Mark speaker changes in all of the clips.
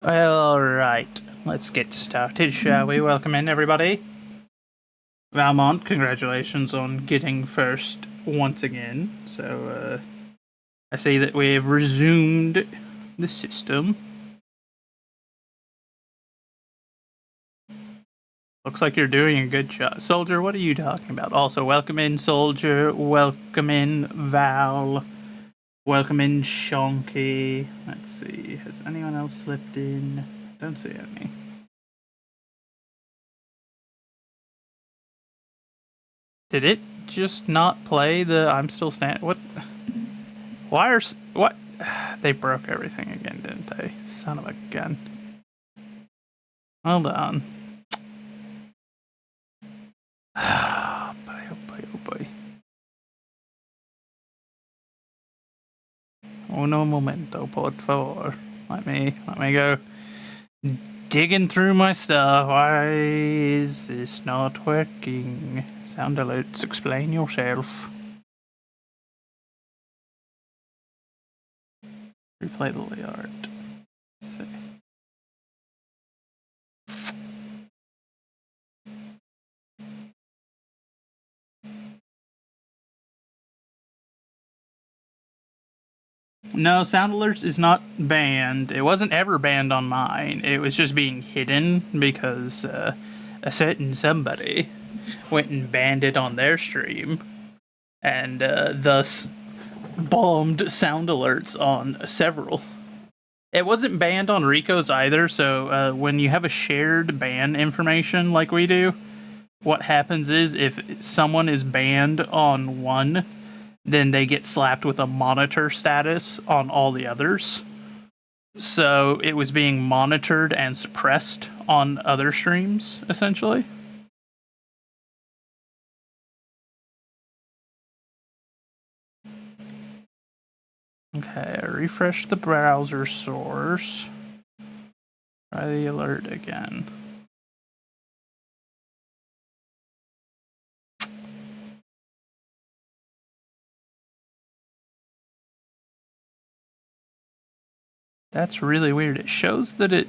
Speaker 1: Alright, let's get started, shall we? Welcome in, everybody. Valmont, congratulations on getting first once again. So, I see that we have resumed the system. Looks like you're doing a good job. Soldier, what are you talking about? Also, welcome in, Soldier. Welcome in, Val. Welcome in, Shonky. Let's see, has anyone else slipped in? Don't see any. Did it just not play the I'm still standing? What? Why are... What? They broke everything again, didn't they? Son of a gun. Hold on. Oh boy, oh boy, oh boy. Uno momento, por favor. Let me go digging through my stuff. Why is this not working? Sound alerts, explain yourself. Replay the layout. Let's see. No, sound alerts is not banned. It wasn't ever banned on mine. It was just being hidden because a certain somebody went and banned it on their stream, and thus bombed sound alerts on several. It wasn't banned on Rico's either, so when you have a shared ban information like we do, what happens is if someone is banned on one, then they get slapped with a monitor status on all the others. So it was being monitored and suppressed on other streams, essentially. Okay, refresh the browser source. Try the alert again. That's really weird. It shows that it...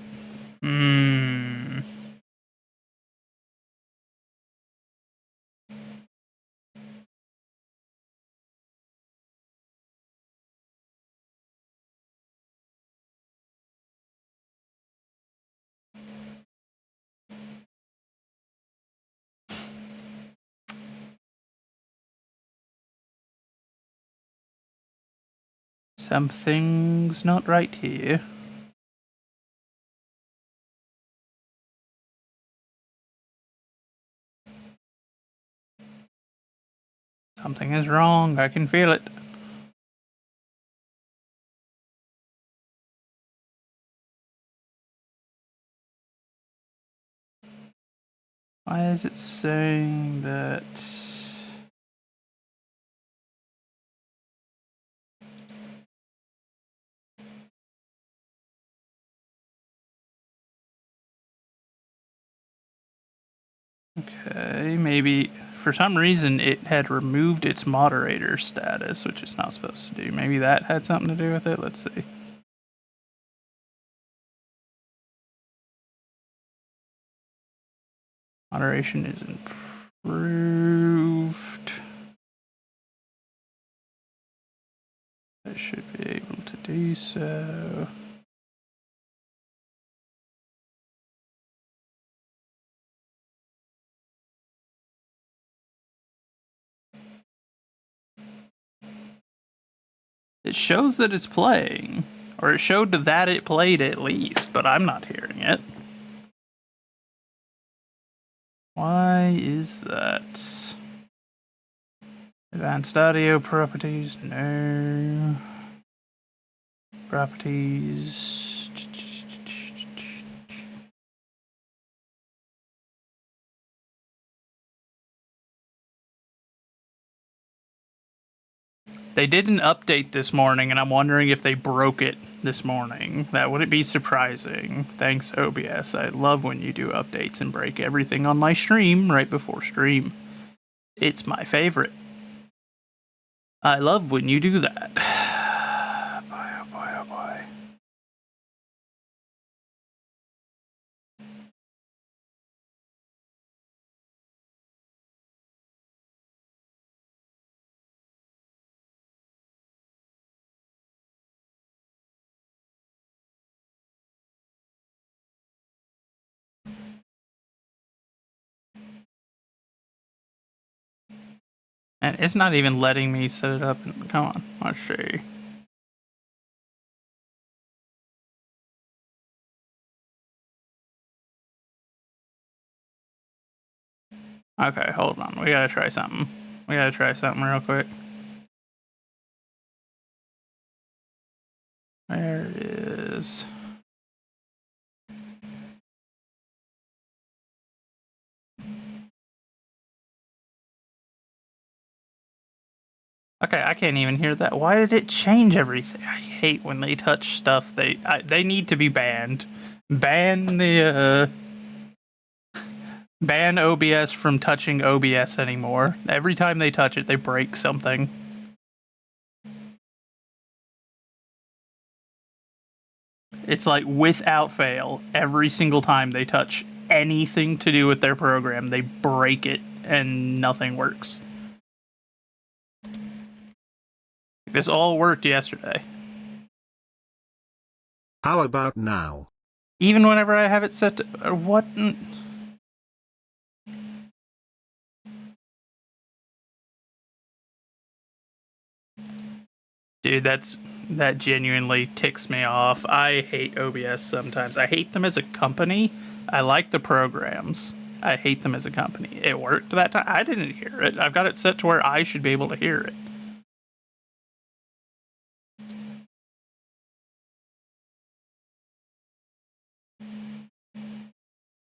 Speaker 1: Something's not right here. Something is wrong. I can feel it. Why is it saying that... Okay, maybe for some reason it had removed its moderator status, which it's not supposed to do. Maybe that had something to do with it. Let's see. Moderation is improved. I should be able to do so. It shows that it's playing, or it showed that it played at least, but I'm not hearing it. Why is that? Advanced audio properties, no. Properties. They did an update this morning, and I'm wondering if they broke it this morning. That wouldn't be surprising. Thanks, OBS. I love when you do updates and break everything on my stream right before stream. It's my favorite. I love when you do that. Boy, oh boy, oh boy. And it's not even letting me set it up. And come on, let's see. Okay, hold on. We gotta try something. We gotta try something real quick. There it is. Okay, I can't even hear that. Why did it change everything? I hate when they touch stuff. They need to be banned. Ban the ban OBS from touching OBS anymore. Every time they touch it, they break something. It's like without fail, every single time they touch anything to do with their program, they break it and nothing works. This all worked yesterday.
Speaker 2: How about now?
Speaker 1: Even whenever I have it set to... What? Dude, that genuinely ticks me off. I hate OBS sometimes. I hate them as a company. I like the programs. I hate them as a company. It worked that time. I didn't hear it. I've got it set to where I should be able to hear it.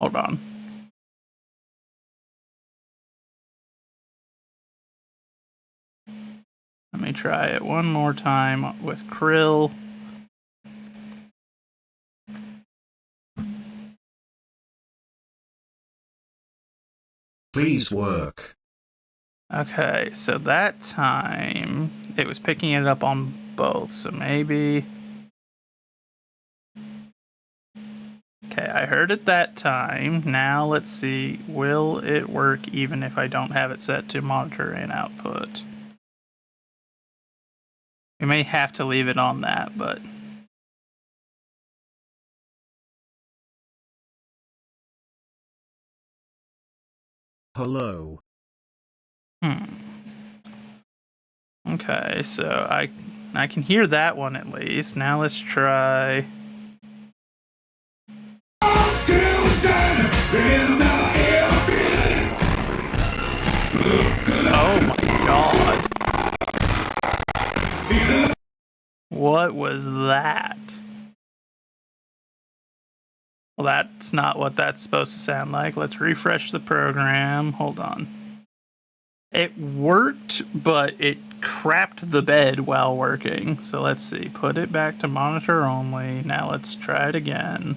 Speaker 1: Hold on. Let me try it one more time with Krill.
Speaker 2: Please work.
Speaker 1: Okay, so that time it was picking it up on both, so maybe... Okay, I heard it that time. Now let's see, will it work even if I don't have it set to monitor and output? We may have to leave it on that, but...
Speaker 2: Hello.
Speaker 1: Okay, so I can hear that one at least. Now let's try... Oh my god. What was that? Well, that's not what that's supposed to sound like. Let's refresh the program. Hold on. It worked, but it crapped the bed while working. So let's see. Put it back to monitor only. Now let's try it again.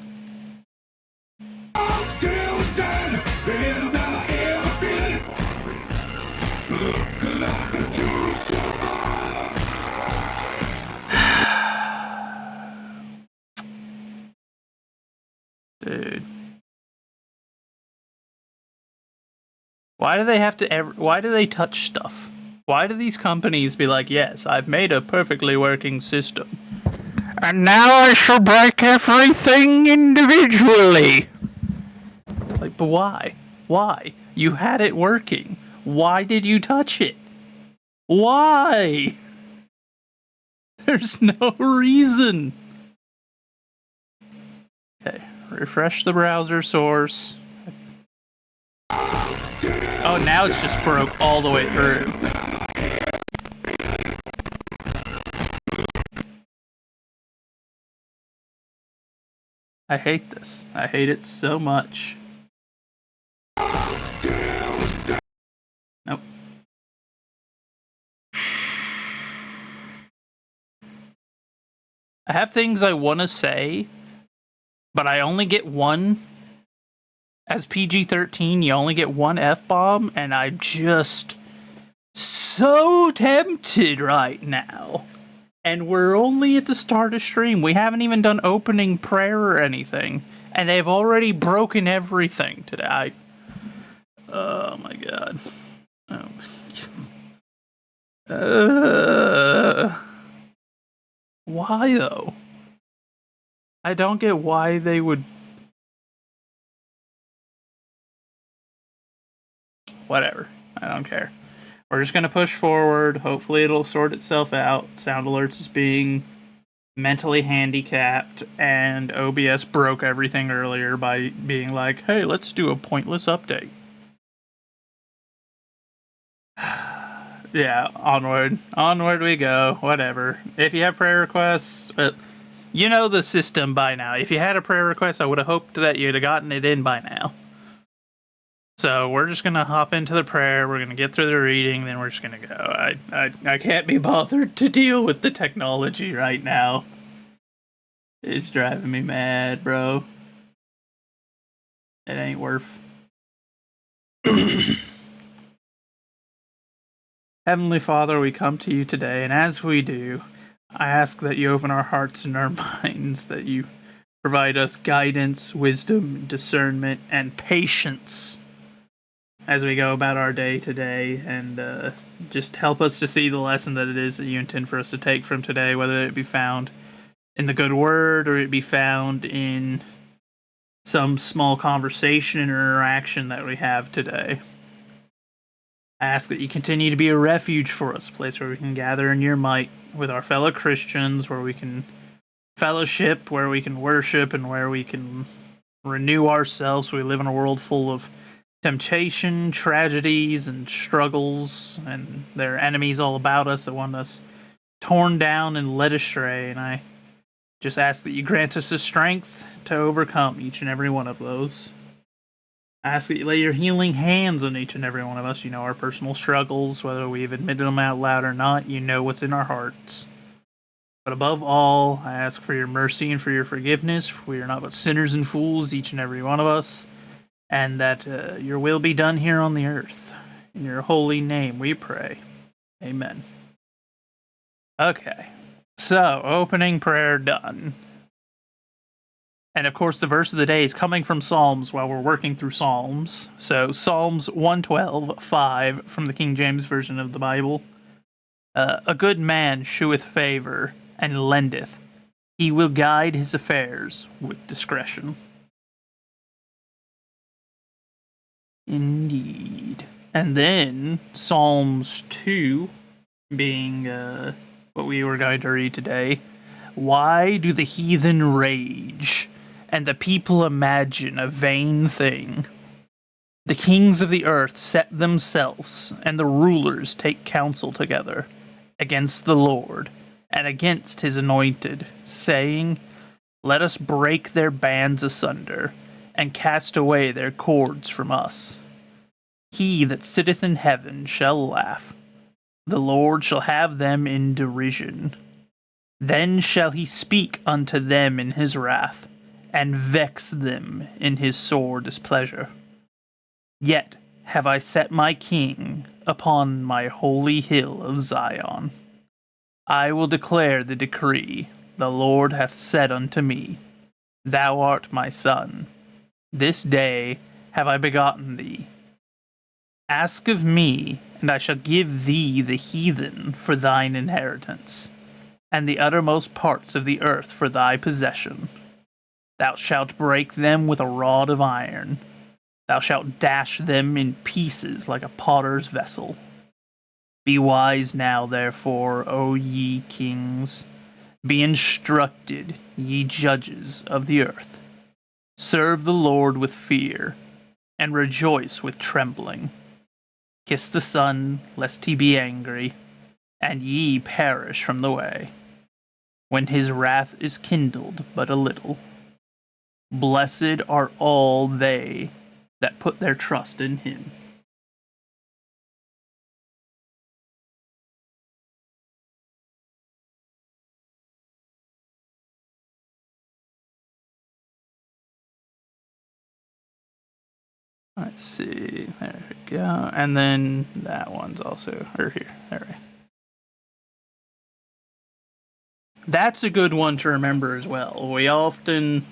Speaker 1: Dude. Why do they have to why do they touch stuff? Why do these companies be like, yes, I've made a perfectly working system, and now I shall break everything individually? It's like, but why? Why? You had it working. Why did you touch it? Why? There's no reason. Okay, refresh the browser source. Oh, now it's just broke all the way through. I hate this. I hate it so much. Nope. I have things I want to say, but I only get one. As PG-13, you only get one F-bomb, and I'm just so tempted right now. And we're only at the start of stream. We haven't even done opening prayer or anything. And they've already broken everything today. Oh my god. Oh my god. Why though? I don't get why they would... Whatever. I don't care. We're just going to push forward. Hopefully it'll sort itself out. Sound alerts is being mentally handicapped, and OBS broke everything earlier by being like, hey, let's do a pointless update. Yeah, onward. Onward we go. Whatever. If you have prayer requests, you know the system by now. If you had a prayer request, I would have hoped that you'd have gotten it in by now. So we're just gonna hop into the prayer. We're gonna get through the reading, then we're just gonna go. I can't be bothered to deal with the technology right now. It's driving me mad, bro. It ain't worth. Heavenly Father, we come to you today, and as we do, I ask that you open our hearts and our minds, that you provide us guidance, wisdom, discernment, and patience as we go about our day today, and just help us to see the lesson that it is that you intend for us to take from today, whether it be found in the good word or it be found in some small conversation or interaction that we have today. I ask that you continue to be a refuge for us, a place where we can gather in your might with our fellow Christians, where we can fellowship, where we can worship, and where we can renew ourselves. We live in a world full of temptation, tragedies, and struggles, and there are enemies all about us that want us torn down and led astray, and I just ask that you grant us the strength to overcome each and every one of those. I ask that you lay your healing hands on each and every one of us. You know our personal struggles, whether we've admitted them out loud or not. You know what's in our hearts. But above all, I ask for your mercy and for your forgiveness. We are not but sinners and fools, each and every one of us. And that your will be done here on the earth. In your holy name we pray. Amen. Okay. So, opening prayer done. And of course, the verse of the day is coming from Psalms while we're working through Psalms. So, Psalms 112:5 from the King James Version of the Bible. A good man sheweth favor and lendeth. He will guide his affairs with discretion. Indeed. And then, Psalms 2 being what we were going to read today. Why do the heathen rage, and the people imagine a vain thing? The kings of the earth set themselves, and the rulers take counsel together against the Lord and against his anointed, saying, let us break their bands asunder, and cast away their cords from us. He that sitteth in heaven shall laugh. The Lord shall have them in derision. Then shall he speak unto them in his wrath, and vex them in his sore displeasure. Yet have I set my king upon my holy hill of Zion. I will declare the decree. The Lord hath said unto me, thou art my son. This day have I begotten thee. Ask of me, and I shall give thee the heathen for thine inheritance, and the uttermost parts of the earth for thy possession. Thou shalt break them with a rod of iron. Thou shalt dash them in pieces like a potter's vessel. Be wise now, therefore, O ye kings. Be instructed, ye judges of the earth. Serve the Lord with fear, and rejoice with trembling. Kiss the Son, lest he be angry, and ye perish from the way, when his wrath is kindled but a little. Blessed are all they that put their trust in him. Let's see, there we go. And then that one's also, or here, there we go. That's a good one to remember as well. We often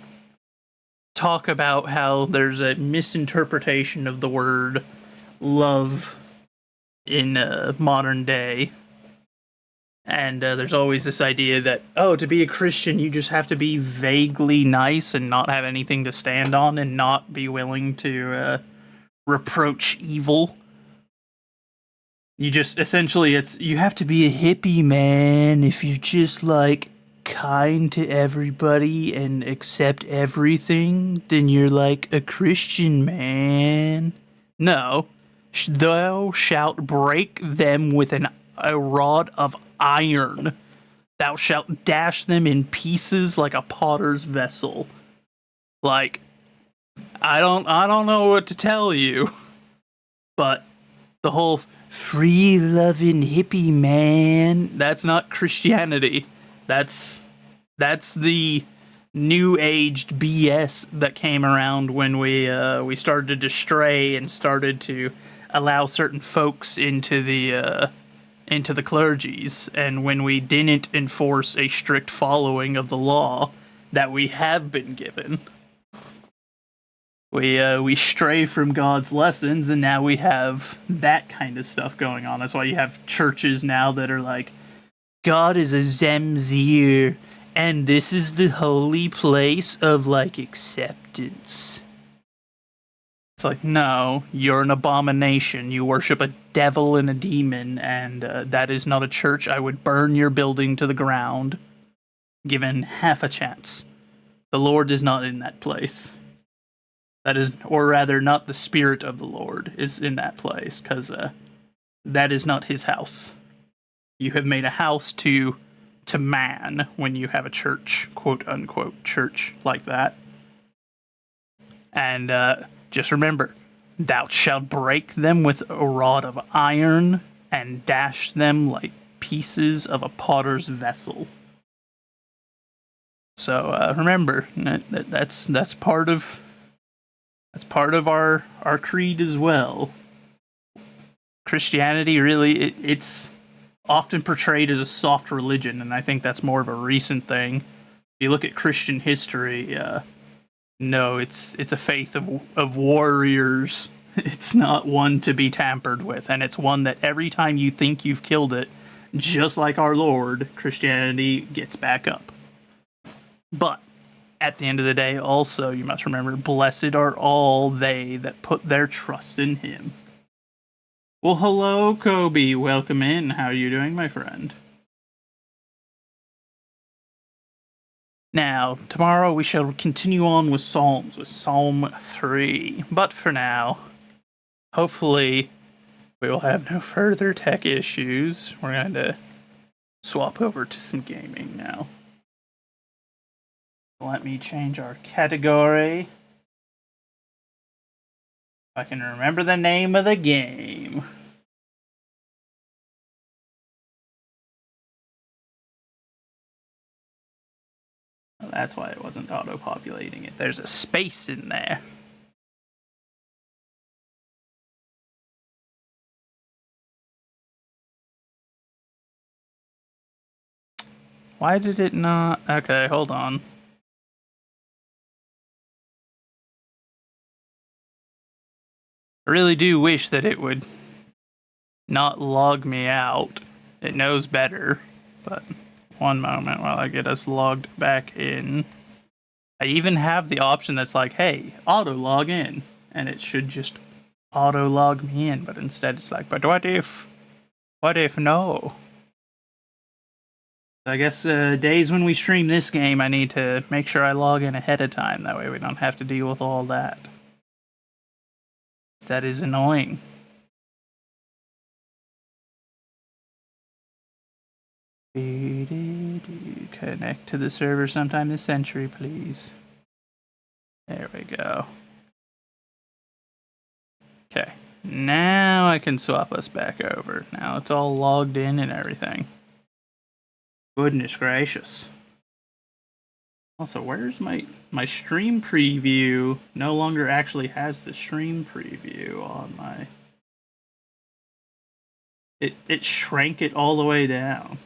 Speaker 1: talk about how there's a misinterpretation of the word love in modern day. And there's always this idea that, oh, to be a Christian, you just have to be vaguely nice and not have anything to stand on and not be willing to reproach evil. You just essentially you have to be a hippie, man. If you're just like kind to everybody and accept everything, then you're like a Christian, man. No, thou shalt break them with a rod of iron. Thou shalt dash them in pieces like a potter's vessel. Like, I don't know what to tell you, but the whole free loving hippie, man, that's not Christianity. That's that's the new aged BS that came around when we started to stray and started to allow certain folks into the clergies, and when we didn't enforce a strict following of the law that we have been given. We stray from God's lessons, and now we have that kind of stuff going on. That's why you have churches now that are like, God is a Zemzir, and this is the holy place of like acceptance. It's like, no, you're an abomination. You worship a devil and a demon, and that is not a church. I would burn your building to the ground, given half a chance. The Lord is not in that place. That is, or rather, not the Spirit of the Lord is in that place, because that is not his house. You have made a house to man when you have a church, quote unquote, church like that. And just remember, thou shalt break them with a rod of iron and dash them like pieces of a potter's vessel. So remember, that's part of our creed as well. Christianity really it's often portrayed as a soft religion, and I think that's more of a recent thing. If you look at Christian history, no, it's a faith of warriors. It's not one to be tampered with, and it's one that every time you think you've killed it, just like our Lord, Christianity gets back up. But at the end of the day, also, you must remember, blessed are all they that put their trust in him. Well, hello, Kobe. Welcome in. How are you doing, my friend? Now, tomorrow we shall continue on with Psalms, with Psalm 3. But for now, hopefully, we will have no further tech issues. We're going to swap over to some gaming now. Let me change our category. I can remember the name of the game. Well, that's why it wasn't auto-populating it. There's a space in there. Why did it not? Okay, hold on. I really do wish that it would not log me out. It knows better, but one moment while I get us logged back in. I even have the option that's like, hey, auto log in, and it should just auto log me in, but instead it's like, but what if no? I guess days when we stream this game, I need to make sure I log in ahead of time. That way we don't have to deal with all that. That is annoying. Connect to the server sometime this century, please. There we go. Okay, now I can swap us back over. Now it's all logged in and everything. Goodness gracious. Also, where's my stream preview? No longer actually has the stream preview on my... It shrank it all the way down.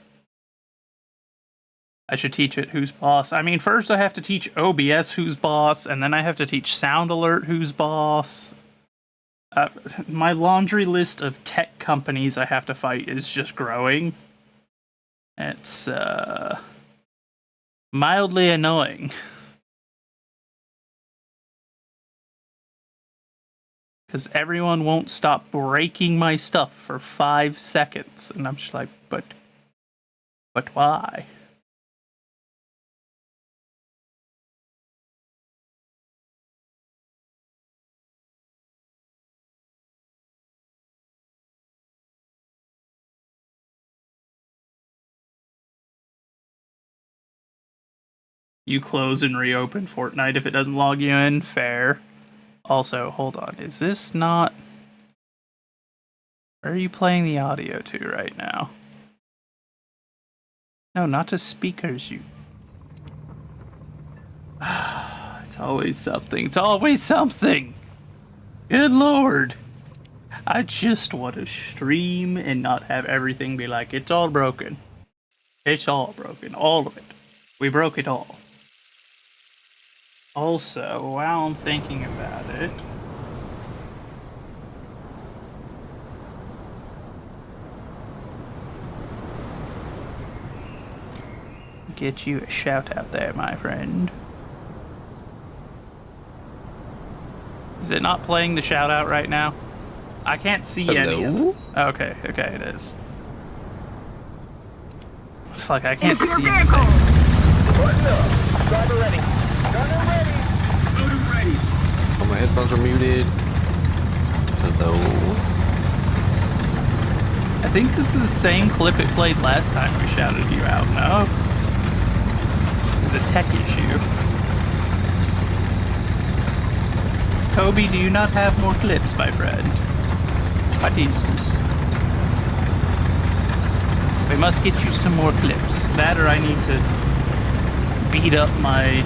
Speaker 1: I should teach it who's boss. I mean, first I have to teach OBS who's boss, and then I have to teach Sound Alert who's boss. My laundry list of tech companies I have to fight is just growing. It's mildly annoying. Because everyone won't stop breaking my stuff for 5 seconds. And I'm just like, but why? You close and reopen Fortnite if it doesn't log you in. Fair. Also, hold on. Is this not... Where are you playing the audio to right now? No, not to speakers, you... It's always something. It's always something! Good lord! I just want to stream and not have everything be like, it's all broken. It's all broken. All of it. We broke it all. Also, while I'm thinking about it... Get you a shout out there, my friend. Is it not playing the shout out right now? I can't see any of it. Okay, it is. It's like I can't see anything.
Speaker 3: Driver ready. Driver ready. Motor ready.
Speaker 4: Oh, my headphones are muted. Hello.
Speaker 1: I think this is the same clip it played last time we shouted you out, no? It's a tech issue. Toby, do you not have more clips, my friend? What is this? We must get you some more clips. That or I need to beat up my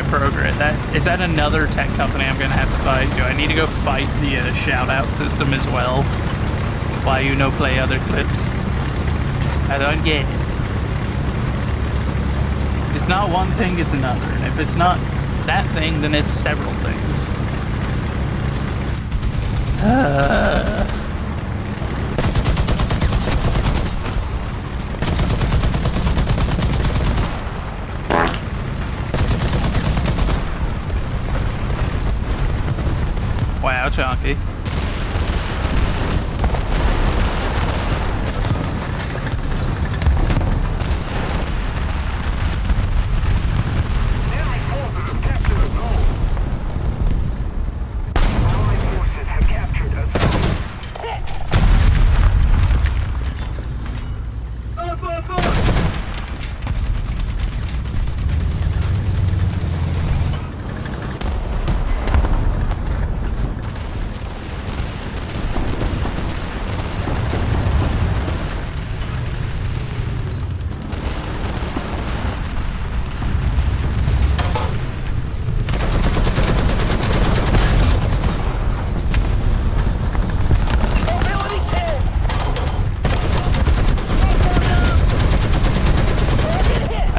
Speaker 1: progress. Is that another tech company I'm gonna have to fight? Do I need to go fight the shout-out system as well? Why you no play other clips? I don't get it. It's not one thing, it's another. And if it's not that thing, then it's several things. Wow, Chunky.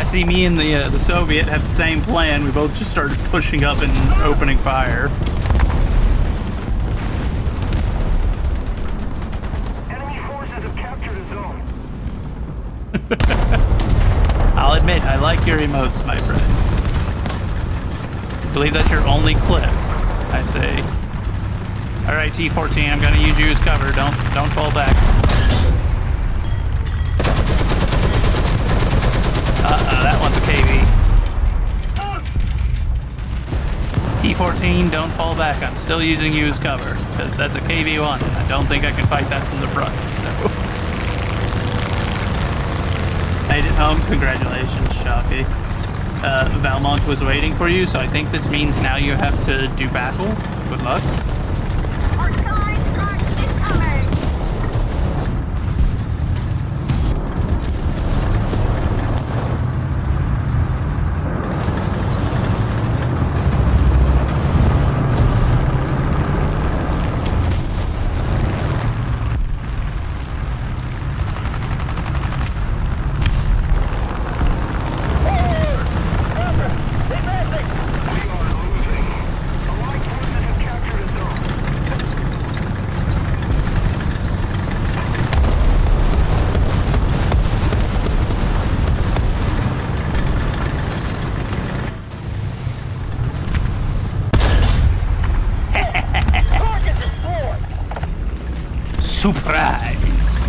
Speaker 1: See, me and the Soviet had the same plan. We both just started pushing up and opening fire.
Speaker 3: Enemy forces have captured a zone.
Speaker 1: I'll admit, I like your emotes, my friend. I believe that's your only clip, I say. Alright, T-14, I'm gonna use you as cover. Don't fall back. That one's a KV. T-14, don't fall back. I'm still using you as cover, because that's a KV-1, and I don't think I can fight that from the front, so... Made it home. Congratulations, Shocky. Valmont was waiting for you, so I think this means now you have to do battle. Good luck. Surprise!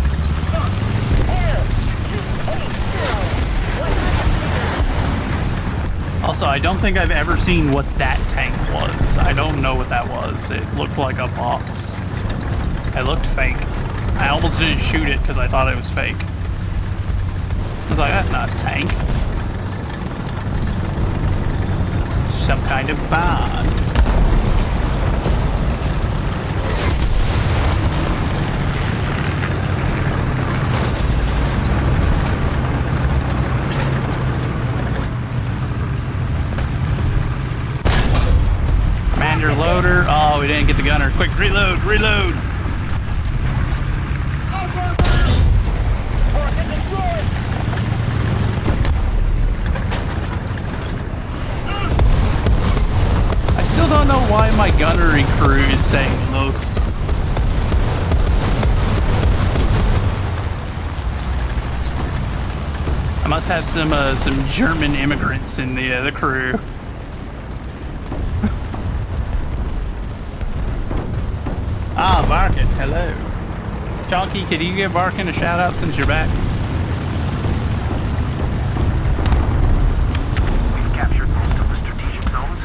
Speaker 1: Also, I don't think I've ever seen what that tank was. I don't know what that was. It looked like a box. It looked fake. I almost didn't shoot it because I thought it was fake. I was like, that's not a tank. Some kind of barn. Commander loader. Oh, we didn't get the gunner. Quick, reload, reload. I still don't know why my gunnery crew is saying Los. I must have some German immigrants in the crew. Ah, Varkin, hello. Chonky, could you give Varkin a shout out since you're back?
Speaker 3: We've captured most of the strategic zones.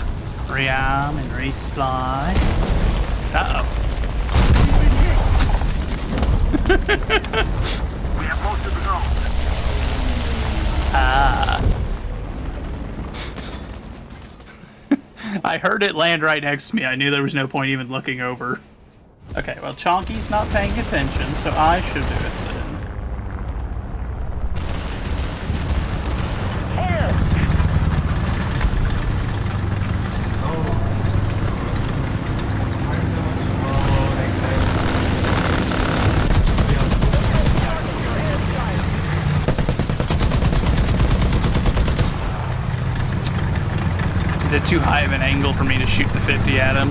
Speaker 1: Rearm and resupply. Uh-oh.
Speaker 3: We have most of the zones.
Speaker 1: Ah. I heard it land right next to me. I knew there was no point even looking over. Okay, well, Chonky's not paying attention, so I should do it then. Is it too high of an angle for me to shoot the 50 at him?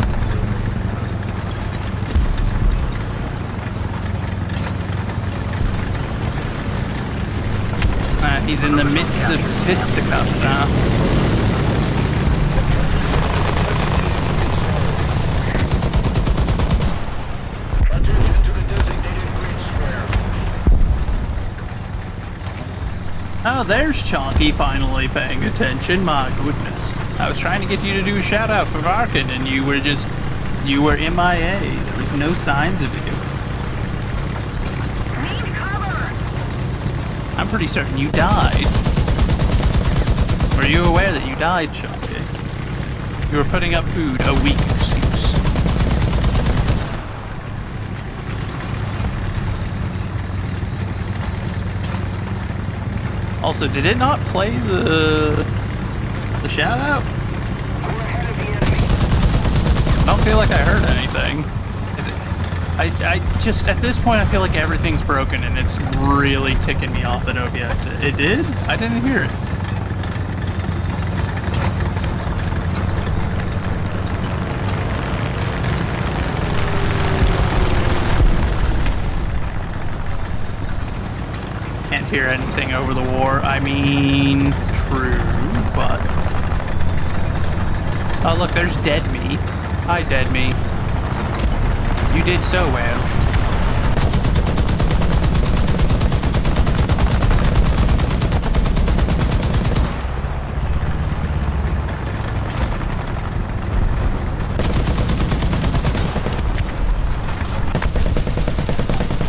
Speaker 1: He's in the midst of fisticuffs now.
Speaker 3: Attention to the designated green square.
Speaker 1: Oh, there's Chonky finally paying attention. My goodness. I was trying to get you to do a shout out for Varkin and you were MIA. There was no signs of you. I'm pretty certain you died. Were you aware that you died, Chonky? You were putting up food, a weak excuse. Also, did it not play the shout out?
Speaker 3: We're ahead of the enemy.
Speaker 1: I don't feel like I heard anything. Is it? I just, at this point, I feel like everything's broken and it's really ticking me off that OBS did. It did? I didn't hear it. Can't hear anything over the war. I mean, true, but... Oh, look, there's Dead Me. Hi, Dead Me. You did so well.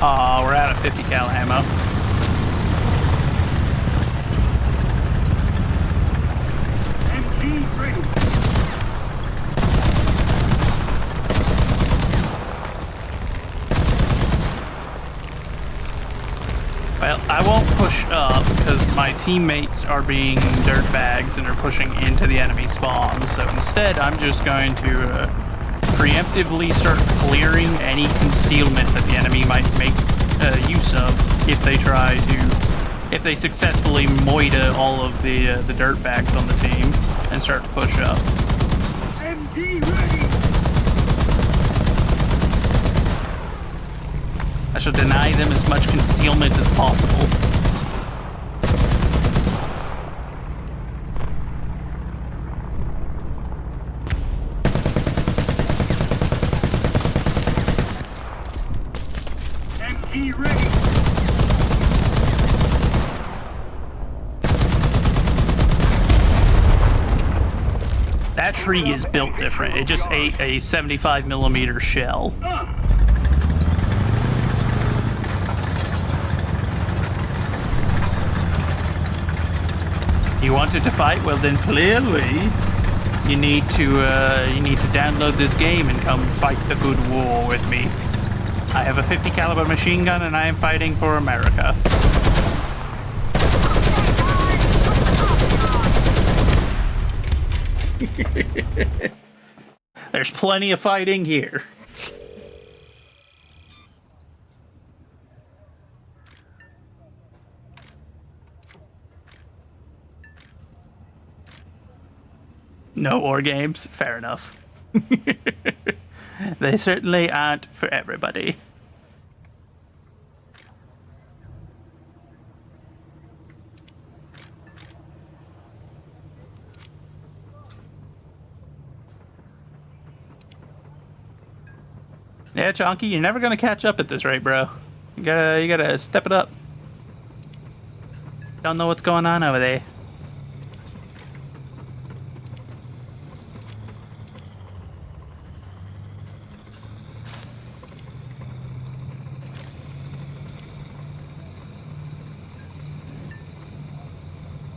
Speaker 1: Aw, we're out of 50 cal ammo.
Speaker 3: MG ready.
Speaker 1: Well, I won't push up because my teammates are being dirtbags and are pushing into the enemy spawn. So instead, I'm just going to preemptively start clearing any concealment that the enemy might make use of if they successfully moida all of the dirtbags on the team and start to push up.
Speaker 3: MG ready.
Speaker 1: I shall deny them as much concealment as possible.
Speaker 3: UAV ready.
Speaker 1: That tree is built different. It just ate a 75 millimeter shell. You wanted to fight? Well, then clearly you need to download this game and come fight the good war with me. I have a 50 caliber machine gun and I am fighting for America. There's plenty of fighting here. No war games? Fair enough. They certainly aren't for everybody. Yeah, Chonky, you're never gonna catch up at this rate, bro. You gotta step it up. Don't know what's going on over there.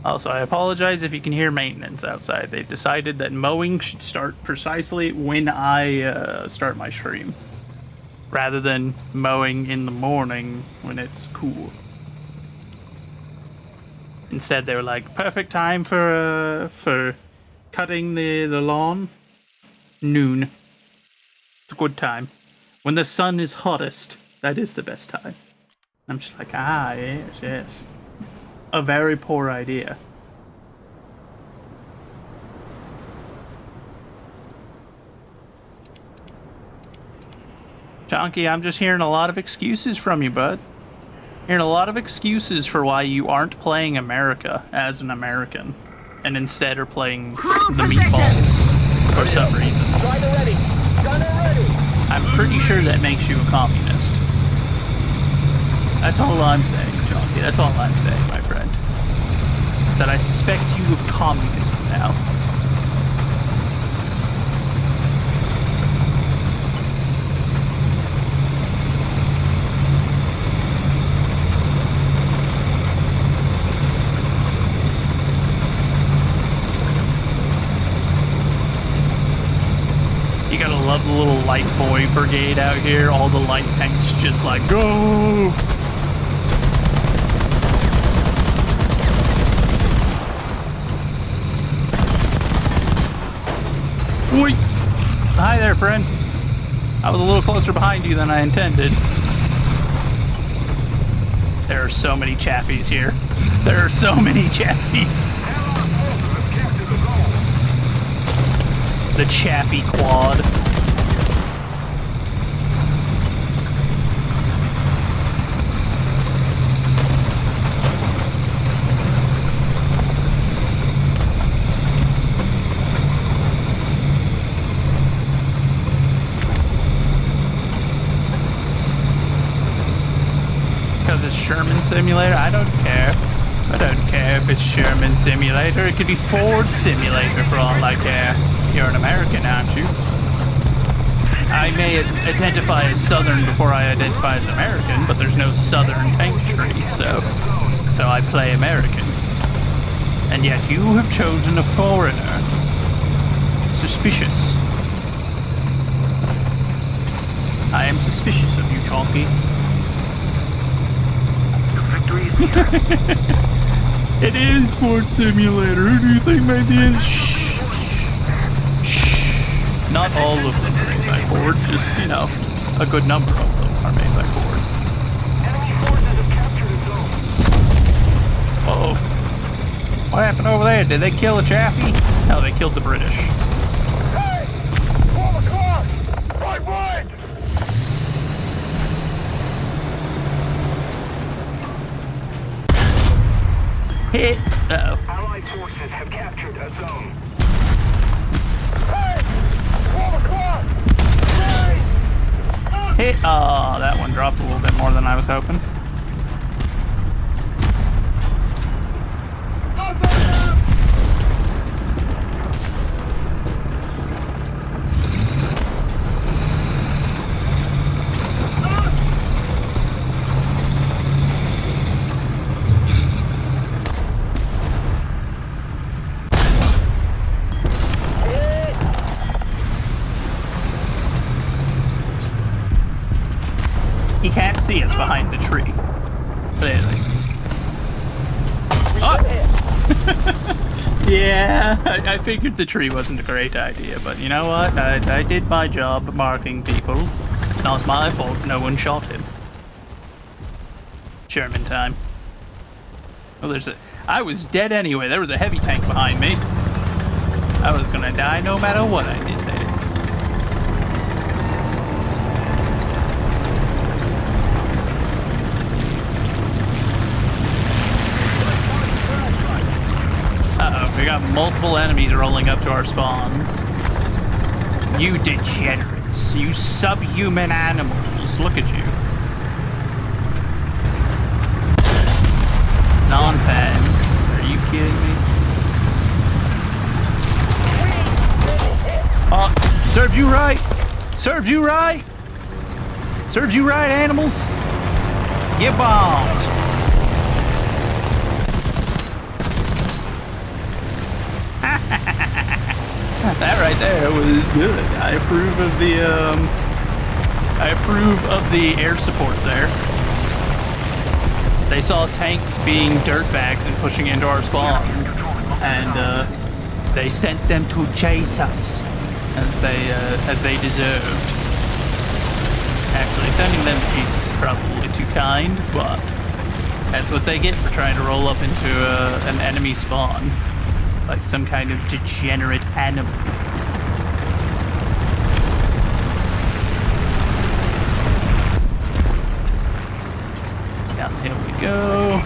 Speaker 1: Also, I apologize if you can hear maintenance outside. They've decided that mowing should start precisely when I start my stream, rather than mowing in the morning when it's cool. Instead, they were like, perfect time for cutting the lawn. Noon. It's a good time. When the sun is hottest, that is the best time. I'm just like, ah, yes, yes. A very poor idea. Chonky, I'm just hearing a lot of excuses from you, bud. Hearing a lot of excuses for why you aren't playing America as an American, and instead are playing the meatballs for some reason.
Speaker 3: Gunner ready. Gunner ready.
Speaker 1: I'm pretty sure that makes you a communist. That's all I'm saying, Chonky. That's all I'm saying, my friend. Is that I suspect you of communism now. You gotta love the little light boy brigade out here. All the light tanks just like, go! Wait. Hi there, friend. I was a little closer behind you than I intended. There are so many chaffies here. There are so many chaffies. The Chaffee Quad. Because it's Sherman Simulator? I don't care. I don't care if it's Sherman Simulator. It could be Ford Simulator for all I care. You're an American, aren't you? I may identify as Southern before I identify as American, but there's no Southern tank tree, so I play American. And yet you have chosen a foreigner. Suspicious. I am suspicious of you, Chonky. It is Ford Simulator. Who do you think made the Shh. Not all of them are made by Ford, just, you know, a good number of them are made by Ford.
Speaker 3: Enemy forces have captured a zone.
Speaker 1: Uh-oh. What happened over there? Did they kill a Chaffee? No, they killed the British.
Speaker 3: Hey! 12 o'clock! Right, right!
Speaker 1: Hit. Uh-oh.
Speaker 3: Allied forces have captured a zone. Hey! 12 o'clock! Hey!
Speaker 1: Hit. Oh, that one dropped a little bit more than I was hoping. He can't see us behind the tree. Clearly. Oh! Yeah, I figured the tree wasn't a great idea, but you know what? I did my job marking people. It's not my fault no one shot him. German time. Oh, I was dead anyway. There was a heavy tank behind me. I was gonna die no matter what I did there. We got multiple enemies rolling up to our spawns. You degenerates. You subhuman animals. Look at you. Non-fan. Are you kidding me? Oh, serve you right. Serve you right. Serve you right, animals. Get bombed. That right there was good. I approve of the air support there. They saw tanks being dirtbags and pushing into our spawn, and they sent them to chase us as they deserved. Actually, sending them to chase us is probably too kind, but that's what they get for trying to roll up into an enemy spawn. Like some kind of degenerate animal. Downhill we go.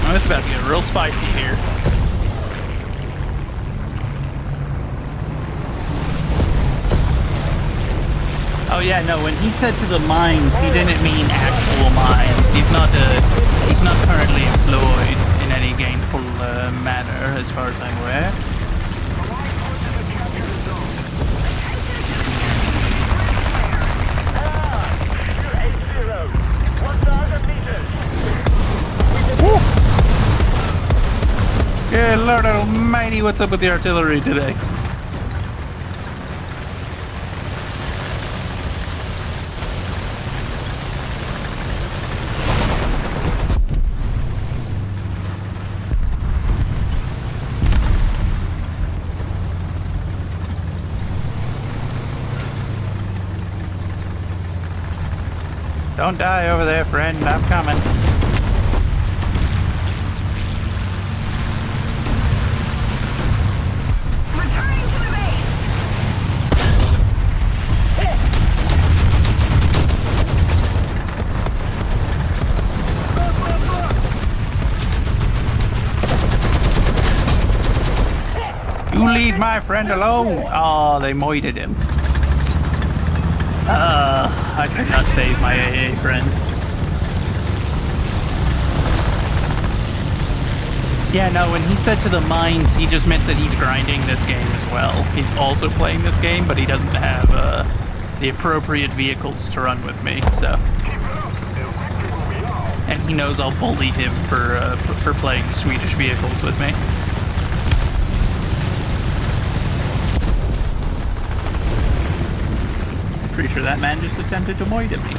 Speaker 1: Oh, it's about to get real spicy here. Oh yeah, no, when he said to the mines, he didn't mean actual mines. He's not currently employed in any gainful manner, as far as I'm aware. Good Lord Almighty, what's up with the artillery today? Don't die over there, friend. I'm coming.
Speaker 5: Returning to the base.
Speaker 1: You leave my friend alone. Oh, they moited him. I could not save my AA friend. Yeah, no, when he said to the mines, he just meant that he's grinding this game as well. He's also playing this game, but he doesn't have the appropriate vehicles to run with me, so. And he knows I'll bully him for playing Swedish vehicles with me. Pretty sure that man just attempted to moid at me.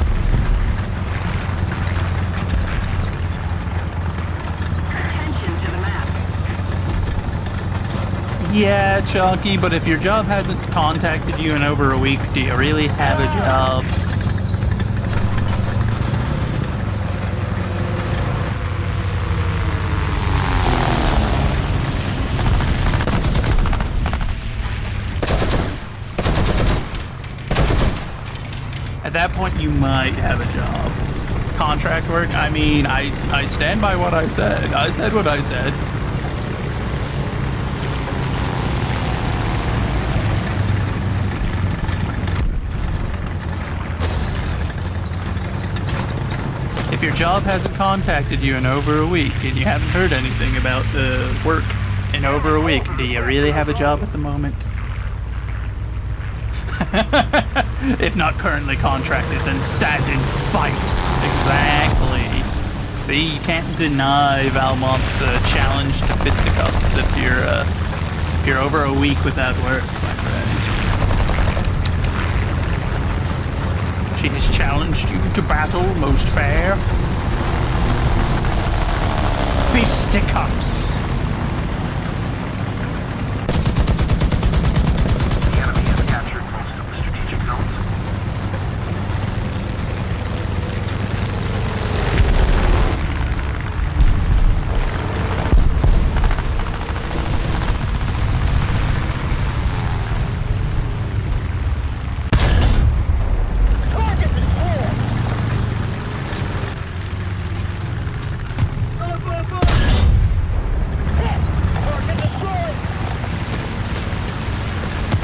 Speaker 5: Attention to the map.
Speaker 1: Yeah, Chunky, but if your job hasn't contacted you in over a week, do you really have a job? that point, you might have a job. Contract work, I mean, I stand by what I said. I said what I said. If your job hasn't contacted you in over a week and you haven't heard anything about the work in over a week, do you really have a job at the moment? If not currently contracted, then stand and fight. Exactly. See, you can't deny Valmont's challenge to fisticuffs if you're over a week without work, my friend. She has challenged you to battle, most fair. Fisticuffs.
Speaker 3: The enemy has captured most of the strategic zones.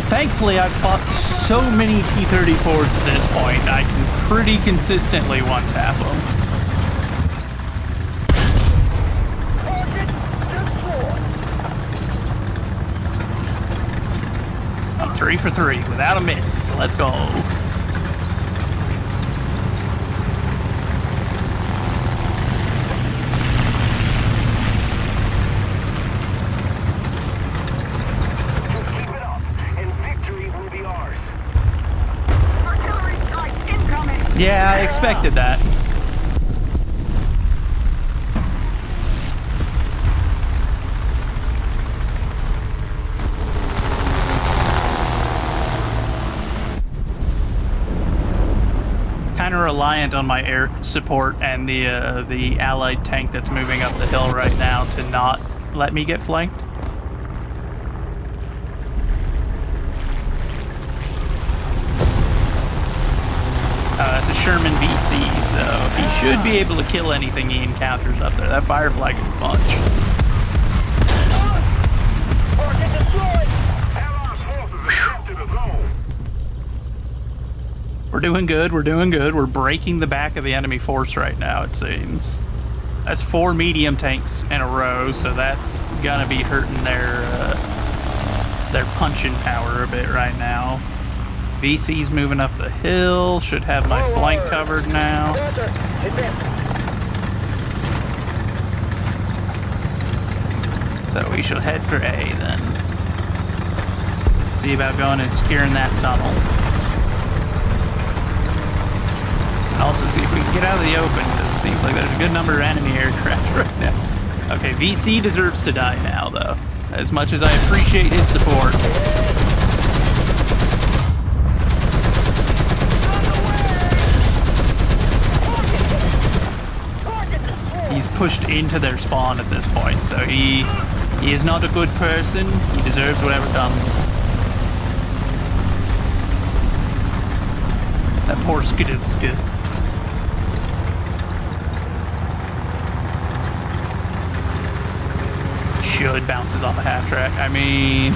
Speaker 1: Thankfully, I've fought so many T-34s at this point, I can pretty consistently one-tap them. I'm 3 for 3 without a miss. Let's go.
Speaker 3: Keep it up, and victory will be ours.
Speaker 5: Artillery strike incoming!
Speaker 1: Yeah, I expected that. Kind of reliant on my air support and the allied tank that's moving up the hill right now to not let me get flanked. That's a Sherman VC, so he should be able to kill anything he encounters up there. That fire flag is a bunch.
Speaker 3: Target destroyed! Allied forces have captured the zone.
Speaker 1: We're doing good, we're doing good. We're breaking the back of the enemy force right now, it seems. That's 4 medium tanks in a row, so that's gonna be hurting their punching power a bit right now. VC's moving up the hill, should have my flank covered now. So we shall head for A then. See about going and securing that tunnel. And also see if we can get out of the open, because it seems like there's a good number of enemy aircraft right now. Okay, VC deserves to die now, though. As much as I appreciate his support. He's pushed into their spawn at this point, so he is not a good person. He deserves whatever comes. That poor Skidivska. Should bounces off a half track. I mean,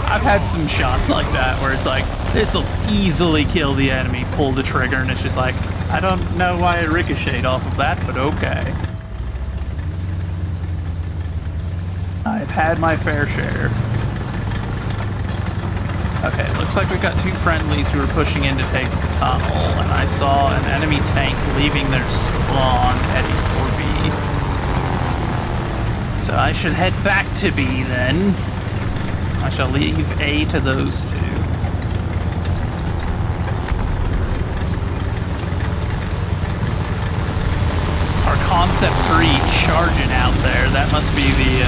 Speaker 1: I've had some shots like that where it's like, this'll easily kill the enemy, pull the trigger, and it's just like, I don't know why it ricocheted off of that, but okay. I've had my fair share. Okay, looks like we've got 2 friendlies who are pushing in to take the tunnel, and I saw an enemy tank leaving their spawn heading for B. So I should head back to B then. I shall leave A to those 2. Our Concept 3 charging out there. That must be the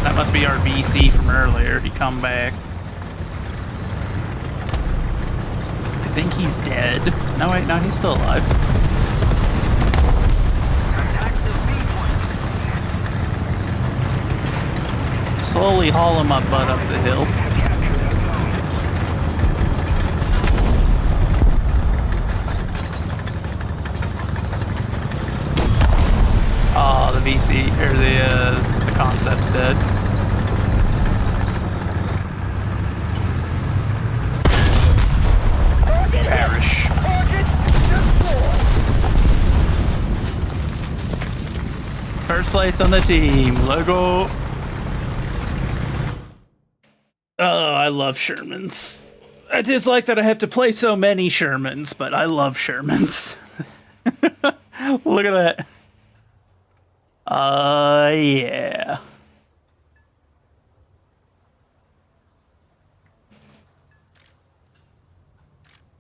Speaker 1: that must be our VC from earlier. He come back. I think he's dead. No wait, no, he's still alive. Slowly haul him up butt up the hill. VC or the concept's dead. Perish. First place on the team. Lego. Oh, I love Shermans. I dislike that I have to play so many Shermans, but I love Shermans. Look at that. Yeah.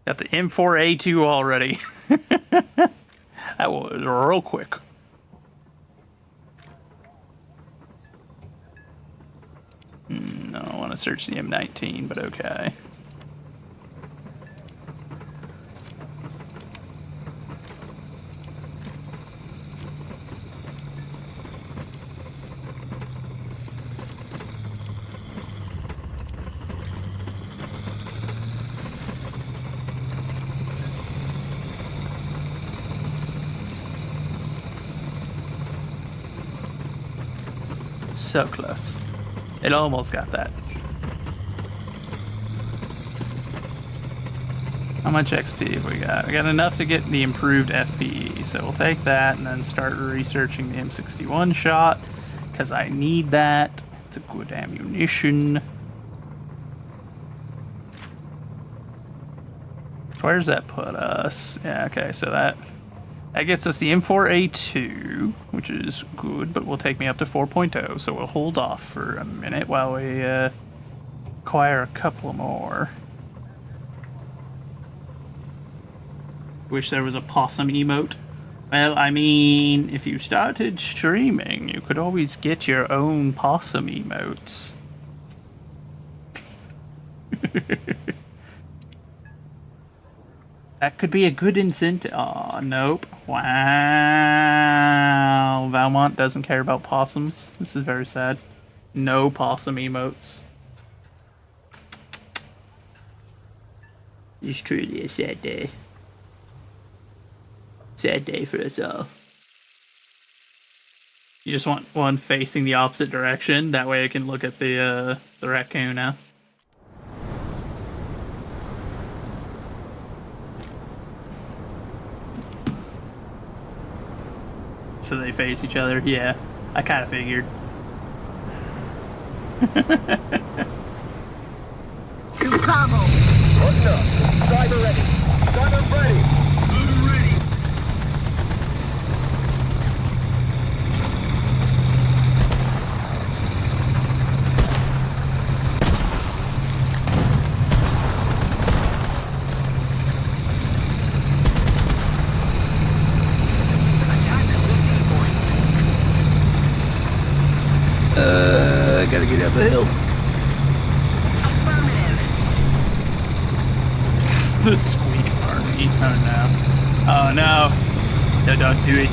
Speaker 1: Got the M4A2 already. That was real quick. No, I want to search the M19, but okay. So close. It almost got that. How much XP have we got? We got enough to get the improved FPE, so we'll take that and then start researching the M61 shot, because I need that. It's a good ammunition. Where does that put us? Yeah, okay, so that gets us the M4A2, which is good, but will take me up to 4.0, so we'll hold off for a minute while we acquire a couple more. Wish there was a possum emote. Well, I mean, if you started streaming, you could always get your own possum emotes. That could be a good incentive. Aw, nope. Wow. Valmont doesn't care about possums. This is very sad. No possum emotes. It's truly a sad day. Sad day for us all. You just want one facing the opposite direction. That way I can look at the raccoon now. So they face each other? Yeah, I kind of figured.
Speaker 5: To Bravo.
Speaker 3: Hooked up. Driver ready. Gunner ready. Gunner ready.
Speaker 1: I gotta get up the hill. The squeak army. Oh no. Oh no. No, don't do it.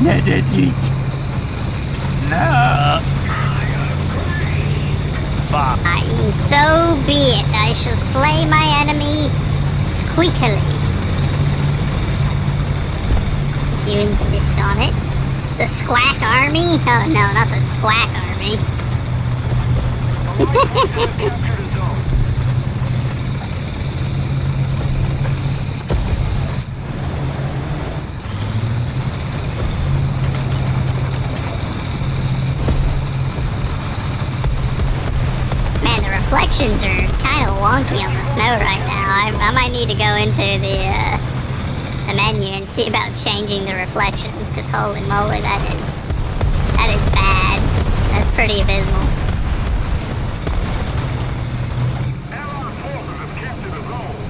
Speaker 1: No, don't do it. No. Fuck.
Speaker 6: And so be it. I shall slay my enemy squeakily. If you insist on it. The Squack Army? Oh no, not the Squack Army.
Speaker 3: Capture the zone.
Speaker 6: Man, the reflections are kind of wonky on the snow right now. I might need to go into the menu and see about changing the reflections, because holy moly, that is bad. That's pretty abysmal.
Speaker 3: Allied forces have captured the zone.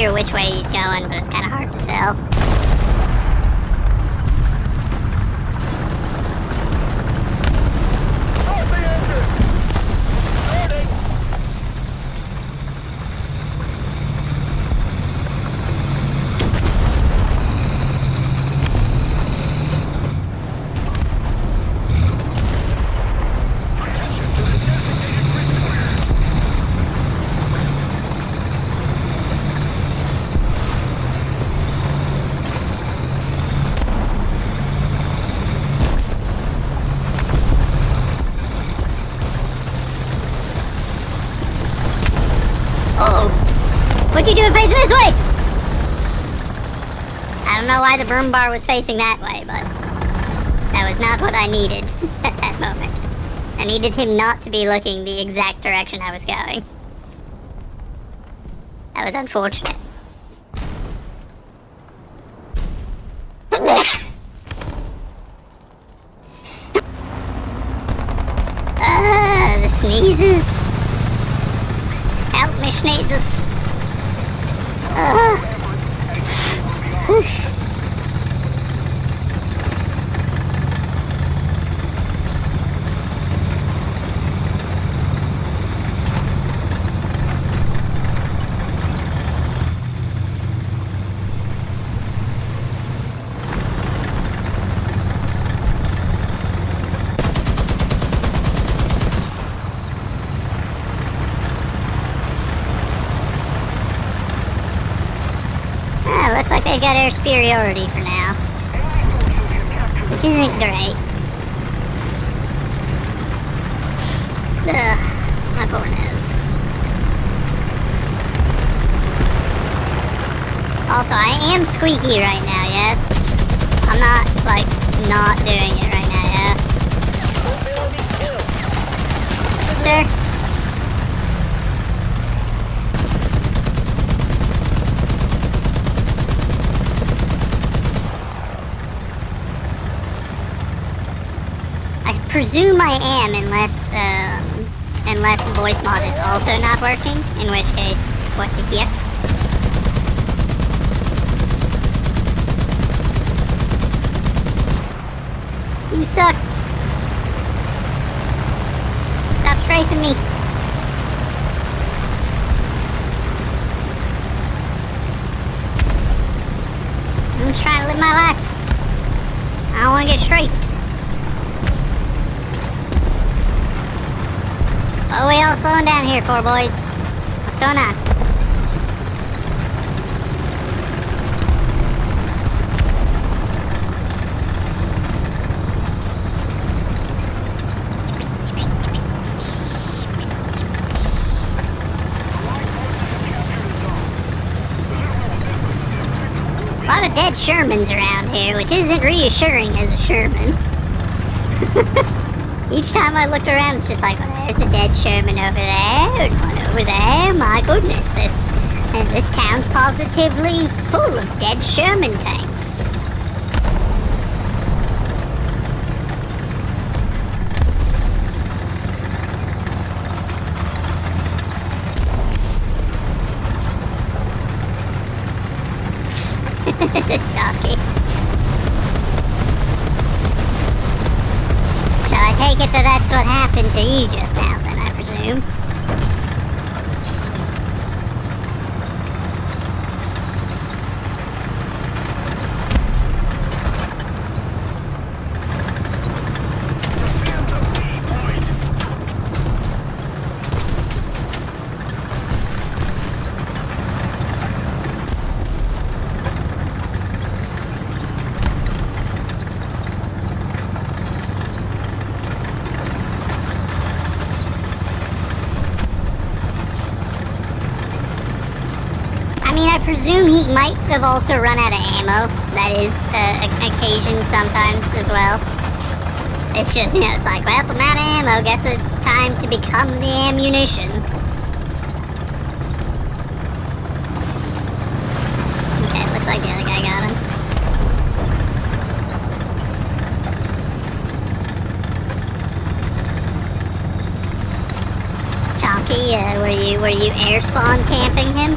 Speaker 6: hear which way he's going, but it's kind of hard to tell.
Speaker 3: Start the engine! Starting!
Speaker 6: Uh-oh. What'd you do it facing this way? I don't know why the broom bar was facing that way, but that was not what I needed at that moment. I needed him not to be looking the exact direction I was going. That was unfortunate. The sneezes. Help me, sneezes. Oof. Looks like they've got air superiority for now, which isn't great. Ugh, my poor nose. Also, I am squeaky right now, yes? I'm not, like, not doing it right now, yeah? Sir? I presume I am, unless voice mod is also not working, in which case, what the heck? You suck. Stop strafing me. I'm just trying to live my life. I don't want to get strafed. What are we all slowing down here for, boys? What's going on? A lot of dead Shermans around here, which isn't reassuring as a Sherman. Each time I look around, it's just like, oh, there's a dead Sherman over there, and one over there. My goodness, this town's positively full of dead Sherman tanks. Chalky. Shall I take it that that's what happened to you just now, then, I presume? I presume he might have also run out of ammo. That is an occasion sometimes as well. It's just, it's like, well, I'm out of ammo. Guess it's time to become the ammunition. Okay, looks like the other guy got him. Chonky, were you air spawn camping him?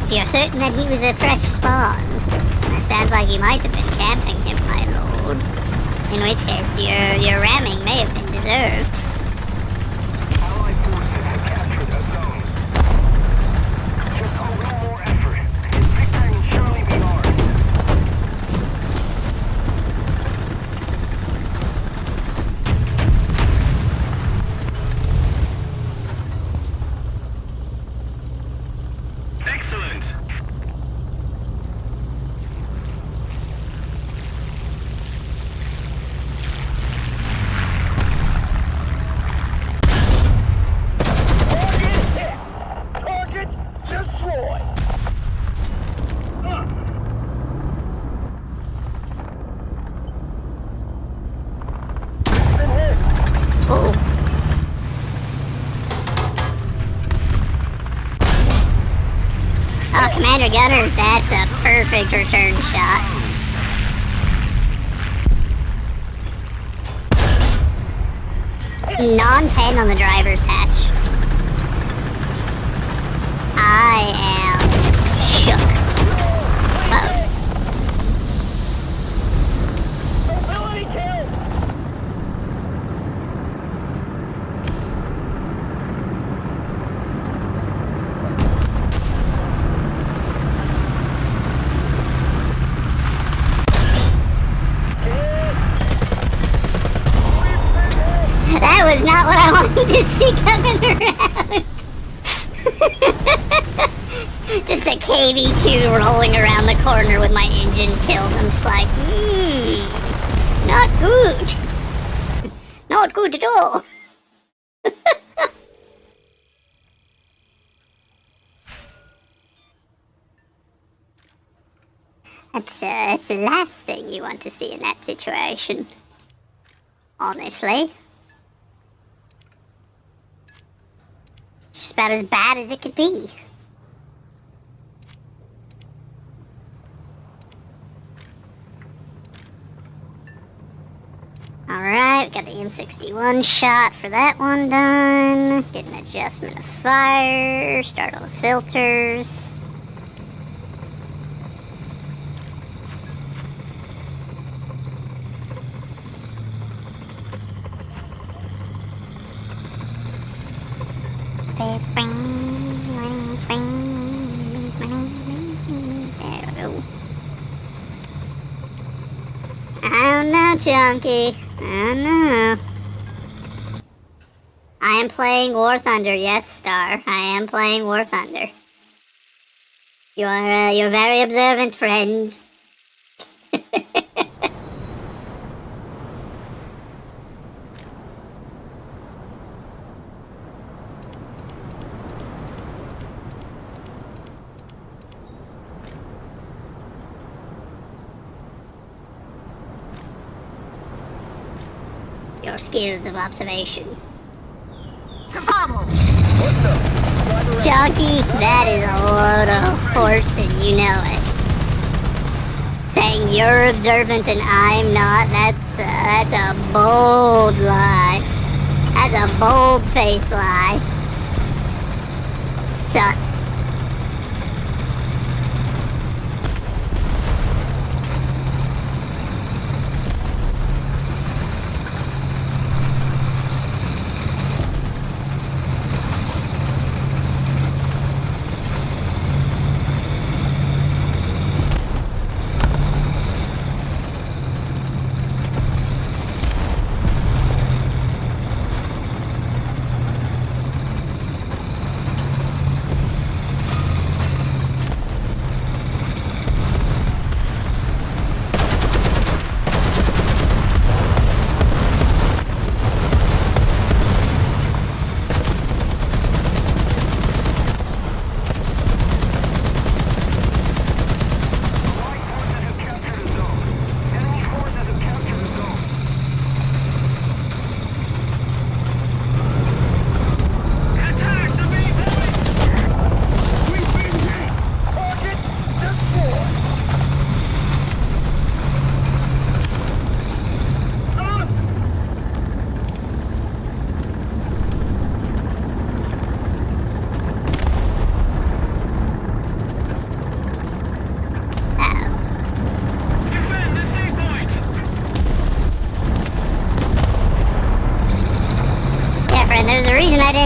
Speaker 6: If you're certain that he was a fresh spawn, it sounds like you might have been camping him, my lord. In which case, your ramming may have been deserved.
Speaker 3: Allied forces have captured a zone. Just a little more effort, and victory will surely be ours. Excellent. Target hit. Target destroyed. Been hit.
Speaker 6: Oh. Oh, Commander Gunner, that's a perfect return shot. Non-pen on the driver's hatch. I am shook. Uh-oh.
Speaker 3: Ability kill.
Speaker 6: That was not what I wanted to see coming around. Just a KV-2 rolling around the corner with my engine killed. I'm just like, not good. Not good at all. That's the last thing you want to see in that situation. Honestly. It's about as bad as it could be. Alright, we got the M61 shot for that one done. Get an adjustment of fire. Start all the filters. There we go. I don't know, Chunky. I don't know. I am playing War Thunder. Yes, Star. I am playing War Thunder. You're very observant, friend. Your skills of observation. Chunky, that is a load of horse and you know it. Saying you're observant and I'm not, that's a bold lie. That's a bold-faced lie. Sus.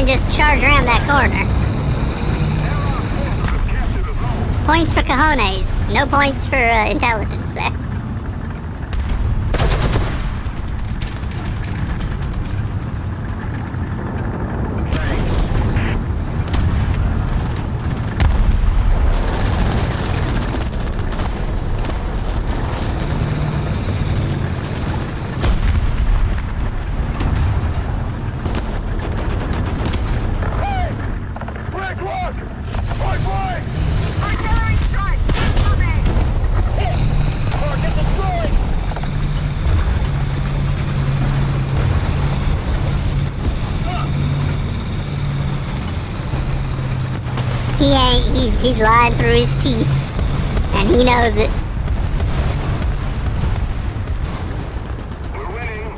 Speaker 6: man just charge around that corner. Points for cojones. No points for intelligence there. He ain't, he's lying through his teeth. And he knows it.
Speaker 3: We're winning.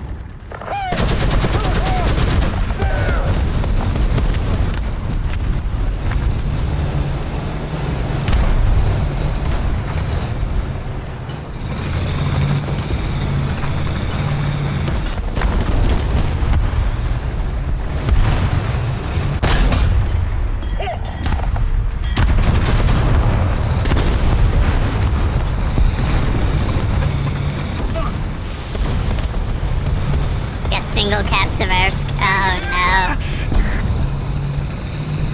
Speaker 6: Got single caps of our oh no.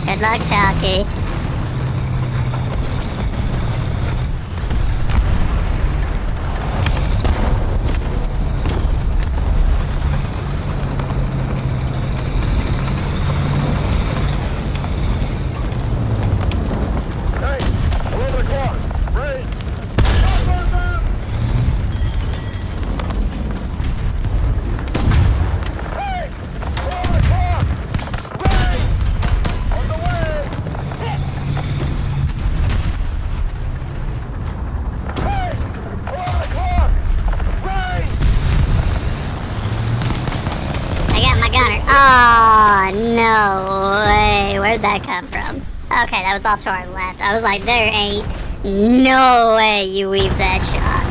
Speaker 6: Good luck, Chalky.
Speaker 3: Hey, 11 o'clock. Ready? Hey, 11 o'clock. Ready? On the way. Hey, 11 o'clock. Ready?
Speaker 6: I got my gunner. Oh, no way. Where'd that come from? Okay, that was off to our left. I was like, there ain't no way you weave that shot.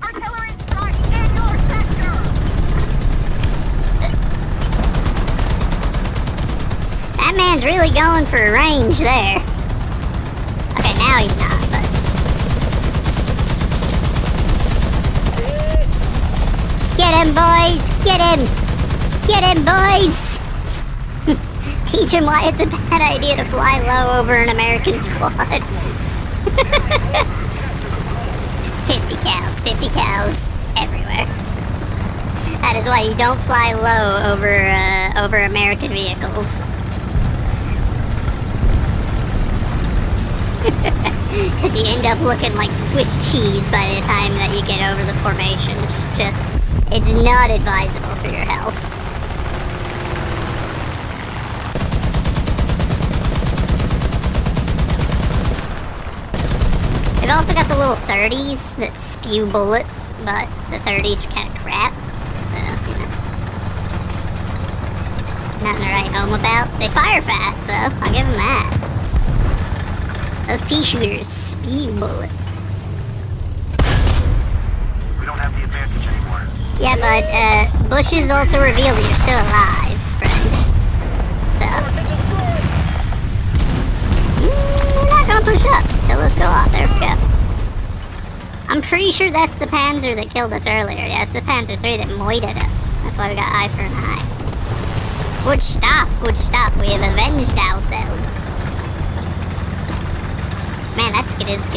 Speaker 5: Artillery strike in your sector!
Speaker 6: That man's really going for range there. Okay, now he's not, but... Get him, boys! Get him! Get him, boys! Teach him why it's a bad idea to fly low over an American squad. 50 cows everywhere. That is why you don't fly low over American vehicles. Because you end up looking like Swiss cheese by the time that you get over the formation. It's not advisable for your health. They've also got the little 30s that spew bullets, but the 30s are kind of crap. So, you know. Nothing to write home about. They fire fast, though. I'll give them that. Those pea shooters spew bullets.
Speaker 3: We don't have the advantage anymore.
Speaker 6: Yeah, but bushes also reveal that you're still alive, friend. So, we're not gonna push up till this go off. There we go. I'm pretty sure that's the Panzer that killed us earlier. Yeah, it's the Panzer III that moited us. That's why we got eye for an eye. Good stuff, good stuff. We have avenged ourselves. Man, that skid is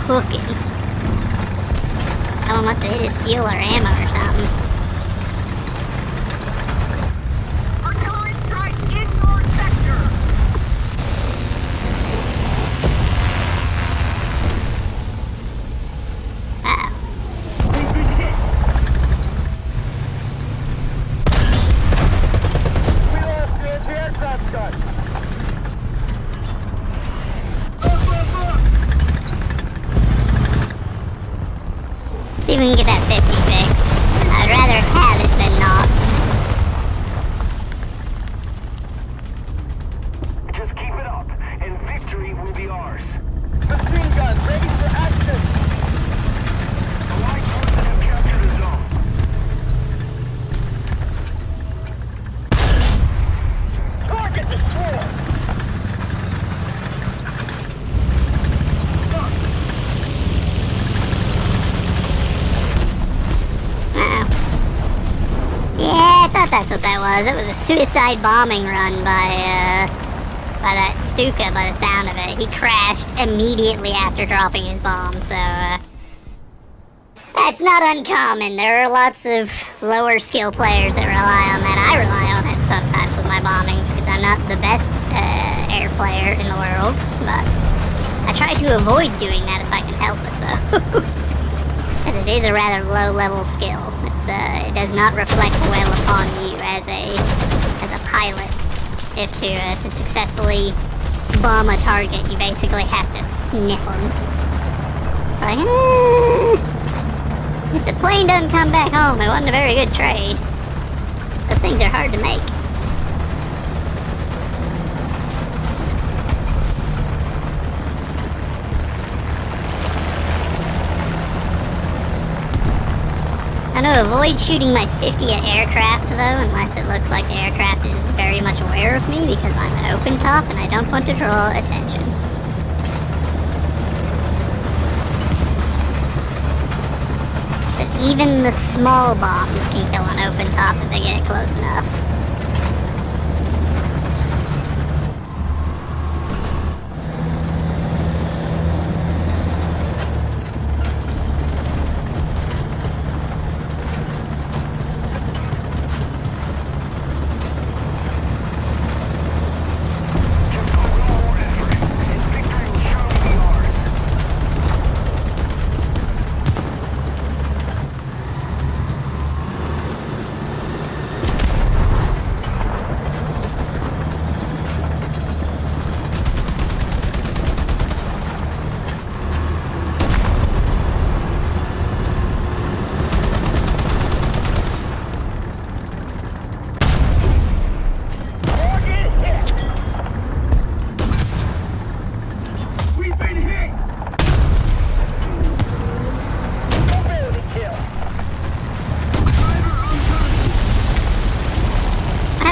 Speaker 6: cooking. Someone must have hit his fuel or ammo or something.
Speaker 5: Artillery strike in your sector!
Speaker 6: Uh-oh.
Speaker 3: We've been hit. We lost the anti-aircraft gun.
Speaker 6: See if we can get that 50 fixed. I'd Yeah, I thought that's what that was. It was a suicide bombing run by that Stuka, by the sound of it. He crashed immediately after dropping his bomb, so, that's not uncommon. There are lots of lower skill players that rely on that. I rely on it sometimes with my bombings, because I'm not the best, air player in the world, but I try to avoid doing that if I can help it, though. Because it is a rather low-level skill. It does not reflect well upon you as a pilot. If to successfully bomb a target, you basically have to sniff them. It's like, if the plane doesn't come back home, it wasn't a very good trade. Those things are hard to make. I'm gonna avoid shooting my 50 at aircraft though, unless it looks like the aircraft is very much aware of me, because I'm an open top and I don't want to draw attention. Because even the small bombs can kill an open top if they get close enough.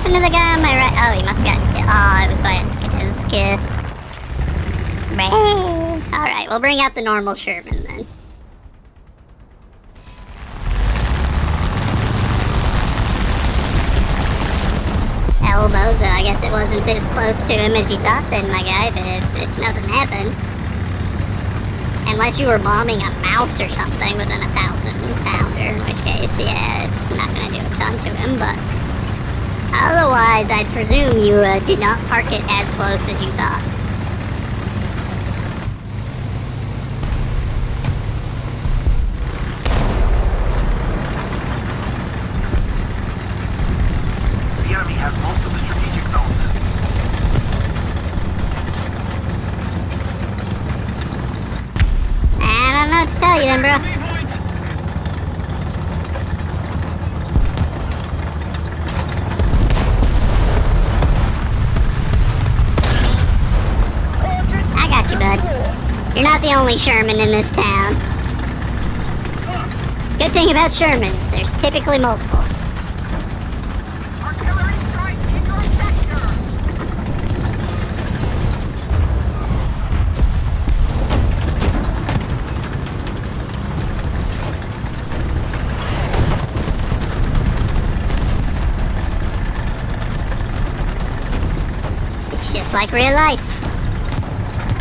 Speaker 6: To the guy on my right. Oh, he must have gotten killed. Oh, it was by a Skidoo. Alright, we'll bring out the normal Sherman then. Elbows, so I guess it wasn't as close to him as you thought then, my guy, if nothing happened. Unless you were bombing a mouse or something within 1,000-pounder, in which case, yeah, it's not gonna do a ton to him, but otherwise, I'd presume you did not park it as close as you thought.
Speaker 3: The enemy has most of the strategic zones.
Speaker 6: I don't know what to tell you then, bro. You're not the only Sherman in this town. Good thing about Shermans, there's typically multiple.
Speaker 5: Artillery strike in your sector.
Speaker 6: It's just like real life.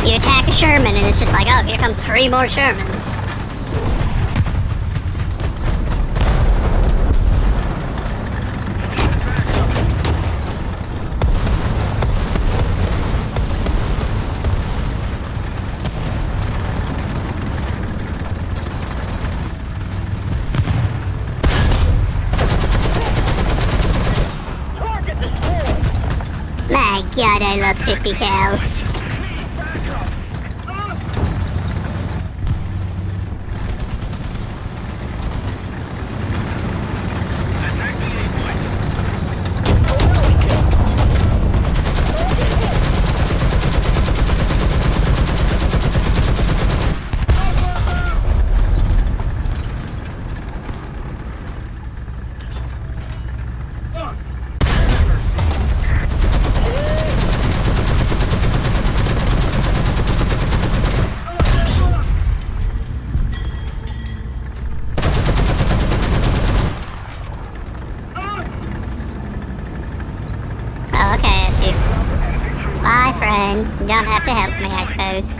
Speaker 6: You attack a Sherman and it's just like, oh, here come 3 more Shermans. My god, I love 50 cals. Bye, friend. You don't have to help me, I suppose.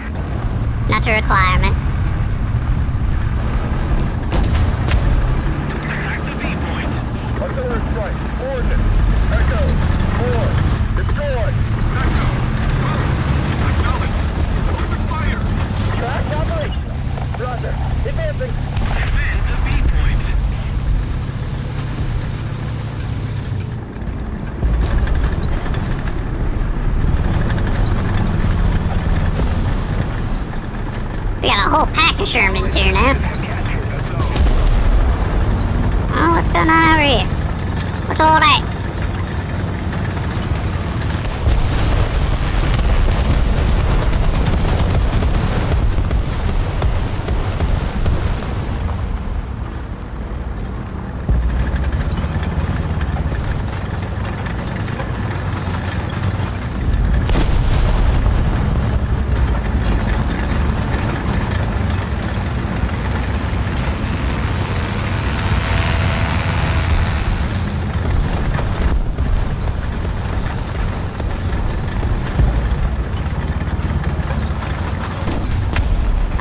Speaker 6: It's not a requirement.
Speaker 3: Attack the B point. Artillery strike. Coordinates. Echo. 4. Destroy. Echo. Acknowledge. Open fire. Track operation. Roger. Advancing. Defend the B point.
Speaker 6: We got a whole pack of Shermans here now.
Speaker 3: Capture the zone.
Speaker 6: Oh, what's going on over here? What's all that?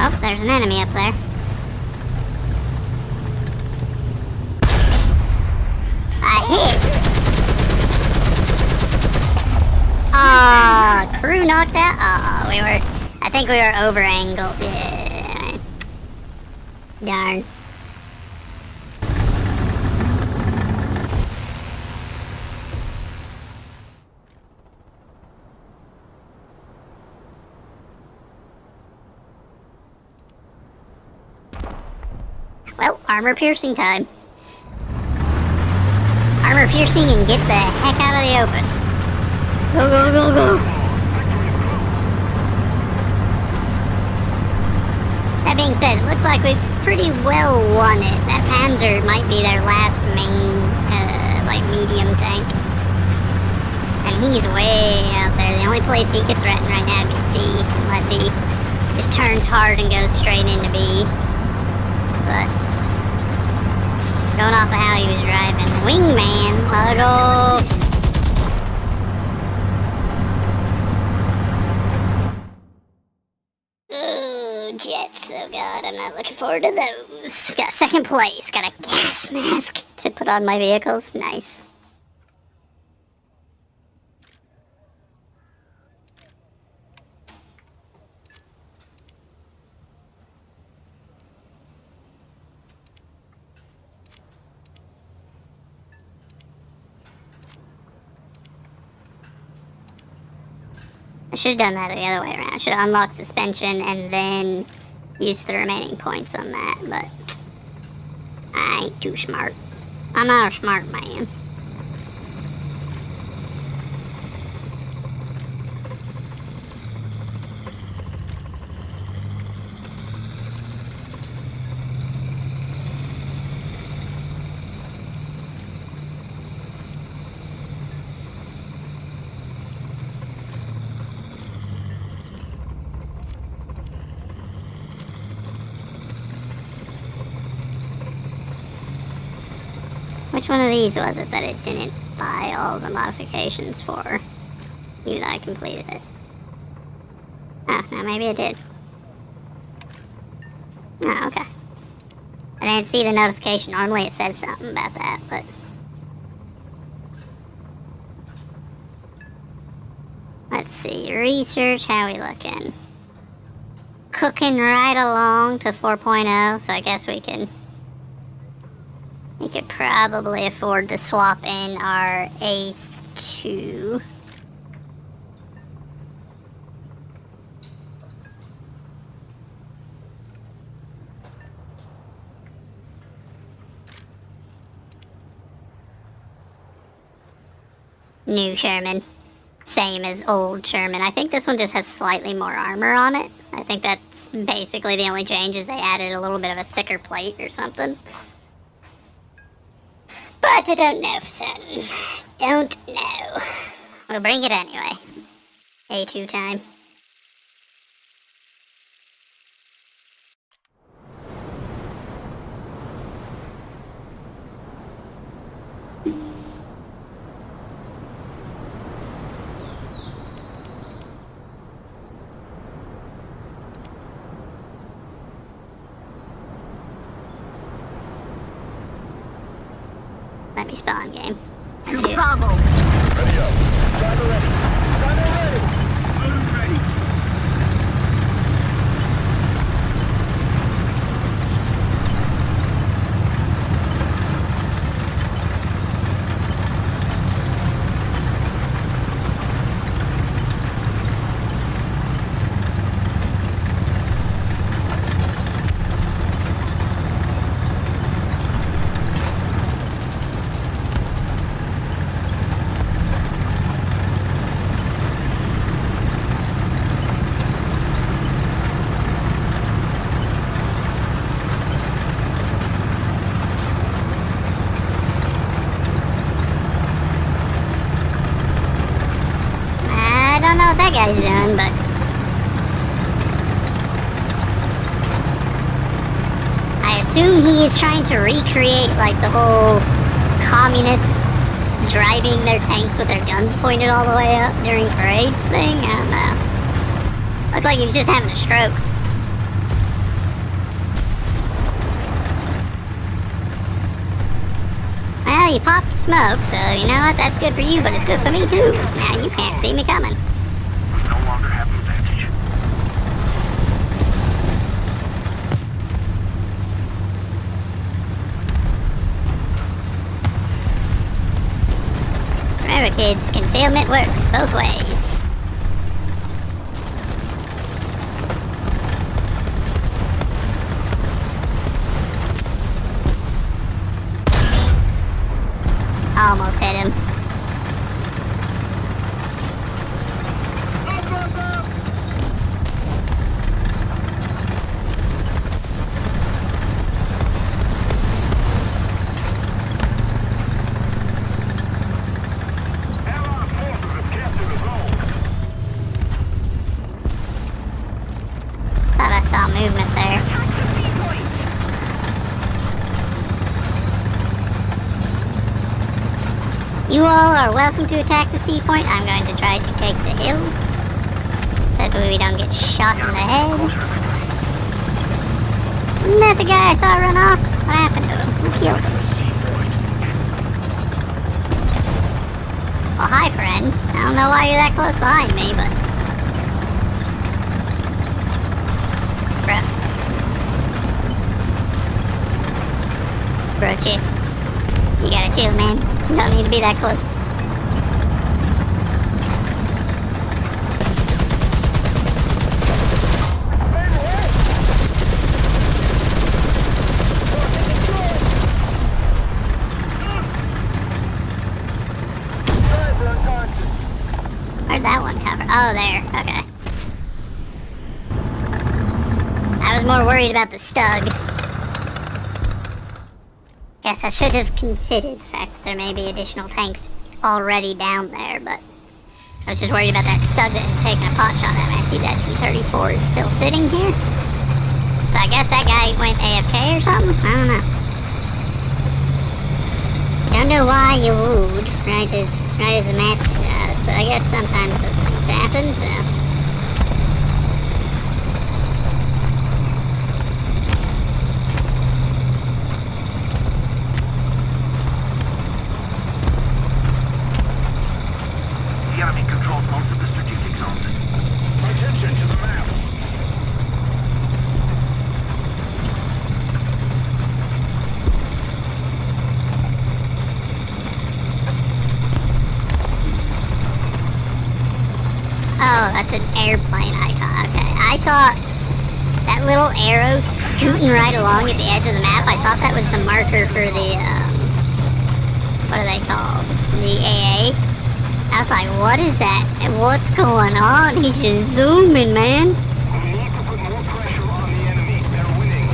Speaker 6: Oh, there's an enemy up there. I hit! Oh, crew knocked out? Oh, I think we were over angled. Yeah. Darn. Well, armor piercing time. Armor piercing and get the heck out of the open. Go, go, go, go. That being said, it looks like we've pretty well won it. That Panzer might be their last main, medium tank. And he's way out there. The only place he could threaten right now would be C, unless he just turns hard and goes straight into B. But going off of how he was driving, wingman, let go. Ooh, jets, oh god, I'm not looking forward to those. Got second place, got a gas mask to put on my vehicles, nice. I should have done that the other way around. I should have unlocked suspension and then used the remaining points on that, but I ain't too smart. I'm not a smart man. Which one of these was it that it didn't buy all the modifications for, even though I completed it? Oh, no, maybe I did. Oh, okay. I didn't see the notification. Normally it says something about that, but... Let's see, research, how we looking? Cooking right along to 4.0, so I guess we could probably afford to swap in our 8th 2. New Sherman. Same as old Sherman. I think this one just has slightly more armor on it. I think that's basically the only change, is they added a little bit of a thicker plate or something. But I don't know for certain. Don't know. We'll bring it anyway. A2 time. enemy spawn game.
Speaker 5: To
Speaker 6: Yeah.
Speaker 5: Bravo.
Speaker 3: Ready up. Driver ready. Driver ready.
Speaker 5: Move ready.
Speaker 6: I don't know what that guy's doing, but I assume he is trying to recreate like the whole communists driving their tanks with their guns pointed all the way up during parades thing. I don't know. Looked like he was just having a stroke. Well, you popped smoke, so you know what? That's good for you, but it's good for me too. Now you can't see me coming.
Speaker 3: We no longer have an advantage.
Speaker 6: Remember, kids, concealment works both ways. Almost hit him.
Speaker 3: Up, up, up. Allied forces have captured the zone.
Speaker 6: Thought I saw movement there. You all are welcome to attack the sea point. I'm going to try to take the hill. So that we don't get shot in the head. Isn't that the guy I saw run off? What happened to him? Who killed him? Well, hi, friend. I don't know why you're that close behind me, but... Bro, chill. You gotta chill, man. You don't need to be that close.
Speaker 3: Driver unconscious.
Speaker 6: Where'd that one come from? Oh, there. Okay. I was more worried about the Stug. Guess I should have considered the fact that there may be additional tanks already down there, but I was just worried about that Stug that had taken a pot shot at me. I see that T-34 is still sitting here. So I guess that guy went AFK or something? I don't know. Don't know why you would, right as the match starts, but I guess sometimes those things happen, so...
Speaker 3: The enemy controls most of the strategic zones. Attention to the map.
Speaker 6: Oh, that's an airplane icon. Okay, I thought that little arrow scooting right along at the edge of the map, I thought that was the marker for the, what are they called? The AA? I was like, what is that? And what's going on? He's just zooming, man.
Speaker 3: We need to put more pressure on the enemy. They're winning.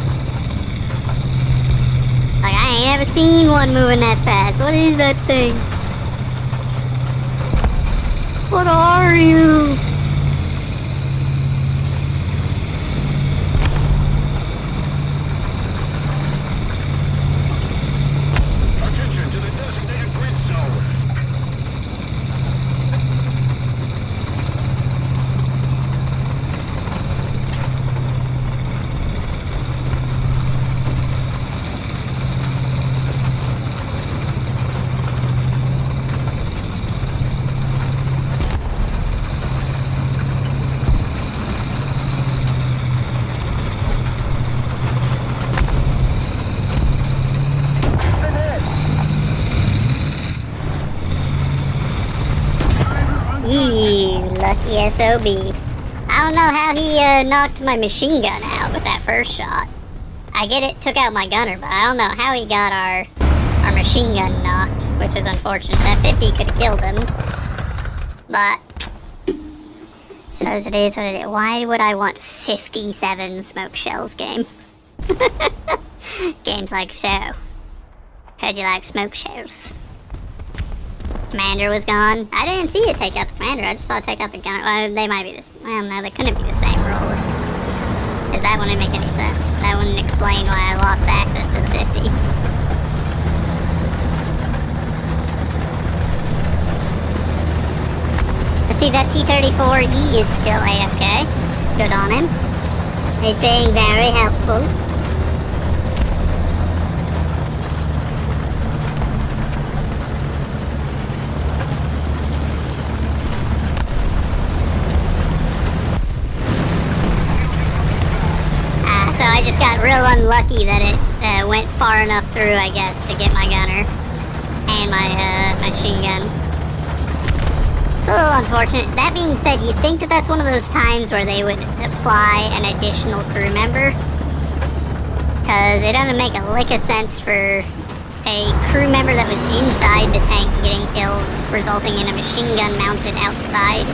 Speaker 6: Like, I ain't ever seen one moving that fast. What is that thing? What are you?
Speaker 3: Attention to the designated grid zone.
Speaker 6: Unlucky SOB. I don't know how he knocked my machine gun out with that first shot. I get it, took out my gunner, but I don't know how he got our machine gun knocked, which is unfortunate. That 50 could have killed him. But I suppose it is what it is. Why would I want 57 smoke shells game? Games like so. Heard you like smoke shells. Commander was gone. I didn't see it take out the commander. I just saw it take out the gunner. Well, they might be this. Well, no, they couldn't be the same role. Because that wouldn't make any sense. That wouldn't explain why I lost access to the 50. I see that T-34E is still AFK. Good on him. He's being very helpful. So I just got real unlucky that it went far enough through, I guess, to get my gunner and my machine gun. It's a little unfortunate. That being said, you'd think that that's one of those times where they would apply an additional crew member, because it doesn't make a lick of sense for a crew member that was inside the tank getting killed, resulting in a machine gun mounted outside.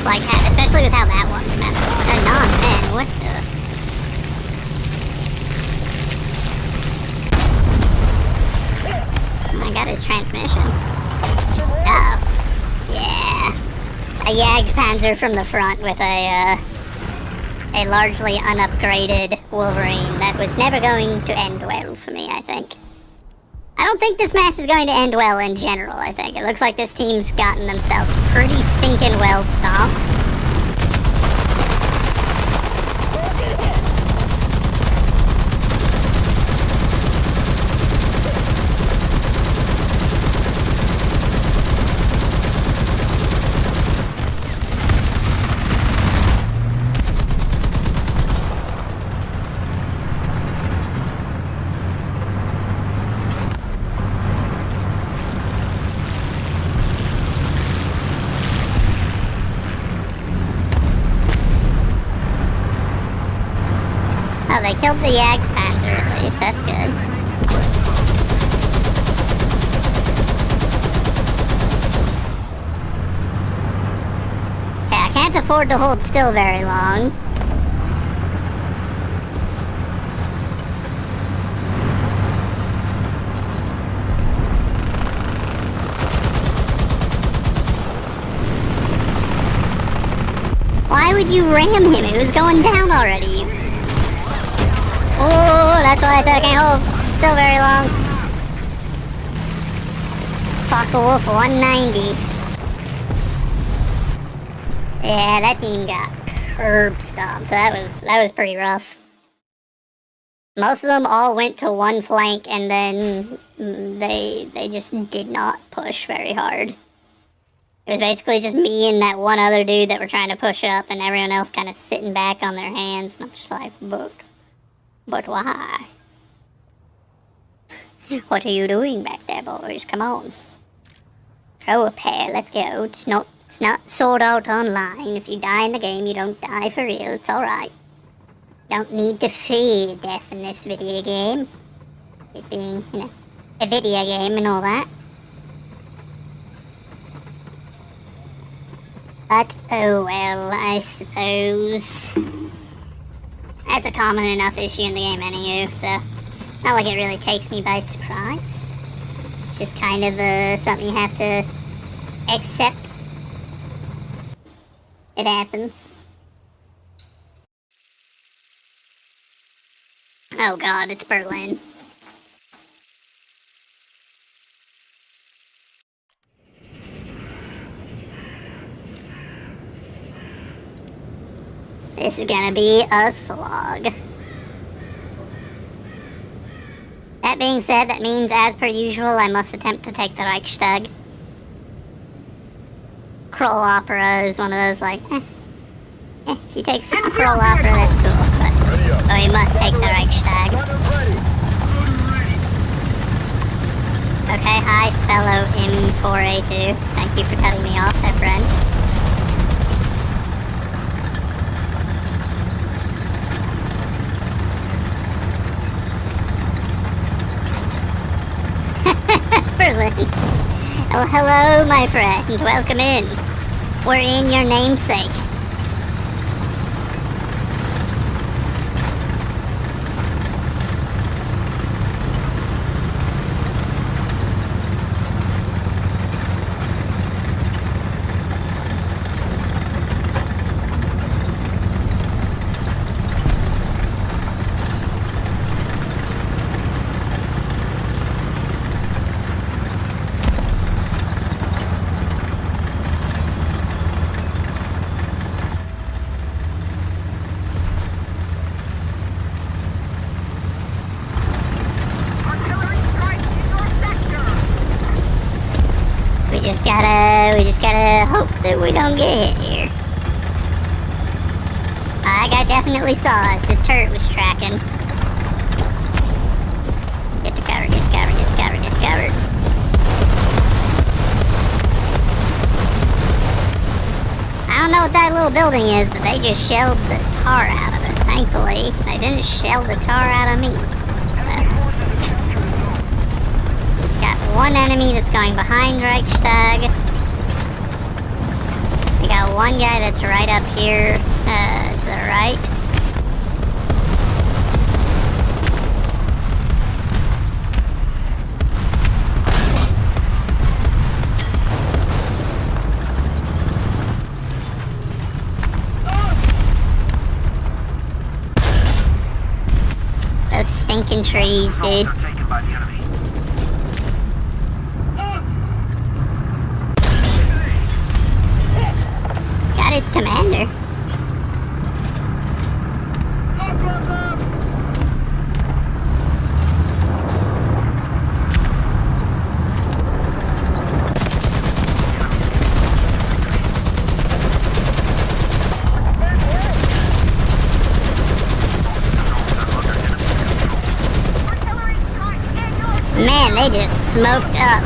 Speaker 6: Like, especially with how that one's messed up. A non-10, what the... I got his transmission. Oh. Yeah. A Jagdpanzer from the front with a largely unupgraded Wolverine that was never going to end well for me, I think. I don't think this match is going to end well in general, I think. It looks like this team's gotten themselves pretty stinking well stomped. Oh, they killed the Jagdpanzer at least, that's good. Okay, I can't afford to hold still very long. Why would you ram him? It was going down already. Oh, that's why I said I can't hold still very long. Fuck a wolf 190. Yeah, that team got curb stomped. That was pretty rough. Most of them all went to one flank and then they just did not push very hard. It was basically just me and that one other dude that were trying to push up, and everyone else kind of sitting back on their hands. And I'm just like, but why? What are you doing back there, boys? Come on. Throw a pair, let's go. It's not Sword Art Online. If you die in the game, you don't die for real. It's alright. Don't need to fear death in this video game. It being, you know, a video game and all that. But, oh well, I suppose. That's a common enough issue in the game anywho, so not like it really takes me by surprise. It's just kind of something you have to accept. It happens. Oh god, it's Berlin. This is gonna be a slog. That being said, that means, as per usual, I must attempt to take the Reichstag. Kroll Opera is one of those, like, if you take Kroll Opera, that's cool, but we must take the Reichstag. Okay, hi, fellow M4A2. Thank you for cutting me off, my friend. Oh, hello, my friend. Welcome in. We're in your namesake.
Speaker 5: Artillery strike in your sector.
Speaker 6: We just gotta hope that we don't get hit here. That guy definitely saw us. His turret was tracking. Get to cover, get to cover, get to cover, get to cover. I don't know what that little building is, but they just shelled the tar out of it. Thankfully, they didn't shell the tar out of me. So, got one enemy that's going behind Reichstag. We got one guy that's right up here to the right. Those stinking trees, dude.
Speaker 3: Taken by the enemy.
Speaker 6: Got his commander.
Speaker 5: Artillery strike in your
Speaker 6: Man, they just smoked up.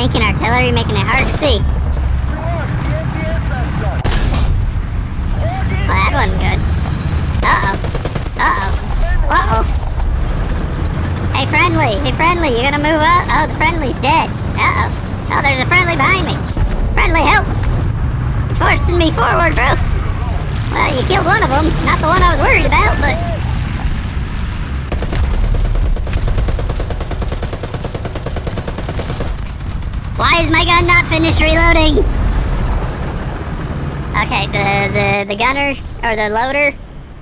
Speaker 6: Stinking artillery making it hard to see. Well, that wasn't good. Uh-oh. Uh-oh. Uh-oh. Hey, friendly, you gonna move up? Oh, the friendly's dead. Uh-oh. Oh, there's a friendly behind me. Friendly, help! You're forcing me forward, bro. Well, you killed one of them. Not the one I was worried about, but... Why is my gun not finished reloading? Okay, the gunner, or the loader,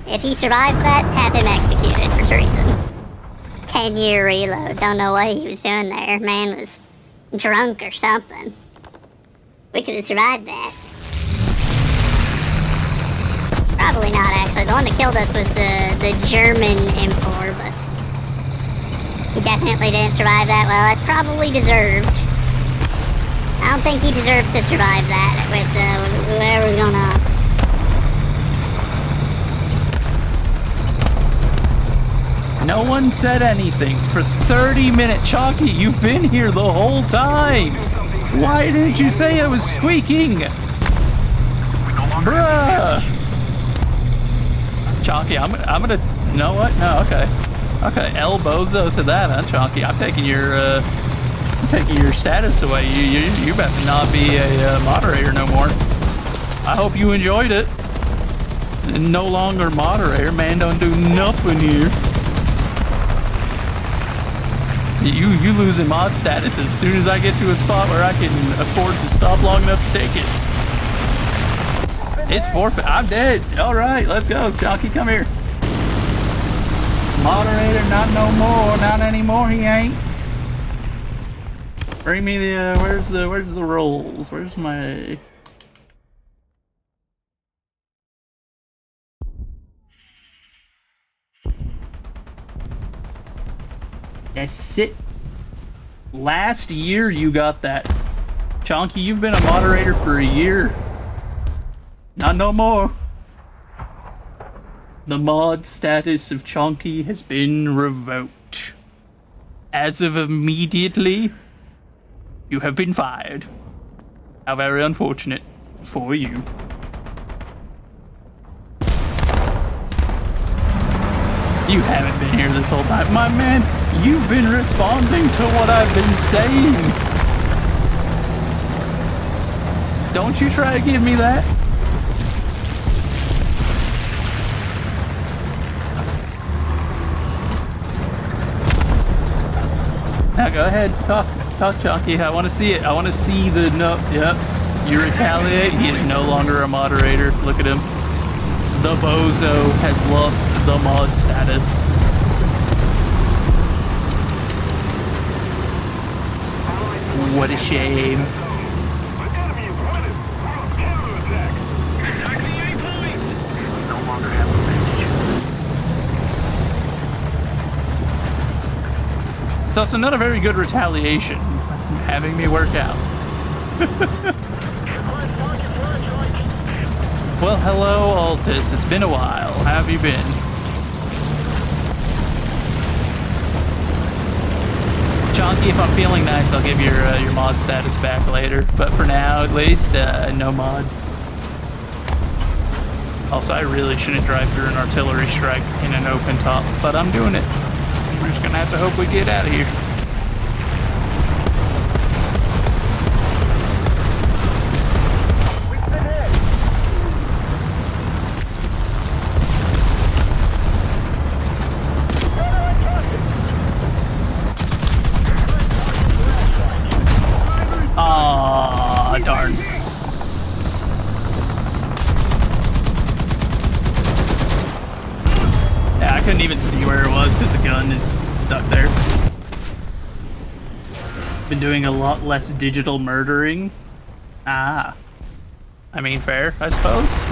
Speaker 6: if he survived that, have him executed for treason. 10-year reload. Don't know what he was doing there. Man was drunk or something. We could have survived that. Probably not, actually. The one that killed us was the German M4, but he definitely didn't survive that. Well, that's probably deserved. I don't think he deserved to survive that with whatever was going on.
Speaker 1: No one said anything for 30 minutes. Chalky, you've been here the whole time. Why didn't you say I was squeaking? Bruh. Chalky, I'm gonna. You know what? No, okay. Okay, El Bozo to that, huh, Chalky? I'm taking your status away. You better not be a moderator no more. I hope you enjoyed it. No longer moderator, man. Don't do nothing here. You losing mod status as soon as I get to a spot where I can afford to stop long enough to take it. It's forfeit. I'm dead. All right, let's go. Chalky, come here. Moderator, not no more. Not anymore. He ain't. Bring me the. Where's the rolls? Where's my? That's it. Last year you got that. Chonky, you've been a moderator for a year. Not no more. The mod status of Chonky has been revoked. As of immediately, you have been fired. How very unfortunate for you. You haven't been here this whole time. My man, you've been responding to what I've been saying. Don't you try to give me that. Now go ahead, talk, Chunky. I want to see it. I want to see the no. Yep, you retaliate. He is no longer a moderator. Look at him. The bozo has lost the mod status. What a shame. It's also not a very good retaliation, having me work out. Well, hello, Altus. It's been a while. How have you been? Chonky, if I'm feeling nice, I'll give your mod status back later. But for now, at least, no mod. Also, I really shouldn't drive through an artillery strike in an open top, but I'm doing it. We're just gonna have to hope we get out of here. Ah, darn. Yeah, I couldn't even see where it was because the gun is stuck there. Been doing a lot less digital murdering. Ah. I mean, fair, I suppose.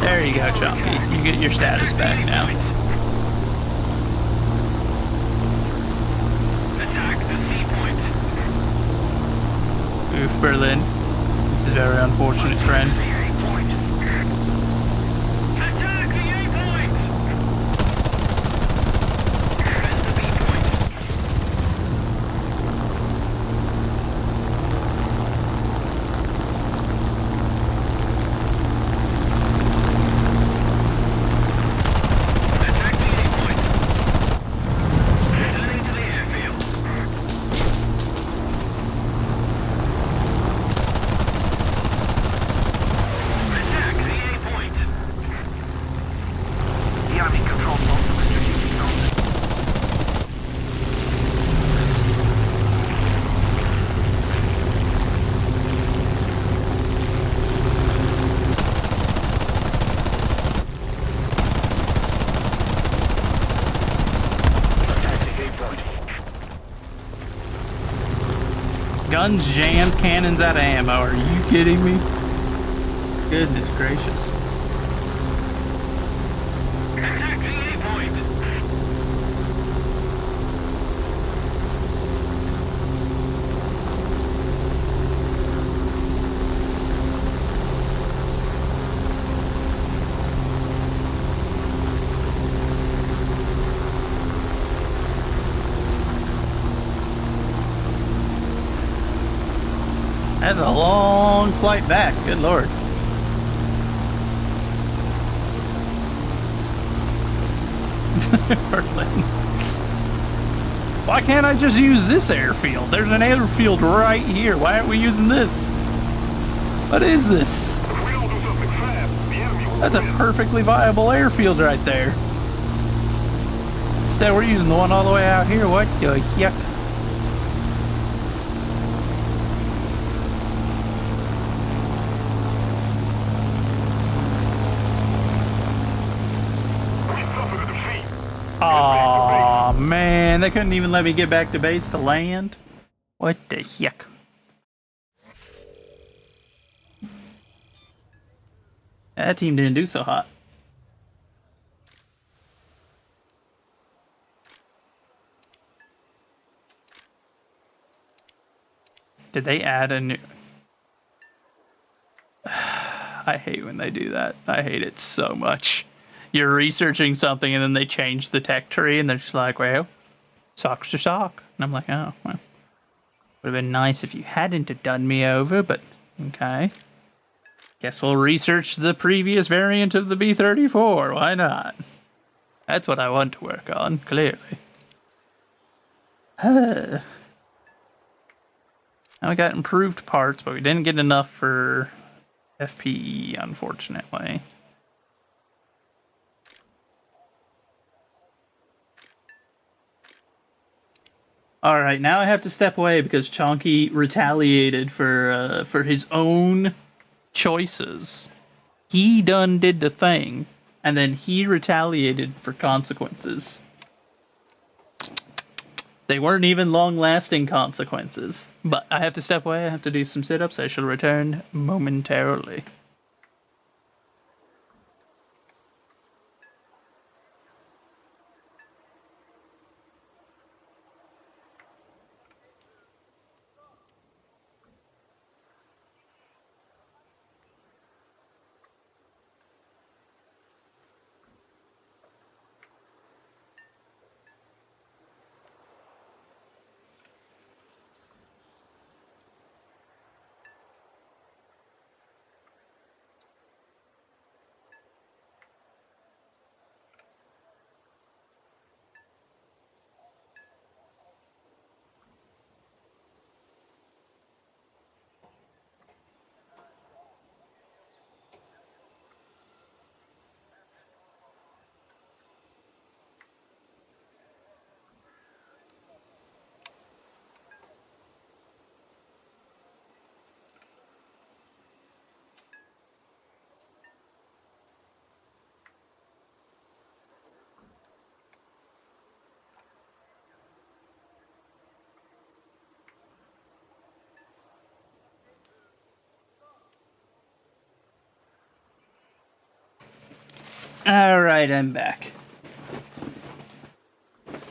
Speaker 1: There you go, Chunky. You get your status back now.
Speaker 3: Attack the C point.
Speaker 1: Oof, Berlin. This is very unfortunate, friend.
Speaker 3: Attack the A point. Defend the B point. Attack the A point. Returning to the airfield. Attack the A point. The enemy controls most of the strategic zones. Attack the A point.
Speaker 1: Guns jammed, cannons out of ammo. Are you kidding me? Goodness gracious.
Speaker 3: Attack the A point.
Speaker 1: That's a long flight back. Good lord. Berlin. Why can't I just use this airfield? There's an airfield right here. Why aren't we using this? What is this?
Speaker 3: If we don't do something fast, the enemy will
Speaker 1: That's a
Speaker 3: win.
Speaker 1: perfectly viable airfield right there. Instead, we're using the one all the way out here. What the heck?
Speaker 3: We suffered a defeat.
Speaker 1: Aw, man, they couldn't even let me get back to base to land. What the heck? That team didn't do so hot. Did they add a new... I hate when they do that. I hate it so much. You're researching something and then they change the tech tree and they're just like, well, socks to sock. And I'm like, oh, well. Would have been nice if you hadn't have done me over, but okay. Guess we'll research the previous variant of the B-34. Why not? That's what I want to work on, clearly. Now we got improved parts, but we didn't get enough for FPE, unfortunately. Alright, now I have to step away because Chonky retaliated for his own choices. He done did the thing, and then he retaliated for consequences. They weren't even long-lasting consequences. But I have to step away, I have to do some sit-ups, I shall return momentarily. Alright, I'm back.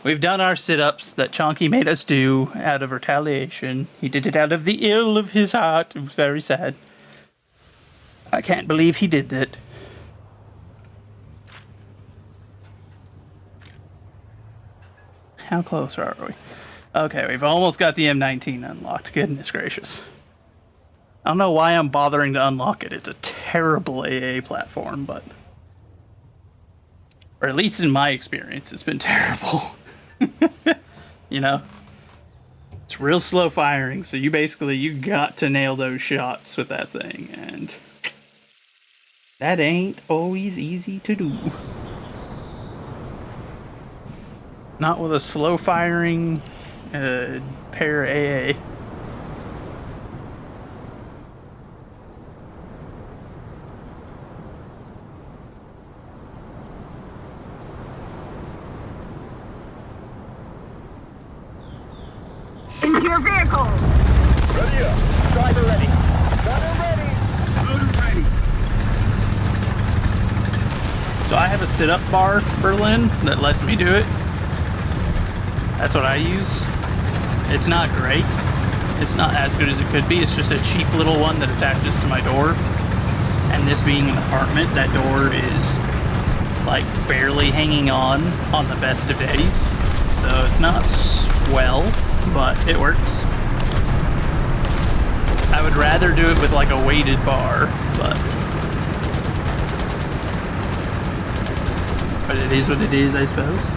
Speaker 1: We've done our sit-ups that Chonky made us do out of retaliation. He did it out of the ill of his heart. It was very sad. I can't believe he did that. How close are we? Okay, we've almost got the M19 unlocked. Goodness gracious. I don't know why I'm bothering to unlock it. It's a terrible AA platform, but... Or at least in my experience, it's been terrible. You know? It's real slow firing, so you got to nail those shots with that thing, and... that ain't always easy to do. Not with a slow firing pair AA.
Speaker 5: Into your vehicle!
Speaker 3: Ready up. Driver ready. Gunner ready. Motor ready.
Speaker 1: So I have a sit-up bar, Berlin, that lets me do it. That's what I use. It's not great. It's not as good as it could be. It's just a cheap little one that attaches to my door. And this being an apartment, that door is like barely hanging on the best of days. So it's not swell, but it works. I would rather do it with like a weighted bar, but it is what it is, I suppose.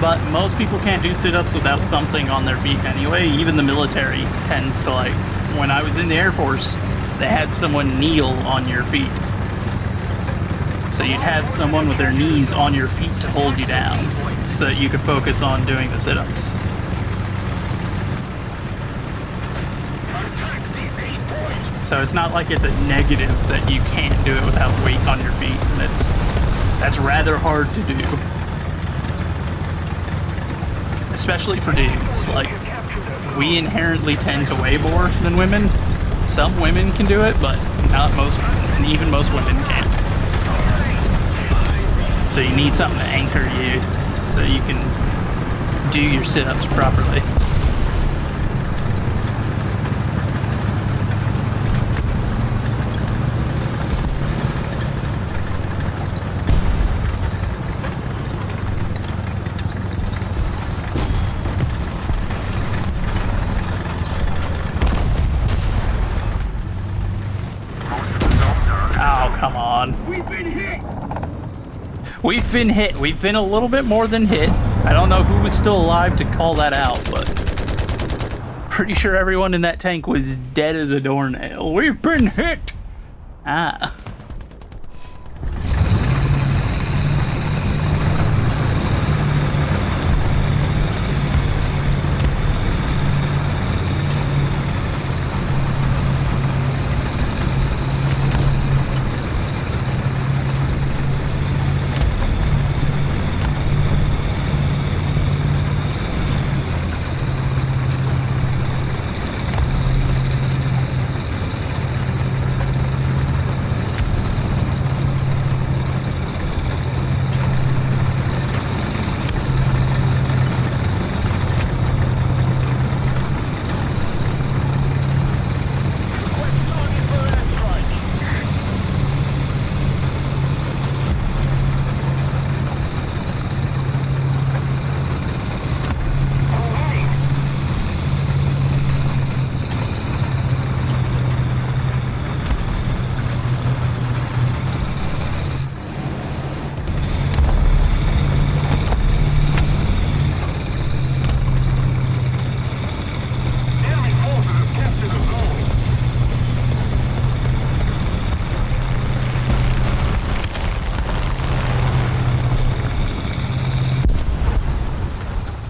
Speaker 1: But most people can't do sit-ups without something on their feet anyway. Even the military tends to, like, when I was in the Air Force, they had someone kneel on your feet. So you'd have someone with their knees on your feet to hold you down so that you could focus on doing the sit-ups. So it's not like it's a negative that you can't do it without weight on your feet. That's rather hard to do. Especially for dudes. Like, we inherently tend to weigh more than women. Some women can do it, but not most, and even most women can't. So you need something to anchor you so you can do your sit-ups properly. Oh, come on.
Speaker 3: We've been hit!
Speaker 1: We've been hit. We've been a little bit more than hit. I don't know who was still alive to call that out, but pretty sure everyone in that tank was dead as a doornail. We've been hit! Ah.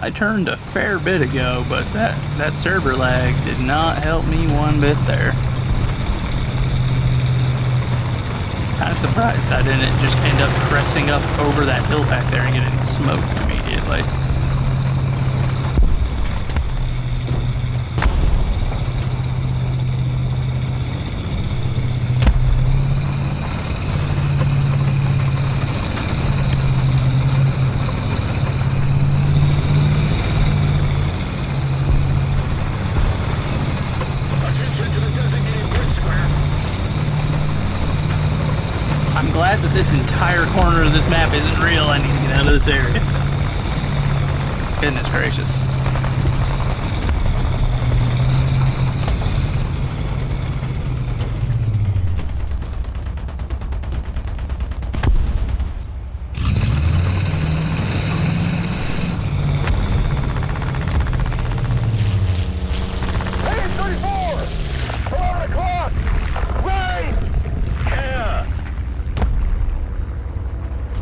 Speaker 1: I turned a fair bit ago, but that server lag did not help me one bit there. Kind of surprised I didn't just end up cresting up over that hill back there and getting smoked immediately. I'm glad that this entire corner of this map isn't real. I need to get out of this area. Goodness gracious.
Speaker 3: Hey, 34! 11 o'clock! Rain! Yeah!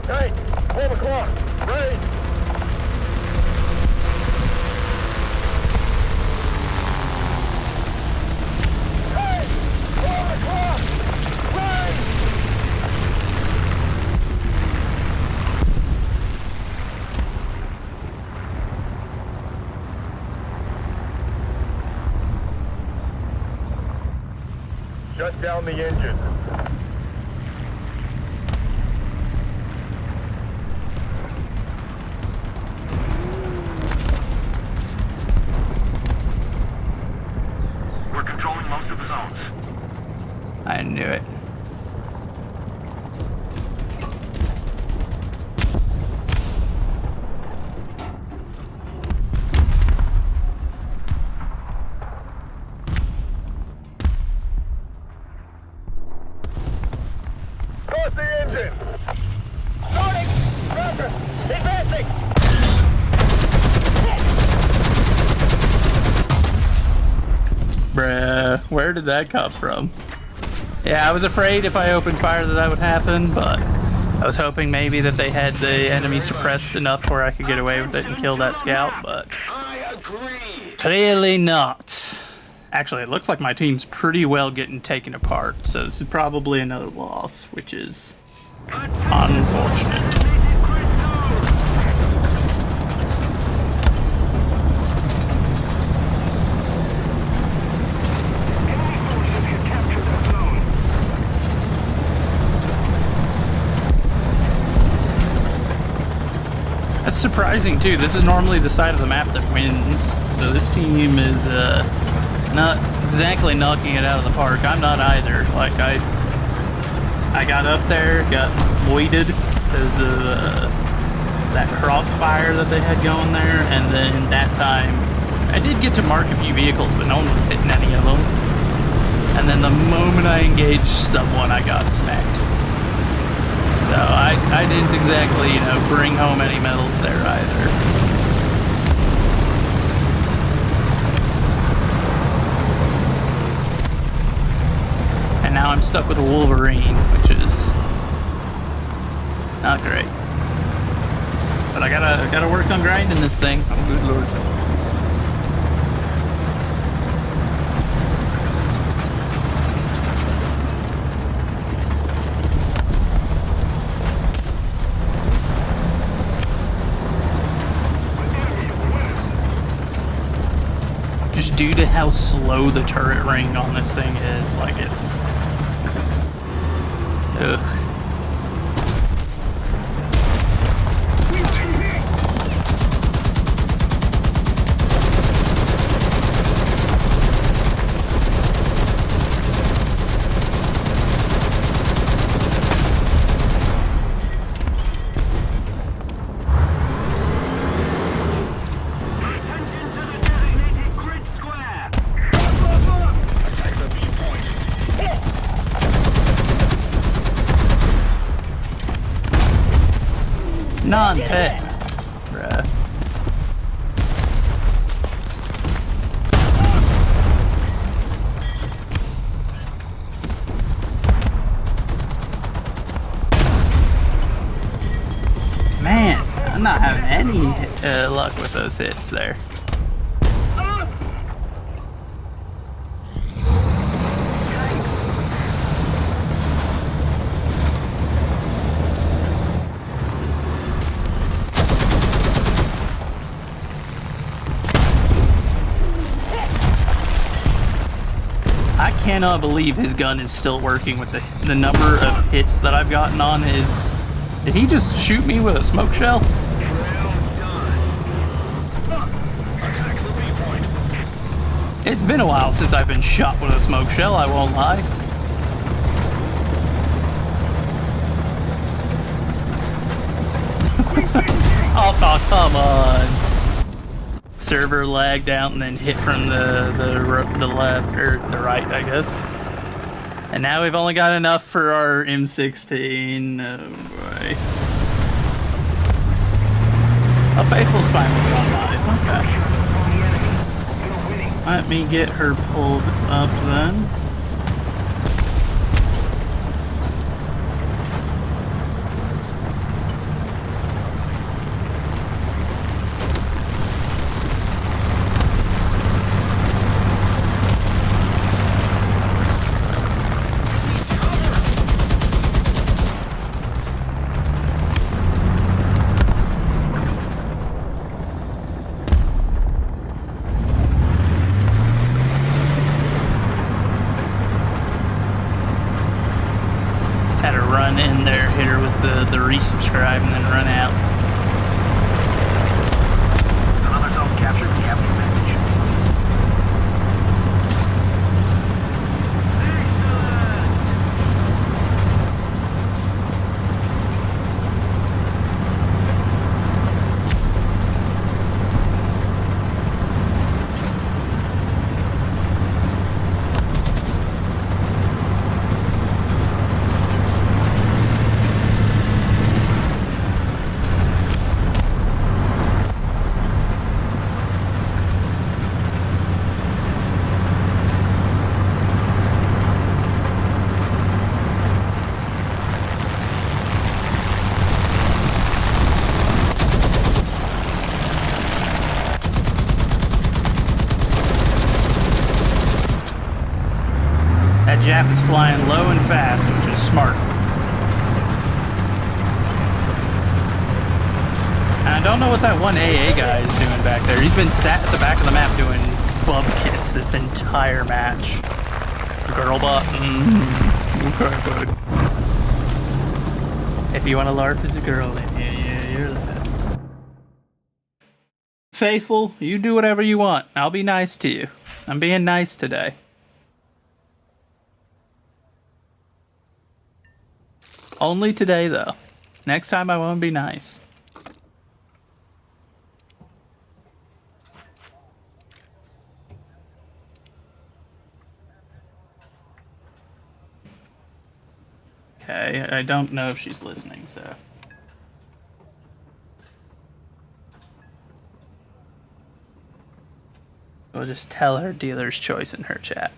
Speaker 3: Hey, 12 o'clock! Rain! Hey! 12 o'clock! Rain! Shut down the engine. We're controlling most of the zones.
Speaker 1: I knew it. Where did that come from? Yeah, I was afraid if I opened fire that would happen, but I was hoping maybe that they had the enemy suppressed enough to where I could get away with it and kill that scout, but clearly not. Actually, it looks like my team's pretty well getting taken apart, so this is probably another loss, which is unfortunate. That's surprising too. This is normally the side of the map that wins, so this team is not exactly knocking it out of the park. I'm not either. Like I got up there, got voided because of that crossfire that they had going there, and then that time I did get to mark a few vehicles, but no one was hitting any of them. And then the moment I engaged someone, I got smacked. So I didn't exactly, you know, bring home any medals there either. And now I'm stuck with a Wolverine, which is not great. But I gotta work on grinding this thing. Oh, good lord. Just due to how slow the turret ring on this thing is, like it's... Ugh. Non-pet. Bruh. Man, I'm not having any luck with those hits there. I cannot believe his gun is still working with the number of hits that I've gotten on his... Did he just shoot me with a smoke shell? It's been a while since I've been shot with a smoke shell, I won't lie. Oh, come on. Server lagged out and then hit from the left, or the right, I guess. And now we've only got enough for our M16. Oh boy. Oh, Faithful's fine with it on live. Okay. Let me get her pulled up then. In there, hit her with the resubscribe and then run out.
Speaker 3: Another zone captured. We have the advantage.
Speaker 1: map is flying low and fast, which is smart. And I don't know what that one AA guy is doing back there. He's been sat at the back of the map doing bub kiss this entire match. Girl butt. Okay, bud. If you want to LARP as a girl, then yeah, you're that. Faithful, you do whatever you want. I'll be nice to you. I'm being nice today. Only today, though. Next time I won't be nice. Okay, I don't know if she's listening, so... We'll just tell her dealer's choice in her chat.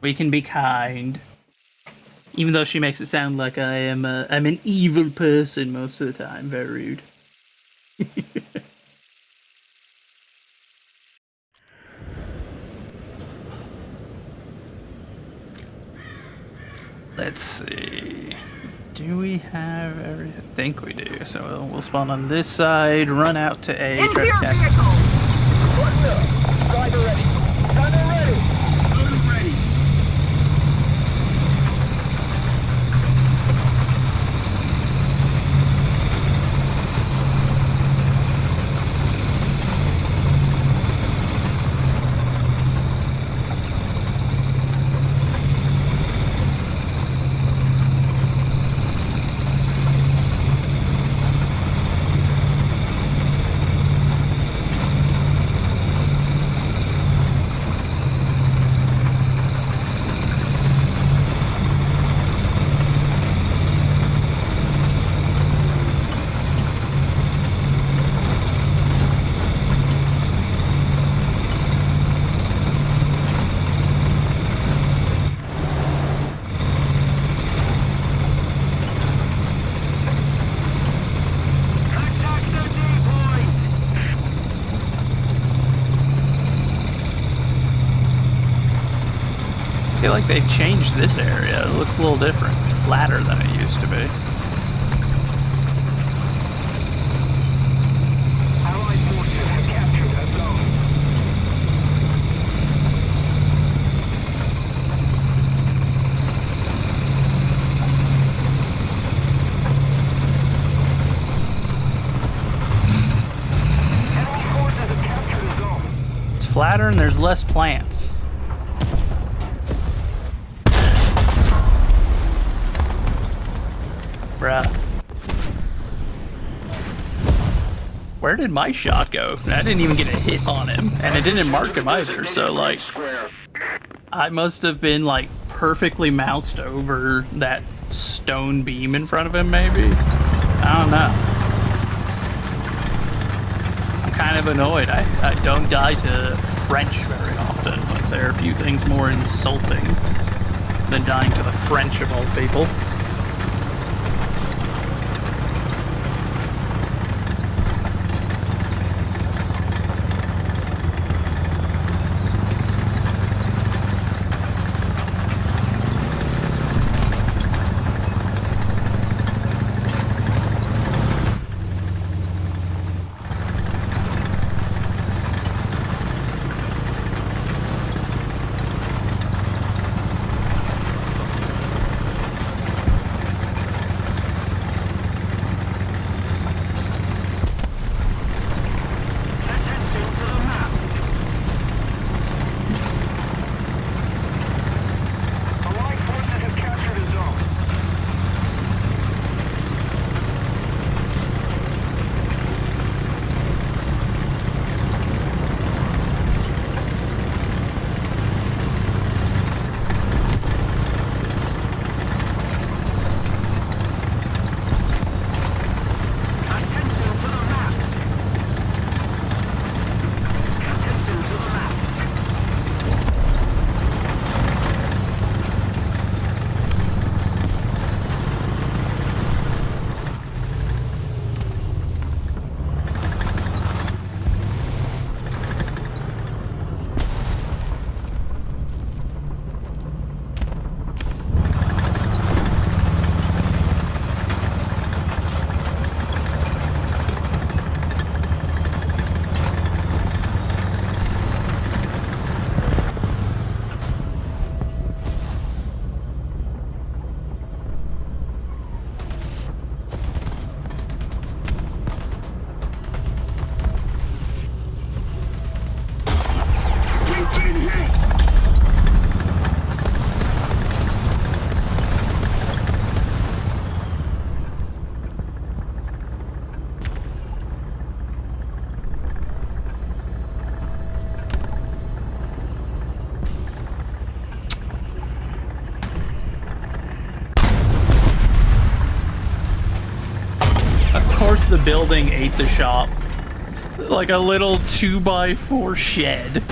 Speaker 1: We can be kind. Even though she makes it sound like I'm an evil person most of the time. Very rude. Let's see. Do we have everything? I think we do. So we'll spawn on this side, run out to A, try to catch.
Speaker 3: Button up. Driver ready. Gunner ready. Load ready.
Speaker 1: I feel like they've changed this area. It looks a little different. It's flatter than it used to be.
Speaker 3: Allied forces have captured a zone. Enemy forces have captured a zone.
Speaker 1: It's flatter and there's less plants. Bruh. Where did my shot go? I didn't even get a hit on him, and it didn't mark him either, so like, I must have been like perfectly moused over that stone beam in front of him, maybe? I don't know. I'm kind of annoyed. I don't die to French very often, but there are a few things more insulting than dying to the French of all people. the building ate the shop. Like a little 2x4 shed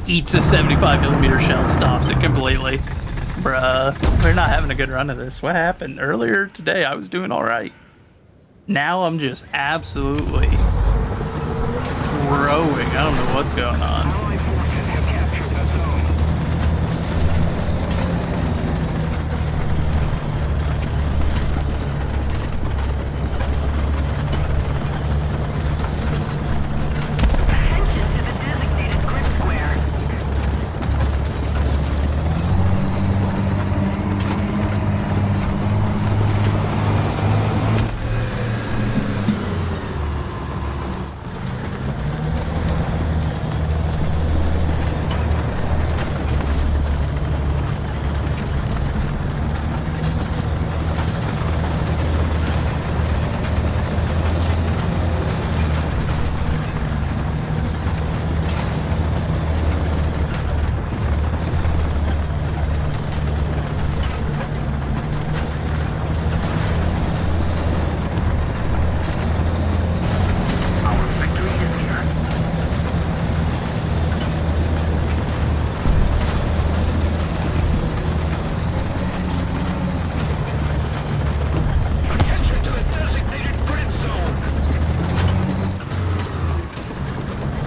Speaker 1: eats a 75mm shell, stops it completely. Bruh, we're not having a good run of this. What happened? Earlier today, I was doing alright. Now I'm just absolutely throwing. I don't know what's going on.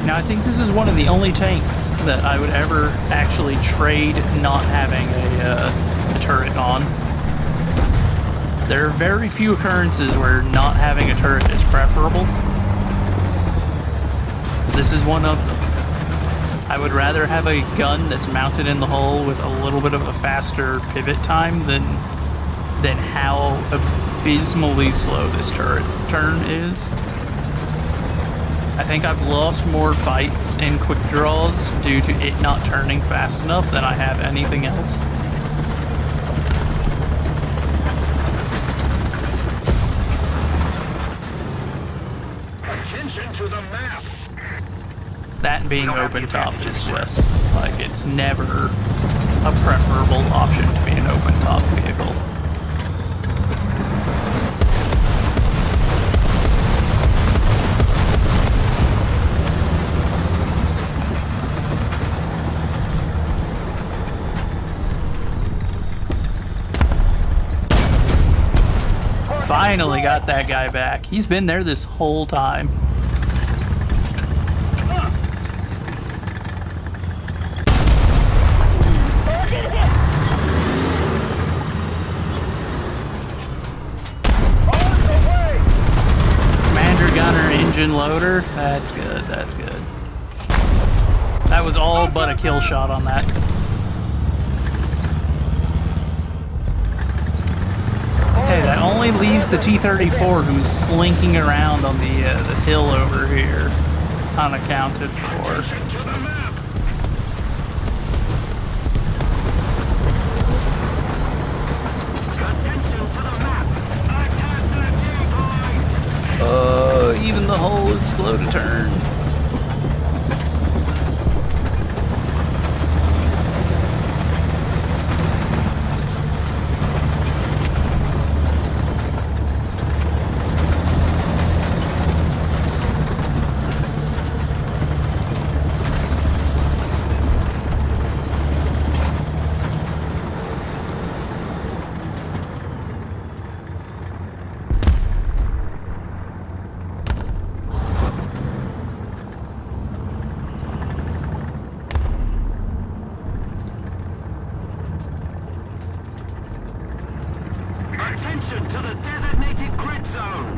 Speaker 1: Now, I think this is one of the only tanks that I would ever actually trade not having a turret on. There are very few occurrences where not having a turret is preferable. This is one of them. I would rather have a gun that's mounted in the hull with a little bit of a faster pivot time than how abysmally slow this turret turn is. I think I've lost more fights in quick draws due to it not turning fast enough than I have anything else.
Speaker 3: Attention to the map.
Speaker 1: That being open top is just, like, it's never a preferable option to be an open top vehicle. Finally got that guy back. He's been there this whole time. Commander Gunner engine loader. That's good, that's good. That was all but a kill shot on that. Okay, that only leaves the T-34 who's slinking around on the hill over here, unaccounted for. Even the hull is slow to turn.
Speaker 3: Attention to the designated grid zone.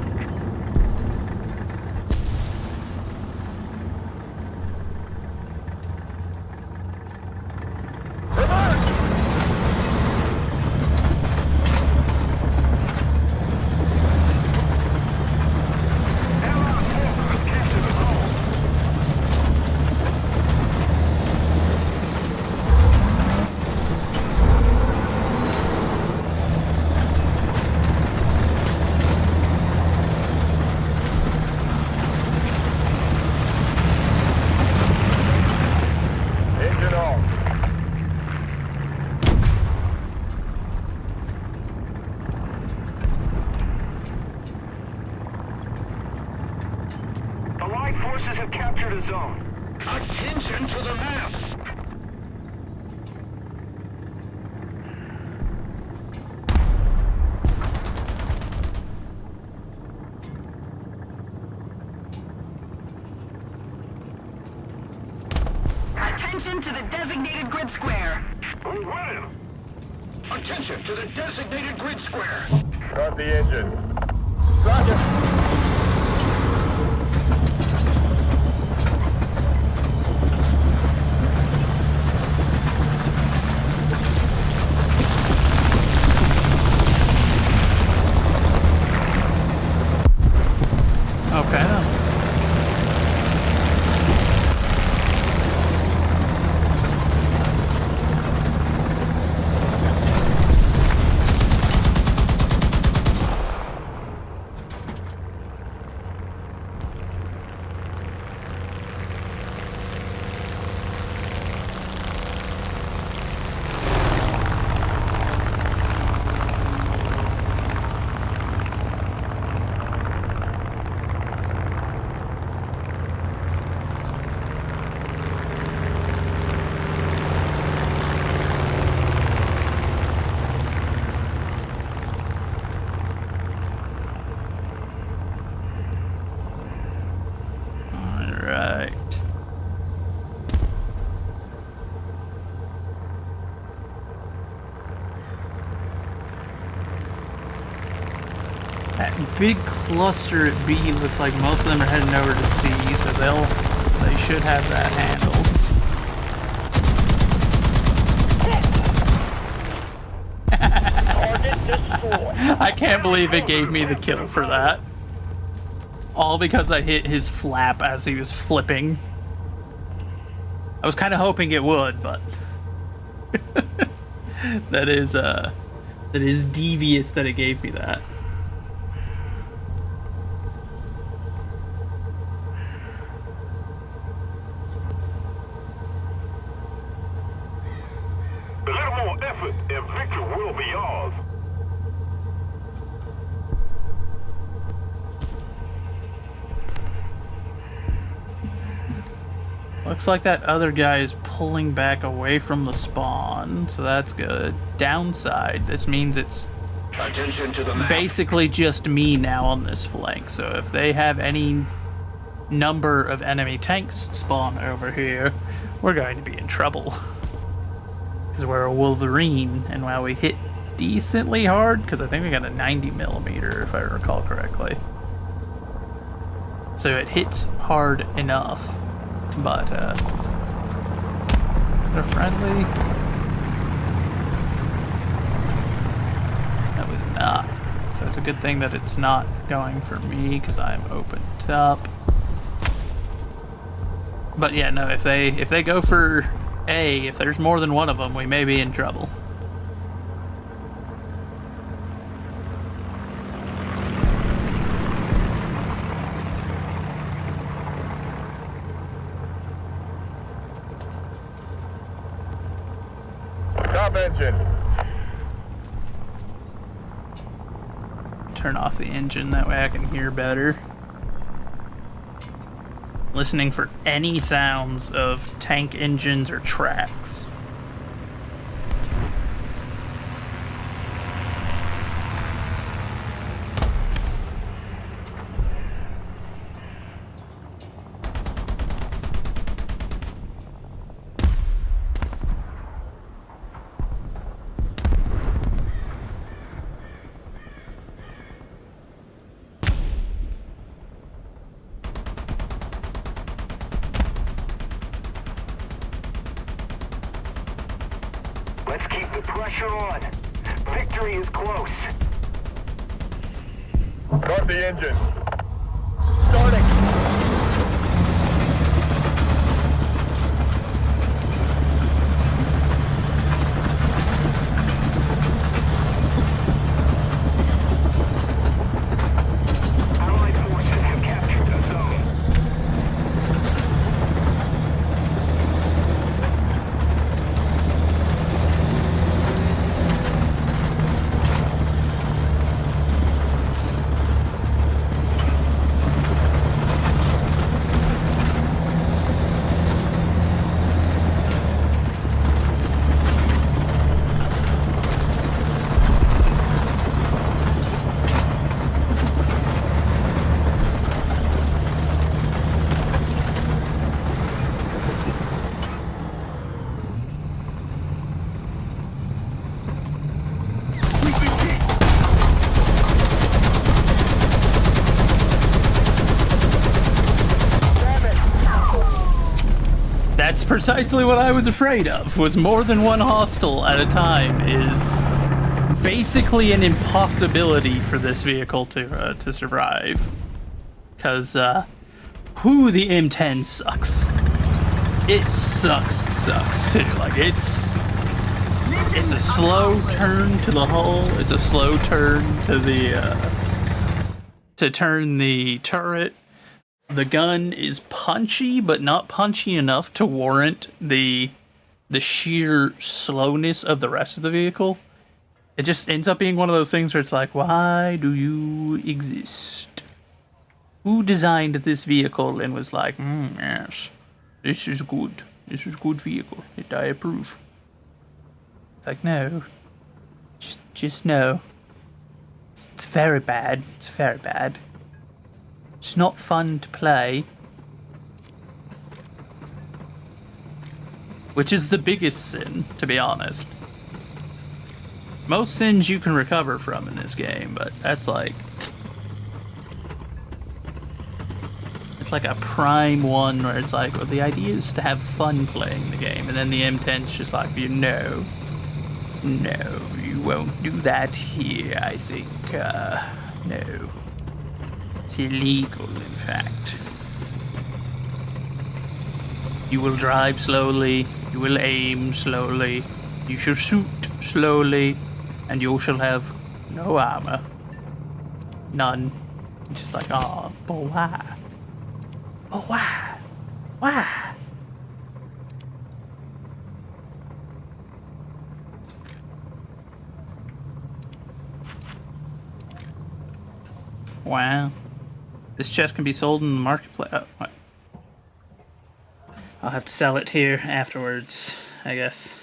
Speaker 3: the zone. Attention to the map!
Speaker 5: Attention to the designated grid square.
Speaker 3: We're winning! Attention to the designated grid square! Start the engine. Roger!
Speaker 1: Okay then. Alright. That big cluster at B looks like most of them are heading over to C, so they should have that handled.
Speaker 3: Target destroyed!
Speaker 1: I can't believe it gave me the kill for that. All because I hit his flap as he was flipping. I was kind of hoping it would, but that is devious that it gave me that.
Speaker 3: A little more effort and victory will be ours.
Speaker 1: Looks like that other guy is pulling back away from the spawn, so that's good. Downside, this means it's
Speaker 3: Attention to the map.
Speaker 1: basically just me now on this flank, so if they have any number of enemy tanks spawn over here, we're going to be in trouble. Because we're a Wolverine, and while we hit decently hard, because I think we got a 90mm if I recall correctly. So it hits hard enough, but they're friendly. No, it's not. So it's a good thing that it's not going for me because I'm opened up. But yeah, no, if they go for A, if there's more than one of them, we may be in trouble.
Speaker 3: Top engine.
Speaker 1: Turn off the engine, that way I can hear better. Listening for any sounds of tank engines or tracks.
Speaker 3: Let's keep the pressure on. Victory is close. Start the engine. Starting. Allied forces have captured the zone.
Speaker 1: precisely what I was afraid of. Was more than one hostile at a time is basically an impossibility for this vehicle to survive. Cause the M10 sucks. It sucks too. Like it's a slow turn to the hull. It's a slow turn to the to turn the turret. The gun is punchy, but not punchy enough to warrant the sheer slowness of the rest of the vehicle. It just ends up being one of those things where it's like, why do you exist? Who designed this vehicle and was like, yes, this is good. This is a good vehicle. I approve. It's like, no. Just no. It's very bad. It's very bad. It's not fun to play. Which is the biggest sin, to be honest. Most sins you can recover from in this game, but that's like... It's like a prime one where it's like, well, the idea is to have fun playing the game, and then the M10's just like, no, you won't do that here, I think, no. It's illegal, in fact. You will drive slowly, you will aim slowly, you shall shoot slowly, and you shall have no armor. None. It's just like, oh, but why? But why? Why? Wow. This chest can be sold in the marketplace. Oh, what? I'll have to sell it here afterwards, I guess.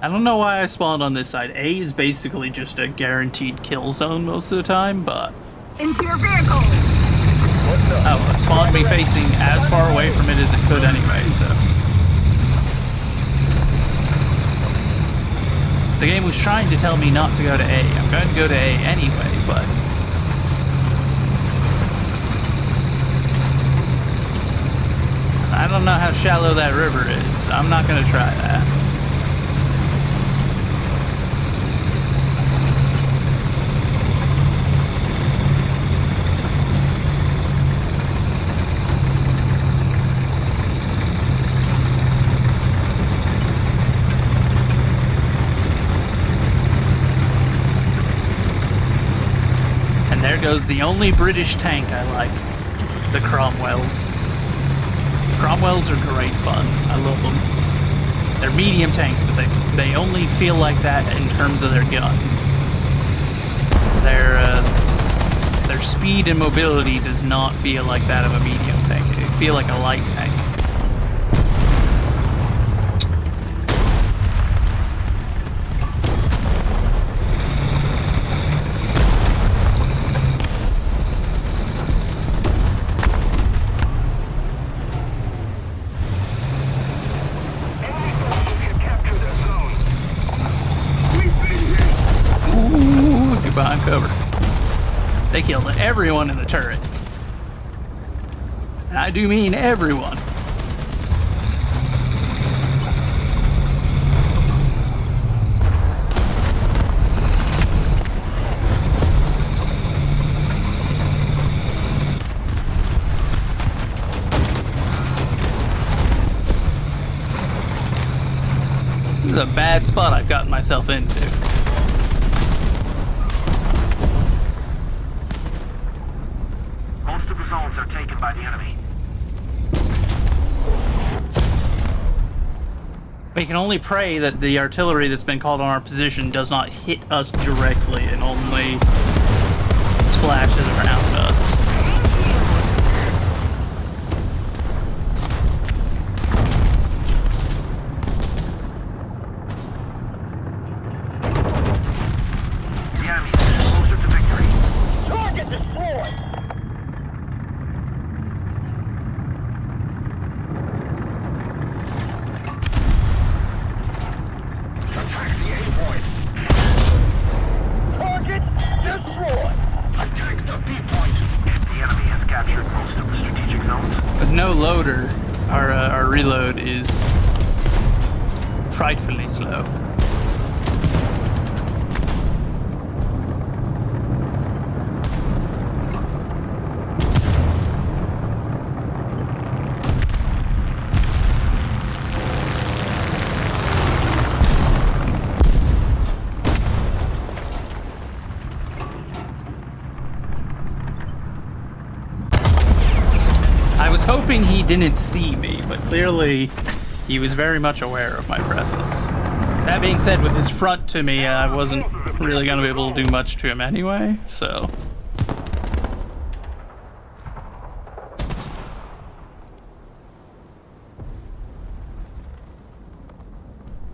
Speaker 1: I don't know why I spawned on this side. A is basically just a guaranteed kill zone most of the time, but...
Speaker 5: Into your vehicle!
Speaker 1: Oh, it spawned me facing as far away from it as it could anyway, so... The game was trying to tell me not to go to A. I'm going to go to A anyway, but... I don't know how shallow that river is. I'm not going to try that. There goes the only British tank I like, the Cromwells. Cromwells are great fun. I love them. They're medium tanks, but they only feel like that in terms of their gun. Their speed and mobility does not feel like that of a medium tank. They feel like a light tank. Behind cover. They killed everyone in the turret. And I do mean everyone. This is a bad spot I've gotten myself into.
Speaker 3: Most of the zones are taken by the enemy.
Speaker 1: We can only pray that the artillery that's been called on our position does not hit us directly and only splashes around us.
Speaker 3: The enemy is closer to victory. Target destroyed!
Speaker 1: frightfully slow. I was hoping he didn't see me, but clearly he was very much aware of my presence. That being said, with his front to me, I wasn't really going to be able to do much to him anyway, so...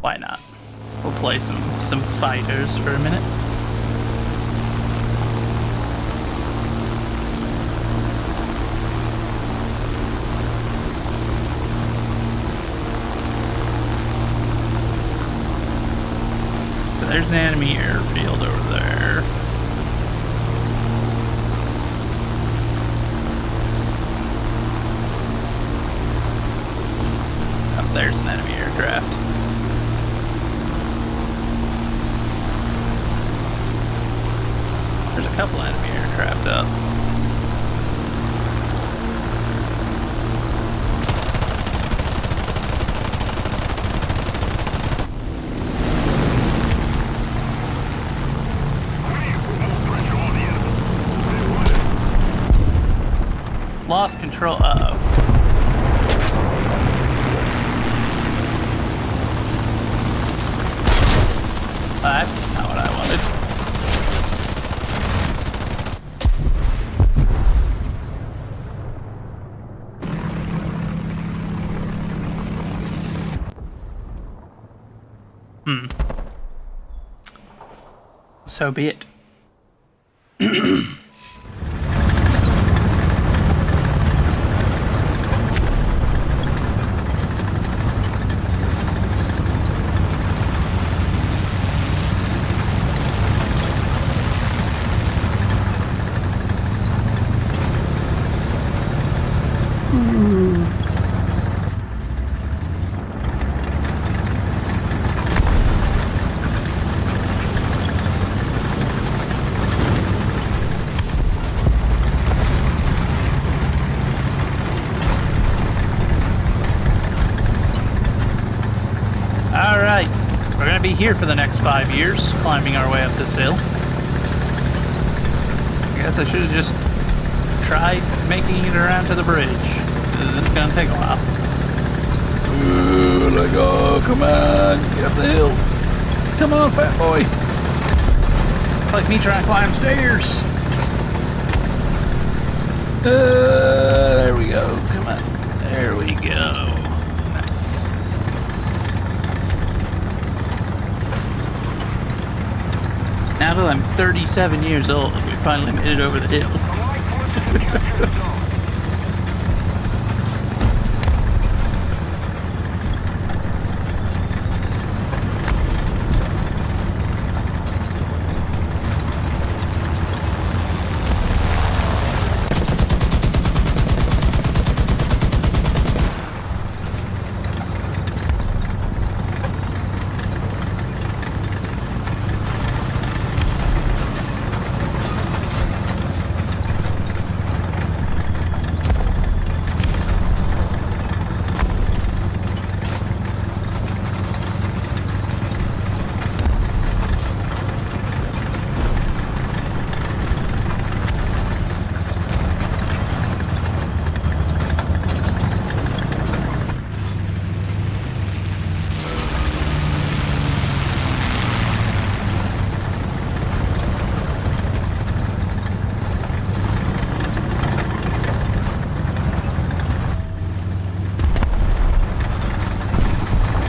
Speaker 1: Why not? We'll play some fighters for a minute. So there's an enemy airfield over there. Oh, there's an enemy aircraft. There's a couple enemy aircraft up. Lost control. Uh-oh. That's not what I wanted. So be it. Alright, we're gonna be here for the next 5 years, climbing our way up this hill. I guess I should have just tried making it around to the bridge. It's gonna take a while. Ooh, let go, come on, get up the hill. Come on, fat boy. It's like me trying to climb stairs. There we go, come on. There we go. Nice. Now that I'm 37 years old, we finally made it over the hill.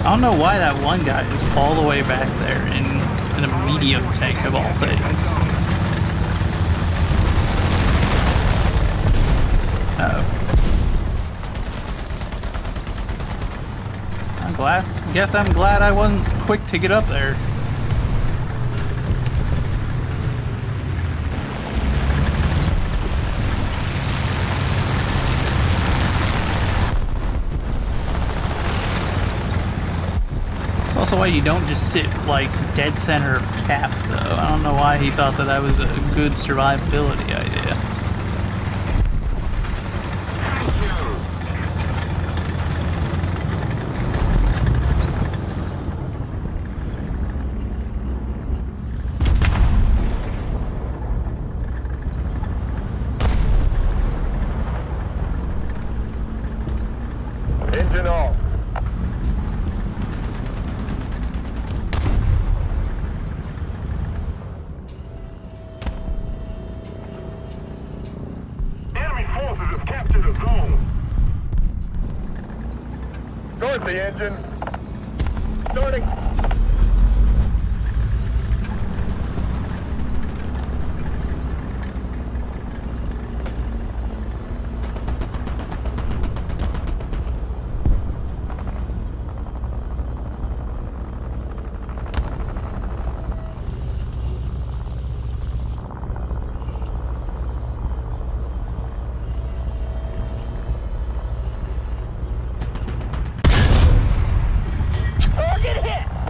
Speaker 1: I don't know why that one guy is all the way back there in a medium tank of all things. Guess I'm glad I wasn't quick to get up there. Also, why you don't just sit like dead center of cap, though. I don't know why he thought that that was a good survivability idea.
Speaker 3: Engine off. Enemy forces have captured the zone. Start the engine. Starting.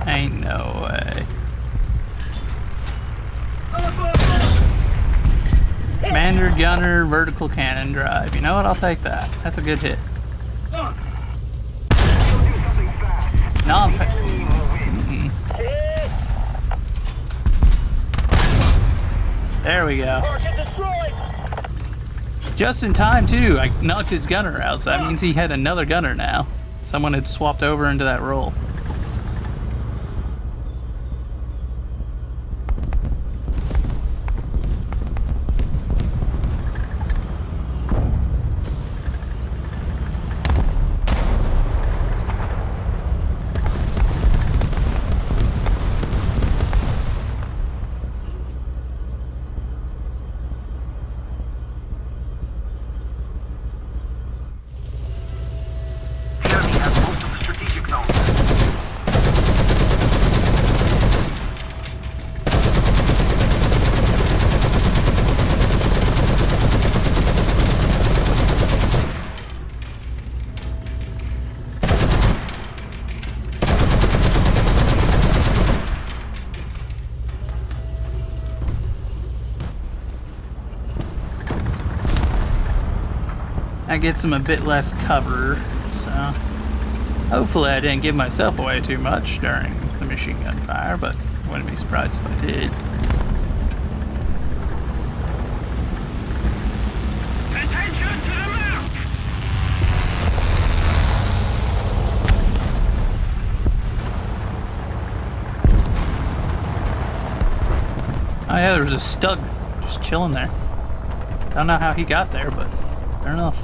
Speaker 1: Ain't no way. Commander gunner vertical cannon drive. You know what? I'll take that. That's a good hit. Non. There we go. Just in time too. I knocked his gunner out, so that means he had another gunner now. Someone had swapped over into that role. That gets him a bit less cover, so hopefully I didn't give myself away too much during the machine gun fire, but I wouldn't be surprised if I did.
Speaker 3: Attention to the map!
Speaker 1: Oh yeah, there was a Stug just chilling there. Don't know how he got there, but fair enough.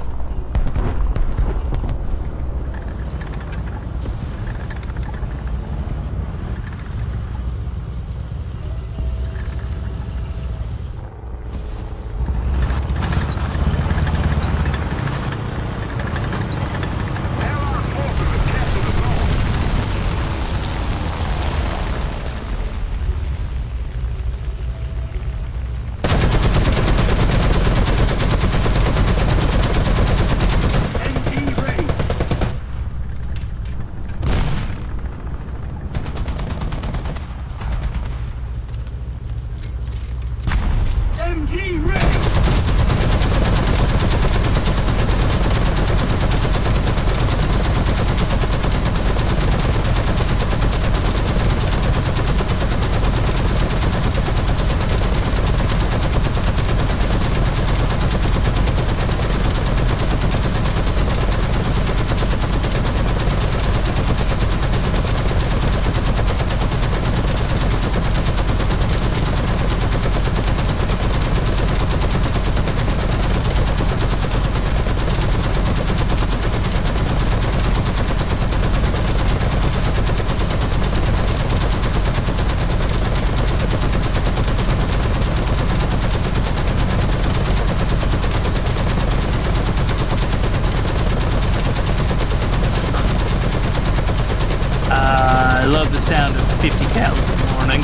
Speaker 1: I love the sound of 50 cows in the morning.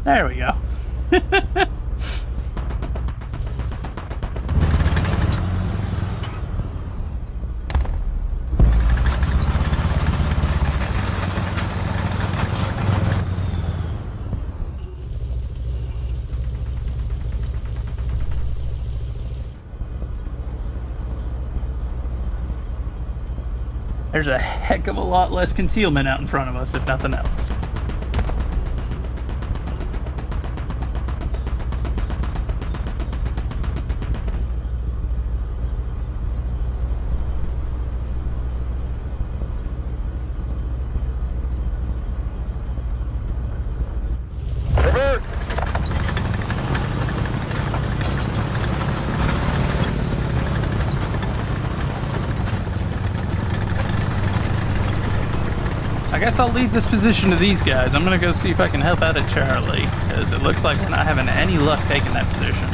Speaker 1: There we go. There's a heck of a lot less concealment out in front of us, if nothing else.
Speaker 3: Revert!
Speaker 1: I guess I'll leave this position to these guys. I'm gonna go see if I can help out at Charlie, because it looks like we're not having any luck taking that position.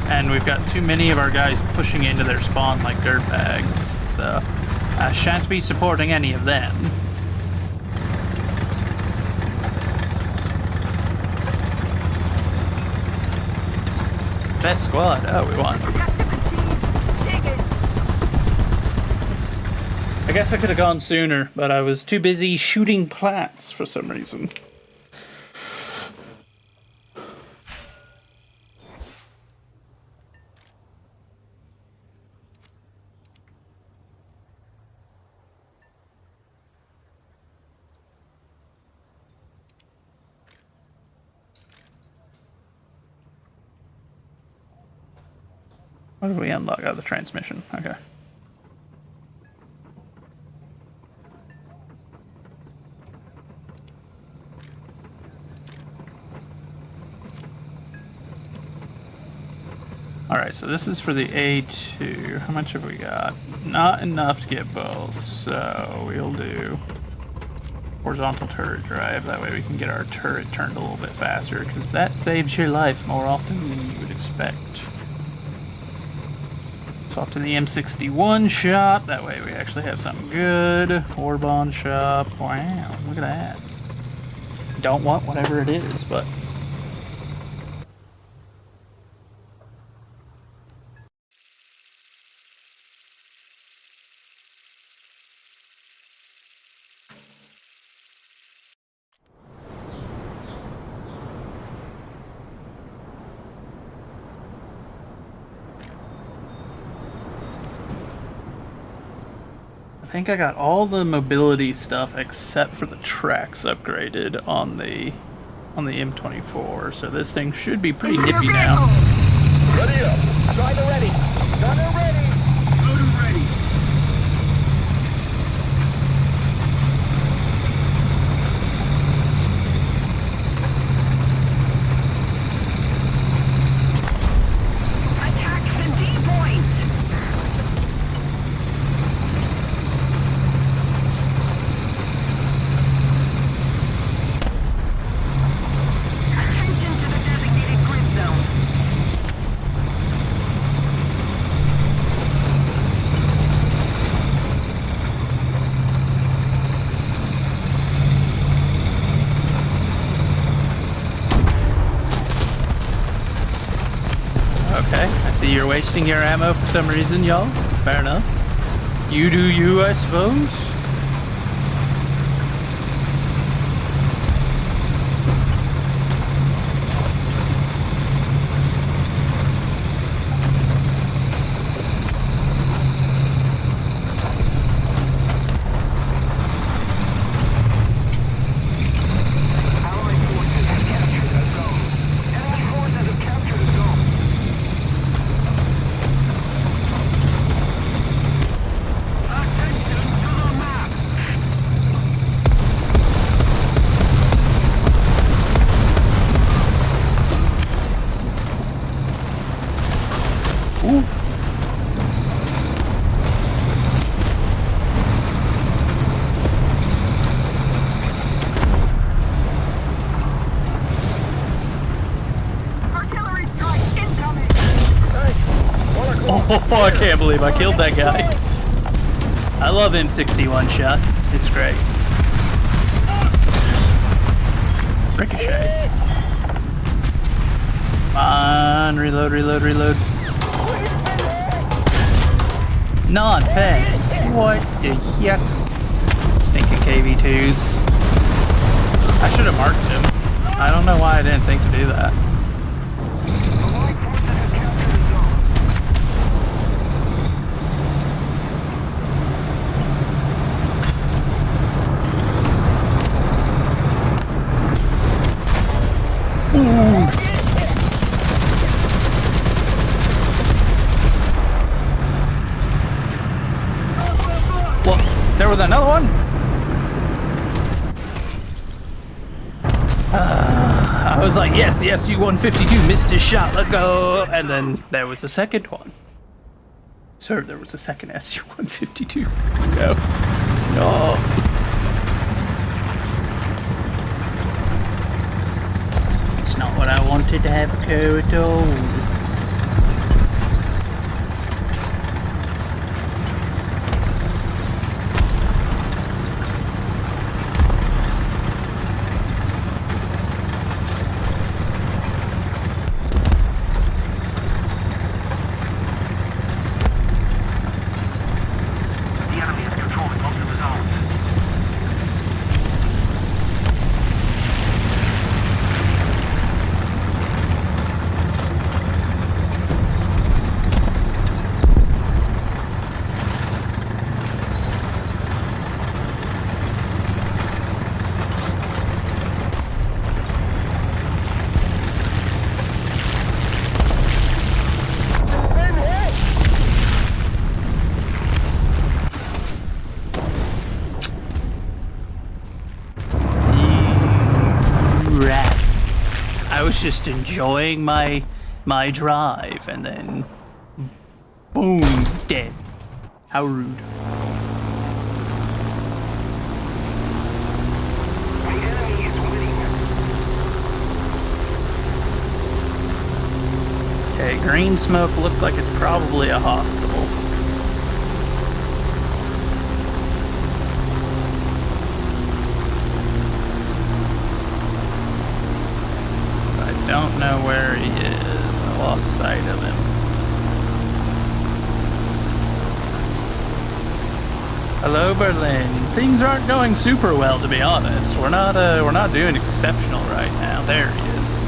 Speaker 1: And we've got too many of our guys pushing into their spawn like dirtbags, so I shan't be supporting any of them. Best squad. Oh, we won. I guess I could have gone sooner, but I was too busy shooting plants for some reason. What did we unlock? Oh, the transmission. Okay. Alright, so this is for the A2. How much have we got? Not enough to get both, so we'll do horizontal turret drive. That way we can get our turret turned a little bit faster, because that saves your life more often than you would expect. Swap to the M61 shop. That way we actually have something good. Orbon shop. Wow, look at that. Don't want whatever it is, but... I think I got all the mobility stuff except for the tracks upgraded on the M24, so this thing should be pretty nippy now.
Speaker 3: Ready up! Driver ready! Gunner ready! Loader ready!
Speaker 5: Attacks and depoints! Attention to the designated grid zone.
Speaker 1: Okay, I see you're wasting your ammo for some reason, y'all. Fair enough. You do you, I suppose.
Speaker 5: Allied forces have captured a zone. Enemy forces have captured a zone. Attention to the map!
Speaker 1: Oh, I can't believe I killed that guy. I love M61 shot. It's great. Ricochet. Come on, reload, reload, reload. Non-pen. What the heck? Stinking KV2s. I should have marked him. I don't know why I didn't think to do that. Well, there was another one. I was like, yes, the SU-152 missed his shot. Let's go. And then there was a second one. Sir, there was a second SU-152. No. No. It's not what I wanted to have occur at all.
Speaker 5: The enemy is controlling most of the zones.
Speaker 1: Rat. I was just enjoying my drive, and then boom, dead. How rude.
Speaker 5: The enemy is winning.
Speaker 1: Okay, green smoke looks like it's probably a hostile. I don't know where he is. I lost sight of him. Hello, Berlin. Things aren't going super well, to be honest. We're not doing exceptional right now. There he is.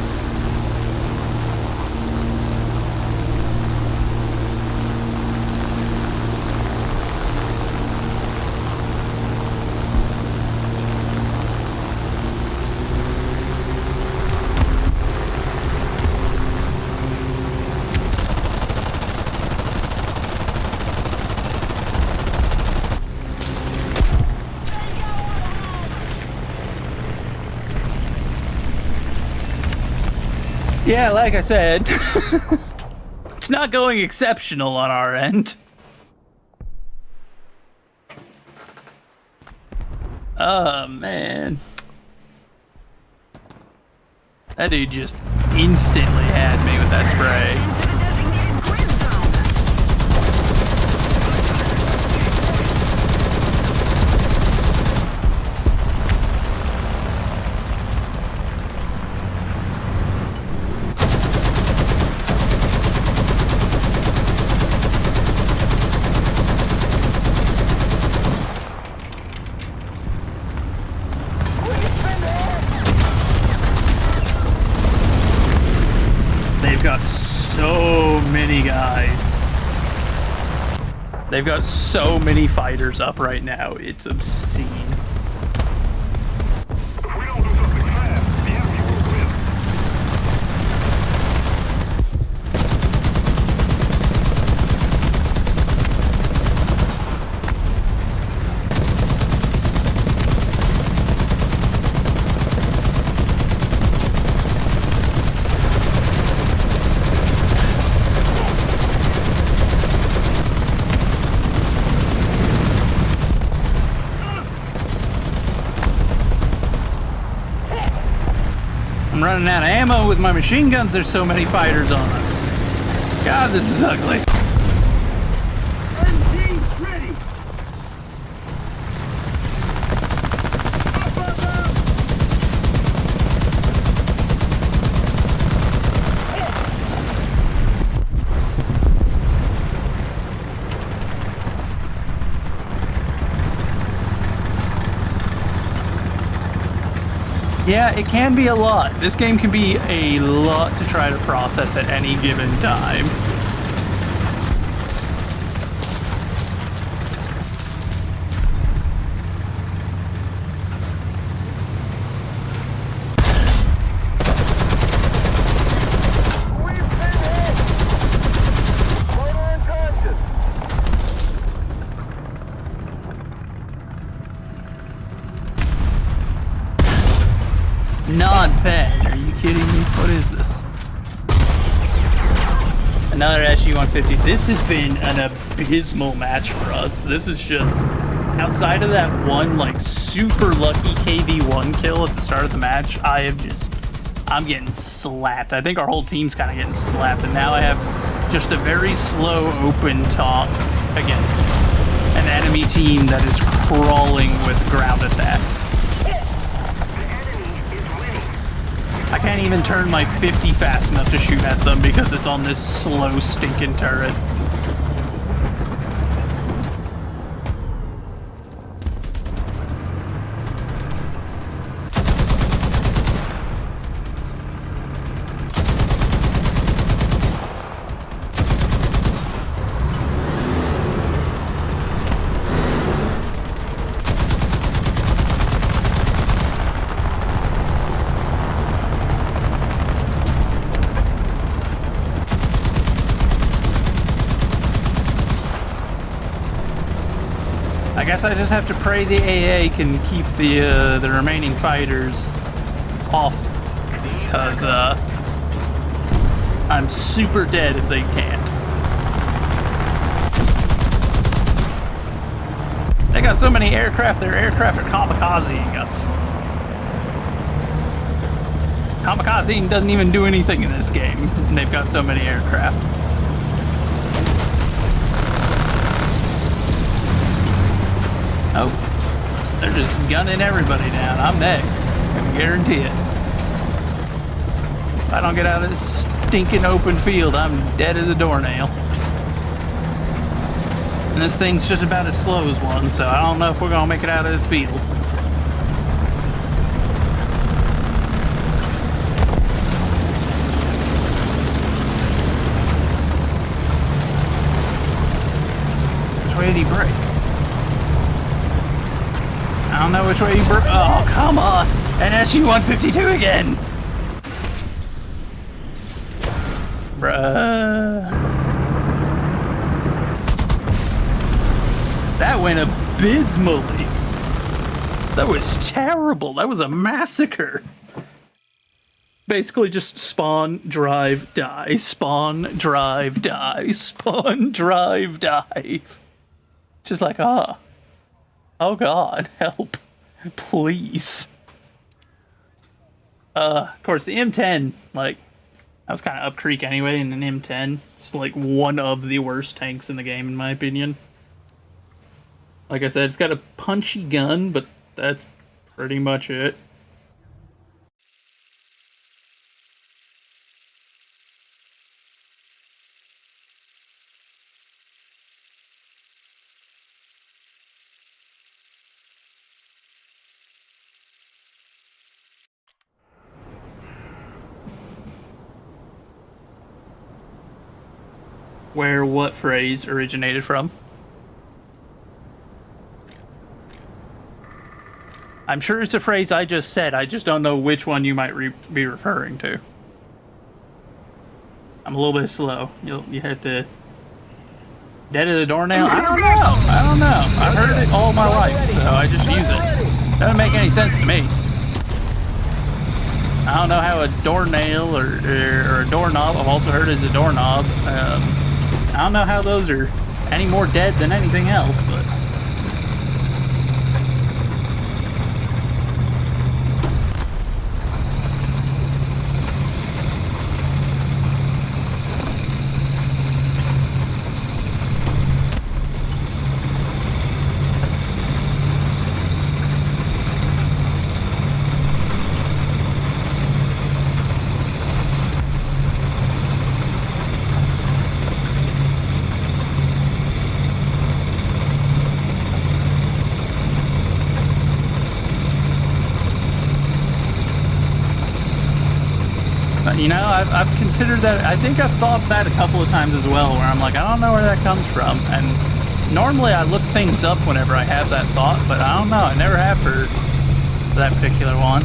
Speaker 1: Yeah, like I said, it's not going exceptional on our end. Oh, man. That dude just instantly had me with that spray. They've got so many guys. They've got so many fighters up right now. It's obscene.
Speaker 3: If we don't do something fast, the enemy will win.
Speaker 1: I'm running out of ammo with my machine guns. There's so many fighters on us. God, this is ugly. Yeah, it can be a lot. This game can be a lot to try to process at any given time.
Speaker 3: We've been hit! Motor unconscious!
Speaker 1: Non-pen. Are you kidding me? What is this? Another SG-150. This has been an abysmal match for us. This is just outside of that one like super lucky KV1 kill at the start of the match. I'm getting slapped. I think our whole team's kind of getting slapped, and now I have just a very slow open talk against an enemy team that is crawling with ground attack. I can't even turn my 50 fast enough to shoot at them because it's on this slow stinking turret. I guess I just have to pray the AA can keep the remaining fighters off, because I'm super dead if they can't. They got so many aircraft, their aircraft are kamikazing us. Kamikazing doesn't even do anything in this game, and they've got so many aircraft. Oh, they're just gunning everybody down. I'm next. I can guarantee it. If I don't get out of this stinking open field, I'm dead as a doornail. And this thing's just about as slow as one, so I don't know if we're gonna make it out of this field. Which way did he brake? I don't know which way you oh, come on! An SU-152 again! Bruh. That went abysmally. That was terrible. That was a massacre. Basically just spawn, drive, die. Spawn, drive, die. Spawn, drive, dive. Just like, ah. Oh god, help. Please. Of course, the M10, like, I was kind of up creek anyway, and an M10, it's like one of the worst tanks in the game, in my opinion. Like I said, it's got a punchy gun, but that's pretty much it. Where what phrase originated from? I'm sure it's a phrase I just said, I just don't know which one you might be referring to. I'm a little bit slow. You have to... Dead as a doornail? I don't know. I've heard it all my life, so I just use it. Doesn't make any sense to me. I don't know how a doornail or a doorknob, I've also heard as a doorknob. I don't know how those are any more dead than anything else, but... You know, I've considered that. I think I've thought that a couple of times as well, where I'm like, I don't know where that comes from. And normally I look things up whenever I have that thought, but I don't know. I never have for that particular one.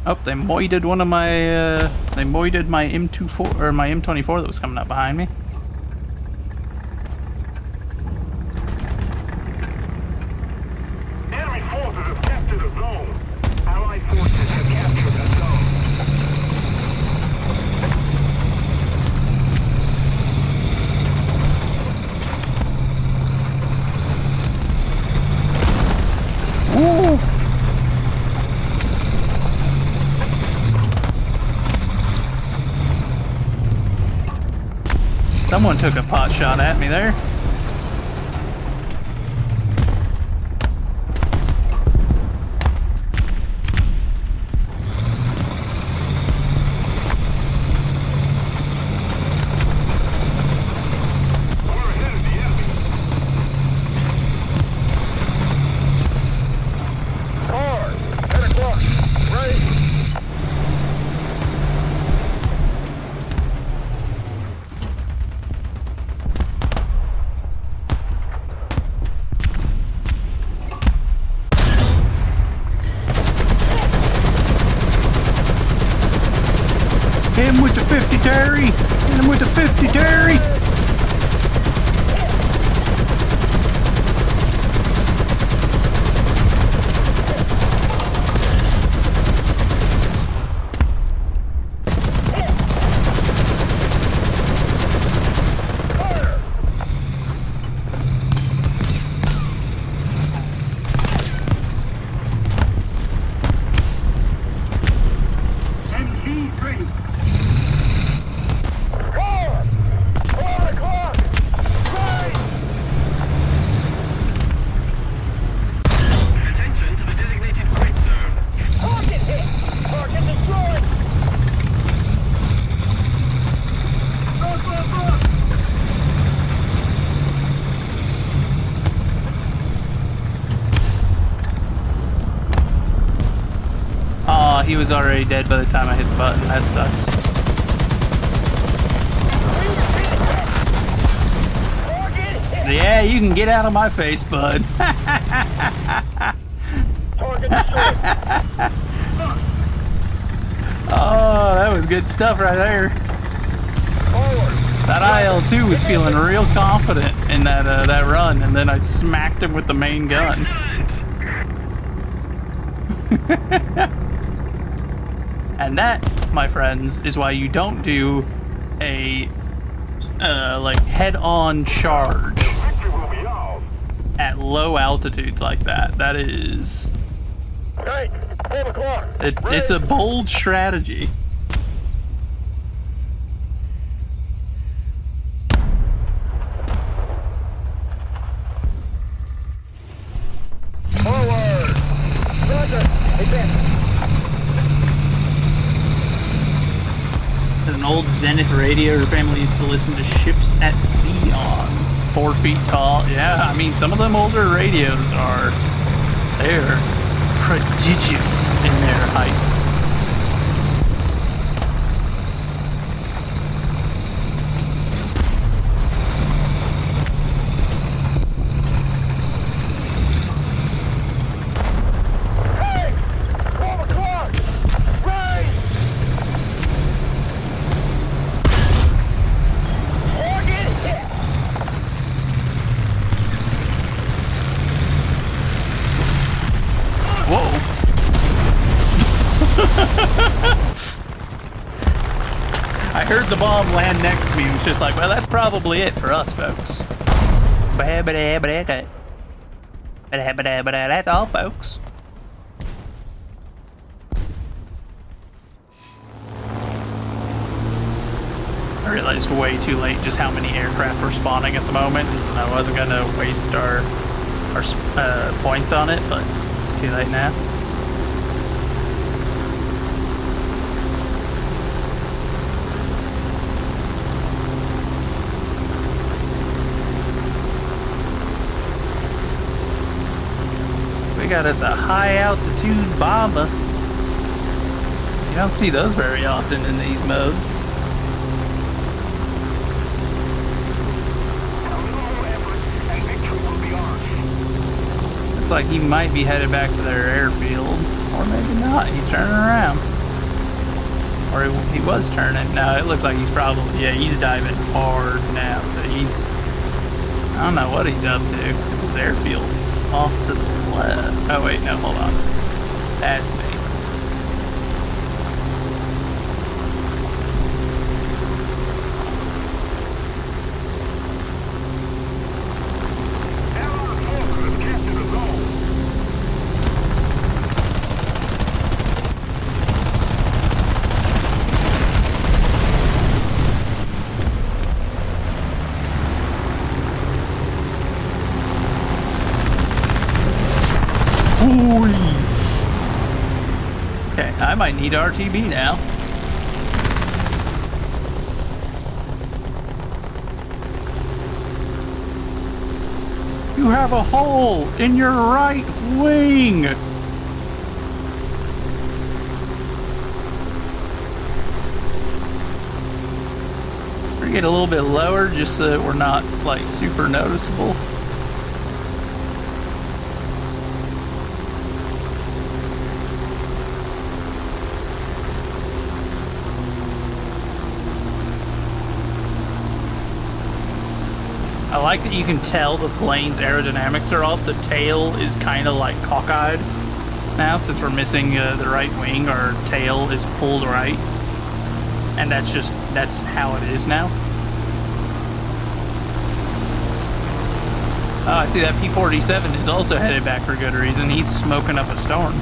Speaker 1: Oh, they moided one of my, they moided my M24, or my M24 that was coming up behind me.
Speaker 3: Enemy forces have captured a zone. Allied forces have captured a zone.
Speaker 1: Woo! Someone took a pot shot at me there.
Speaker 3: We're ahead of the enemy. Cars, 10 o'clock. Ready?
Speaker 1: Hit him with the 50, Terry! Hit him with the 50, Terry!
Speaker 3: MG3. Car! 11 o'clock. Right!
Speaker 5: Attention to the designated fight zone.
Speaker 3: Target hit! Target destroyed! Look, look, look!
Speaker 1: Aw, he was already dead by the time I hit the button. That sucks.
Speaker 3: Target hit!
Speaker 1: Yeah, you can get out of my face, bud.
Speaker 3: Target destroyed!
Speaker 1: Oh, that was good stuff right there.
Speaker 3: Forward!
Speaker 1: That IL-2 was feeling real confident in that run, and then I smacked him with the main gun. And that, my friends, is why you don't do a like head-on charge
Speaker 3: Victory will be ours!
Speaker 1: at low altitudes like that. That is,
Speaker 3: Tank, 12 o'clock!
Speaker 1: it's a bold strategy.
Speaker 3: Forward! Roger! Advance!
Speaker 1: An old Zenith radio her family used to listen to Ships at Sea on. 4 feet tall. Yeah, I mean, some of them older radios are, they're prodigious in their height.
Speaker 3: Hey! 12 o'clock! Right! Target hit!
Speaker 1: Whoa. I heard the bomb land next to me and was just like, well, that's probably it for us, folks. That's all, folks. I realized way too late just how many aircraft were spawning at the moment, and I wasn't gonna waste our points on it, but it's too late now. We got us a high altitude bomber. You don't see those very often in these modes.
Speaker 5: A little more effort, and victory will be ours.
Speaker 1: Looks like he might be headed back to their airfield. Or maybe not. He's turning around. Or he was turning. No, it looks like he's probably... Yeah, he's diving hard now. So he's... I don't know what he's up to. His airfield's off to the left. Oh, wait. No, hold on. That's me.
Speaker 5: Allied forces have captured the zone.
Speaker 1: Okay, I might need RTB now. You have a hole in your right wing. We're gonna get a little bit lower just so that we're not like super noticeable. I like that you can tell the plane's aerodynamics are off. The tail is kind of like cockeyed now since we're missing the right wing. Our tail is pulled right, and that's how it is now. Oh, I see that P-47 is also headed back for good reason. He's smoking up a storm.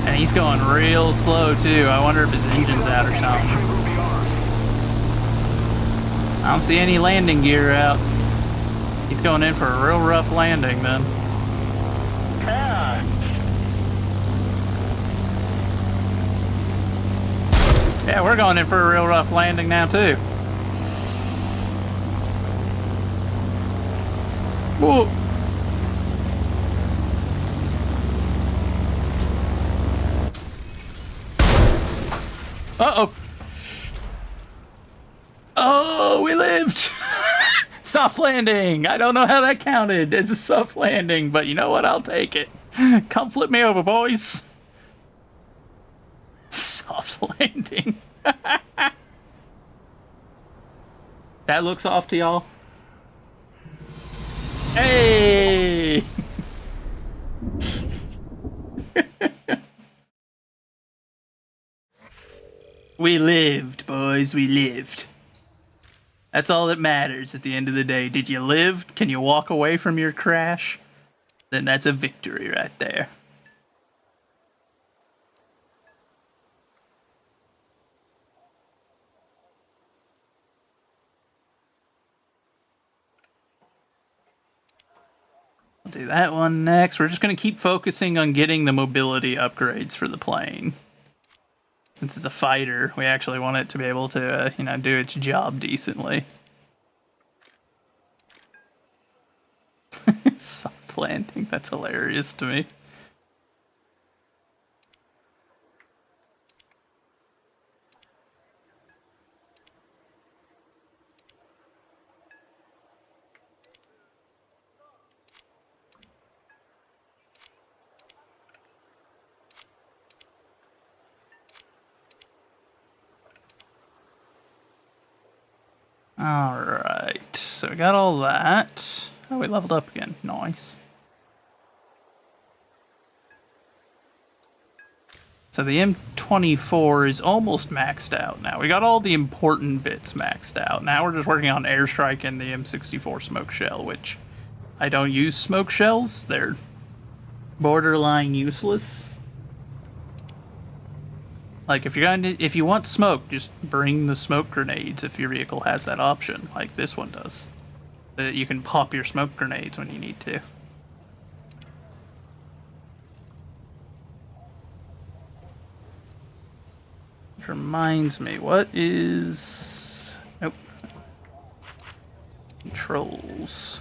Speaker 1: And he's going real slow too. I wonder if his engine's out or something. I don't see any landing gear out. He's going in for a real rough landing then. Yeah, we're going in for a real rough landing now too. Whoa. Uh-oh. Oh, we lived. Soft landing. I don't know how that counted as a soft landing, but you know what? I'll take it. Come flip me over, boys. Soft landing. That looks soft to y'all? Hey! We lived, boys, we lived. That's all that matters at the end of the day. Did you live? Can you walk away from your crash? Then that's a victory right there. I'll do that one next. We're just going to keep focusing on getting the mobility upgrades for the plane. Since it's a fighter, we actually want it to be able to, do its job decently. Soft landing, that's hilarious to me. Alright, so we got all that. Oh, we leveled up again. Nice. So the M24 is almost maxed out now. We got all the important bits maxed out. Now we're just working on airstrike and the M64 smoke shell, which I don't use smoke shells. They're borderline useless. Like if you want smoke, just bring the smoke grenades if your vehicle has that option, like this one does. That you can pop your smoke grenades when you need to. Which reminds me, what is... Nope. Controls.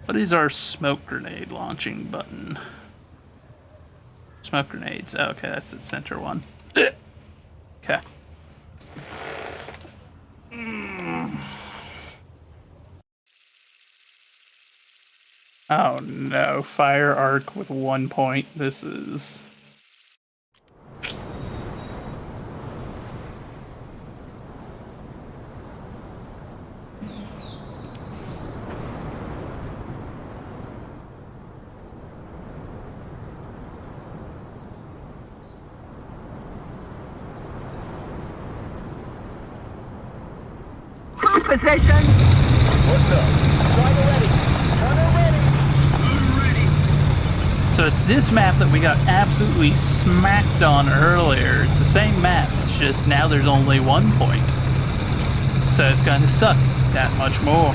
Speaker 1: What is our smoke grenade launching button? Smoke grenades. Oh, okay, that's the center one. Okay. Oh no, fire arc with 1 point. This is...
Speaker 5: Position.
Speaker 3: What's up?
Speaker 5: Driver ready. Driver ready.
Speaker 1: So it's this map that we got absolutely smacked on earlier. It's the same map, it's just now there's only 1 point. So it's going to suck that much more.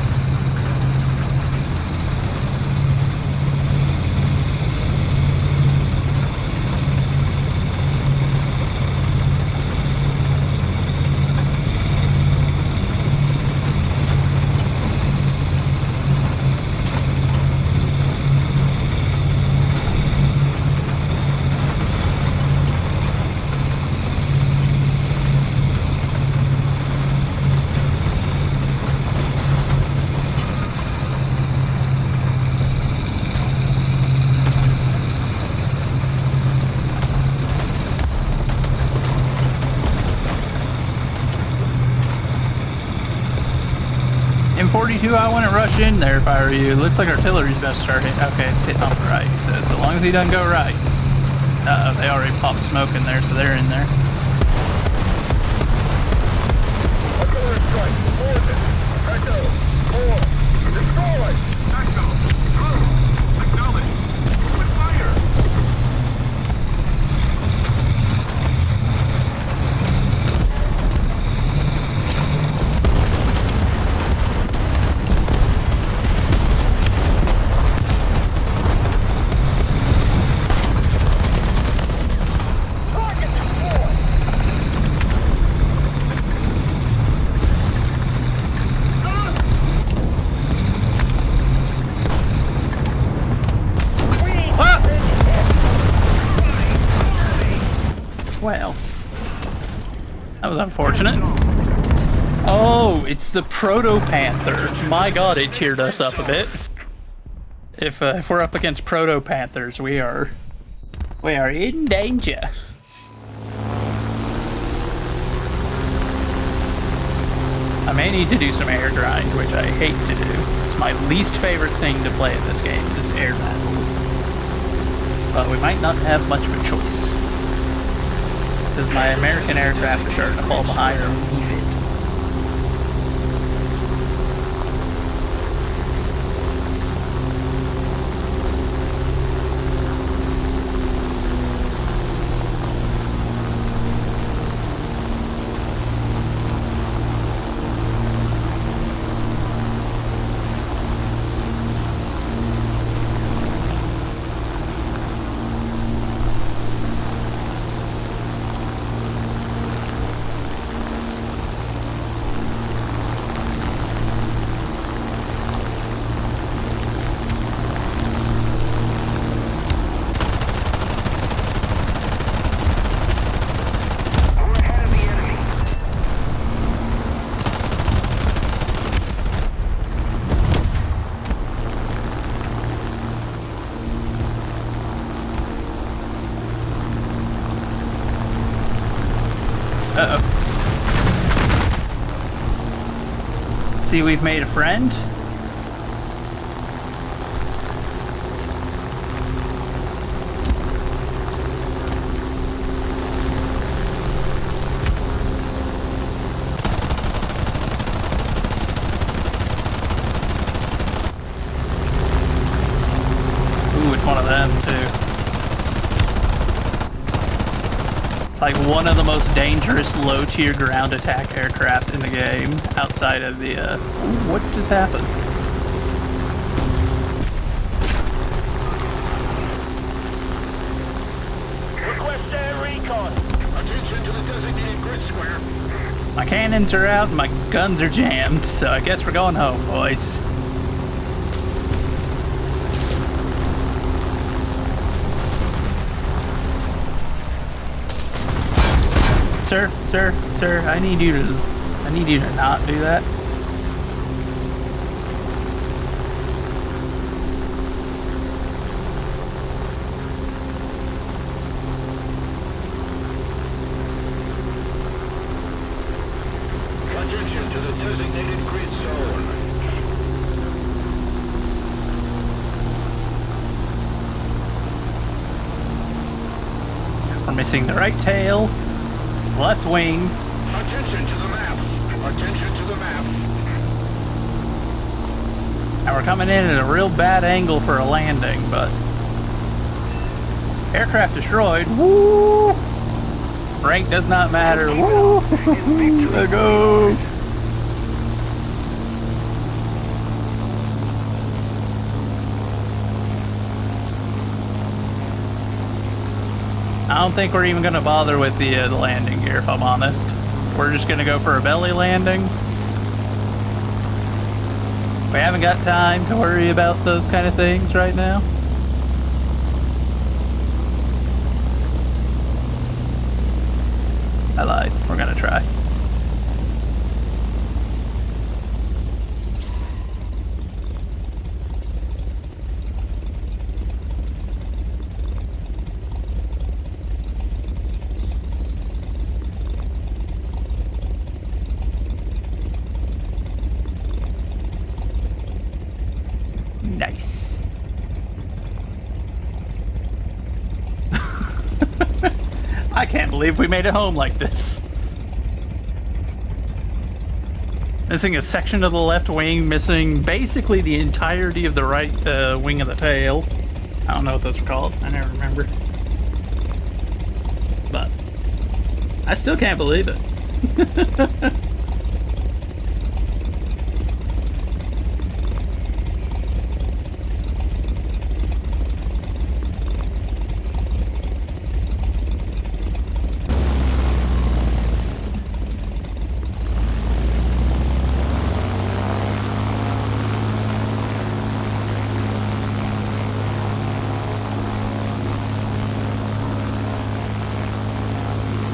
Speaker 1: M42, I wouldn't rush in there if I were you. It looks like artillery's about to start hitting. Okay, it's hitting on the right. So long as he doesn't go right. Uh-oh, they already popped smoke in there, so they're in there.
Speaker 3: Artillery strike. Coordinates. Echo. 4. Destroy. Echo. Move. Acknowledge. Open fire.
Speaker 5: Target destroyed.
Speaker 1: Well, that was unfortunate. Oh, it's the Proto Panther. My god, it cheered us up a bit. If we're up against Proto Panthers, we are in danger. I may need to do some air grind, which I hate to do. It's my least favorite thing to play in this game, is air battles. But we might not have much of a choice. Because my American aircraft are starting to fall behind a wee bit.
Speaker 5: We're ahead of the enemy.
Speaker 1: Uh-oh. See, we've made a friend. Ooh, it's one of them, too. like one of the most dangerous low-tier ground attack aircraft in the game, outside of the, Ooh, what just happened?
Speaker 3: Request air recon. Attention to the designated grid square.
Speaker 1: My cannons are out and my guns are jammed, so I guess we're going home, boys. Sir, I need you to not do that.
Speaker 3: Attention to the designated grid zone.
Speaker 1: We're missing the right tail, left wing.
Speaker 3: Attention to the map. Attention to the map.
Speaker 1: And we're coming in at a real bad angle for a landing, but aircraft destroyed. Woo! Rank does not matter. Woo! Let's go! I don't think we're even gonna bother with the landing gear, if I'm honest. We're just gonna go for a belly landing. We haven't got time to worry about those kind of things right now. I lied. We're gonna try. Nice. I can't believe we made it home like this. Missing a section of the left wing, missing basically the entirety of the right wing of the tail. I don't know what those are called. I never remember. But I still can't believe it.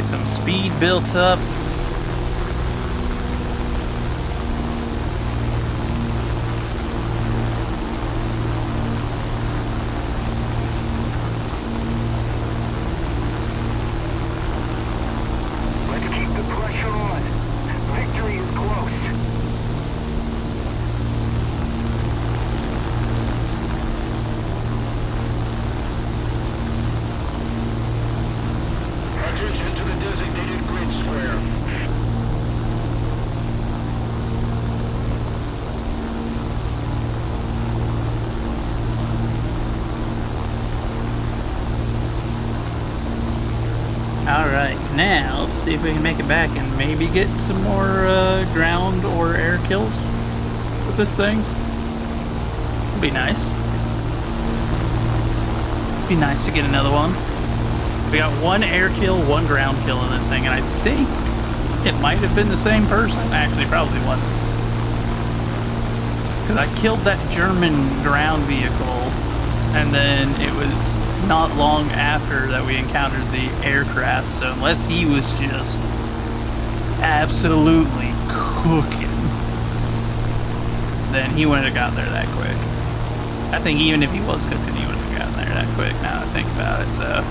Speaker 1: Some speed built up.
Speaker 5: Let's keep the pressure on. Victory is close.
Speaker 3: Attention to the designated grid square.
Speaker 1: Alright, now to see if we can make it back and maybe get some more ground or air kills with this thing. Would be nice. Be nice to get another one. We got one air kill, one ground kill in this thing, and I think it might have been the same person. Actually, probably one. Because I killed that German ground vehicle, and then it was not long after that we encountered the aircraft, so unless he was just absolutely cooking, then he wouldn't have got there that quick. I think even if he was cooking, he wouldn't have gotten there that quick, now that I think about it, so...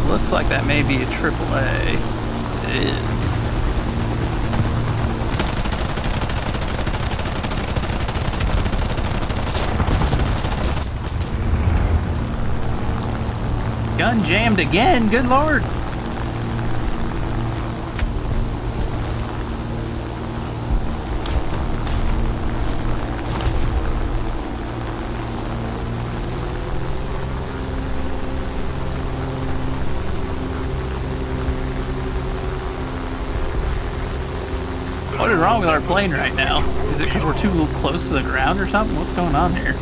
Speaker 1: Looks like that may be a AAA. It is. Gun jammed again, good lord. wrong with our plane right now? Is it because we're too close to the ground or something? What's going on here?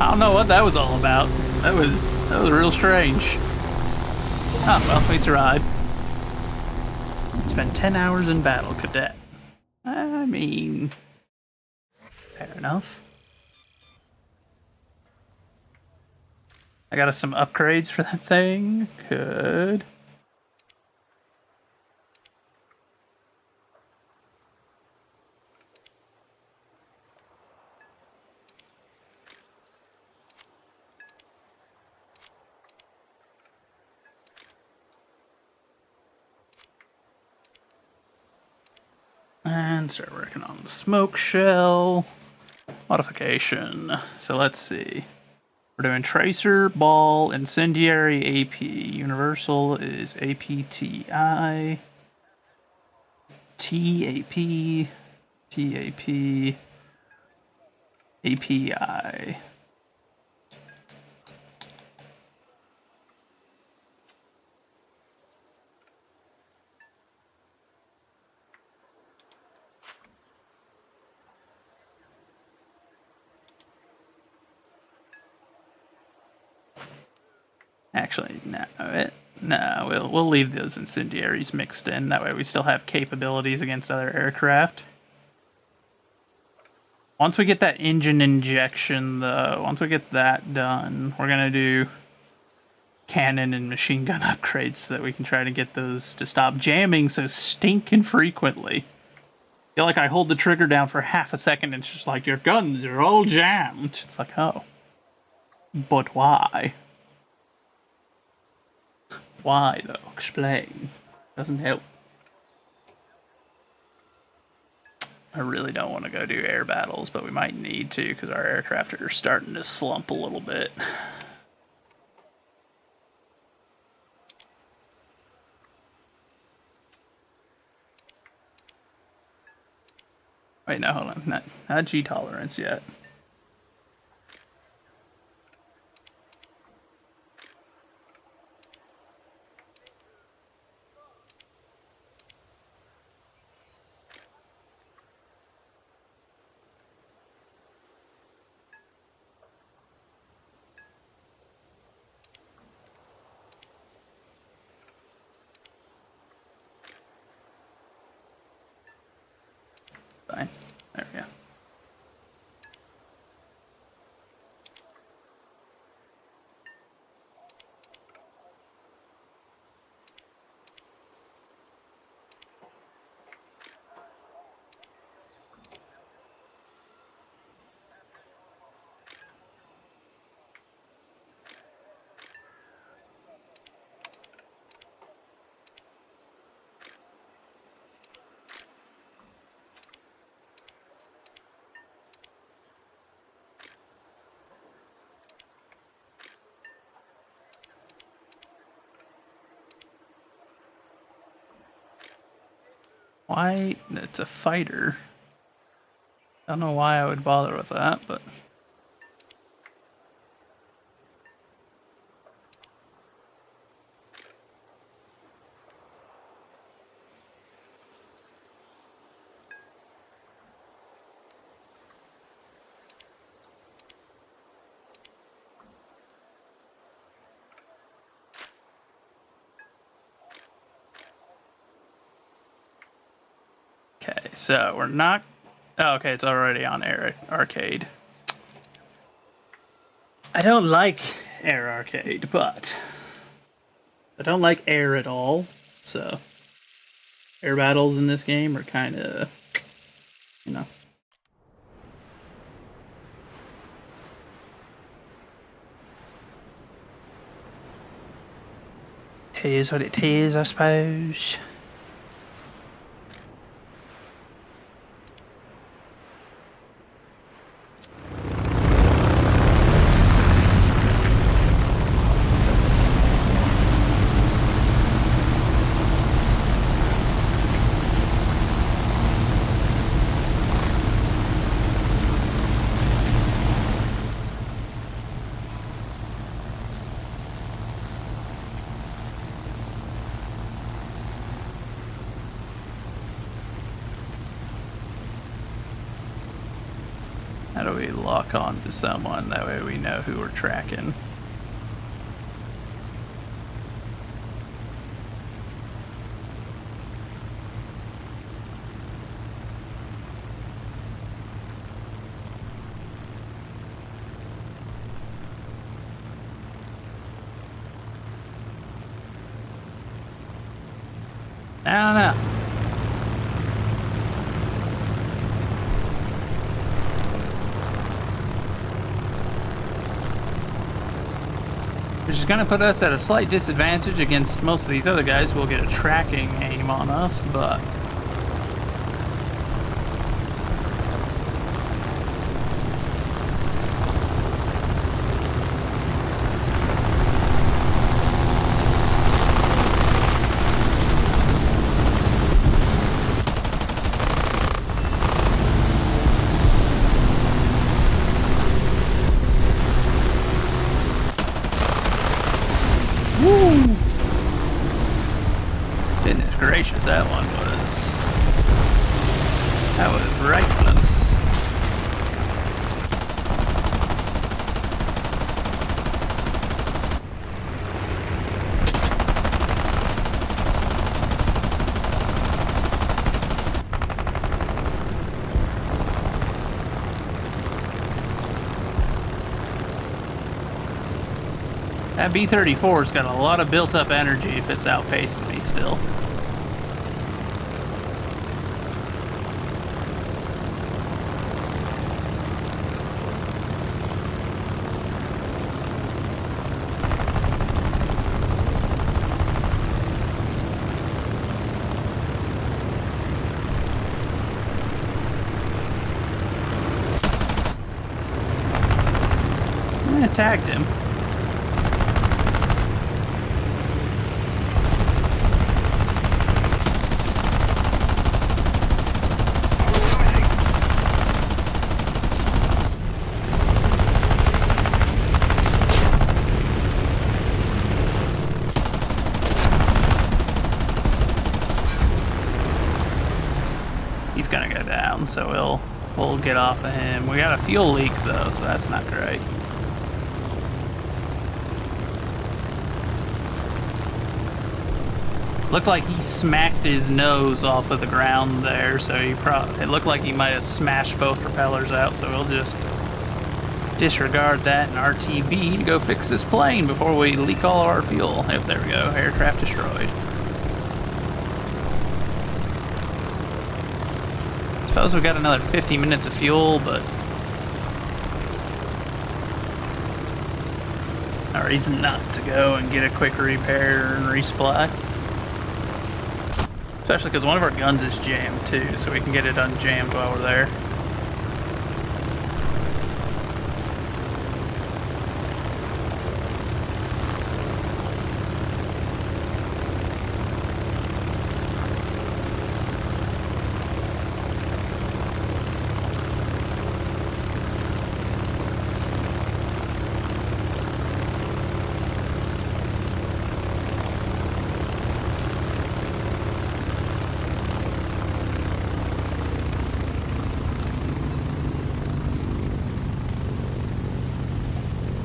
Speaker 1: I don't know what that was all about. That was real strange. Oh, well, we survived. Spent 10 hours in battle, cadet. I mean, fair enough. I got us some upgrades for that thing. Good. And start working on the smoke shell modification. So let's see. We're doing tracer, ball, incendiary, AP. Universal is APTI. TAP. TAP. API. Actually, no, we'll leave those incendiaries mixed in. That way we still have capabilities against other aircraft. Once we get that engine injection, though, once we get that done, we're gonna do cannon and machine gun upgrades so that we can try to get those to stop jamming so stinking frequently. I feel like I hold the trigger down for half a second and it's just like, your guns are all jammed. It's like, oh. But why? Why, though? Explain. Doesn't help. I really don't want to go do air battles, but we might need to because our aircraft are starting to slump a little bit. Wait, no, hold on. Not G tolerance yet. Fine. There we go. Why? It's a fighter. I don't know why I would bother with that, but... Okay, so we're not... Oh, okay, it's already on Air Arcade. I don't like Air Arcade, but... I don't like air at all, so... Air battles in this game are kind of... You know... It is what it is, I suppose. How do we lock on to someone? That way we know who we're tracking. I don't know. Which is going to put us at a slight disadvantage against most of these other guys who will get a tracking aim on us, but... Goodness gracious, that was right close. That B-34's got a lot of built-up energy if it's outpacing me still. I tagged him. He's gonna go down, so we'll get off of him. We got a fuel leak though, so that's not great. Looked like he smacked his nose off of the ground there, so it looked like he might have smashed both propellers out, so we'll just disregard that and RTB to go fix this plane before we leak all of our fuel. Yep, there we go. Aircraft destroyed. Suppose we got another 50 minutes of fuel, but no reason not to go and get a quick repair and resupply. Especially because one of our guns is jammed too, so we can get it unjammed while we're there.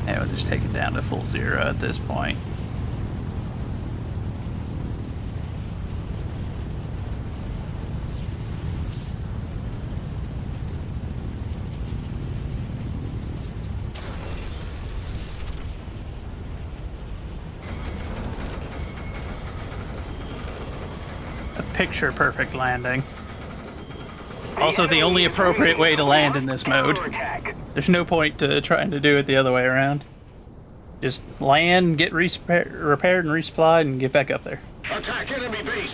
Speaker 1: Yeah, we'll just take it down to full zero at this point. A picture perfect landing. Also the only appropriate way to land in this mode. There's no point to trying to do it the other way around. Just land, get repaired and resupplied, and get back up there.
Speaker 3: Attack enemy base!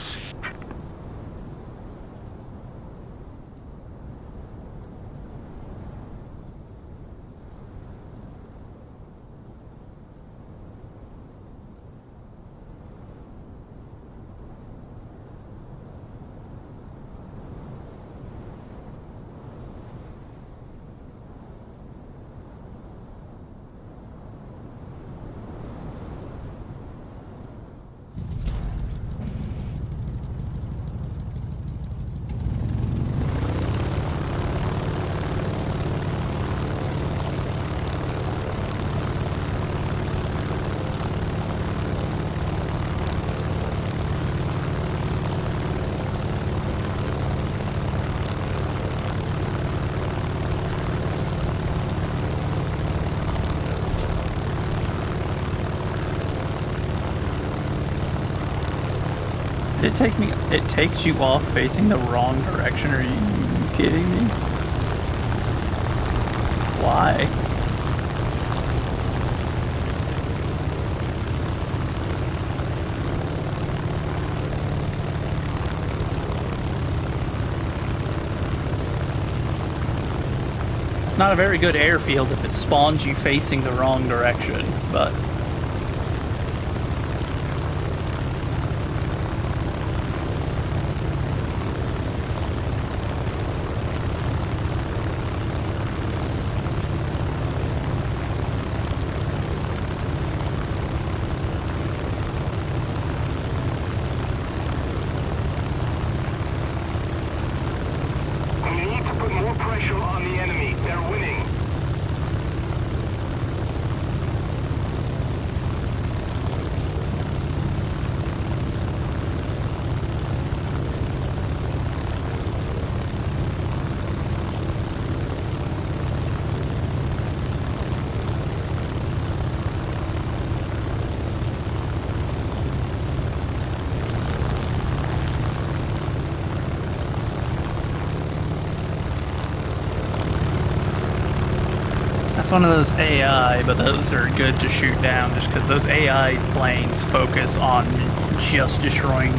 Speaker 1: take me? It takes you off facing the wrong direction. Are you kidding me? Why? It's not a very good airfield if it spawns you facing the wrong direction, but...
Speaker 5: We need to put more pressure on the enemy. They're winning.
Speaker 1: It's one of those AI, but those are good to shoot down just because those AI planes focus on just destroying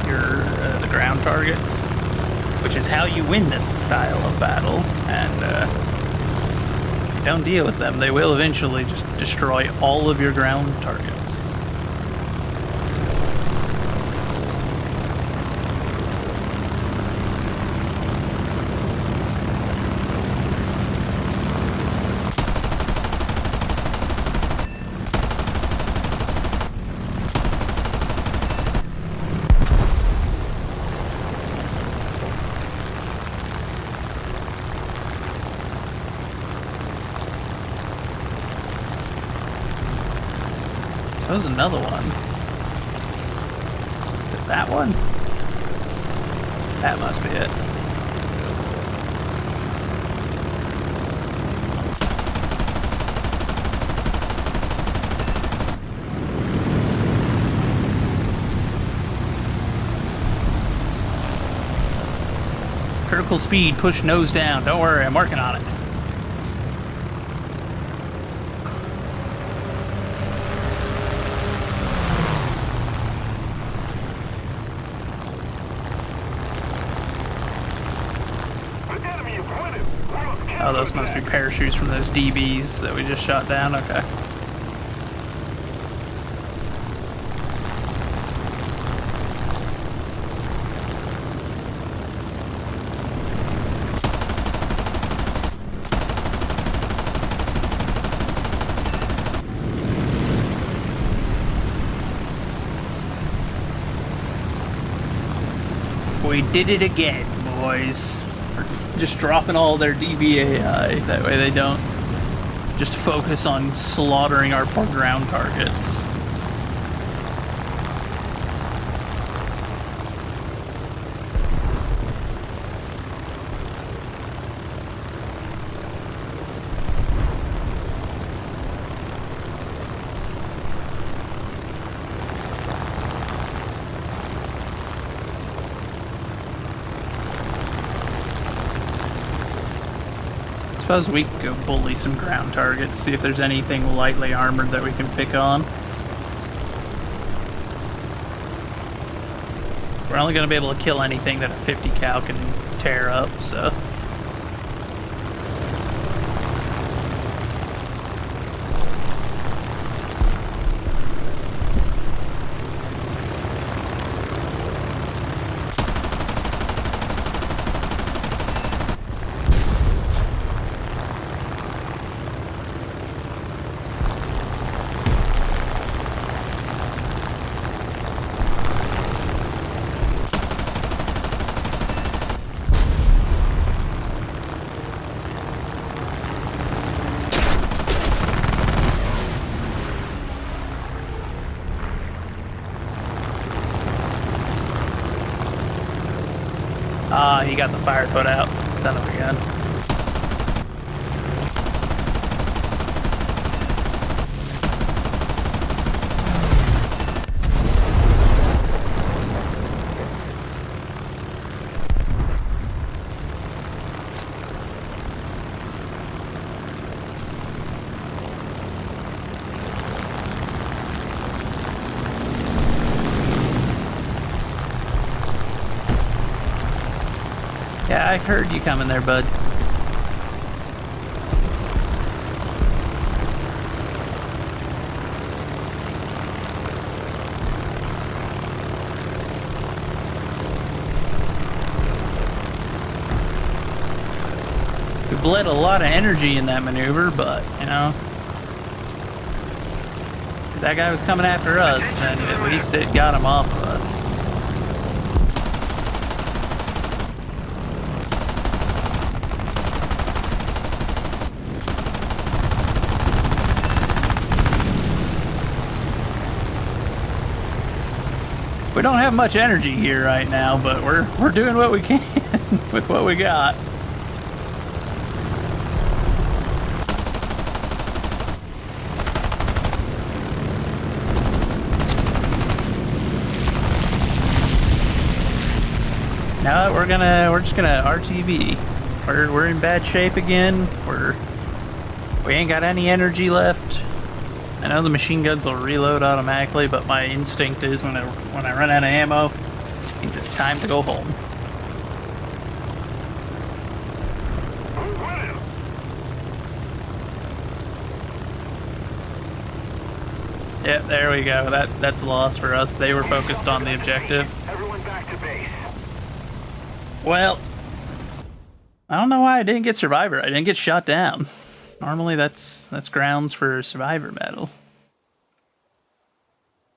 Speaker 1: your the ground targets, which is how you win this style of battle. And if you don't deal with them, they will eventually just destroy all of your ground targets. There's another one. Is it that one? That must be it. Critical speed, push nose down. Don't worry, I'm working on it. Oh, those must be parachutes from those DBs that we just shot down. Okay. We did it again, boys. Just dropping all their DBAI. That way they don't just focus on slaughtering our poor ground targets. Suppose we could go bully some ground targets, see if there's anything lightly armored that we can pick on. We're only going to be able to kill anything that a 50 cal can tear up, so... Ah, he got the fire put out. Son of a gun. Yeah, I heard you coming there, bud. We bled a lot of energy in that maneuver, but, you know, if that guy was coming after us, then at least it got him off of us. We don't have much energy here right now, but we're doing what we can with what we got. No, we're just gonna RTV. We're in bad shape again. We ain't got any energy left. I know the machine guns will reload automatically, but my instinct is when I run out of ammo, it means it's time to go home. Yeah, there we go. That's a loss for us. They were focused on the objective.
Speaker 5: Everyone back to base.
Speaker 1: Well, I don't know why I didn't get Survivor. I didn't get shot down. Normally that's grounds for a Survivor medal.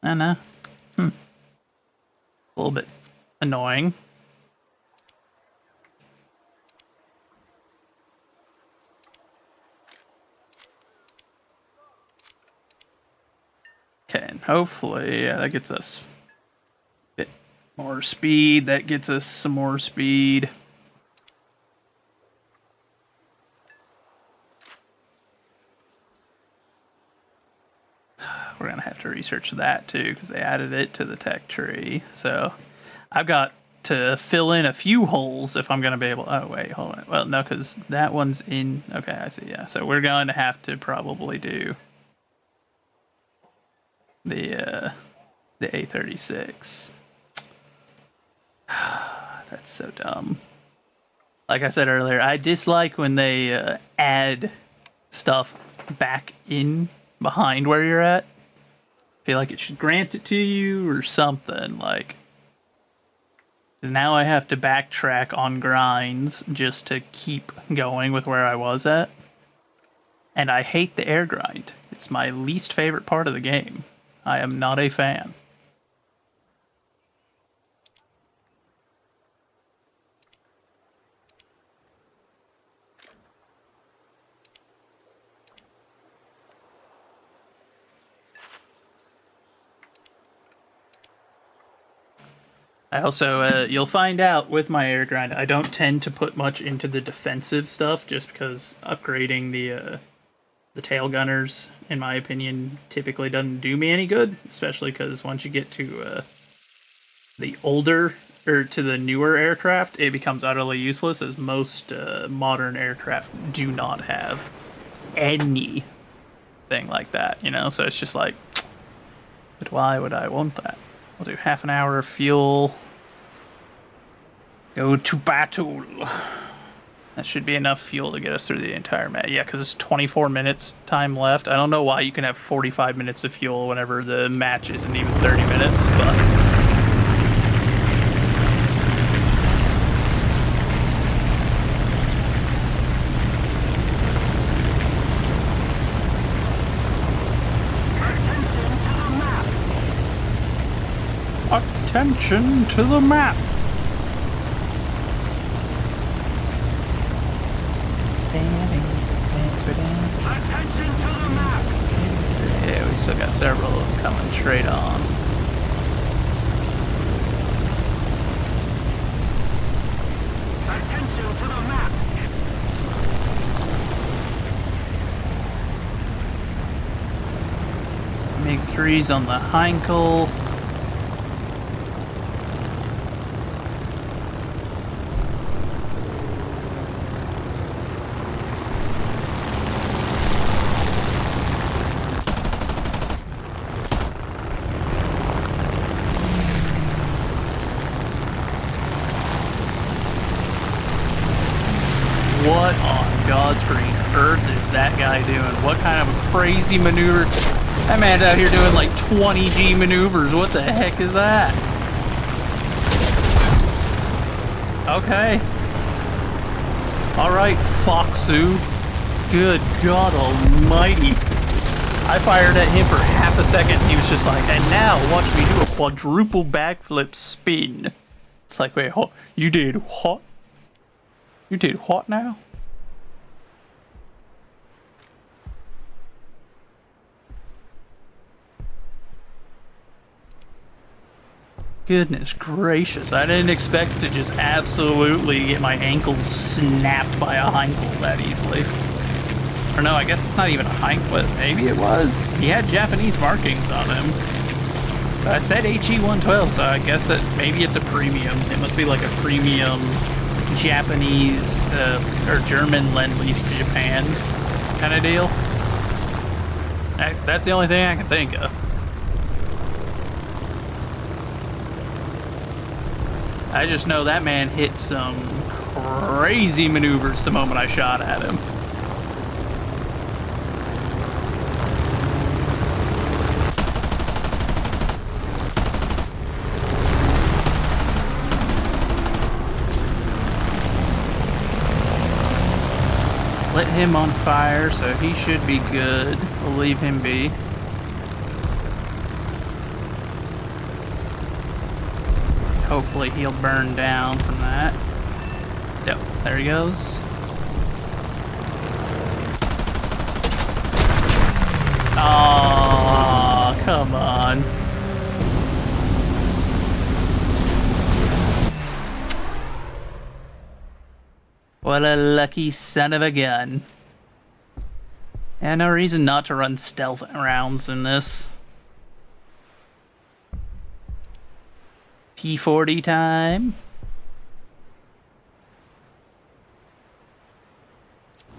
Speaker 1: I know. A little bit annoying. Okay, and hopefully, yeah, that gets us a bit more speed. That gets us some more speed. We're gonna have to research that too, because they added it to the tech tree. So I've got to fill in a few holes if I'm gonna be able. Oh wait, hold on. Well, no, because that one's in. Okay, I see. Yeah, so we're going to have to probably do the A36. That's so dumb. Like I said earlier, I dislike when they add stuff back in behind where you're at. Feel like it should grant it to you or something. Like, now I have to backtrack on grinds just to keep going with where I was at. And I hate the air grind. It's my least favorite part of the game. I am not a fan. I also, you'll find out with my air grind, I don't tend to put much into the defensive stuff just because upgrading the tail gunners, in my opinion, typically doesn't do me any good, especially because once you get to the older, or to the newer aircraft, it becomes utterly useless, as most modern aircraft do not have anything like that, you know? So it's just like, but why would I want that? We'll do half an hour of fuel. Go to battle. That should be enough fuel to get us through the entire match. Yeah, because it's 24 minutes time left. I don't know why you can have 45 minutes of fuel whenever the match isn't even 30 minutes, but... Attention to the map.
Speaker 5: Attention to the map.
Speaker 1: Yeah, we still got several of them coming straight on.
Speaker 5: Attention to the map.
Speaker 1: MiG-3's on the Heinkel. What on God's green earth is that guy doing? What kind of a crazy maneuver? That man's out here doing like 20G maneuvers. What the heck is that? Okay. Alright, Foxu. Good God almighty. I fired at him for half a second. He was just like, and now watch me do a quadruple backflip spin. It's like, wait, you did what? You did what now? Goodness gracious, I didn't expect to just absolutely get my ankles snapped by a hinkle that easily. Or no, I guess it's not even a hinkle, but maybe it was. He had Japanese markings on him. I said HE-112, so I guess that maybe it's a premium. It must be like a premium Japanese or German lend-lease to Japan kind of deal. That's the only thing I can think of. I just know that man hit some crazy maneuvers the moment I shot at him. Lit him on fire, so he should be good. We'll leave him be. Hopefully he'll burn down from that. Yep, there he goes. Oh, come on. What a lucky son of a gun. And no reason not to run stealth rounds in this. P40 time.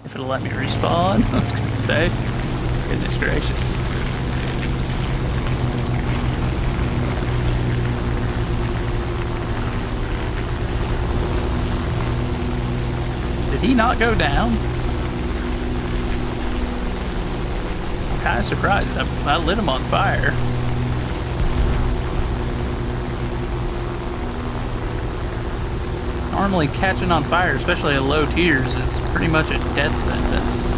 Speaker 1: If it'll let me respawn, I was gonna say. Goodness gracious. Did he not go down? I'm kind of surprised. I lit him on fire. Normally catching on fire, especially at low tiers, is pretty much a death sentence.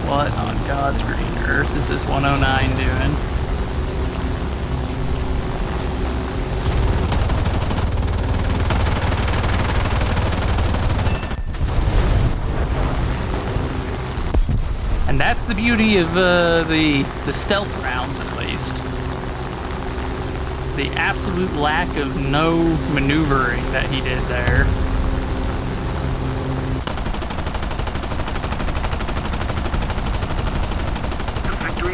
Speaker 1: What on God's green earth is this 109 doing? And that's the beauty of the stealth rounds, at least. The absolute lack of no maneuvering that he did there.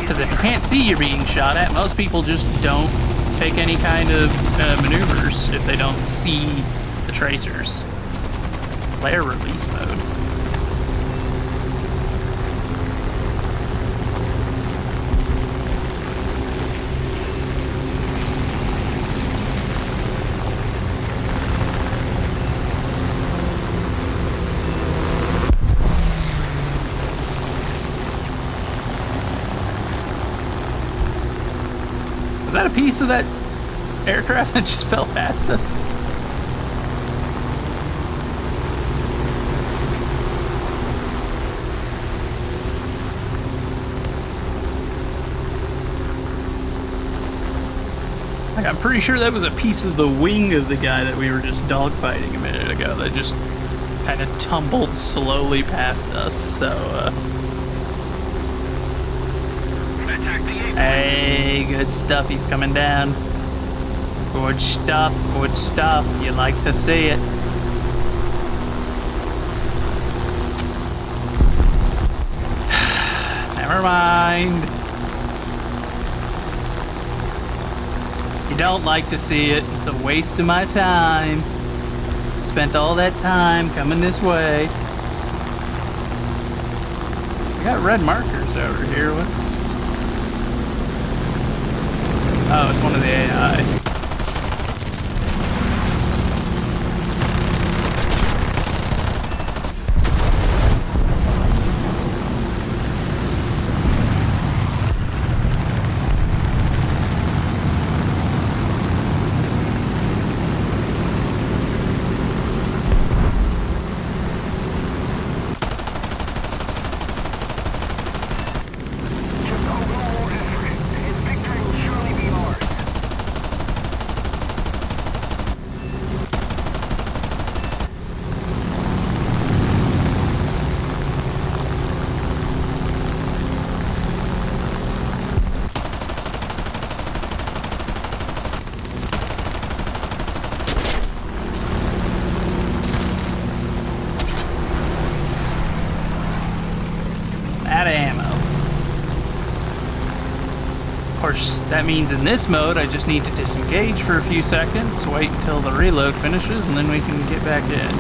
Speaker 1: Because if you can't see you're being shot at, most people just don't take any kind of maneuvers if they don't see the tracers. Player release mode. Was that a piece of that aircraft that just fell past us? Like, I'm pretty sure that was a piece of the wing of the guy that we were just dogfighting a minute ago that just kind of tumbled slowly past us, so, Hey, good stuff, he's coming down. Good stuff, you like to see it. Never mind. You don't like to see it. It's a waste of my time. Spent all that time coming this way. We got red markers over here. What's... Oh, it's one of the AI.
Speaker 5: Just a little more effort, and victory will surely be ours.
Speaker 1: Out of ammo. Of course, that means in this mode, I just need to disengage for a few seconds, wait until the reload finishes, and then we can get back in.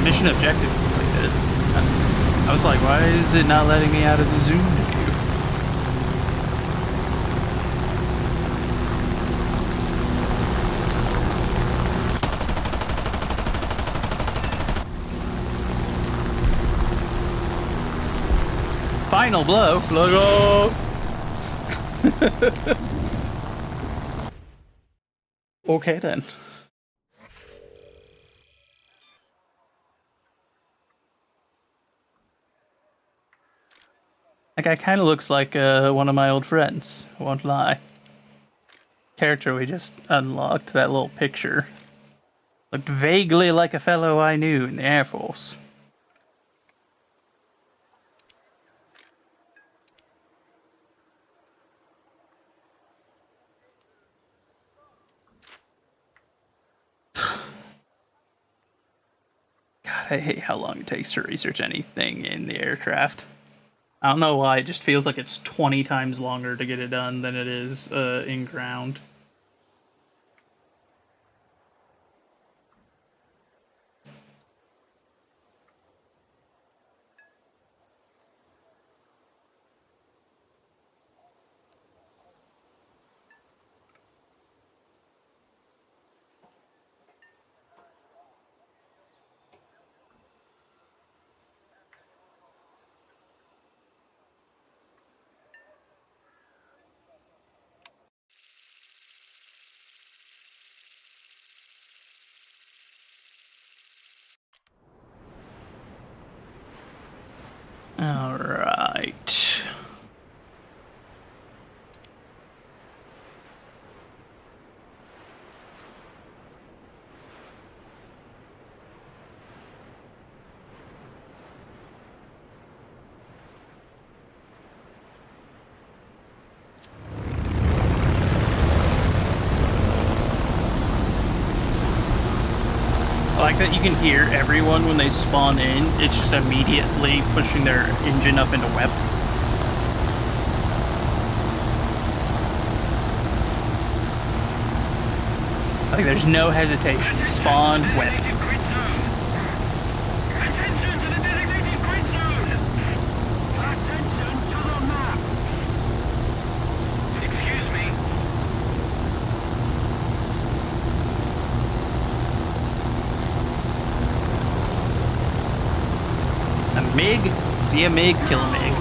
Speaker 1: Mission objective completed. I was like, why is it not letting me out of the zoom view? Final blow. Logo. Okay then. That guy kind of looks like one of my old friends. I won't lie. Character we just unlocked, that little picture, looked vaguely like a fellow I knew in the Air Force. God, I hate how long it takes to research anything in the aircraft. I don't know why, it just feels like it's 20 times longer to get it done than it is in ground. All right. I like that you can hear everyone when they spawn in. It's just immediately pushing their engine up into web. Like there's no hesitation. Spawn web.
Speaker 5: Attention to the designated grid zone! Attention to the map! Excuse me.
Speaker 1: A MiG? See a MiG, kill a MiG.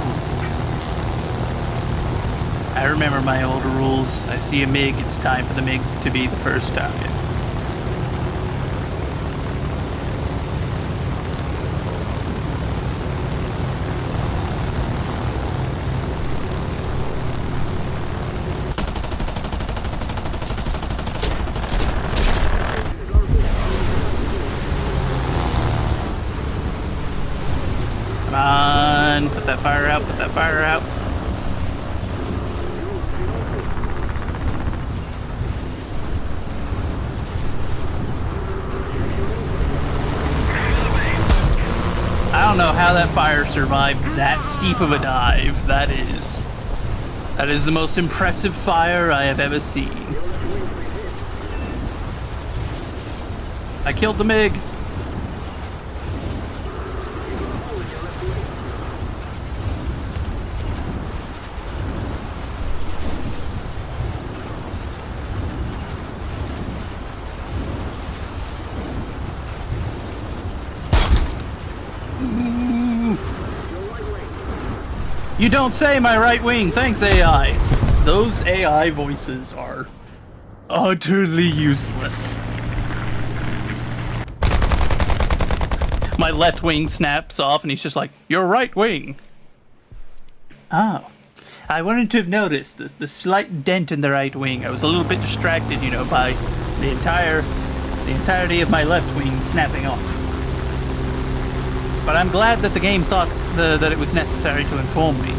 Speaker 1: I remember my old rules. I see a MiG, it's time for the MiG to be the first target. Come on, put that fire out, put that fire out. I don't know how that fire survived that steep of a dive. That is the most impressive fire I have ever seen. I killed the MiG. You don't say, my right wing. Thanks, AI. Those AI voices are utterly useless. My left wing snaps off and he's just like, your right wing. Oh. I wanted to have noticed the slight dent in the right wing. I was a little bit distracted, you know, by the entirety of my left wing snapping off. But I'm glad that the game thought that it was necessary to inform me.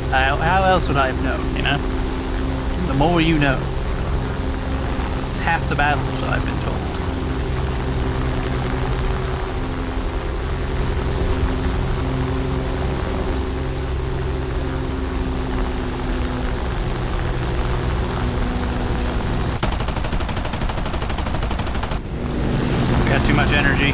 Speaker 1: How else would I have known, you know? The more you know. It's half the battle, so I've been told. We got too much energy.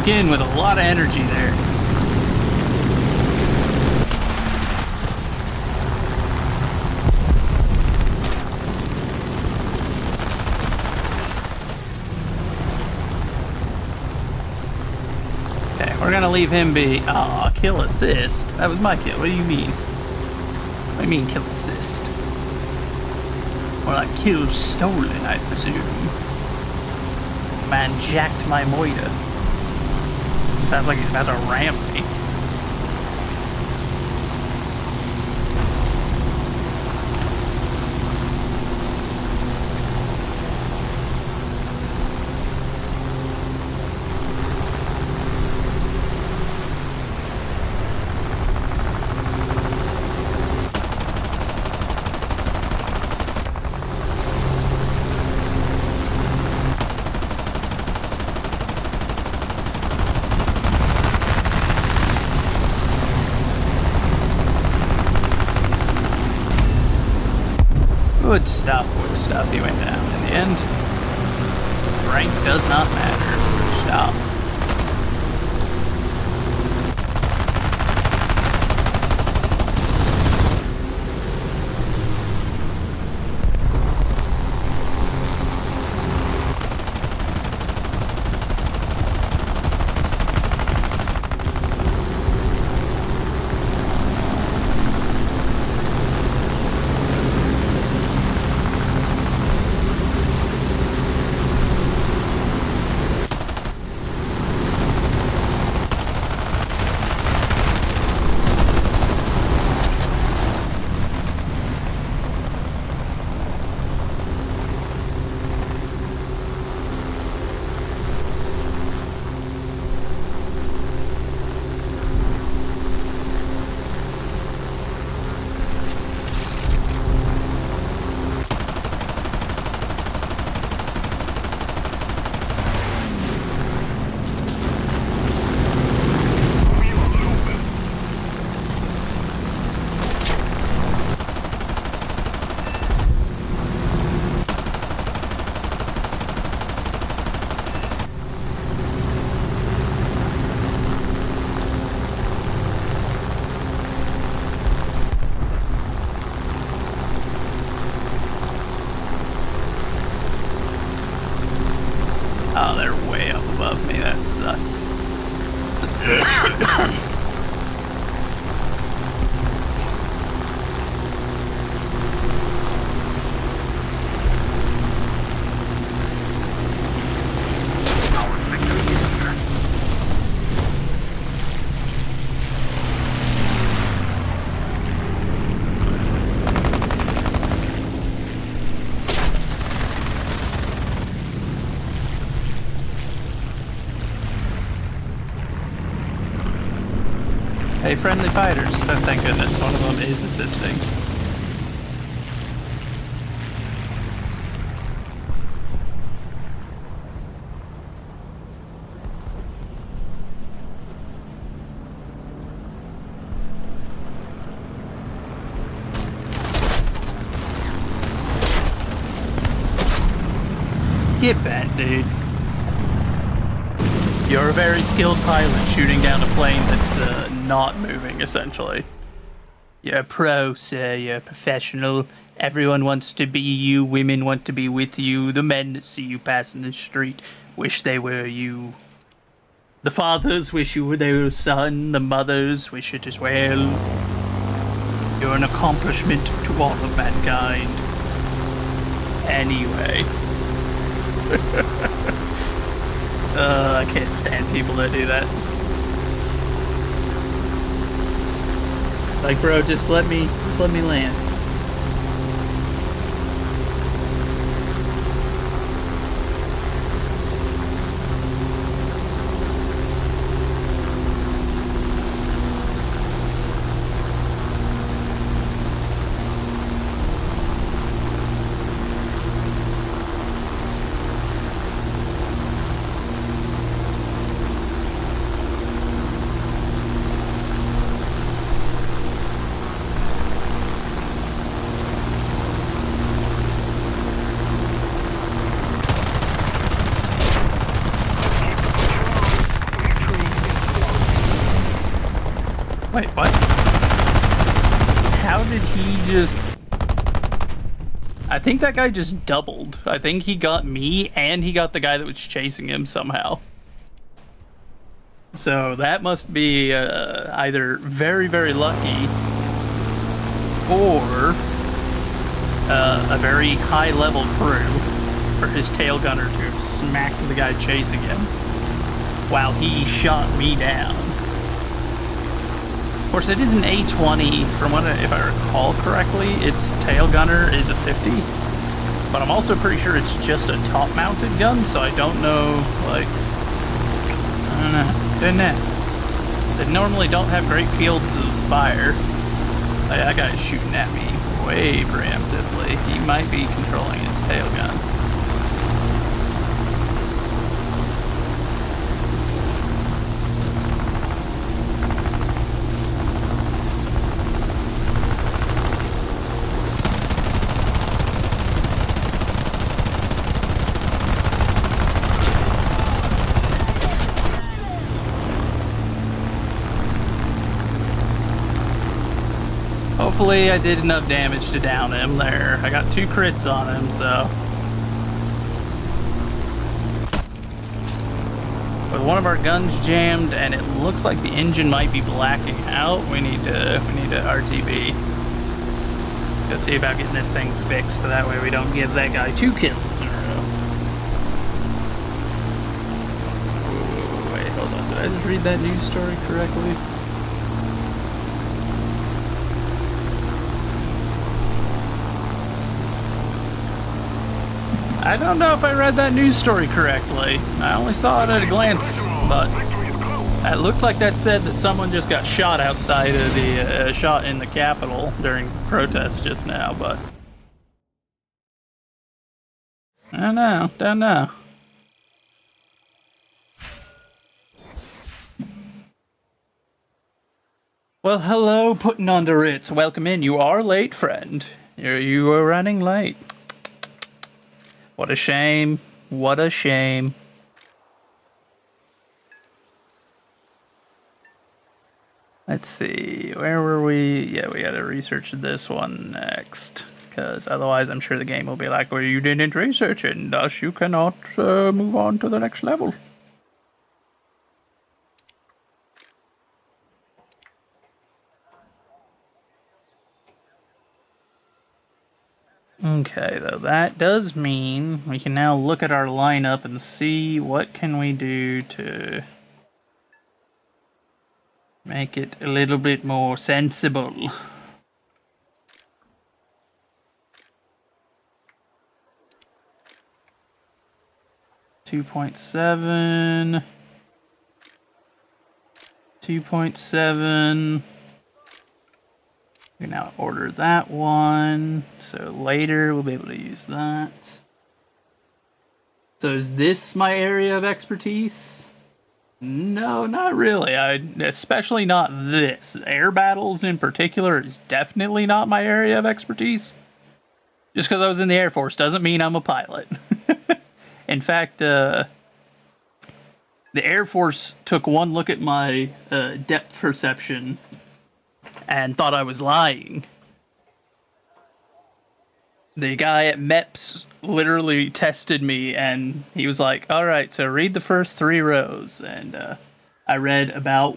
Speaker 1: Again, with a lot of energy there. Okay, we're gonna leave him be. Aw, kill assist. That was my kill. What do you mean? What do you mean kill assist? More like kill stolen, I presume. Man jacked my moida. Sounds like he's about to ram me. Good stuff, good stuff. He went down in the end. Rank does not matter. Stop. Oh, they're way up above me. That sucks. Hey, friendly fighters. Oh, thank goodness, one of them is assisting. Get bent, dude. You're a very skilled pilot shooting down a plane that's not moving, essentially. You're a pro, sir. You're a professional. Everyone wants to be you. Women want to be with you. The men that see you passing the street wish they were you. The fathers wish you were their son. The mothers wish it as well. You're an accomplishment to all of mankind. Anyway. I can't stand people that do that. Like, bro, just let me land. Wait, what? How did he just... I think that guy just doubled. I think he got me and he got the guy that was chasing him somehow. So that must be either very, very lucky or a very high-level crew for his tail gunner to have smacked the guy chasing him while he shot me down. Of course, it is an A20, from what if I recall correctly, its tail gunner is a 50, but I'm also pretty sure it's just a top-mounted gun, so I don't know, like, I don't know, don't know. They normally don't have great fields of fire. Like, that guy's shooting at me way preemptively. He might be controlling his tail gun. Hopefully I did enough damage to down him there. I got 2 crits on him, so. With one of our guns jammed and it looks like the engine might be blacking out, we need to RTB. Go see about getting this thing fixed, that way we don't give that guy 2 kills in a row. Wait, hold on. Did I just read that news story correctly? I don't know if I read that news story correctly. I only saw it at a glance, but it looked like that said that someone just got shot outside of the, shot in the Capitol during protests just now, but I don't know. Well, hello, putting on the Ritz. Welcome in. You are late, friend. You are running late. What a shame. What a shame. Let's see. Where were we? Yeah, we gotta research this one next. Because otherwise I'm sure the game will be like, well, you didn't research it, and thus you cannot move on to the next level. Okay, though, that does mean we can now look at our lineup and see what can we do to make it a little bit more sensible. $2.7. 2.7. We can now order that one, so later we'll be able to use that. So is this my area of expertise? No, not really. Especially not this. Air battles in particular is definitely not my area of expertise. Just because I was in the Air Force doesn't mean I'm a pilot. In fact, the Air Force took one look at my depth perception and thought I was lying. The guy at MEPS literally tested me, and he was like, all right, so read the first 3 rows. And I read about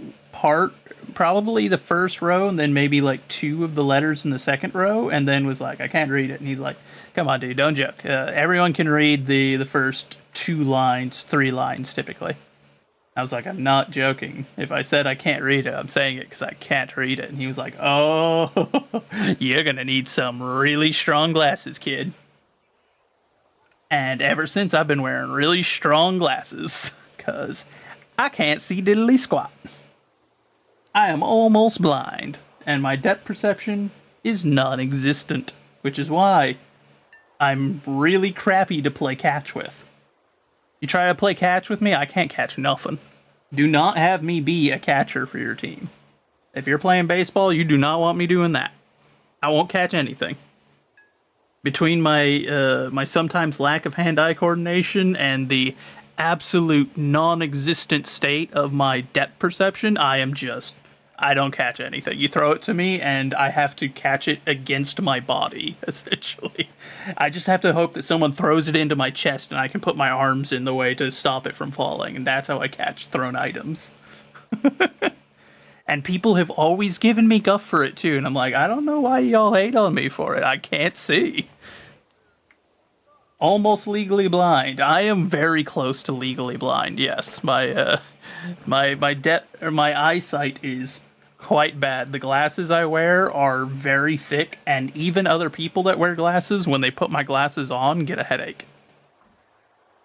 Speaker 1: probably the first row, and then maybe like 2 of the letters in the second row, and then was like, I can't read it. And he's like, come on, dude, don't joke. Everyone can read the first 2 lines, 3 lines typically. I was like, I'm not joking. If I said I can't read it, I'm saying it because I can't read it. And he was like, oh, you're going to need some really strong glasses, kid. And ever since, I've been wearing really strong glasses because I can't see diddly squat. I am almost blind, and my depth perception is non-existent, which is why I'm really crappy to play catch with. You try to play catch with me, I can't catch nothing. Do not have me be a catcher for your team. If you're playing baseball, you do not want me doing that. I won't catch anything. Between my my sometimes lack of hand-eye coordination and the absolute non-existent state of my depth perception, I don't catch anything. You throw it to me, and I have to catch it against my body, essentially. I just have to hope that someone throws it into my chest, and I can put my arms in the way to stop it from falling, and that's how I catch thrown items. And people have always given me guff for it, too, and I'm like, I don't know why y'all hate on me for it. I can't see. Almost legally blind. I am very close to legally blind, yes. My eyesight is quite bad. The glasses I wear are very thick, and even other people that wear glasses, when they put my glasses on, get a headache.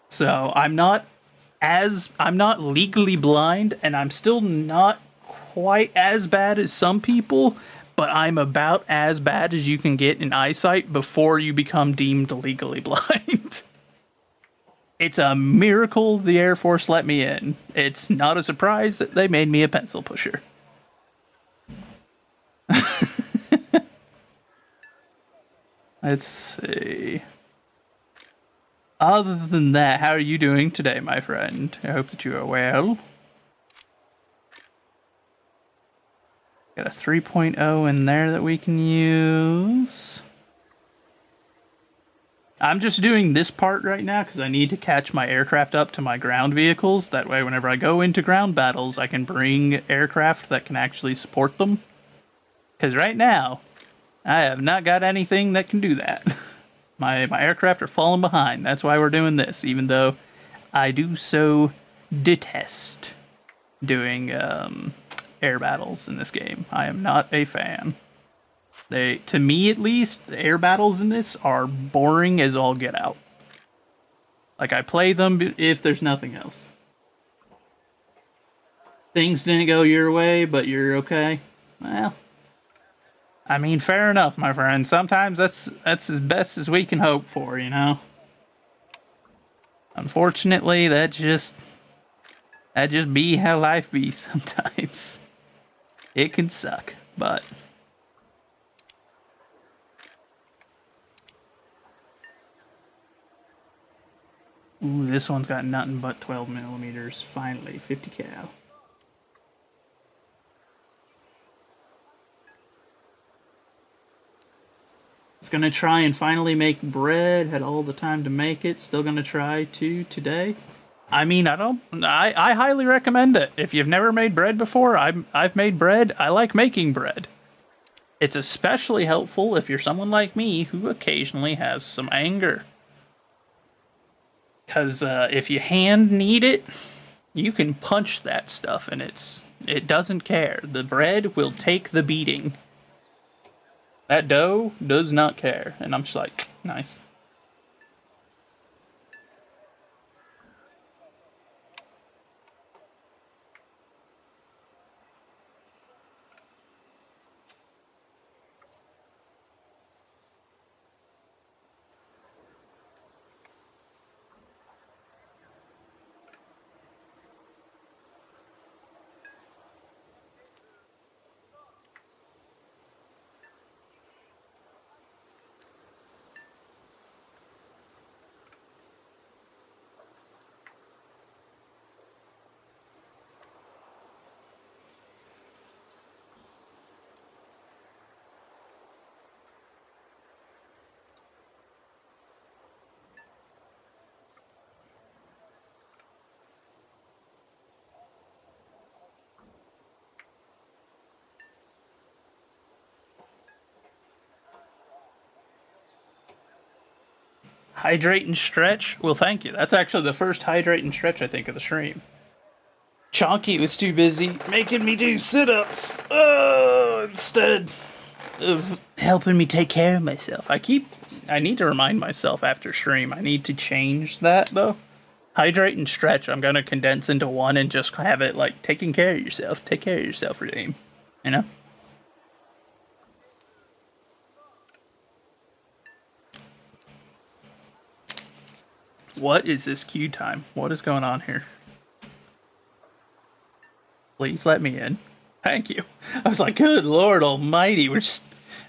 Speaker 1: So I'm not legally blind, and I'm still not quite as bad as some people, but I'm about as bad as you can get in eyesight before you become deemed legally blind. It's a miracle the Air Force let me in. It's not a surprise that they made me a pencil pusher. Let's see. Other than that, how are you doing today, my friend? I hope that you are well. Got a 3.0 in there that we can use. I'm just doing this part right now because I need to catch my aircraft up to my ground vehicles. That way, whenever I go into ground battles, I can bring aircraft that can actually support them. Because right now, I have not got anything that can do that. My aircraft are falling behind. That's why we're doing this, even though I do so detest doing air battles in this game. I am not a fan. To me at least, the air battles in this are boring as all get out. Like, I play them if there's nothing else. Things didn't go your way, but you're okay. Well, I mean, fair enough, my friend. Sometimes that's as best as we can hope for, you know? Unfortunately, that just be how life be sometimes. It can suck, but... Ooh, this one's got nothing but 12 millimeters. Finally, 50 cal. Was gonna try and finally make bread. Had all the time to make it. Still gonna try to today. I mean, I highly recommend it. If you've never made bread before, I've made bread. I like making bread. It's especially helpful if you're someone like me who occasionally has some anger. Because if you hand knead it, you can punch that stuff and it doesn't care. The bread will take the beating. That dough does not care. And I'm just like, nice. Hydrate and stretch? Well, thank you. That's actually the first hydrate and stretch, I think, of the stream. Chonky was too busy making me do sit-ups instead of helping me take care of myself. I need to remind myself after stream. I need to change that, though. Hydrate and stretch, I'm going to condense into one and just have it, like, taking care of yourself. Take care of yourself, Redeem. You know? What is this queue time? What is going on here? Please let me in. Thank you. I was like, good Lord Almighty, we're just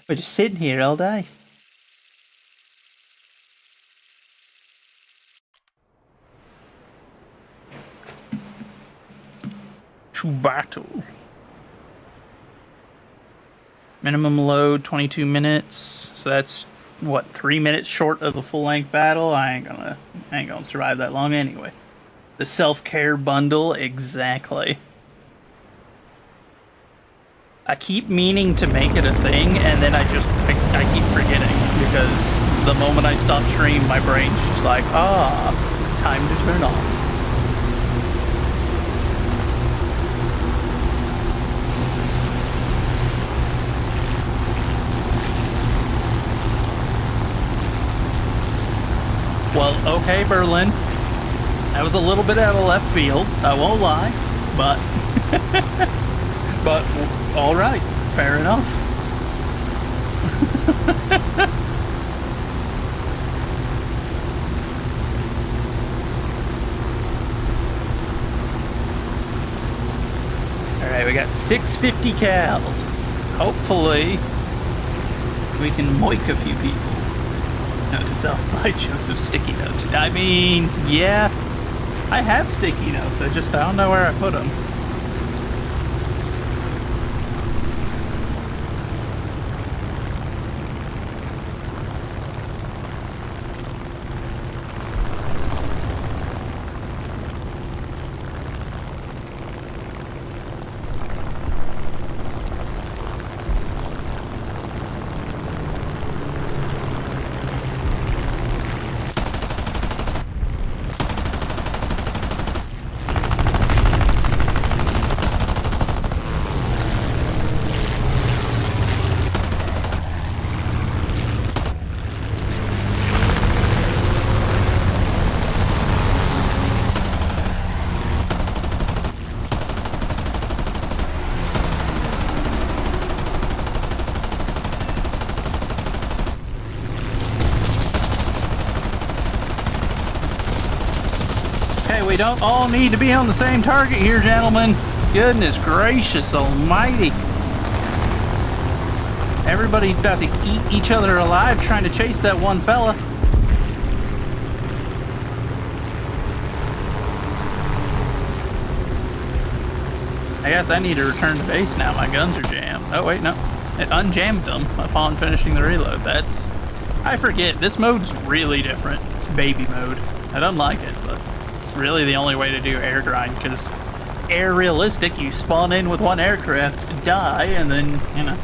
Speaker 1: sitting here all day. To battle. Minimum load 22 minutes. So that's what, 3 minutes short of a full-length battle? I ain't gonna survive that long anyway. The self-care bundle, exactly. I keep meaning to make it a thing, and then I keep forgetting, because the moment I stop stream, my brain's just like, time to turn off. Well, okay, Berlin. That was a little bit out of left field, I won't lie, but... but, alright, fair enough. Alright, we got 650 cals. Hopefully, we can moik a few people. Note to self by Joseph Sticky Notes. I mean, yeah, I have sticky notes. I don't know where I put them. We don't all need to be on the same target here, gentlemen. Goodness gracious almighty. Everybody's about to eat each other alive trying to chase that one fella. I guess I need to return to base now. My guns are jammed. Oh, wait, no. It unjammed them upon finishing the reload. I forget. This mode's really different. It's baby mode. I don't like it, but it's really the only way to do air grind, because air realistic, you spawn in with one aircraft, die, and then, you know.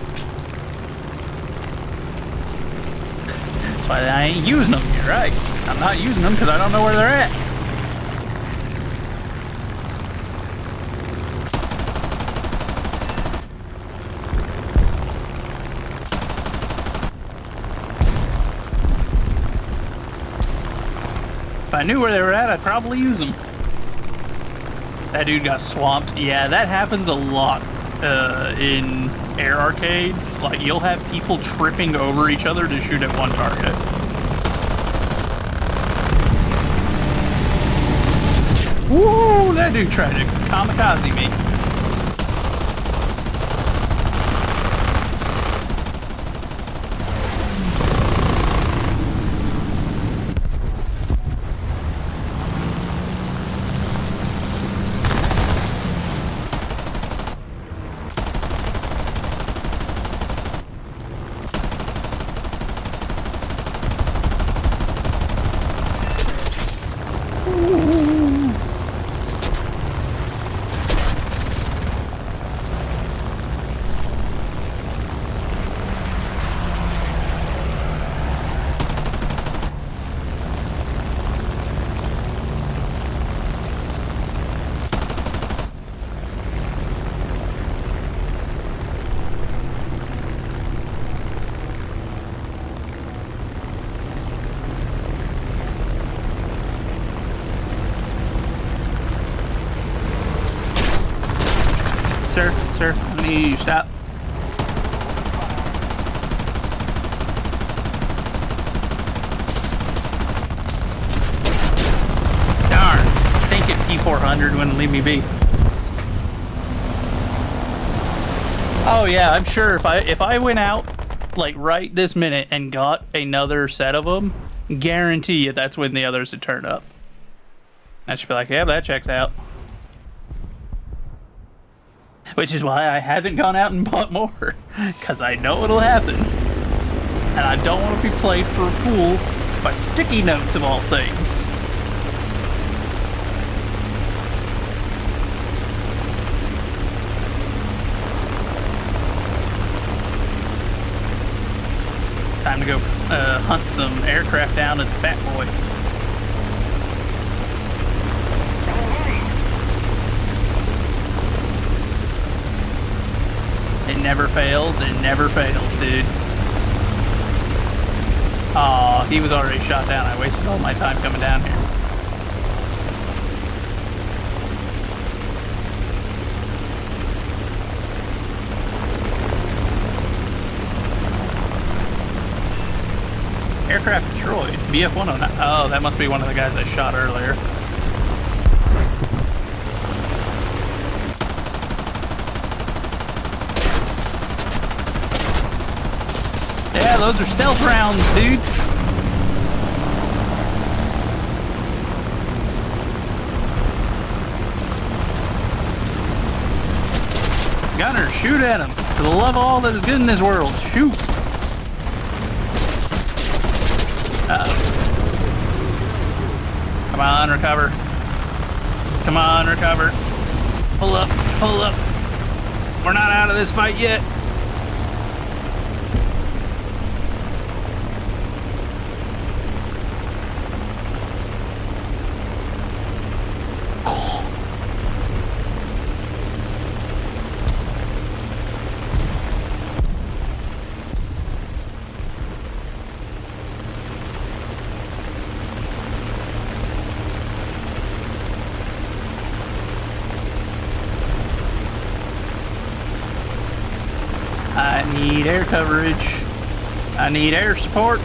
Speaker 1: That's why I ain't using them. You're right. I'm not using them because I don't know where they're at. If I knew where they were at, I'd probably use them. That dude got swamped. Yeah, that happens a lot in air arcades. Like, you'll have people tripping over each other to shoot at one target. Woo! That dude tried to kamikaze me. Sir, I need you to stop. Darn, stinking P400 wouldn't leave me be. Oh yeah, I'm sure if I went out like right this minute and got another set of them, guarantee you that's when the others would turn up. I should be like, yeah, that checks out. Which is why I haven't gone out and bought more, because I know it'll happen. And I don't want to be played for a fool by sticky notes of all things. Time to go hunt some aircraft down as a fat boy. It never fails, dude. Aw, he was already shot down. I wasted all my time coming down here. Aircraft destroyed. BF-109. Oh, that must be one of the guys I shot earlier. Yeah, those are stealth rounds, dude. Gunner, shoot at him. For the love of all that is good in this world, shoot. Uh-oh. Come on, recover. Come on, recover. Pull up, pull up. We're not out of this fight yet. I need air coverage. I need air support.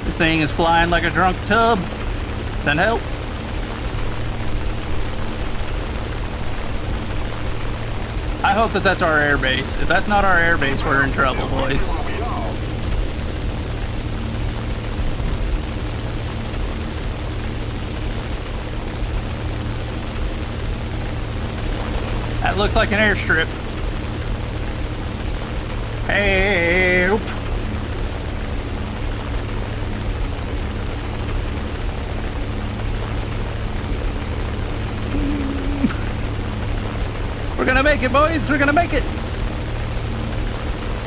Speaker 1: This thing is flying like a drunk tub. Send help. I hope that that's our air base. If that's not our air base, we're in trouble, boys. That looks like an airstrip. Help! We're gonna make it, boys! We're gonna make it!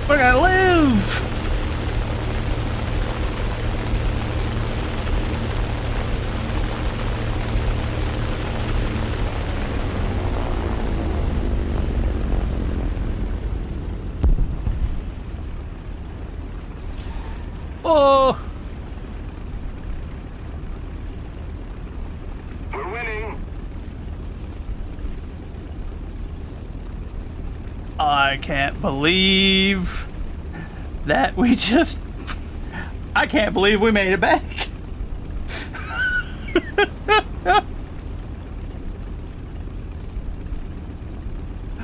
Speaker 1: We're gonna live! Oh!
Speaker 3: We're winning.
Speaker 1: I can't believe that we just... I can't believe we made it back.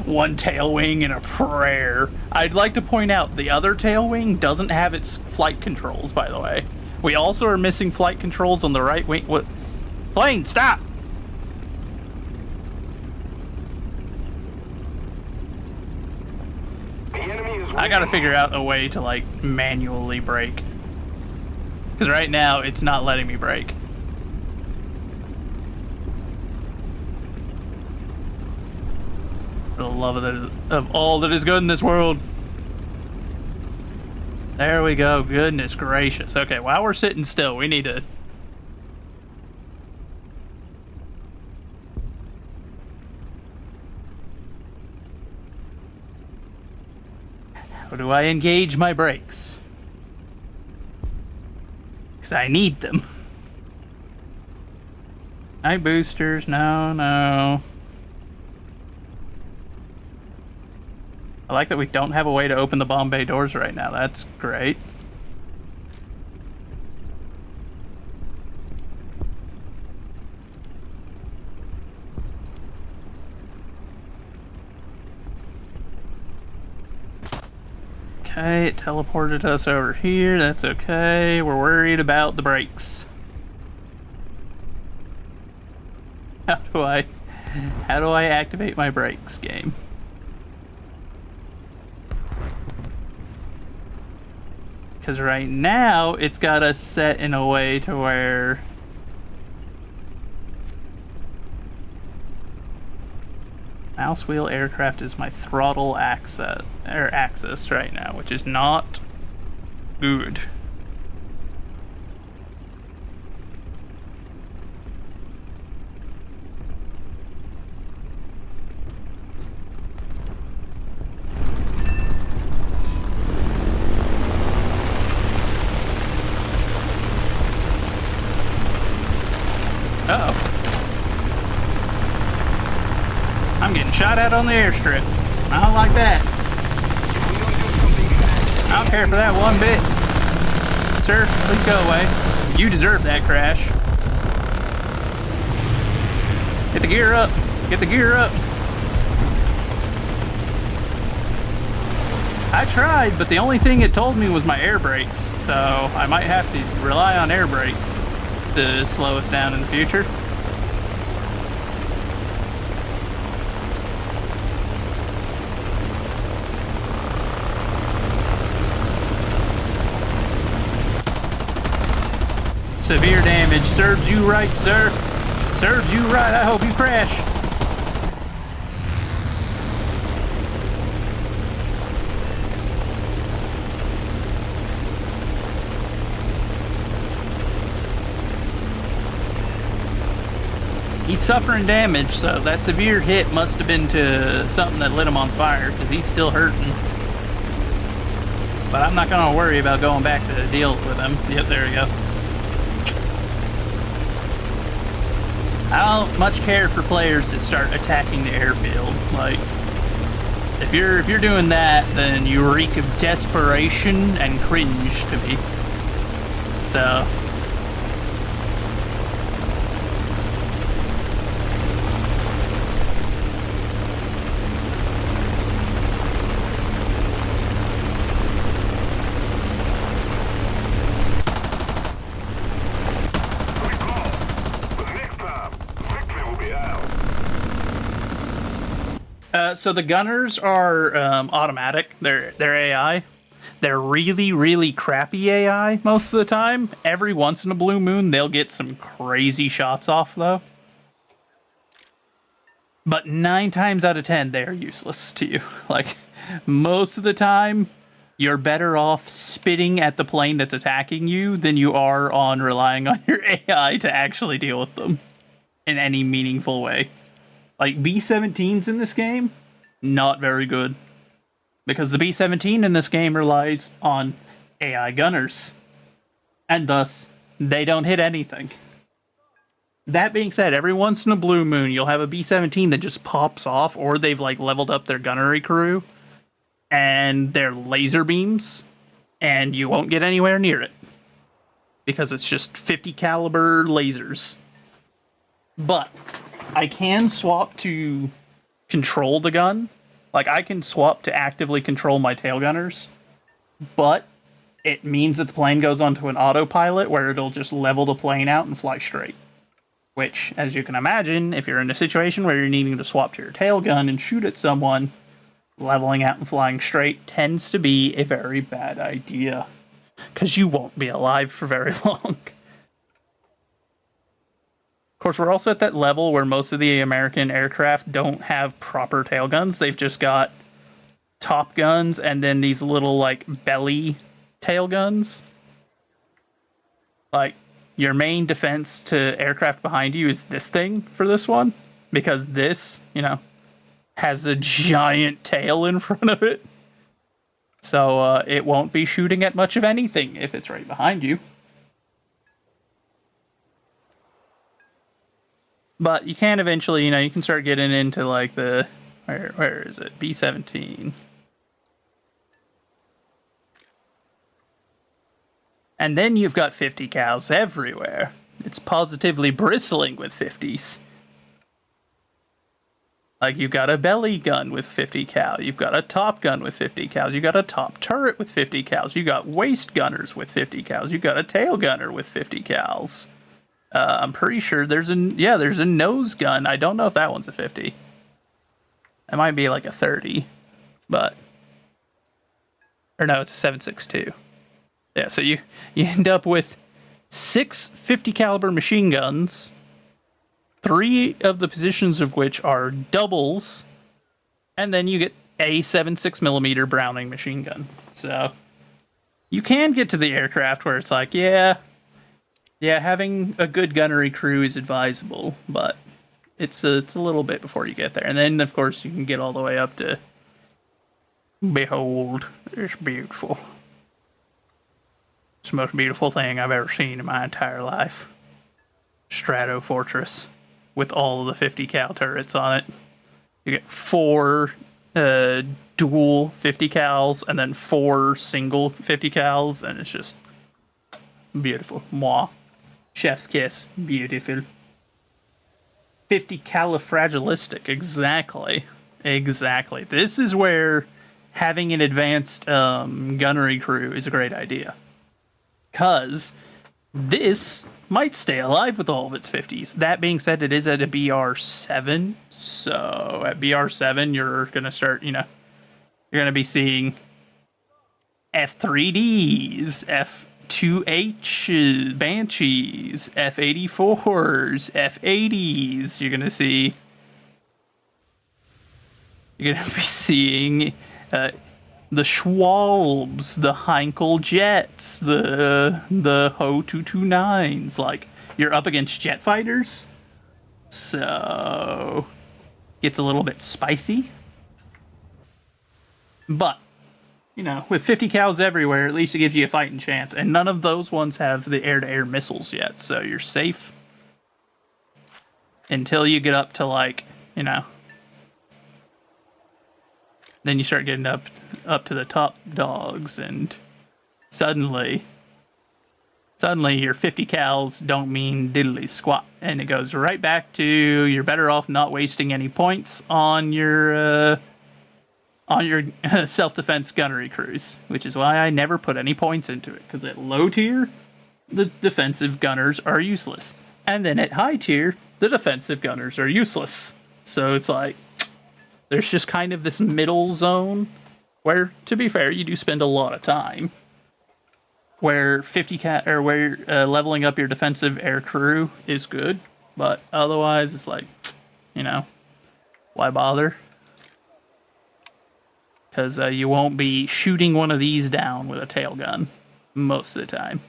Speaker 1: One tail wing and a prayer. I'd like to point out the other tail wing doesn't have its flight controls, by the way. We also are missing flight controls on the right wing. What? Plane, stop!
Speaker 3: The enemy is winning.
Speaker 1: I gotta figure out a way to, like, manually brake. Because right now, it's not letting me brake. For the love of all that is good in this world. There we go. Goodness gracious. Okay, while we're sitting still, we need to... How do I engage my brakes? Because I need them. Night boosters, no. I like that we don't have a way to open the bomb bay doors right now. That's great. Okay, it teleported us over here. That's okay. We're worried about the brakes. How do I activate my brakes, game? Because right now, it's got us set in a way to where... Mouse wheel aircraft is my throttle axis right now, which is not good. Uh-oh. I'm getting shot at on the airstrip. I don't like that. I don't care for that one bit. Sir, please go away. You deserve that crash. Get the gear up. Get the gear up. I tried, but the only thing it told me was my air brakes, so I might have to rely on air brakes to slow us down in the future. Severe damage. Serves you right, sir. Serves you right. I hope you crash. He's suffering damage, so that severe hit must have been to something that lit him on fire, because he's still hurting. But I'm not going to worry about going back to deal with him. Yep, there we go. I don't much care for players that start attacking the airfield. Like, if you're doing that, then you reek of desperation and cringe to me. So... So the gunners are automatic. They're AI. They're really, really crappy AI most of the time. Every once in a blue moon, they'll get some crazy shots off, though. But 9 times out of 10, they are useless to you. Like, most of the time, you're better off spitting at the plane that's attacking you than you are on relying on your AI to actually deal with them in any meaningful way. Like, B-17s in this game, not very good. Because the B-17 in this game relies on AI gunners. And thus, they don't hit anything. That being said, every once in a blue moon, you'll have a B-17 that just pops off, or they've, like, leveled up their gunnery crew, and their laser beams, and you won't get anywhere near it. Because it's just 50 caliber lasers. But I can swap to control the gun. Like, I can swap to actively control my tail gunners, but it means that the plane goes onto an autopilot where it'll just level the plane out and fly straight. Which, as you can imagine, if you're in a situation where you're needing to swap to your tail gun and shoot at someone, leveling out and flying straight tends to be a very bad idea. Because you won't be alive for very long. Of course, we're also at that level where most of the American aircraft don't have proper tail guns. They've just got top guns and then these little, like, belly tail guns. Like, your main defense to aircraft behind you is this thing for this one. Because this, you know, has a giant tail in front of it. So, it won't be shooting at much of anything if it's right behind you. But you can eventually, you can start getting into like the where is it? B-17. And then you've got 50 cals everywhere. It's positively bristling with 50s. Like, you've got a belly gun with 50 cal. You've got a top gun with 50 cals. You've got a top turret with 50 cals. You got waist gunners with 50 cals. You've got a tail gunner with 50 cals. I'm pretty sure there's a nose gun. I don't know if that one's a 50. It might be like a 30, but... Or no, it's a 7.62. Yeah, so you end up with 6 50 caliber machine guns, 3 of the positions of which are doubles, and then you get a 7.6mm Browning machine gun. So you can get to the aircraft where it's like, yeah, having a good gunnery crew is advisable, but it's a little bit before you get there. And then, of course, you can get all the way up to, behold, it's beautiful. It's the most beautiful thing I've ever seen in my entire life. Strato Fortress with all of the 50 cal turrets on it. You get 4 dual 50 cals and then 4 single 50 cals, and it's just beautiful. Mwah. Chef's kiss. Beautiful. 50 califragilistic. Exactly. This is where having an advanced gunnery crew is a great idea. Because this might stay alive with all of its 50s. That being said, it is at a BR7. So at BR7, you're going to start, you're going to be seeing F3Ds, F2H Banshees, F84s, F80s. You're going to be seeing the Schwalbs, the Heinkel Jets, the Ho 229s. Like, you're up against jet fighters, so gets a little bit spicy. But, with 50 cals everywhere, at least it gives you a fighting chance. And none of those ones have the air-to-air missiles yet, so you're safe until you get up to, like, then you start getting up to the top dogs, and suddenly your 50 cals don't mean diddly squat, and it goes right back to you're better off not wasting any points on your self-defense gunnery crews, which is why I never put any points into it, because at low tier, the defensive gunners are useless, and then at high tier, the defensive gunners are useless. So it's like, there's just kind of this middle zone where, to be fair, you do spend a lot of time. Where leveling up your defensive air crew is good, but otherwise it's like, why bother? Because you won't be shooting one of these down with a tail gun most of the time.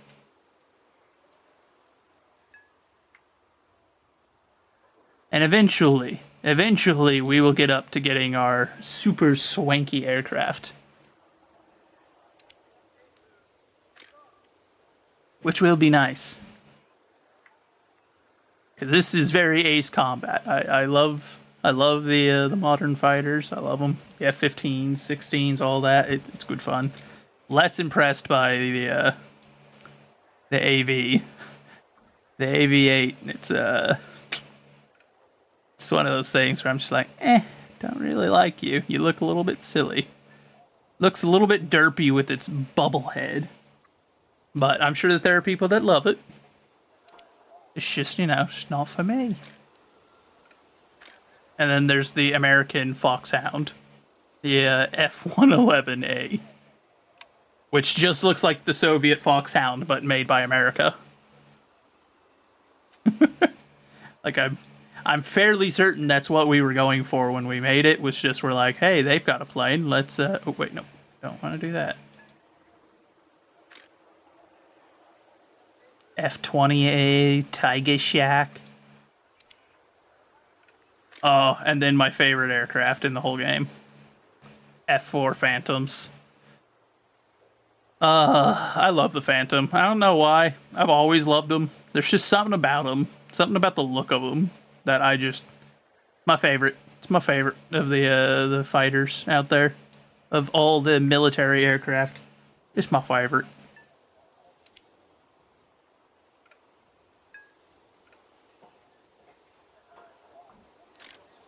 Speaker 1: And eventually we will get up to getting our super swanky aircraft. Which will be nice. Because this is very Ace Combat. I love the modern fighters. I love them. The F-15s, 16s, all that. It's good fun. Less impressed by the AV. The AV-8. It's one of those things where I'm just like, don't really like you. You look a little bit silly. Looks a little bit derpy with its bubble head. But I'm sure that there are people that love it. It's just, it's not for me. And then there's the American Foxhound. The F-111A. Which just looks like the Soviet Foxhound, but made by America. Like, I'm fairly certain that's what we were going for when we made it, was just, we're like, hey, they've got a plane, let's, oh, wait, no, don't want to do that. F-20A, Tiger Shack. Oh, and then my favorite aircraft in the whole game. F-4 Phantoms. I love the Phantom. I don't know why. I've always loved them. There's just something about them. Something about the look of them. that I just my favorite. It's my favorite of the fighters out there, of all the military aircraft. It's my favorite.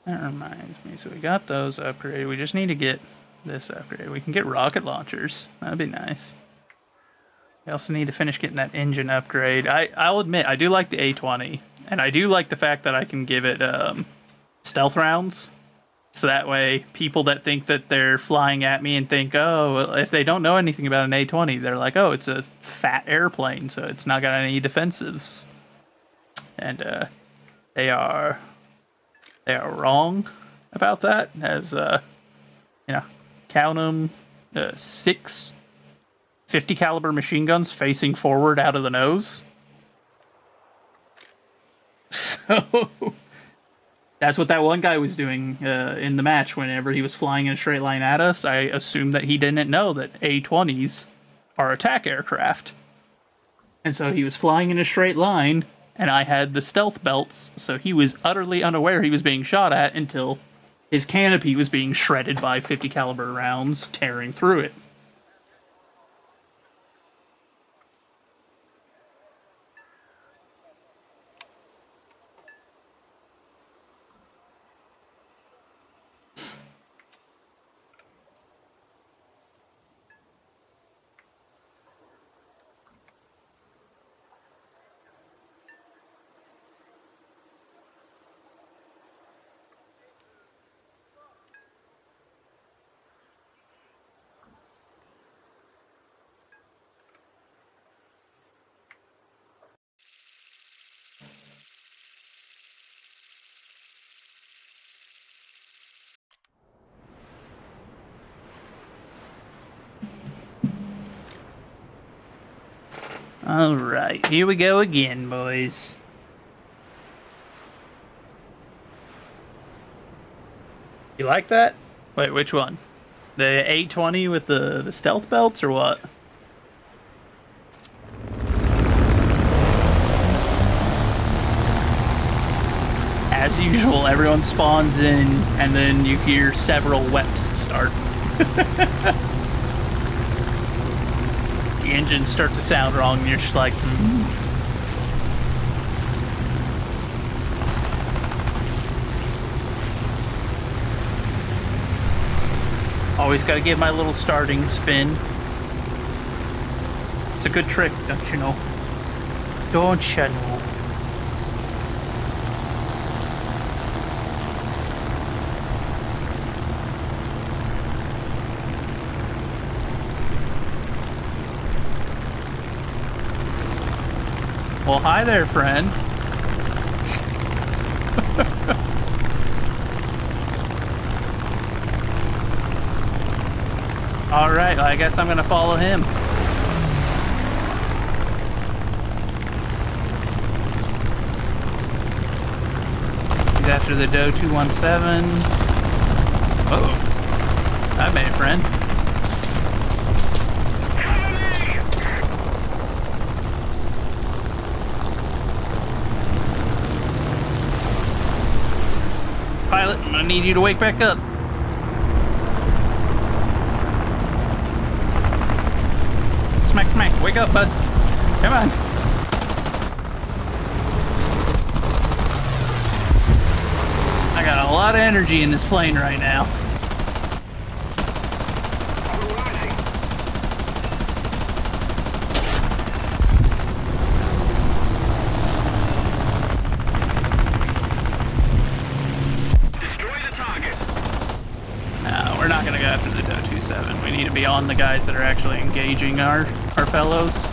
Speaker 1: That reminds me. So we got those upgraded. We just need to get this upgrade. We can get rocket launchers. That'd be nice. We also need to finish getting that engine upgrade. I'll admit, I do like the A-20. And I do like the fact that I can give it stealth rounds. So that way, people that think that they're flying at me and think, oh, well, if they don't know anything about an A-20, they're like, oh, it's a fat airplane, so it's not got any defensives. And they are wrong about that. As count them, 6 50 caliber machine guns facing forward out of the nose. So that's what that one guy was doing in the match. Whenever he was flying in a straight line at us, I assumed that he didn't know that A-20s are attack aircraft. And so he was flying in a straight line, and I had the stealth belts, so he was utterly unaware he was being shot at until his canopy was being shredded by 50 caliber rounds tearing through it. Alright, here we go again, boys. You like that? Wait, which one? The A-20 with the stealth belts, or what? As usual, everyone spawns in, and then you hear several weps start. The engines start to sound wrong, and you're just like, Always gotta give my little starting spin. It's a good trick, don't you know? Don't you know? Well, hi there, friend. Alright, well, I guess I'm gonna follow him. He's after the Doe 217. Uh-oh. I made a friend. Pilot, I'm gonna need you to wake back up. Smack, smack, wake up, bud. Come on. I got a lot of energy in this plane right now. We're not gonna go after the Doe 27. We need to be on the guys that are actually engaging our fellows.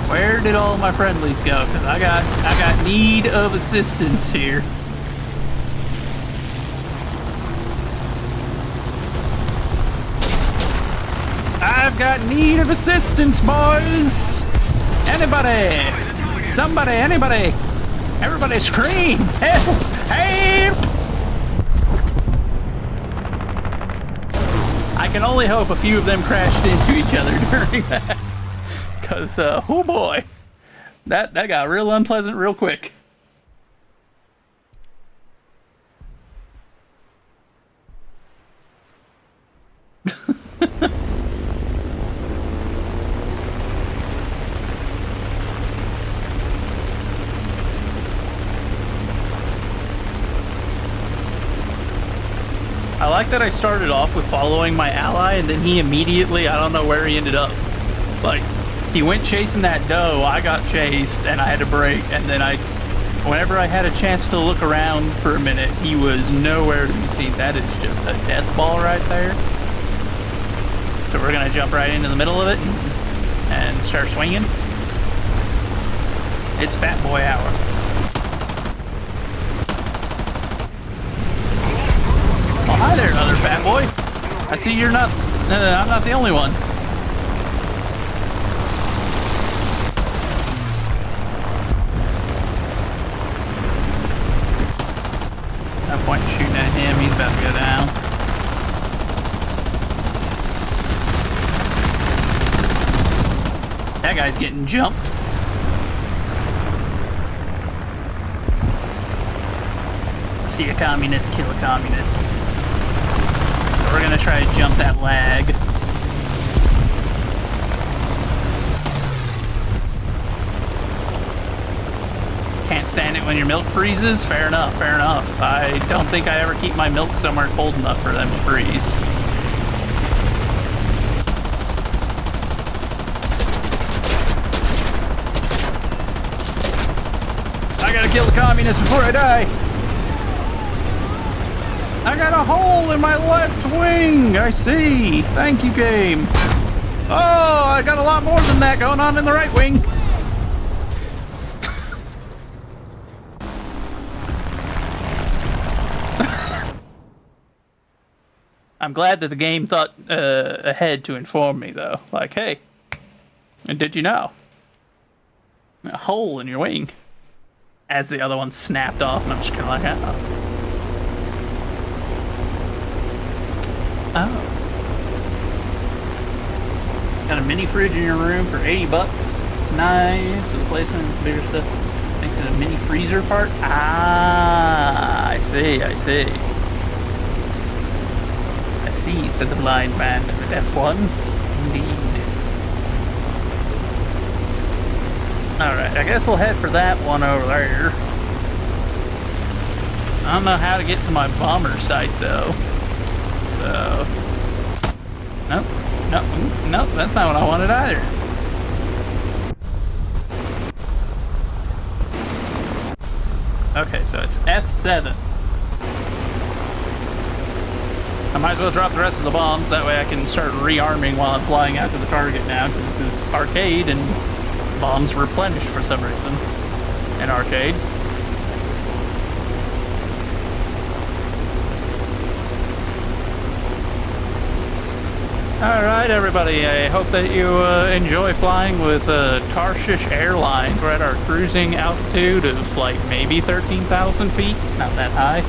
Speaker 1: Where did all my friendlies go? Cause I got need of assistance here. I've got need of assistance, boys! Anybody! Somebody, anybody! Everybody scream! Help! Help! I can only hope a few of them crashed into each other during that. Because, oh boy. That got real unpleasant real quick. I like that I started off with following my ally, and then he immediately, I don't know where he ended up. Like, he went chasing that doe, I got chased, and I had to brake, and then whenever I had a chance to look around for a minute, he was nowhere to be seen. That is just a death ball right there. So we're gonna jump right into the middle of it and start swinging. It's Fat Boy Hour. Oh, hi there, other fat boy. I see you're not, I'm not the only one. No point in shooting at him, he's about to go down. That guy's getting jumped. See a communist, kill a communist. We're gonna try to jump that lag. Can't stand it when your milk freezes? Fair enough, fair enough. I don't think I ever keep my milk somewhere cold enough for them to freeze. I gotta kill the communist before I die! I got a hole in my left wing! I see! Thank you, game! Oh, I got a lot more than that going on in the right wing! I'm glad that the game thought ahead to inform me, though. Like, hey, and did you know? A hole in your wing. As the other one snapped off, and I'm just kind of like, oh. Oh. Got a mini fridge in your room for 80 bucks. It's nice with a placement and some bigger stuff. Thanks to the mini freezer part. Ah, I see, I see. I see, said the blind man to the deaf one. Indeed. Alright, I guess we'll head for that one over there. I don't know how to get to my bomber site, though. So, nope, that's not what I wanted either. Okay, so it's F7. I might as well drop the rest of the bombs, that way I can start rearming while I'm flying out to the target now, because this is arcade and bombs replenish for some reason in arcade. Alright everybody, I hope that you enjoy flying with Tarshish Airlines. We're at our cruising altitude of like maybe 13,000 feet. It's not that high.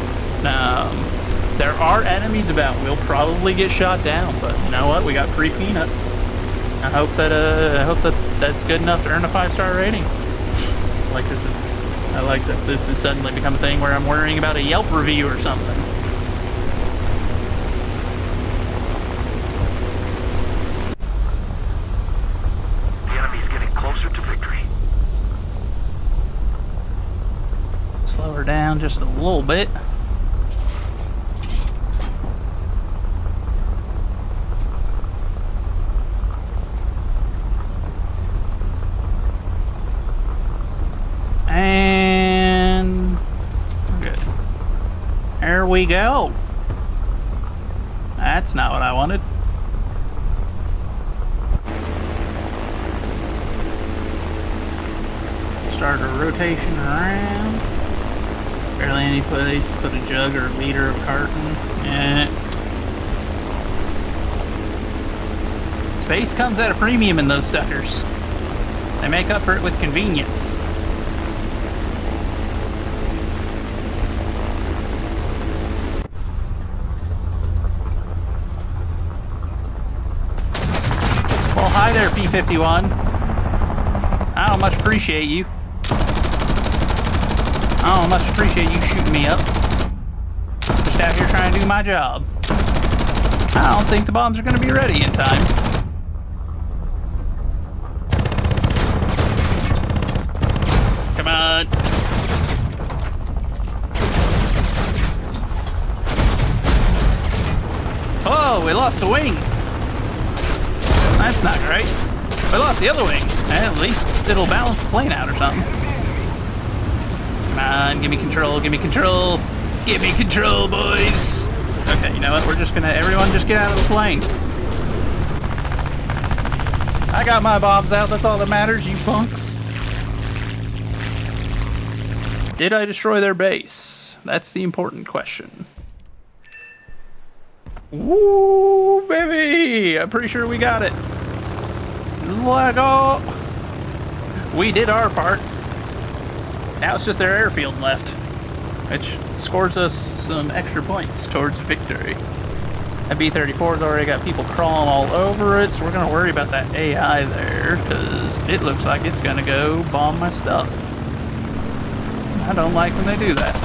Speaker 1: There are enemies about. We'll probably get shot down, but you know what? We got free peanuts. I hope that that's good enough to earn a 5-star rating. I like that this has suddenly become a thing where I'm worrying about a Yelp review or something. Slow her down just a little bit. And good. There we go. That's not what I wanted. Start a rotation around. Barely any place to put a jug or a liter of carton. Space comes at a premium in those suckers. They make up for it with convenience. Well, hi there, P-51. I don't much appreciate you. I don't much appreciate you shooting me up. Just out here trying to do my job. I don't think the bombs are going to be ready in time. Come on. Oh, we lost the wing. That's not great. We lost the other wing. At least it'll balance the plane out or something. Come on, give me control, give me control. Give me control, boys. Okay, you know what? We're just gonna, everyone just get out of the plane. I got my bombs out, that's all that matters, you punks. Did I destroy their base? That's the important question. Woo, baby! I'm pretty sure we got it. Let go! We did our part. Now it's just their airfield left, which scores us some extra points towards victory. That B-34's already got people crawling all over it, so we're gonna worry about that AI there, because it looks like it's gonna go bomb my stuff. I don't like when they do that.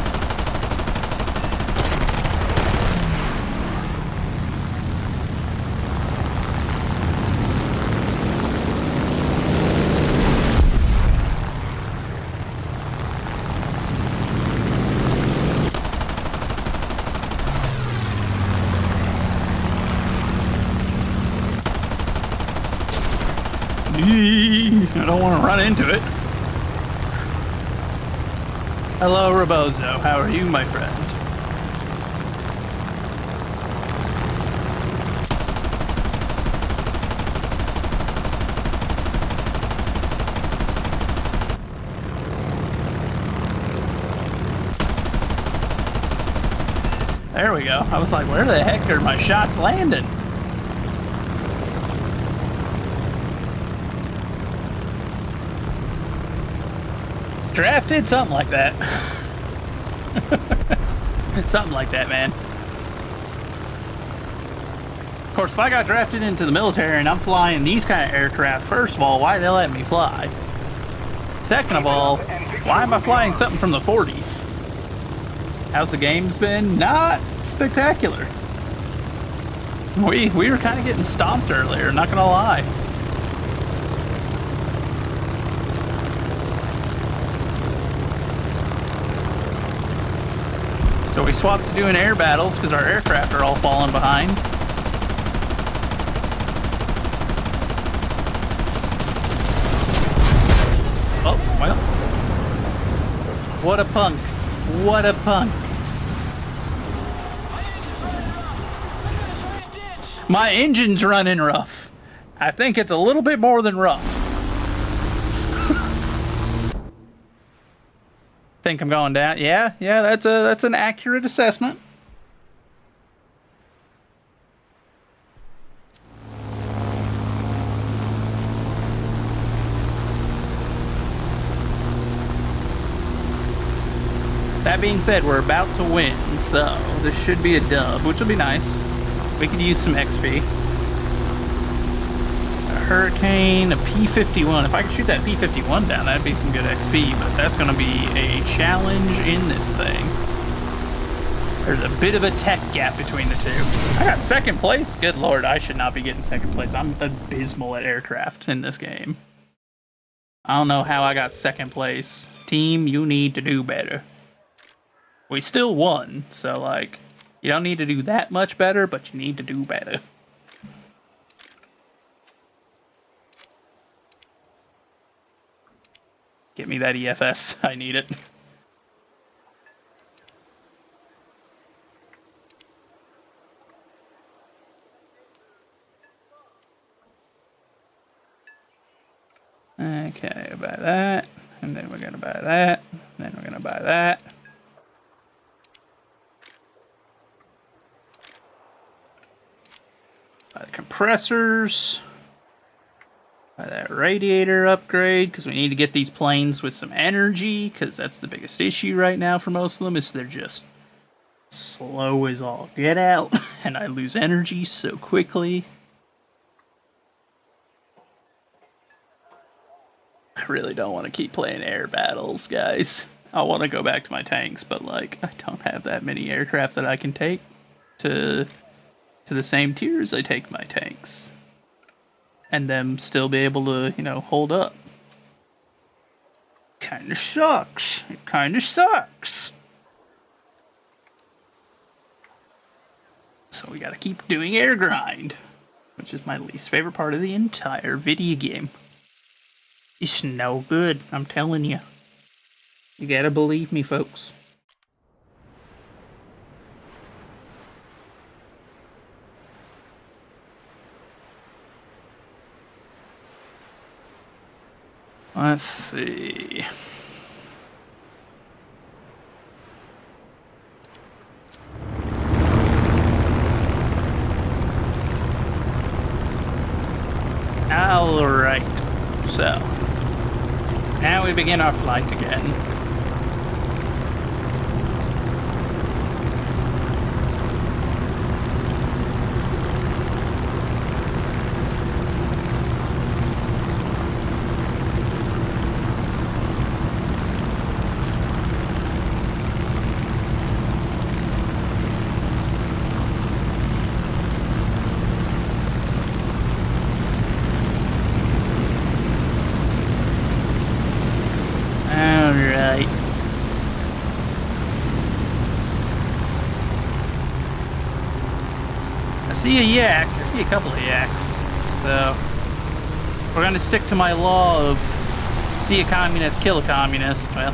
Speaker 1: I don't want to run into it. Hello, Rebozo. How are you, my friend? There we go. I was like, where the heck are my shots landing? Drafted? Something like that. Something like that, man. Of course, if I got drafted into the military and I'm flying these kind of aircraft, first of all, why they let me fly? Second of all, why am I flying something from the 40s? How's the game's been? Not spectacular. We were kind of getting stomped earlier, not gonna lie. So we swapped to doing air battles because our aircraft are all falling behind. Oh, well. What a punk. What a punk. My engine's running rough. I think it's a little bit more than rough. Think I'm going down. Yeah, that's an accurate assessment. That being said, we're about to win, so this should be a dub, which will be nice. We could use some XP. Hurricane, a P-51. If I could shoot that P-51 down, that'd be some good XP, but that's going to be a challenge in this thing. There's a bit of a tech gap between the two. I got second place? Good lord, I should not be getting second place. I'm abysmal at aircraft in this game. I don't know how I got second place. Team, you need to do better. We still won, so like, you don't need to do that much better, but you need to do better. Get me that EFS. I need it. Okay, buy that. And then we're gonna buy that. Then we're gonna buy that. Buy the compressors. Buy that radiator upgrade, because we need to get these planes with some energy, because that's the biggest issue right now for most of them, is they're just slow as all get out, and I lose energy so quickly. I really don't want to keep playing air battles, guys. I want to go back to my tanks, but, like, I don't have that many aircraft that I can take to the same tier as I take my tanks. And them still be able to, you know, hold up. Kinda sucks. It kinda sucks. So we gotta keep doing air grind, which is my least favorite part of the entire video game. It's no good, I'm telling you. You gotta believe me, folks. Let's see. Alright, so now we begin our flight again. Alright. I see a yak. I see a couple of yaks. So, we're gonna stick to my law of see a communist, kill a communist. Well,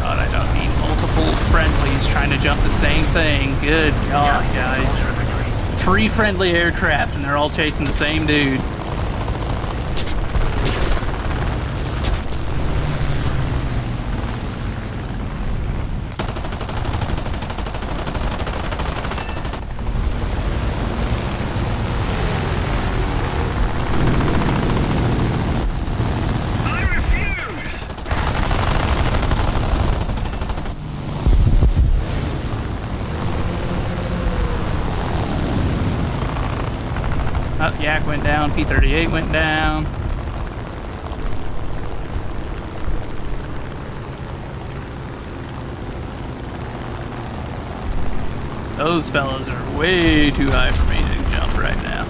Speaker 1: God, I don't need multiple friendlies trying to jump the same thing. Good God, guys. 3 friendly aircraft and they're all chasing the same dude.
Speaker 3: I refuse!
Speaker 1: Oh, yak went down, P-38 went down. Those fellas are way too high for me to jump right now.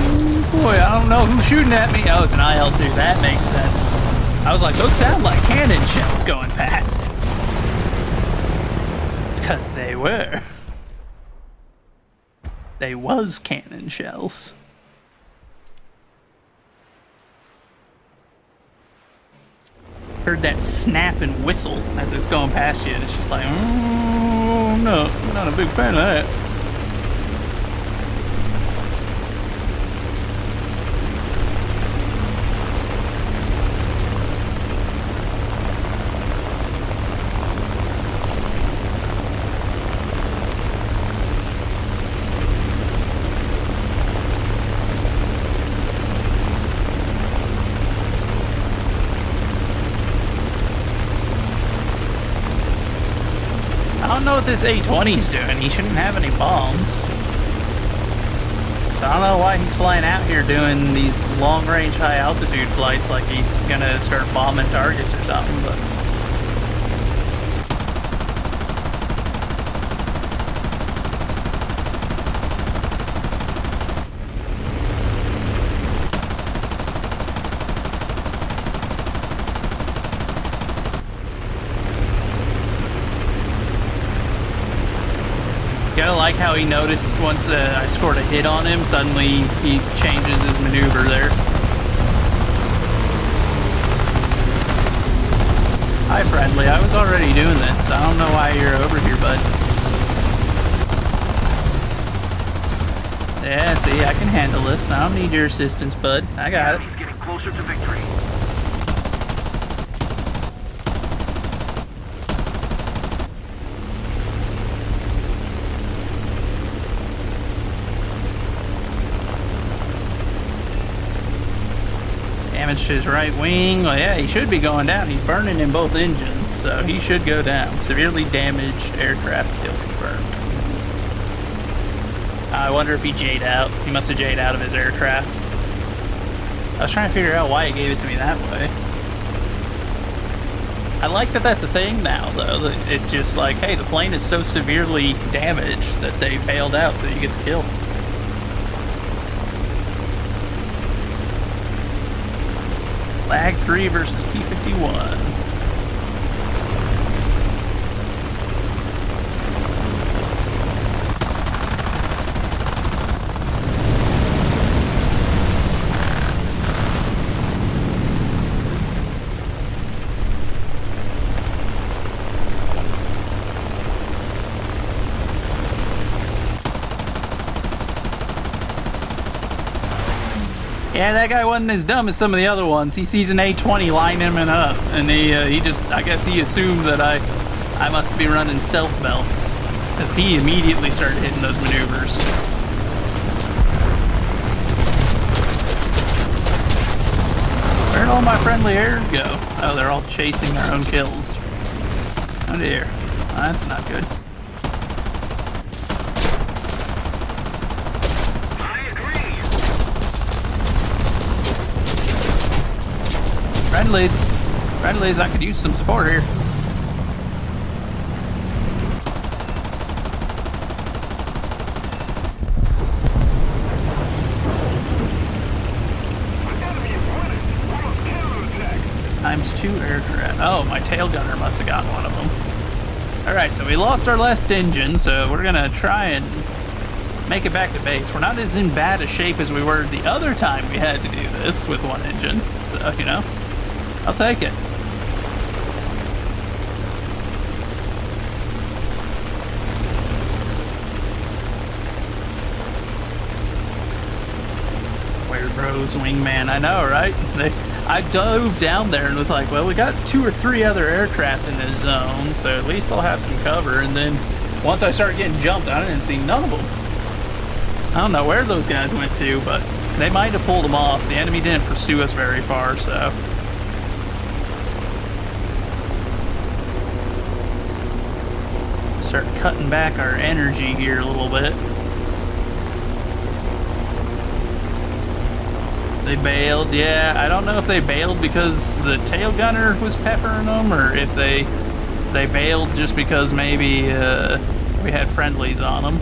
Speaker 1: Ooh, boy, I don't know who's shooting at me. Oh, it's an IL-2. That makes sense. I was like, those sound like cannon shells going past. It's because they were. They was cannon shells. Heard that snap and whistle as it's going past you, and it's just like, oh no, I'm not a big fan of that. I don't know what this A-20's doing. He shouldn't have any bombs. So I don't know why he's flying out here doing these long-range, high-altitude flights like he's gonna start bombing targets or something, but... Gotta like how he noticed once I scored a hit on him, suddenly he changes his maneuver there. Hi, friendly. I was already doing this. I don't know why you're over here, bud. Yeah, see, I can handle this. I don't need your assistance, bud. I got it.
Speaker 3: He's getting closer to victory.
Speaker 1: Damage to his right wing. Well, yeah, he should be going down. He's burning in both engines, so he should go down. Severely damaged aircraft kill confirmed. I wonder if he J'd out. He must have J'd out of his aircraft. I was trying to figure out why he gave it to me that way. I like that that's a thing now, though. It's just like, hey, the plane is so severely damaged that they bailed out so you get the kill. Lag 3 versus P-51. Yeah, that guy wasn't as dumb as some of the other ones. He sees an A-20 lining him up, and he just, I guess he assumed that I must be running stealth belts, because he immediately started hitting those maneuvers. Where'd all my friendly air go? Oh, they're all chasing their own kills. Oh dear. That's not good. Friendlies, I could use some support here. ×2 aircraft. Oh, my tail gunner must have got one of them. Alright, so we lost our left engine, so we're gonna try and make it back to base. We're not as in bad a shape as we were the other time we had to do this with one engine, so, you know. I'll take it. Weird bros, wingman. I know, right? I dove down there and was like, well, we got 2 or 3 other aircraft in this zone, so at least I'll have some cover. And then once I started getting jumped, I didn't see none of them. I don't know where those guys went to, but they might have pulled them off. The enemy didn't pursue us very far, so... Start cutting back our energy here a little bit. They bailed. Yeah, I don't know if they bailed because the tail gunner was peppering them, or if they bailed just because maybe we had friendlies on them.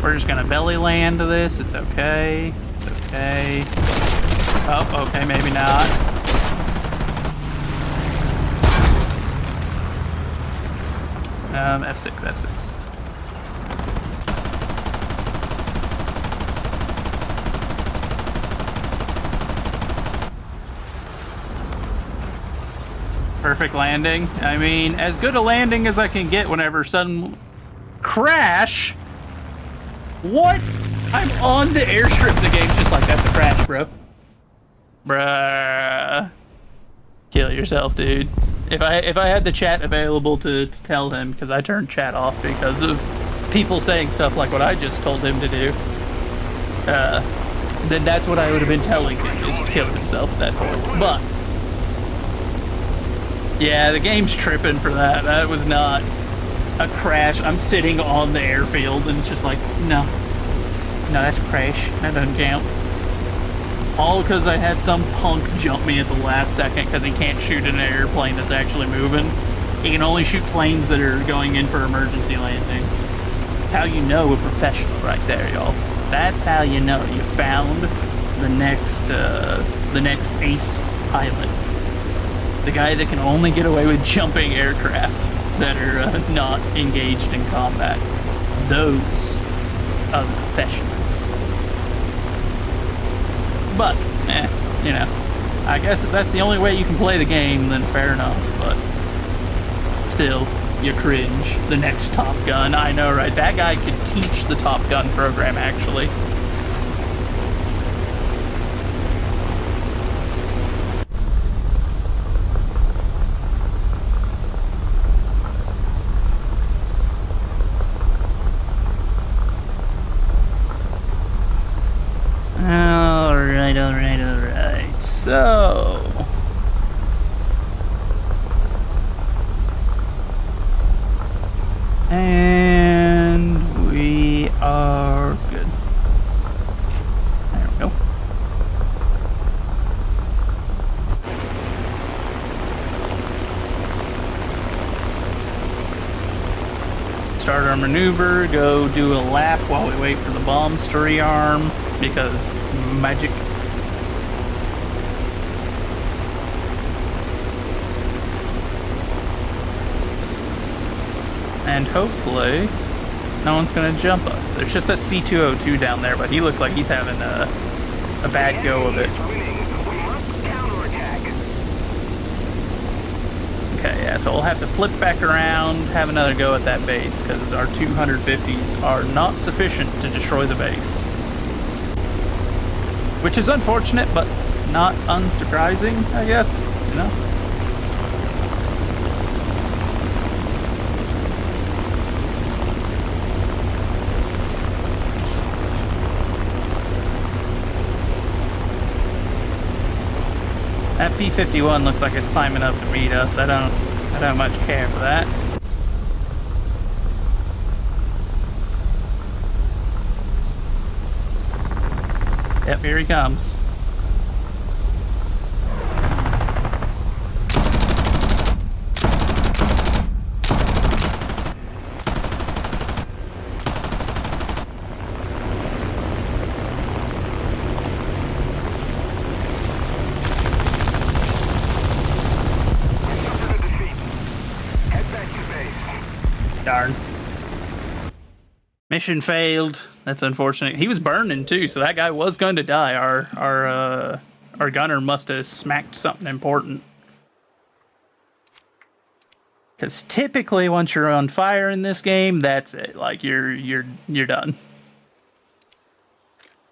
Speaker 1: We're just gonna belly land to this. It's okay. It's okay. Oh, okay, maybe not. F6, F6. Perfect landing. I mean, as good a landing as I can get whenever sudden crash. What? I'm on the airstrip. The game's just like, that's a crash, bro. Bruh. Kill yourself, dude. If I had the chat available to tell him, because I turned chat off because of people saying stuff like what I just told him to do, then that's what I would have been telling him, is kill himself at that point. But yeah, the game's tripping for that. That was not a crash. I'm sitting on the airfield and it's just like, no, that's a crash. That doesn't count. All because I had some punk jump me at the last second because he can't shoot an airplane that's actually moving. He can only shoot planes that are going in for emergency landings. That's how you know a professional right there, y'all. That's how you know you found the next ace pilot. The guy that can only get away with jumping aircraft that are not engaged in combat. Those are the professionals. But, you know, I guess if that's the only way you can play the game, then fair enough, but still, you cringe. The next Top Gun, I know, right? That guy could teach the Top Gun program, actually. Alright. So... And we are good. There we go. Start our maneuver, go do a lap while we wait for the bombs to rearm, because magic. And hopefully no one's gonna jump us. There's just a C-202 down there, but he looks like he's having a bad go of it. Okay, yeah, so we'll have to flip back around, have another go at that base, because our 250s are not sufficient to destroy the base. Which is unfortunate, but not unsurprising, I guess, you know? That P-51 looks like it's climbing up to meet us. I don't much care for that. Yep, here he comes. Darn. Mission failed. That's unfortunate. He was burning too, so that guy was going to die. Our gunner must have smacked something important. Because typically, once you're on fire in this game, that's it. Like you're done.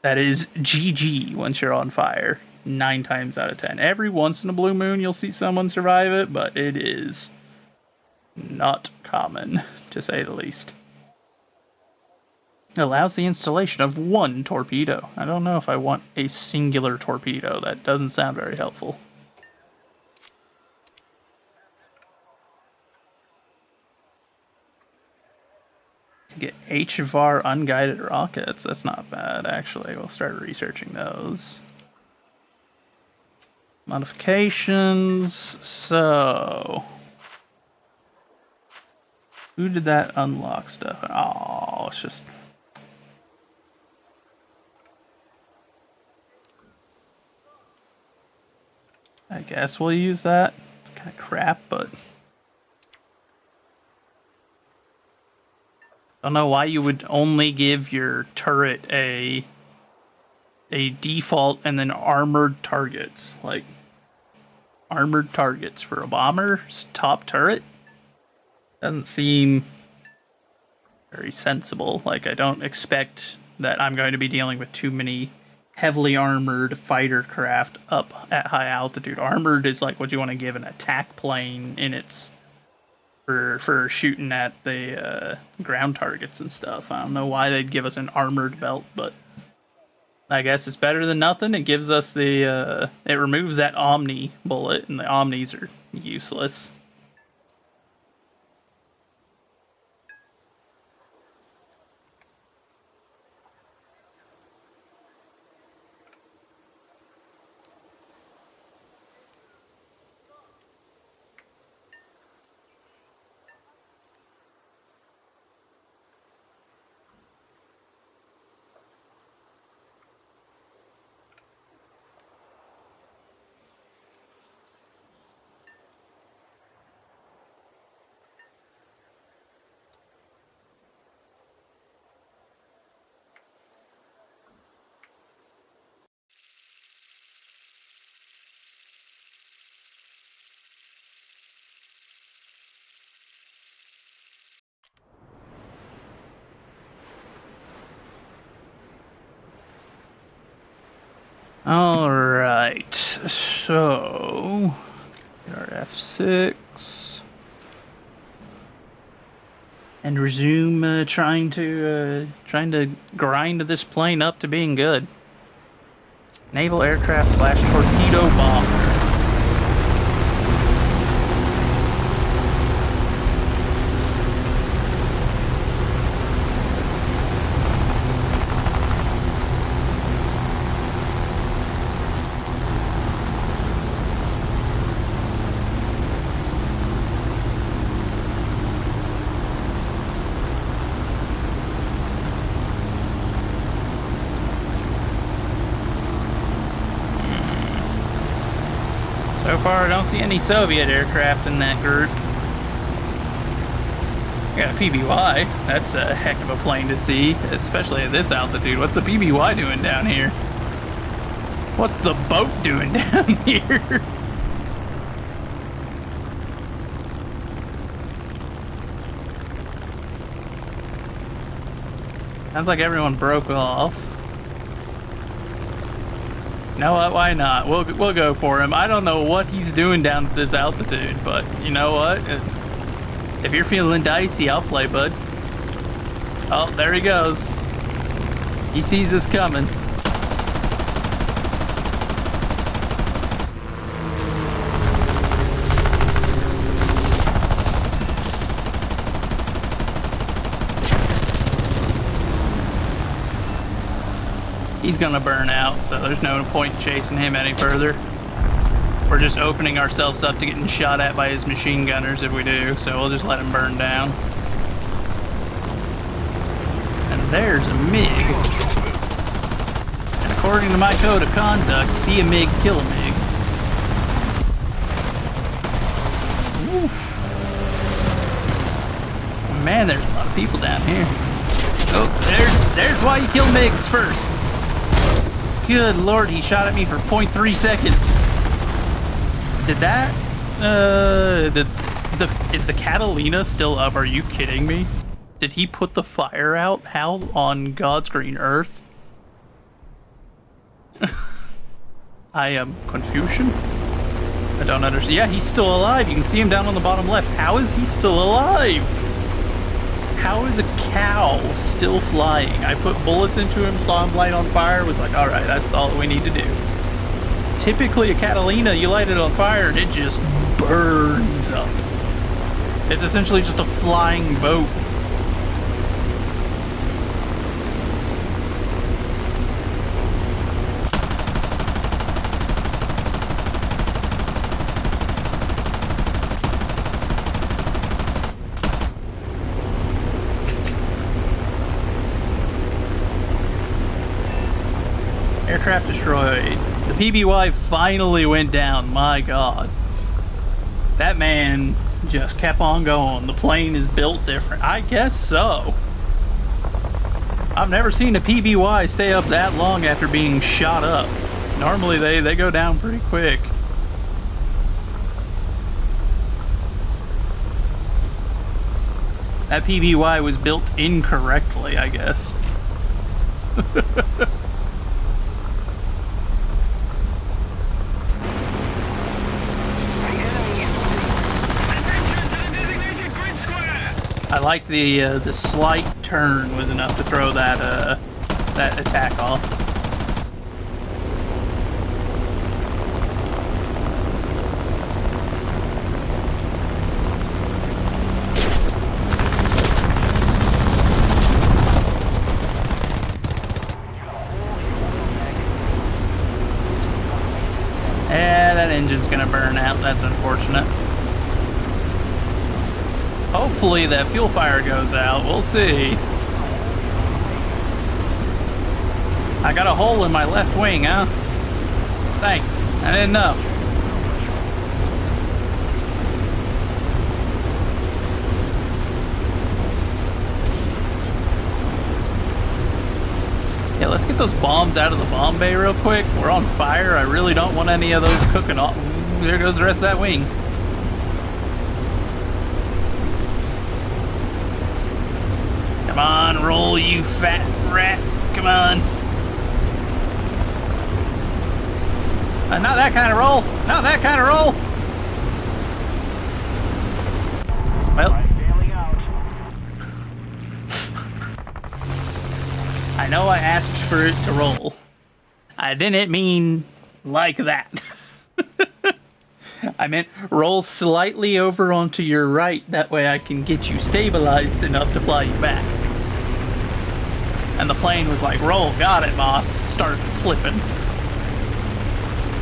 Speaker 1: That is GG once you're on fire. 9 times out of 10. Every once in a blue moon, you'll see someone survive it, but it is not common, to say the least. It allows the installation of 1 torpedo. I don't know if I want a singular torpedo. That doesn't sound very helpful. Get HVAR unguided rockets. That's not bad, actually. We'll start researching those. Modifications. So... who did that unlock stuff? Oh, it's just... I guess we'll use that. It's kind of crap, but... I don't know why you would only give your turret a default and then armored targets. Like, armored targets for a bomber's top turret? Doesn't seem very sensible. Like, I don't expect that I'm going to be dealing with too many heavily armored fighter craft up at high altitude. Armored is like what you want to give an attack plane in its... for shooting at the ground targets and stuff. I don't know why they'd give us an armored belt, but I guess it's better than nothing. It gives us the... it removes that Omni bullet, and the Omnis are useless. All right, so our F6 and resume trying to grind this plane up to being good. Naval aircraft / torpedo bomber. So far, I don't see any Soviet aircraft in that group. We got a PBY. That's a heck of a plane to see, especially at this altitude. What's the PBY doing down here? What's the boat doing down here? Sounds like everyone broke off. You know what? Why not? We'll go for him. I don't know what he's doing down at this altitude, but you know what? If you're feeling dicey, I'll play, bud. Oh, there he goes. He sees us coming. He's gonna burn out, so there's no point chasing him any further. We're just opening ourselves up to getting shot at by his machine gunners if we do, so we'll just let him burn down. And there's a MiG. And according to my code of conduct, see a MiG, kill a MiG. Oof. Man, there's a lot of people down here. Oh, there's why you kill MiGs first. Good lord, he shot at me for 0.3 seconds. Did that? Is the Catalina still up? Are you kidding me? Did he put the fire out? How on God's green earth? I am Confucian? I don't understand. Yeah, he's still alive. You can see him down on the bottom left. How is he still alive? How is a cow still flying? I put bullets into him, saw him light on fire, was like, all right, that's all we need to do. Typically a Catalina, you light it on fire and it just burns up. It's essentially just a flying boat. Aircraft destroyed. The PBY finally went down. My god. That man just kept on going. The plane is built different. I guess so. I've never seen a PBY stay up that long after being shot up. Normally they go down pretty quick. That PBY was built incorrectly, I guess. I like the slight turn was enough to throw that that attack off. Yeah, that engine's gonna burn out. That's unfortunate. Hopefully that fuel fire goes out. We'll see. I got a hole in my left wing, huh? Thanks. I didn't know. Yeah, let's get those bombs out of the bomb bay real quick. We're on fire. I really don't want any of those cooking off. Ooh, there goes the rest of that wing. Come on, roll, you fat rat. Come on. Not that kind of roll. Not that kind of roll. Well,
Speaker 5: Bailing out.
Speaker 1: I know I asked for it to roll. I didn't mean like that. I meant roll slightly over onto your right. That way I can get you stabilized enough to fly you back. And the plane was like, roll, got it, boss. Started flipping.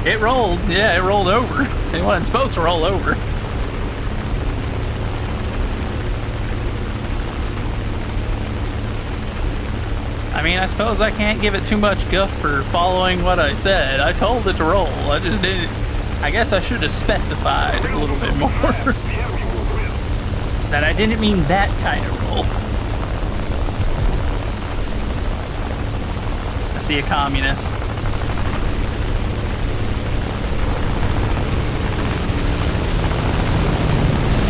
Speaker 1: It rolled. Yeah, it rolled over. It wasn't supposed to roll over. I mean, I suppose I can't give it too much guff for following what I said. I told it to roll. I just didn't. I guess I should have specified a little bit more. That I didn't mean that kind of roll. I see a communist.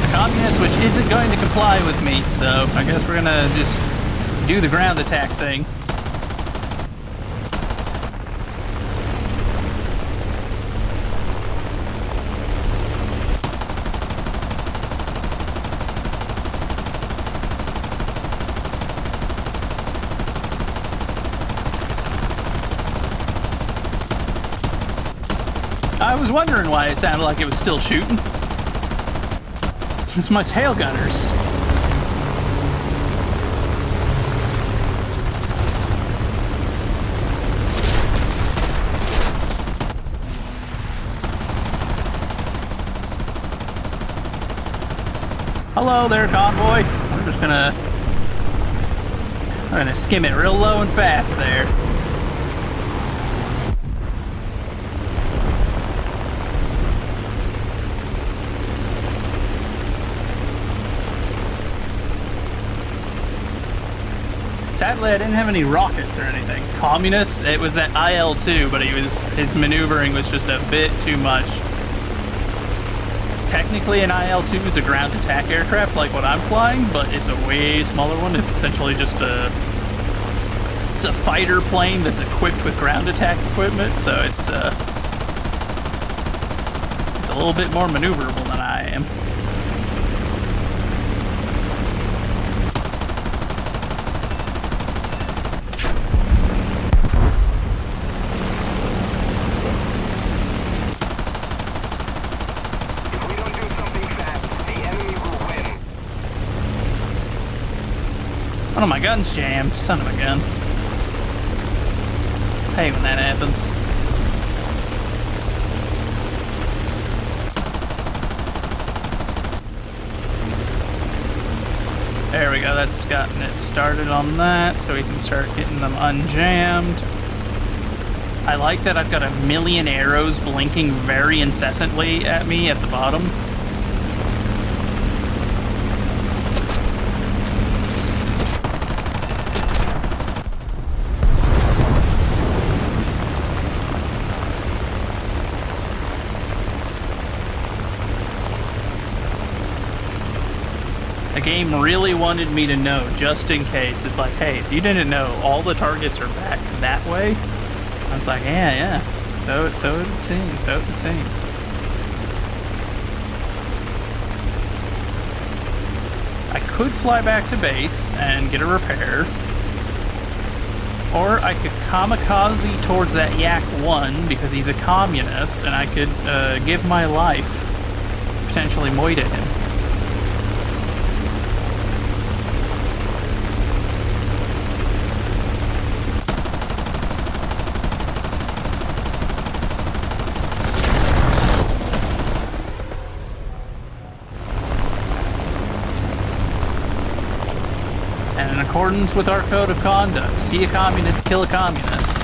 Speaker 1: A communist which isn't going to comply with me, so I guess we're gonna just do the ground attack thing. I was wondering why it sounded like it was still shooting. It's my tail gunners. Hello there, convoy. We're just gonna skim it real low and fast there. Sadly, I didn't have any rockets or anything. Communist, it was that IL-2, but his maneuvering was just a bit too much. Technically, an IL-2 is a ground attack aircraft like what I'm flying, but it's a way smaller one. It's essentially just it's a fighter plane that's equipped with ground attack equipment, so it's a little bit more maneuverable than I am. Oh, my gun's jammed. Son of a gun. I hate when that happens. There we go. That's gotten it started on that, so we can start getting them unjammed. I like that I've got a million arrows blinking very incessantly at me at the bottom. The game really wanted me to know, just in case. It's like, hey, if you didn't know, all the targets are back that way. I was like, yeah. So it seems. I could fly back to base and get a repair. Or I could kamikaze towards that Yak 1 because he's a communist, and I could give my life, potentially moid at him. In accordance with our code of conduct, see a communist, kill a communist.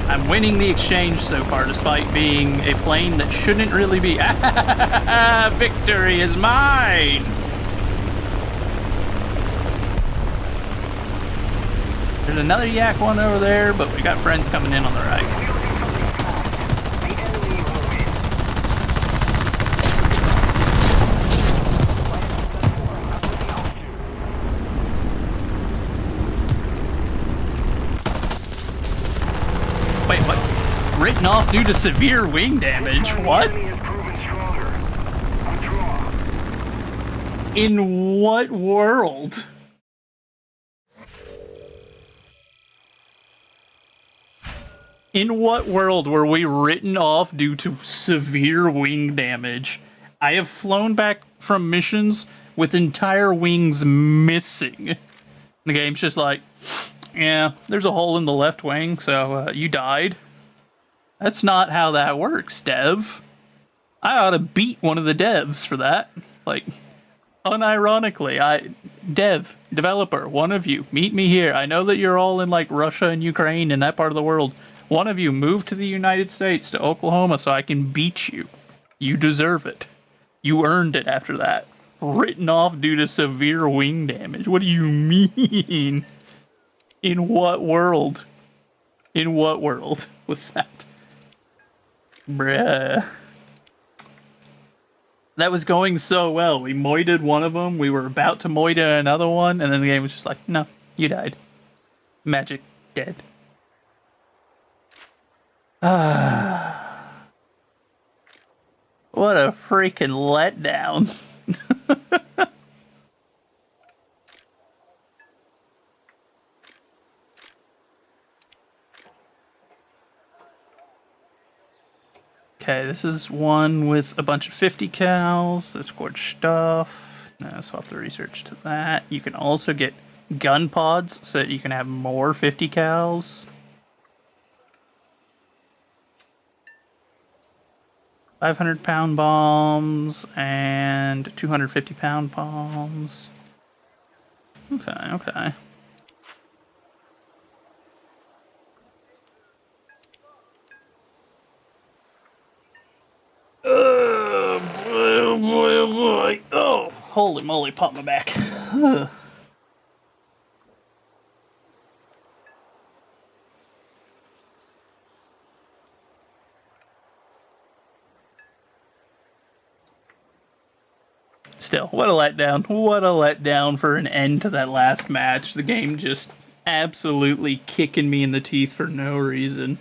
Speaker 1: I'm winning the exchange so far, despite being a plane that shouldn't really be. Victory is mine! There's another Yak 1 over there, but we got friends coming in on the right. written off due to severe wing damage. What?
Speaker 5: Enemy has proven stronger. Withdraw.
Speaker 1: In what world? In what world were we written off due to severe wing damage? I have flown back from missions with entire wings missing. The game's just like, yeah, there's a hole in the left wing, so you died. That's not how that works, dev. I ought to beat one of the devs for that. Like, unironically, developer, one of you, meet me here. I know that you're all in, like, Russia and Ukraine and that part of the world. One of you, move to the United States, to Oklahoma, so I can beat you. You deserve it. You earned it after that. Written off due to severe wing damage. What do you mean? In what world? In what world was that? Bruh. That was going so well. We moided one of them. We were about to moid another one. And then the game was just like, no, you died. Magic. Dead. What a freaking letdown. Okay, this is one with a bunch of 50 cals. This scorched stuff. No, swap the research to that. You can also get gun pods so that you can have more 50 cals. 500-pound bombs and 250-pound bombs. Okay, okay. Oh boy, oh boy, oh boy. Oh, holy moly, pop my back. Ugh. Still, what a letdown. What a letdown for an end to that last match. The game just absolutely kicking me in the teeth for no reason.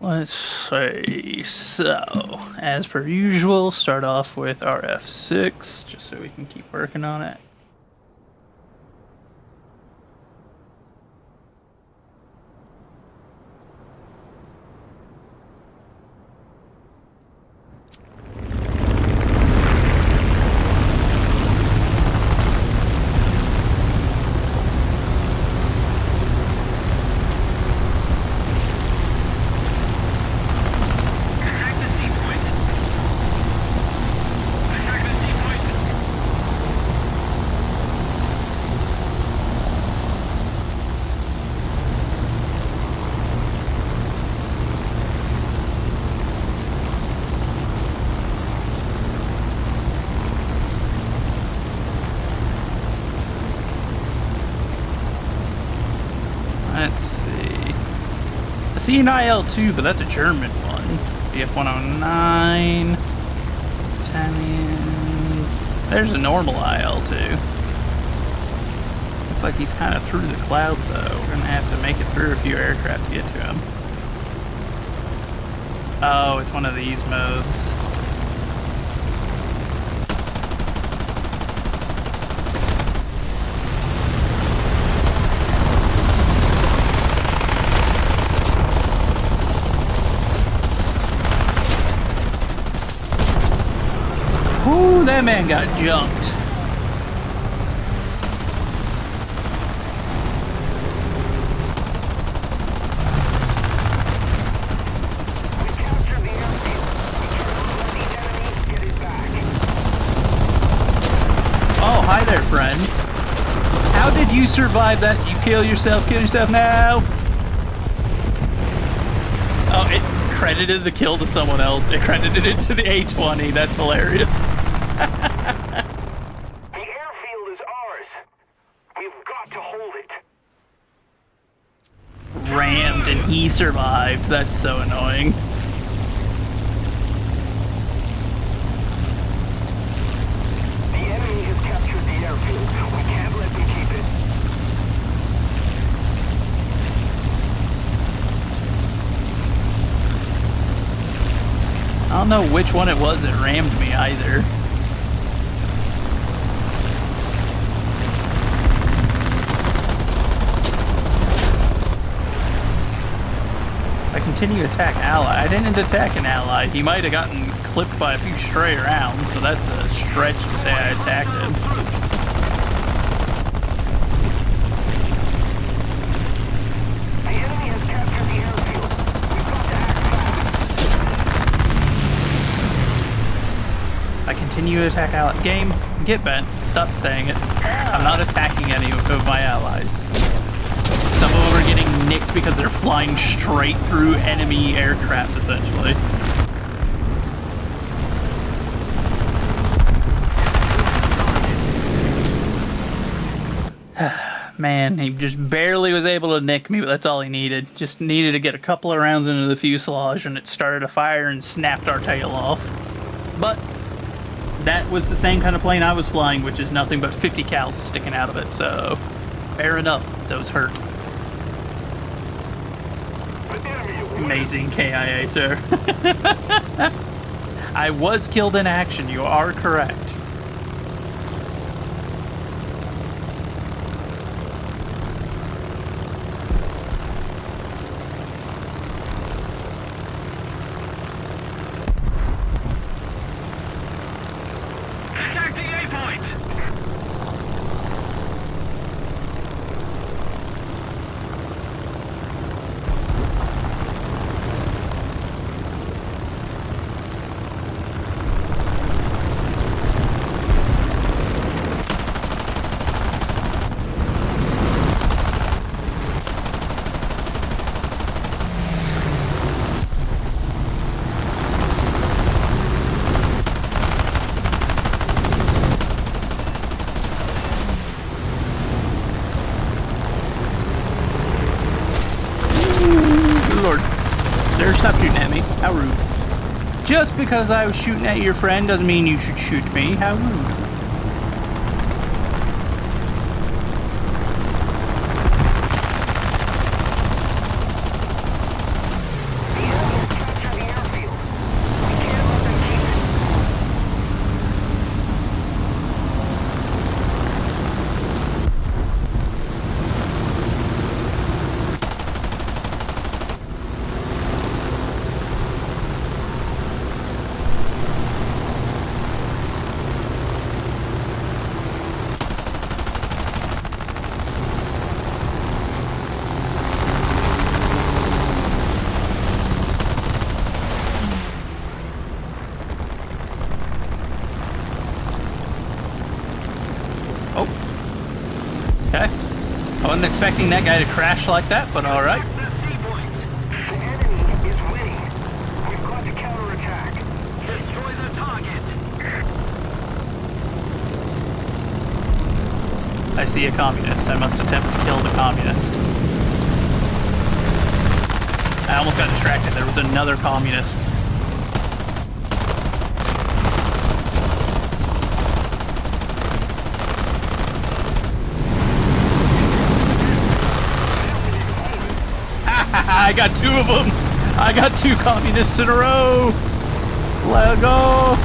Speaker 1: Let's see. So, as per usual, start off with our F6, just so we can keep working on it.
Speaker 5: Attack the sea point. Attack the sea point.
Speaker 1: Let's see. I see an IL-2, but that's a German one. BF-109. Italian. There's a normal IL-2. Looks like he's kind of through the cloud, though. We're going to have to make it through a few aircraft to get to him. Oh, it's one of these modes. Ooh, that man got jumped. Oh, hi there, friend. How did you survive that? You kill yourself now. Oh, it credited the kill to someone else. It credited it to the A20. That's hilarious.
Speaker 5: The airfield is ours. We've got to hold it.
Speaker 1: Rammed and he survived. That's so annoying.
Speaker 5: The enemy has captured the airfield. We can't let them keep it.
Speaker 1: I don't know which one it was that rammed me either. I continue to attack ally. I didn't attack an ally. He might have gotten clipped by a few stray rounds, but that's a stretch to say I attacked him.
Speaker 5: The enemy has captured the airfield. We've got to act fast.
Speaker 1: I continue to attack ally. Game, get bent. Stop saying it. I'm not attacking any of my allies. Some of them are getting nicked because they're flying straight through enemy aircraft, essentially. Man, he just barely was able to nick me, but that's all he needed. Just needed to get a couple of rounds into the fuselage, and it started a fire and snapped our tail off. But that was the same kind of plane I was flying, which is nothing but 50 cals sticking out of it, so fair enough, those hurt. Amazing KIA, sir. I was killed in action, you are correct.
Speaker 5: Attack the A point.
Speaker 1: Lord. Sir, stop shooting at me. How rude. Just because I was shooting at your friend doesn't mean you should shoot me. How rude.
Speaker 5: The enemy has captured the airfield. We can't let them keep it.
Speaker 1: Okay. I wasn't expecting that guy to crash like that, but alright.
Speaker 5: The C point. The enemy is winning. We've got to counterattack. Destroy the target.
Speaker 1: I see a communist. I must attempt to kill the communist. I almost got distracted. There was another communist. I got two of them. I got 2 communists in a row. Let go.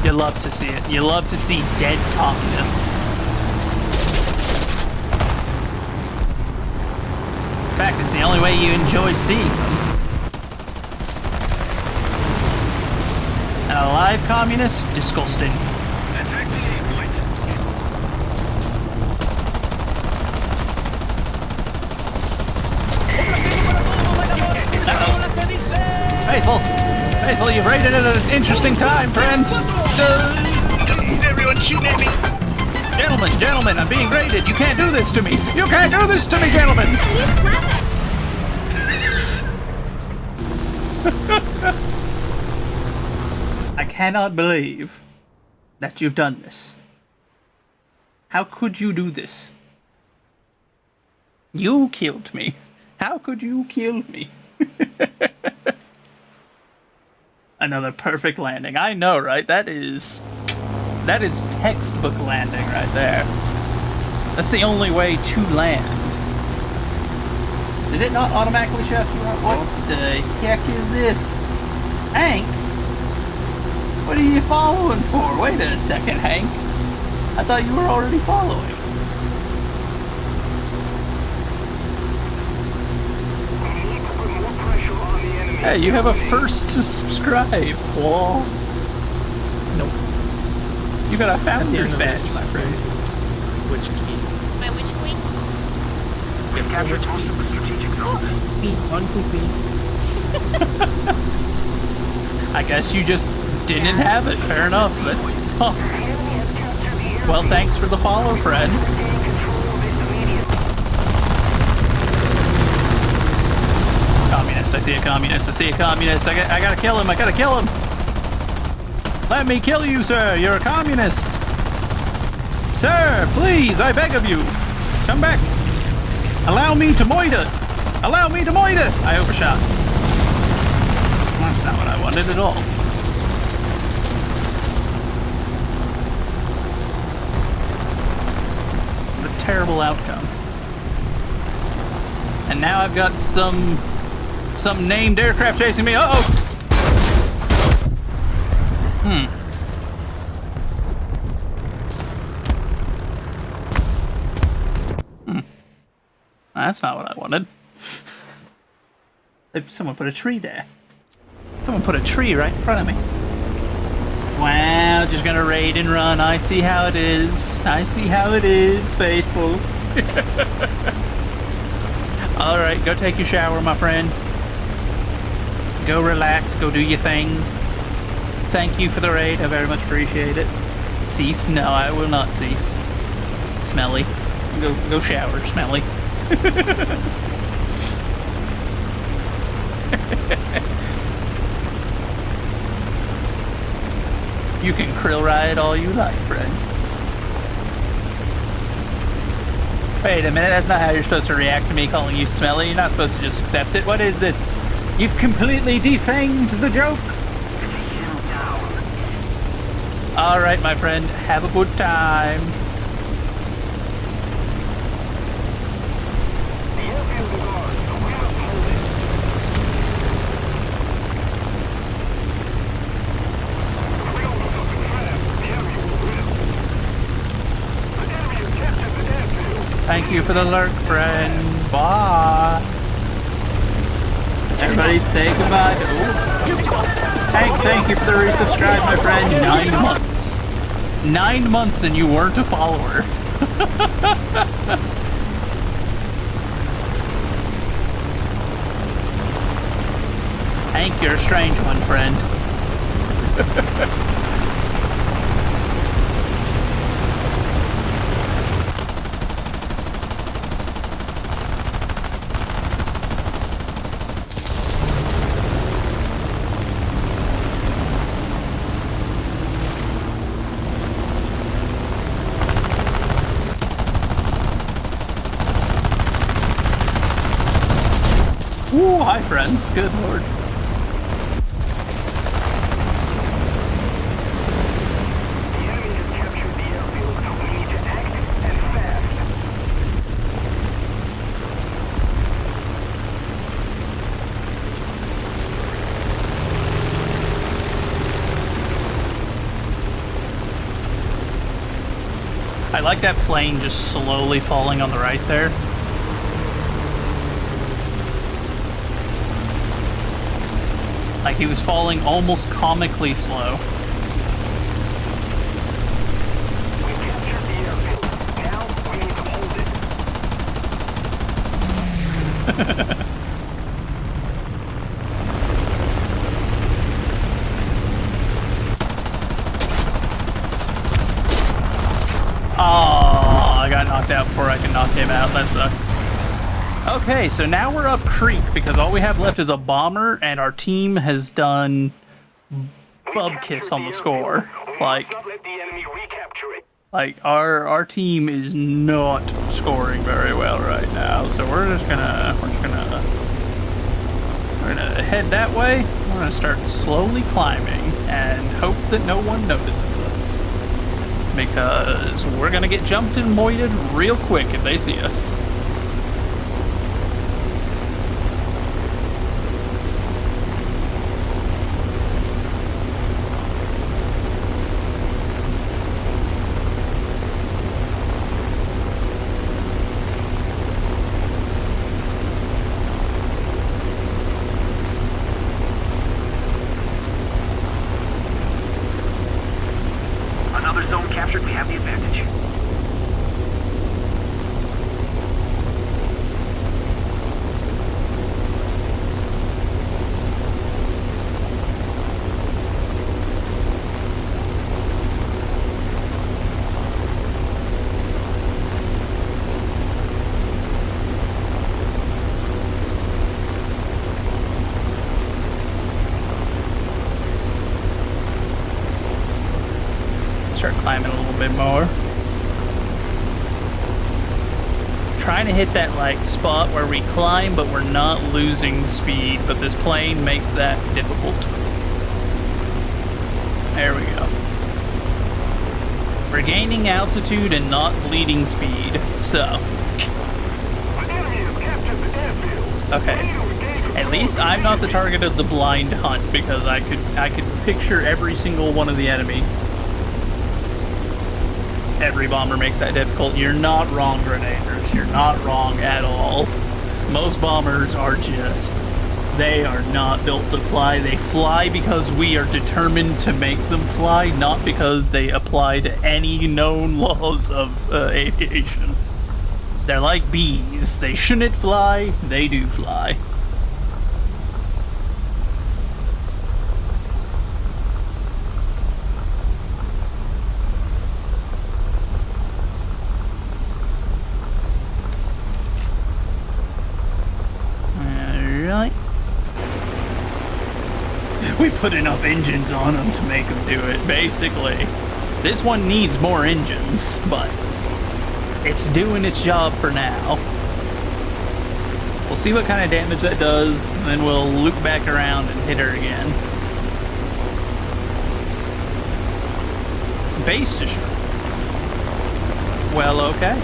Speaker 1: You love to see it. You love to see dead communists. In fact, it's the only way you enjoy seeing them. An alive communist? Disgusting.
Speaker 5: Attack the A point.
Speaker 1: Faithful, you've raided at an interesting time, friend. Everyone's shooting at me. Gentlemen, I'm being raided. You can't do this to me. You can't do this to me, gentlemen. I cannot believe that you've done this. How could you do this? You killed me. How could you kill me? Another perfect landing. I know, right? That is textbook landing right there. That's the only way to land. Did it not automatically shaft you out? What the heck is this? Hank? What are you following for? Wait a second, Hank. I thought you were already following.
Speaker 5: We need to put more pressure on the enemy.
Speaker 1: Hey, you have a first to subscribe. Whoa. Nope. You got a founder's badge, my friend.
Speaker 4: Which key?
Speaker 7: My which queen?
Speaker 5: We've captured
Speaker 4: which
Speaker 5: most of the strategic zones.
Speaker 4: One queen.
Speaker 1: I guess you just didn't have it. Fair enough, but... Huh.
Speaker 5: The enemy has captured the air.
Speaker 1: Well, thanks for the follow, friend.
Speaker 5: Gain control of it immediately.
Speaker 1: Communist, I see a communist, I see a communist. I gotta kill him, I gotta kill him! Let me kill you, sir! You're a communist! Sir, please, I beg of you! Come back! Allow me to moita! Allow me to moita! I overshot. That's not what I wanted at all. What a terrible outcome. And now I've got some named aircraft chasing me. Uh-oh! That's not what I wanted. Someone put a tree there. Someone put a tree right in front of me. Wow, just gonna raid and run. I see how it is. I see how it is, faithful. Alright, go take your shower, my friend. Go relax, go do your thing. Thank you for the raid, I very much appreciate it. Cease? No, I will not cease. Smelly. Go shower, Smelly. You can krill ride all you like, friend. Wait a minute, that's not how you're supposed to react to me calling you smelly. You're not supposed to just accept it. What is this? You've completely defanged the joke. Alright, my friend, have a good time.
Speaker 5: The airfield is ours, so we must hold it. If we don't do something fast, the enemy will win. The enemy has captured the airfield.
Speaker 1: Thank you for the lurk, friend. Bye. Everybody say goodbye. Hank, thank you for the resubscribe, my friend. 9 months. 9 months and you weren't a follower. Hank, you're a strange one, friend. Ooh, hi friends, good lord.
Speaker 5: The enemy has captured the airfield, so we need to act and fast.
Speaker 1: I like that plane just slowly falling on the right there. Like he was falling almost comically slow.
Speaker 5: We captured the airfield. Now we need to hold it.
Speaker 1: Oh, I got knocked out before I can knock him out. That sucks. Okay, so now we're up creek because all we have left is a bomber, and our team has done bubkiss on the score. Like,
Speaker 5: Not let the enemy recapture it.
Speaker 1: our team is not scoring very well right now. So we're gonna head that way. We're gonna start slowly climbing and hope that no one notices us, because we're gonna get jumped and moited real quick if they see us.
Speaker 5: Another zone captured. We have the advantage.
Speaker 1: Start climbing a little bit more. Trying to hit that like spot where we climb but we're not losing speed, but this plane makes that difficult. There we go. We're gaining altitude and not bleeding speed, so.
Speaker 5: The enemy has captured the airfield.
Speaker 1: Okay. At least I'm not the target of the blind hunt, because I could picture every single one of the enemy. Every bomber makes that difficult. You're not wrong, Grenaders. You're not wrong at all. Most bombers are just, they are not built to fly. They fly because we are determined to make them fly, not because they apply to any known laws of aviation. They're like bees. They shouldn't fly, they do fly. Alright. We put enough engines on them to make them do it, basically. This one needs more engines, but it's doing its job for now. We'll see what kind of damage that does, and then we'll loop back around and hit her again. Base destroy. Well, okay.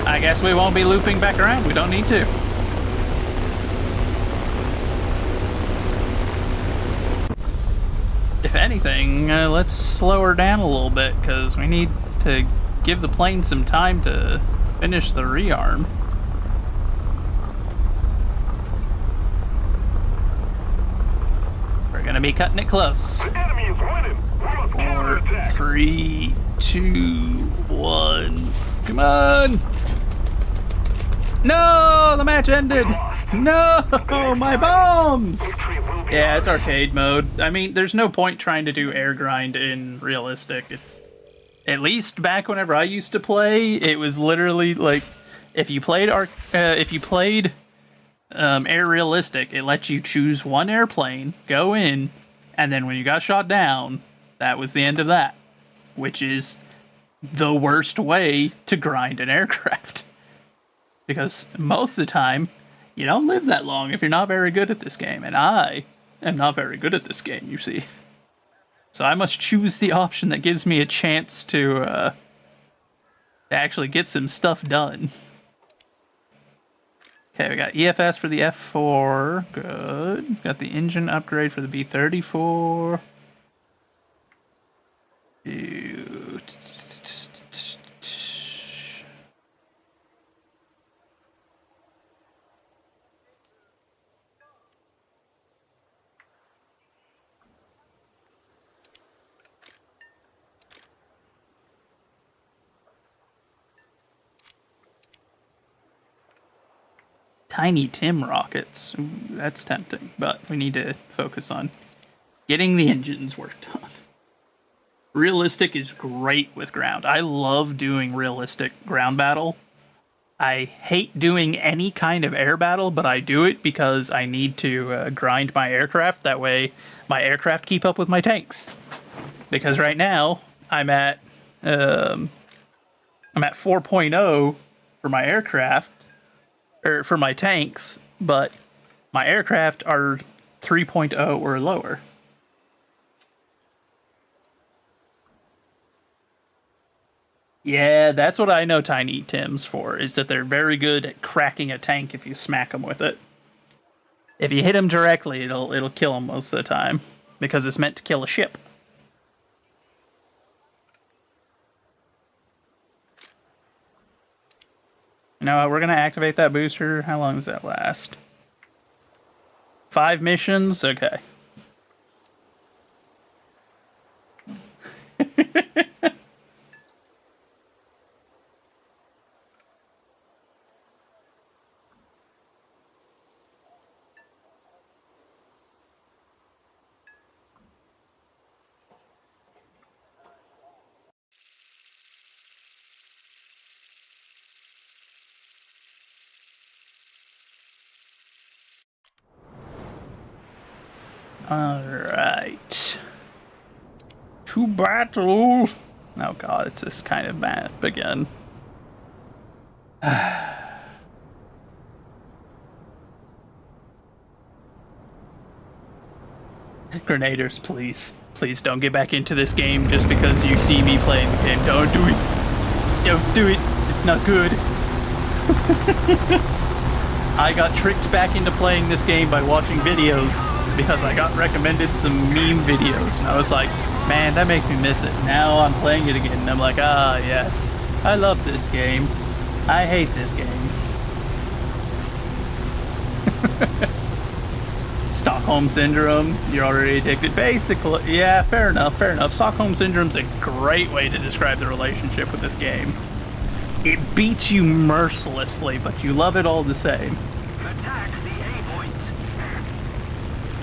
Speaker 1: I guess we won't be looping back around. We don't need to. If anything, let's slow her down a little bit, because we need to give the plane some time to finish the rearm. We're gonna be cutting it close.
Speaker 5: The enemy is winning. We must
Speaker 1: 4,
Speaker 5: counterattack.
Speaker 1: 3, 2, 1. Come on! No! The match ended! No! My bombs!
Speaker 5: Victory will be
Speaker 1: Yeah, it's
Speaker 5: ours.
Speaker 1: arcade mode. I mean, there's no point trying to do air grind in realistic. At least back whenever I used to play, it was literally like, if you played air realistic, it lets you choose one airplane, go in, and then when you got shot down, that was the end of that. Which is the worst way to grind an aircraft. Because most of the time, you don't live that long if you're not very good at this game. And I am not very good at this game, you see. So I must choose the option that gives me a chance to actually get some stuff done. Okay, we got EFS for the F4. Good. Got the engine upgrade for the B-34. Tiny Tim rockets. Ooh, that's tempting, but we need to focus on getting the engines worked on. Realistic is great with ground. I love doing realistic ground battle. I hate doing any kind of air battle, but I do it because I need to grind my aircraft. That way my aircraft keep up with my tanks. Because right now I'm at 4.0 for my aircraft, or for my tanks, but my aircraft are 3.0 or lower. Yeah, that's what I know Tiny Tims for, is that they're very good at cracking a tank if you smack them with it. If you hit them directly, it'll kill them most of the time, because it's meant to kill a ship. You know what, we're going to activate that booster. How long does that last? 5 missions? Okay. Alright. To battle! Oh god, it's this kind of map again. Grenaders, please. Please don't get back into this game just because you see me playing the game. Don't do it. Don't do it. It's not good. I got tricked back into playing this game by watching videos because I got recommended some meme videos, and I was like, man, that makes me miss it. Now I'm playing it again, and I'm like, ah, yes, I love this game. I hate this game. Stockholm Syndrome, you're already addicted. Basically, yeah, fair enough, fair enough. Stockholm Syndrome's a great way to describe the relationship with this game. It beats you mercilessly, but you love it all the same.
Speaker 5: Attack the A point.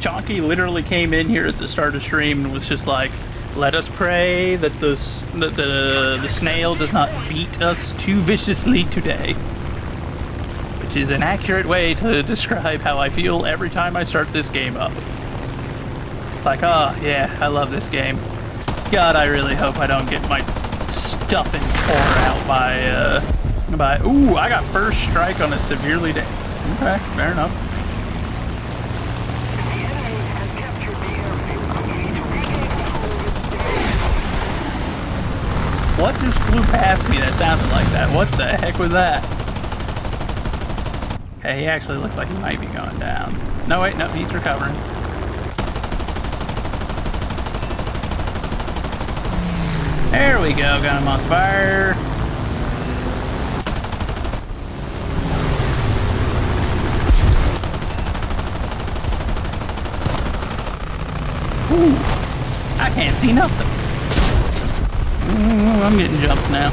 Speaker 1: Chonky literally came in here at the start of stream and was just like, let us pray that the snail does not beat us too viciously today. Which is an accurate way to describe how I feel every time I start this game up. It's like, oh yeah, I love this game. God, I really hope I don't get my stuffing tore out by ooh, I got first strike on a severely okay, fair enough.
Speaker 5: The enemy has captured the airfield. We need to regain control of this.
Speaker 1: What just flew past me that sounded like that? What the heck was that? Okay, he actually looks like he might be going down. No, wait, no, he's recovering. There we go, got him on fire. Ooh, I can't see nothing. Ooh, I'm getting jumped now.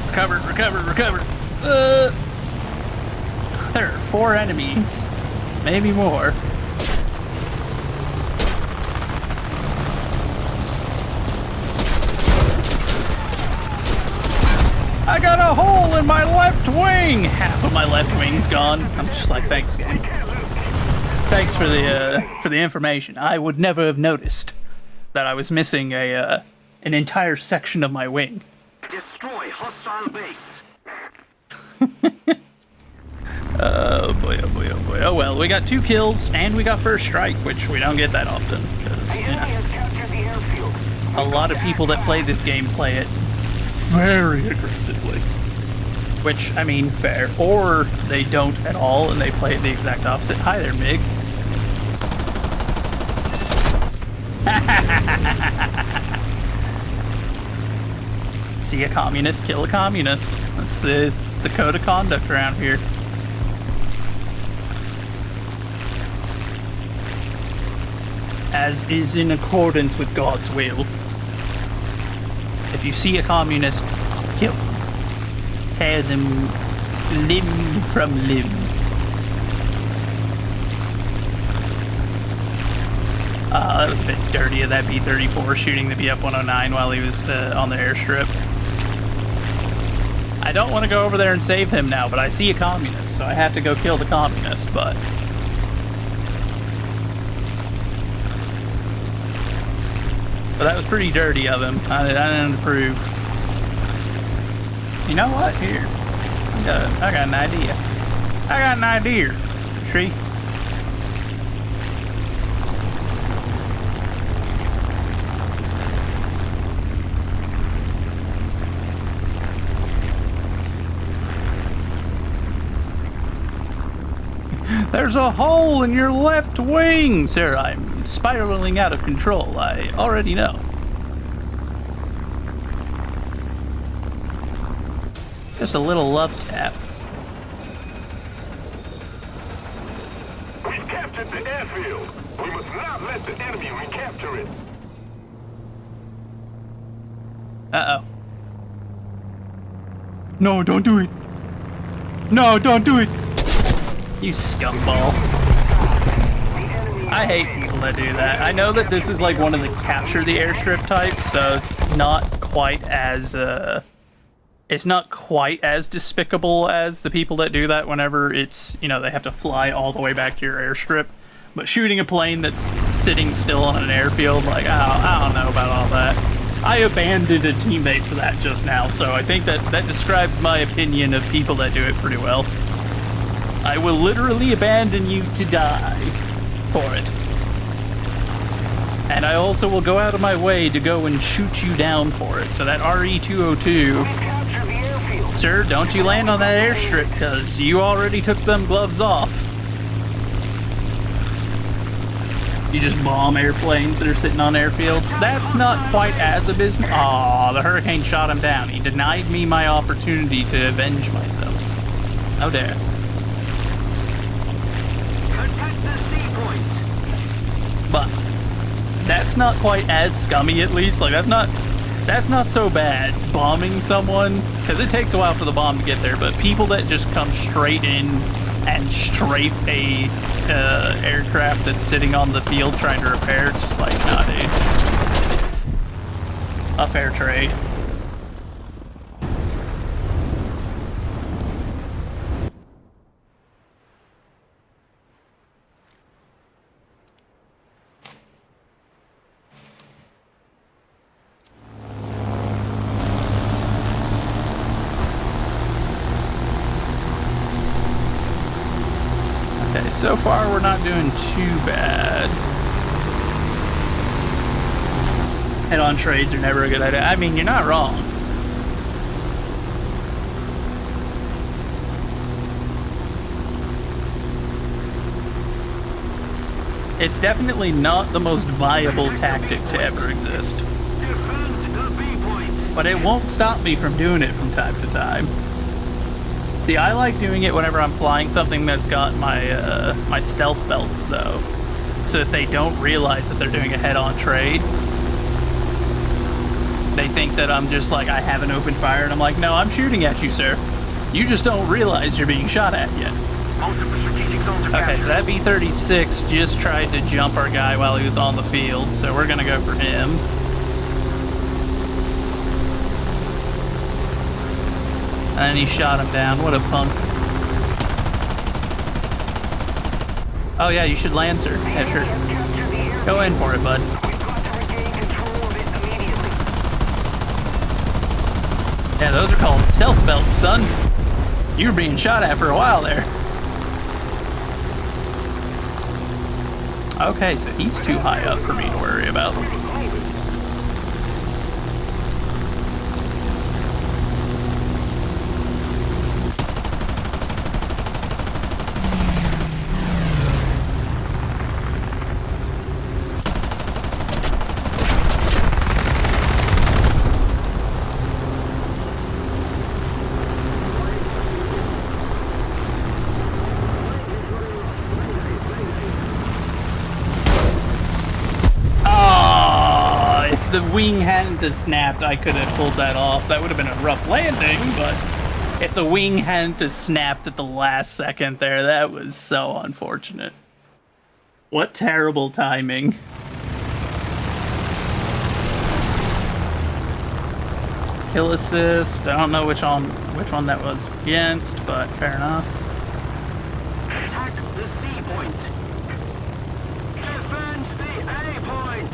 Speaker 1: Recovered, recovered, recovered. There are 4 enemies, maybe more. I got a hole in my left wing! Half of my left wing's gone. I'm just like, thanks, game. Thanks for the information. I would never have noticed that I was missing an entire section of my wing.
Speaker 5: Destroy hostile base.
Speaker 1: Oh boy, oh boy, oh boy. Oh well, we got 2 kills and we got first strike, which we don't get that often because
Speaker 5: The enemy has captured the airfield.
Speaker 1: a lot of people that play this game play it very aggressively. Which, I mean, fair. Or they don't at all and they play it the exact opposite. Hi there, Mig. See a communist, kill a communist. It's the code of conduct around here. As is in accordance with God's will. If you see a communist, kill them. Tear them Limb from limb. That was a bit dirty of that B-34 shooting the BF-109 while he was on the airstrip. I don't want to go over there and save him now, but I see a communist, so I have to go kill the communist, but... But that was pretty dirty of him. I didn't approve. You know what? Here. I got an idea. I got an idea. Tree. There's a hole in your left wing, sir. I'm spiraling out of control. I already know. Just a little love tap.
Speaker 3: We've captured the airfield. We must not let the enemy recapture it.
Speaker 1: Uh-oh. No, don't do it. No, don't do it. You scumball. I hate people that do that. I know that this is like one of the capture the airstrip types, so it's not quite as despicable as the people that do that whenever it's, you know, they have to fly all the way back to your airstrip. But shooting a plane that's sitting still on an airfield, like, I don't know about all that. I abandoned a teammate for that just now, so I think that describes my opinion of people that do it pretty well. I will literally abandon you to die for it. And I also will go out of my way to go and shoot you down for it. So that RE-202, sir, don't you land on that airstrip, because you already took them gloves off. You just bomb airplanes that are sitting on airfields. That's not quite as abysmal. Aw, the Hurricane shot him down. He denied me my opportunity to avenge myself. How dare. But that's not quite as scummy, at least. Like, that's not so bad, bombing someone, because it takes a while for the bomb to get there, but people that just come straight in and strafe a aircraft that's sitting on the field trying to repair, it's just like, nah, dude. A fair trade. So far, we're not doing too bad. Head-on trades are never a good idea. I mean, you're not wrong. It's definitely not the most viable tactic to ever exist. But it won't stop me from doing it from time to time. See, I like doing it whenever I'm flying something that's got my my stealth belts, though, so that they don't realize that they're doing a head-on trade. They think that I'm just like, I have an open fire, and I'm like, no, I'm shooting at you, sir. You just don't realize you're being shot at yet. Okay, so that B-36 just tried to jump our guy while he was on the field, so we're gonna go for him. And he shot him down. What a punk. Oh yeah, you should land, sir. Yeah, sure. Go in for it, bud. Yeah, those are called stealth belts, son. You were being shot at for a while there. Okay, so he's too high up for me to worry about. The wing hadn't snapped, I could have pulled that off. That would have been a rough landing, but If the wing hadn't have snapped at the last second there, that was so unfortunate. What terrible timing. Kill assist. I don't know which one that was against, but fair enough.
Speaker 5: Attack the C point. Defend the A point.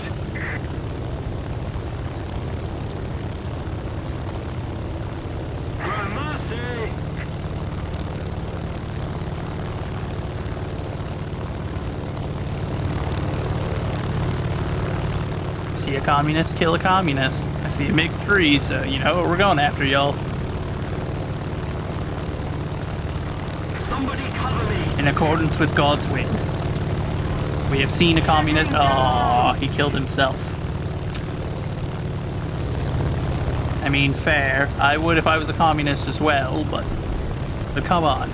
Speaker 5: Gramercy.
Speaker 1: See a communist, kill a communist. I see a MiG-3, so you know what we're going after, y'all.
Speaker 5: Somebody cover me.
Speaker 1: In accordance with God's will. We have seen a communist. Oh, he killed himself. I mean, fair. I would if I was a communist as well, but come on.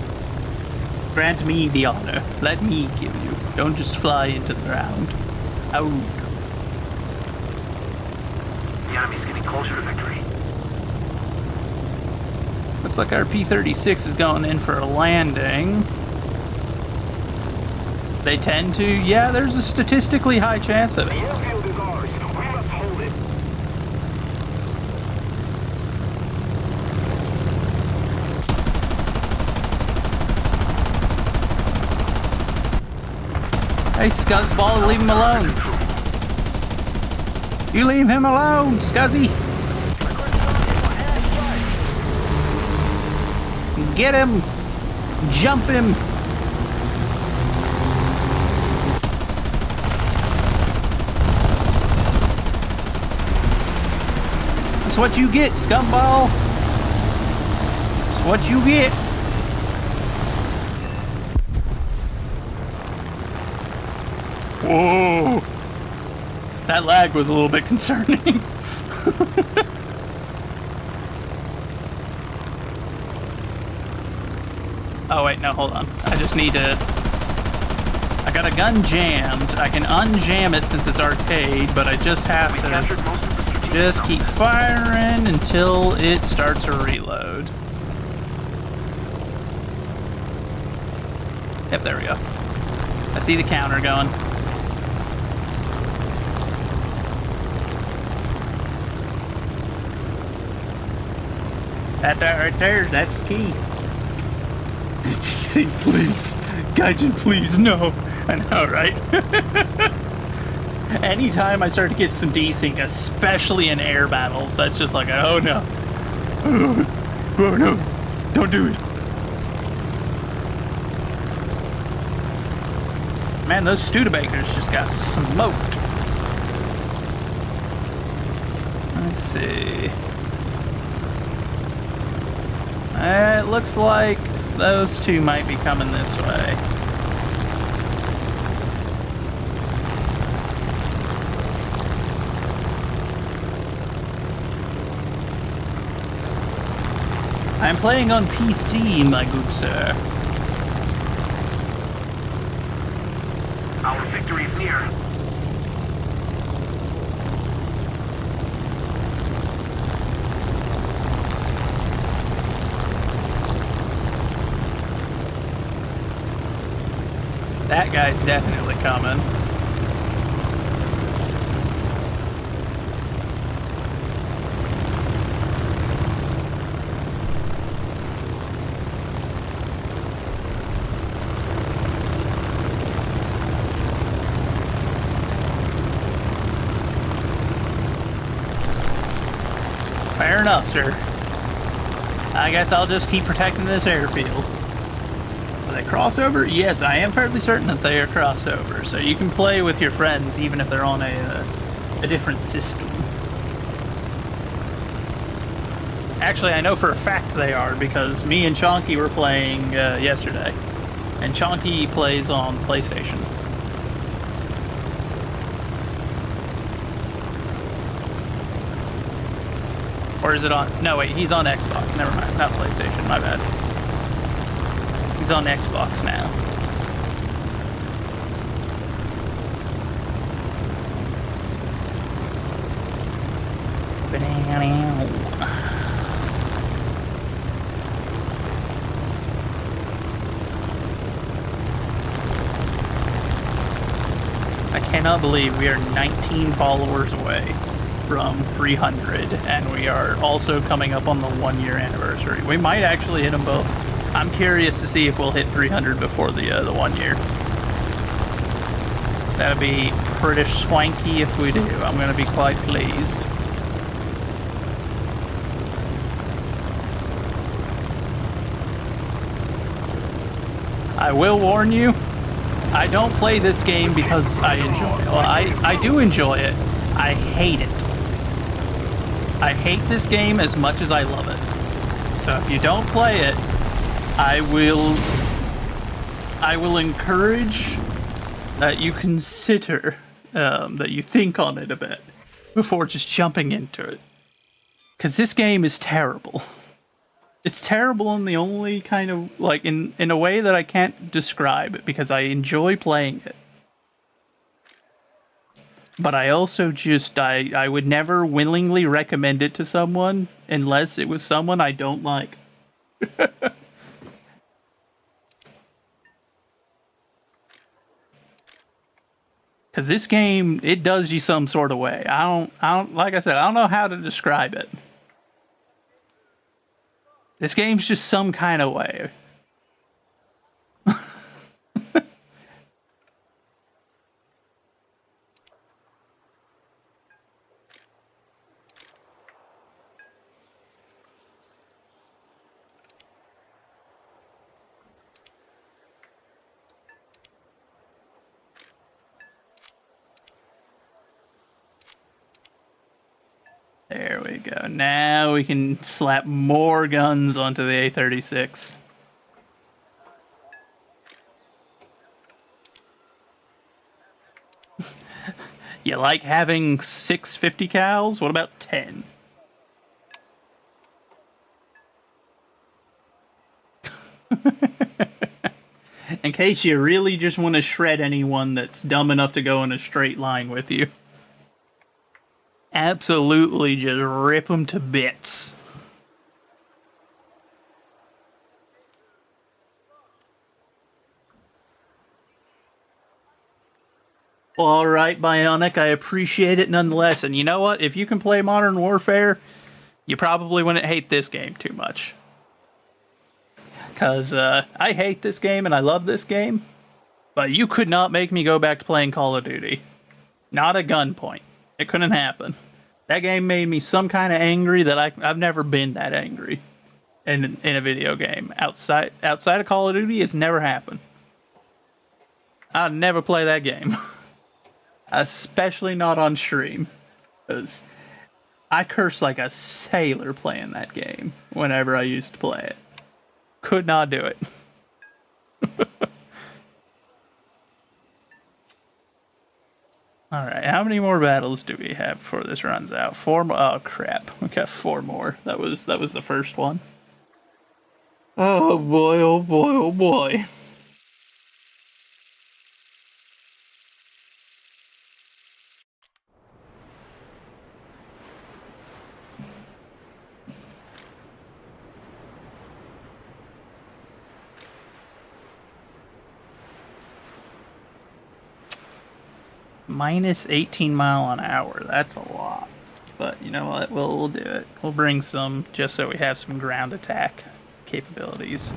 Speaker 1: Grant me the honor. Let me kill you. Don't just fly into the ground. Out.
Speaker 5: The enemy's getting closer to victory.
Speaker 1: Looks like our P-36 is going in for a landing. They tend to, yeah, there's a statistically high chance of
Speaker 5: The
Speaker 1: it.
Speaker 5: airfield is ours. We must hold it.
Speaker 1: Hey, Scuzzball, leave him alone. You leave him alone, Scuzzy. Get him. Jump him. That's what you get, scumball. That's what you get. Whoa. That lag was a little bit concerning. Oh wait, no, hold on. I just need to... I got a gun jammed. I can unjam it since it's arcade, but I just have to just keep firing until it starts a reload. Yep, there we go. I see the counter going. That right there, that's key. DC, please. Gaijin, please, no. I know, right? Anytime I start to get some desync, especially in air battles, that's just like, oh no. Oh no. Don't do it. Man, those Studebakers just got smoked. Let's see. It looks like those two might be coming this way. I'm playing on PC, my good sir.
Speaker 5: Our victory is near.
Speaker 1: That guy's definitely coming. Fair enough, sir. I guess I'll just keep protecting this airfield. Are they crossover? Yes, I am fairly certain that they are crossover, so you can play with your friends even if they're on a different system. Actually, I know for a fact they are because me and Chonky were playing yesterday, and Chonky plays on PlayStation. Or is it on... No, wait, he's on Xbox. Never mind. Not PlayStation. My bad. He's on Xbox now. cannot believe we are 19 followers away from 300, and we are also coming up on the 1-year anniversary. We might actually hit them both. I'm curious to see if we'll hit 300 before the 1 year. That'd be pretty swanky if we do. I'm gonna be quite pleased. I will warn you, I don't play this game because I enjoy it. Well, I do enjoy it. I hate it. I hate this game as much as I love it. So if you don't play it, I will encourage that you consider, that you think on it a bit before just jumping into it. Because this game is terrible. It's terrible in the only kind of, like, in a way that I can't describe it, because I enjoy playing it. But I also just, I would never willingly recommend it to someone unless it was someone I don't like. Because this game, it does you some sort of way. I don't, like I said, I don't know how to describe it. This game's just some kind of way. There we go. Now we can slap more guns onto the A36. You like having 650 cals? What about 10? In case you really just want to shred anyone that's dumb enough to go in a straight line with you. Absolutely just rip them to bits. All right, Bionic, I appreciate it nonetheless. And you know what? If you can play Modern Warfare, you probably wouldn't hate this game too much. Because I hate this game and I love this game, but you could not make me go back to playing Call of Duty. Not at gunpoint. It couldn't happen. That game made me some kind of angry that I've never been that angry in a video game. Outside of Call of Duty, it's never happened. I'd never play that game. Especially not on stream. Because I curse like a sailor playing that game whenever I used to play it. Could not do it. Alright, how many more battles do we have before this runs out? 4 more. Oh crap, we got 4 more. That was the first one. Oh boy, oh boy, oh boy. Minus 18 mile an hour. That's a lot. But you know what? We'll do it. We'll bring some just so we have some ground attack capabilities.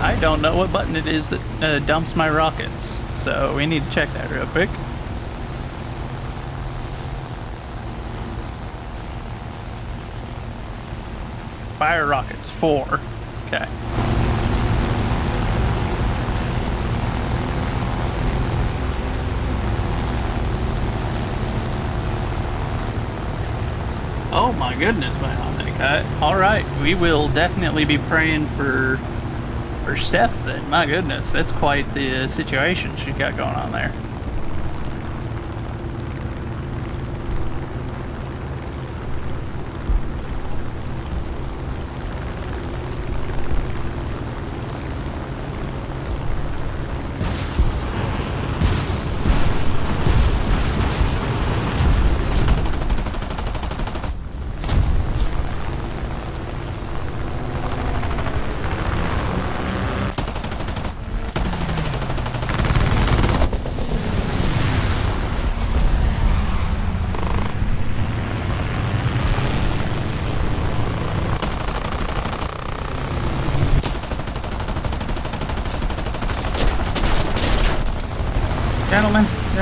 Speaker 1: I don't know what button it is that dumps my rockets, so we need to check that real quick. Fire rockets, 4. Okay. Oh my goodness, Bionic. Alright, we will definitely be praying for Steph then. My goodness, that's quite the situation she's got going on there.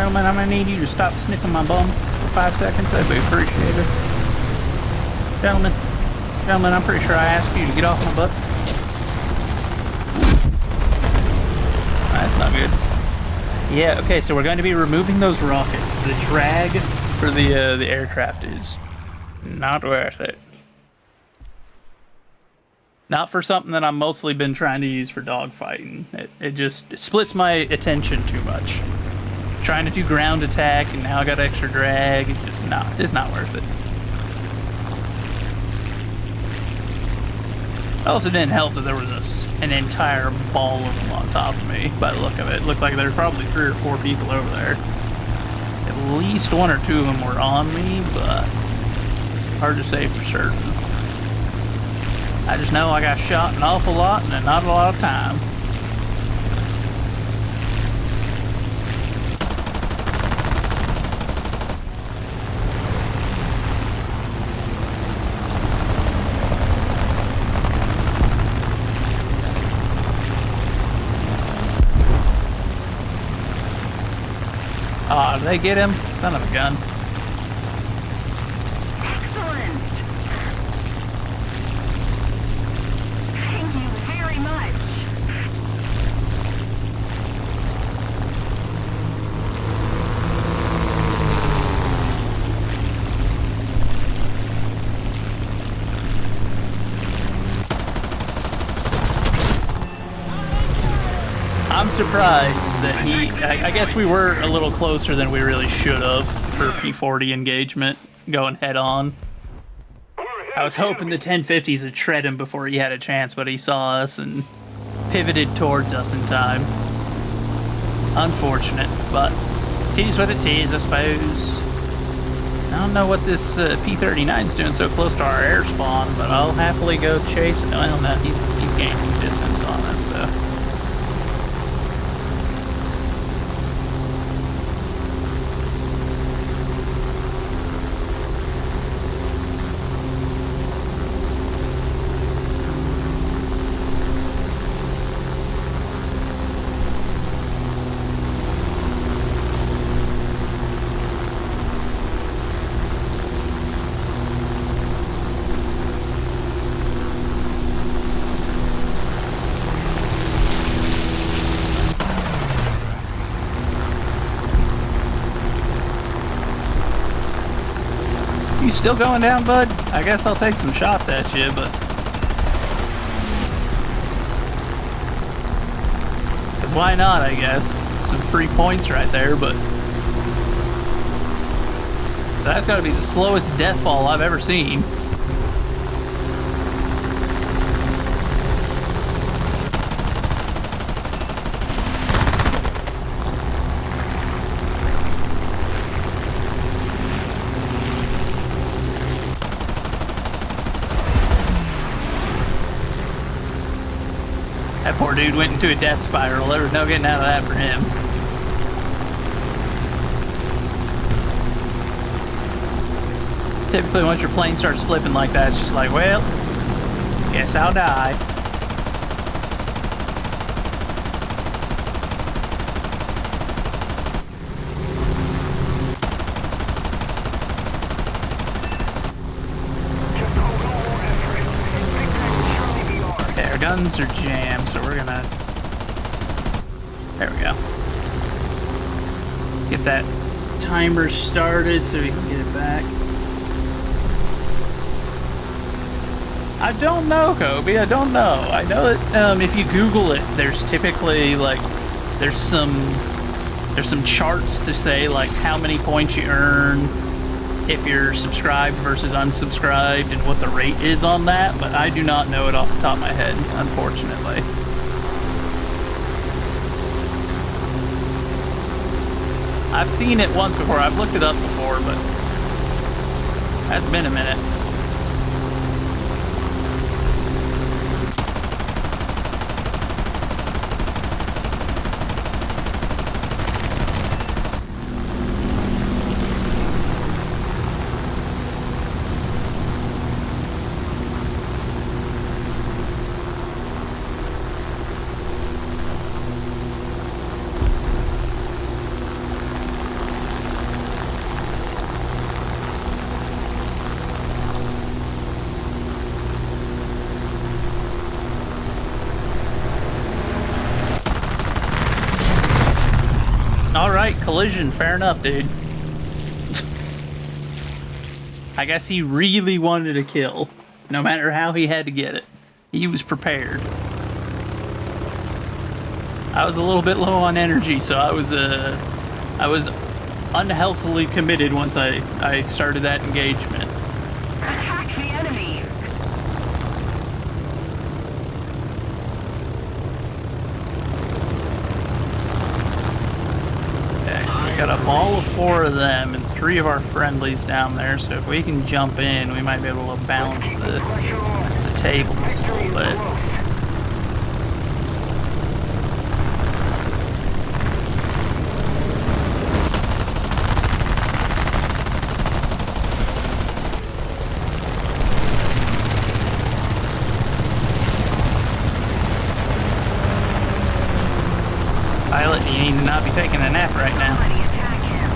Speaker 1: gentlemen, I'm gonna need you to stop sniffing my bum for 5 seconds. That'd be appreciated. Gentlemen, I'm pretty sure I asked you to get off my butt. That's not good. Yeah, okay, so we're going to be removing those rockets. The drag for the aircraft is not worth it. Not for something that I've mostly been trying to use for dogfighting. It splits my attention too much. Trying to do ground attack, and now I got extra drag. It's not worth it. It also didn't help that there was an entire ball of them on top of me, by the look of it. It looked like there were probably 3 or 4 people over there. At least 1 or 2 of them were on me, but hard to say for certain. I just know I got shot an awful lot and not a lot of time. Aw, did they get him? Son of a gun.
Speaker 5: Excellent. Thank you very much.
Speaker 1: I'm surprised that I guess we were a little closer than we really should have for P40 engagement, going head on. I was hoping the 1050s would shred him before he had a chance, but he saw us and pivoted towards us in time. Unfortunate, but tease what it is, I suppose. I don't know what this P39's doing so close to our air spawn, but I'll happily go chase it. Well, no, he's gaining distance on us, so... You still going down, bud? I guess I'll take some shots at you, but... Because why not, I guess? Some free points right there, but... That's gotta be the slowest death fall I've ever seen. That poor dude went into a death spiral. There was no getting out of that for him. Typically, once your plane starts flipping like that, it's just like, well, guess I'll die. Our guns are jammed, so we're gonna... There we go. Get that timer started so we can get it back. I don't know, Kobe. I don't know. I know that if you Google it, there's typically like there's some charts to say like how many points you earn if you're subscribed versus unsubscribed and what the rate is on that, but I do not know it off the top of my head, unfortunately. I've seen it once before. I've looked it up before, but that's been a minute. Alright, collision. Fair enough, dude. I guess he really wanted a kill. No matter how he had to get it. He was prepared. I was a little bit low on energy, so I was unhealthily committed once I started that engagement.
Speaker 5: Attack the enemy.
Speaker 1: Okay, so we got up all of 4 of them and 3 of our friendlies down there, so if we can jump in, we might be able to balance the tables a little bit. Pilot, you need to not be taking a nap right now.
Speaker 5: Somebody attack him.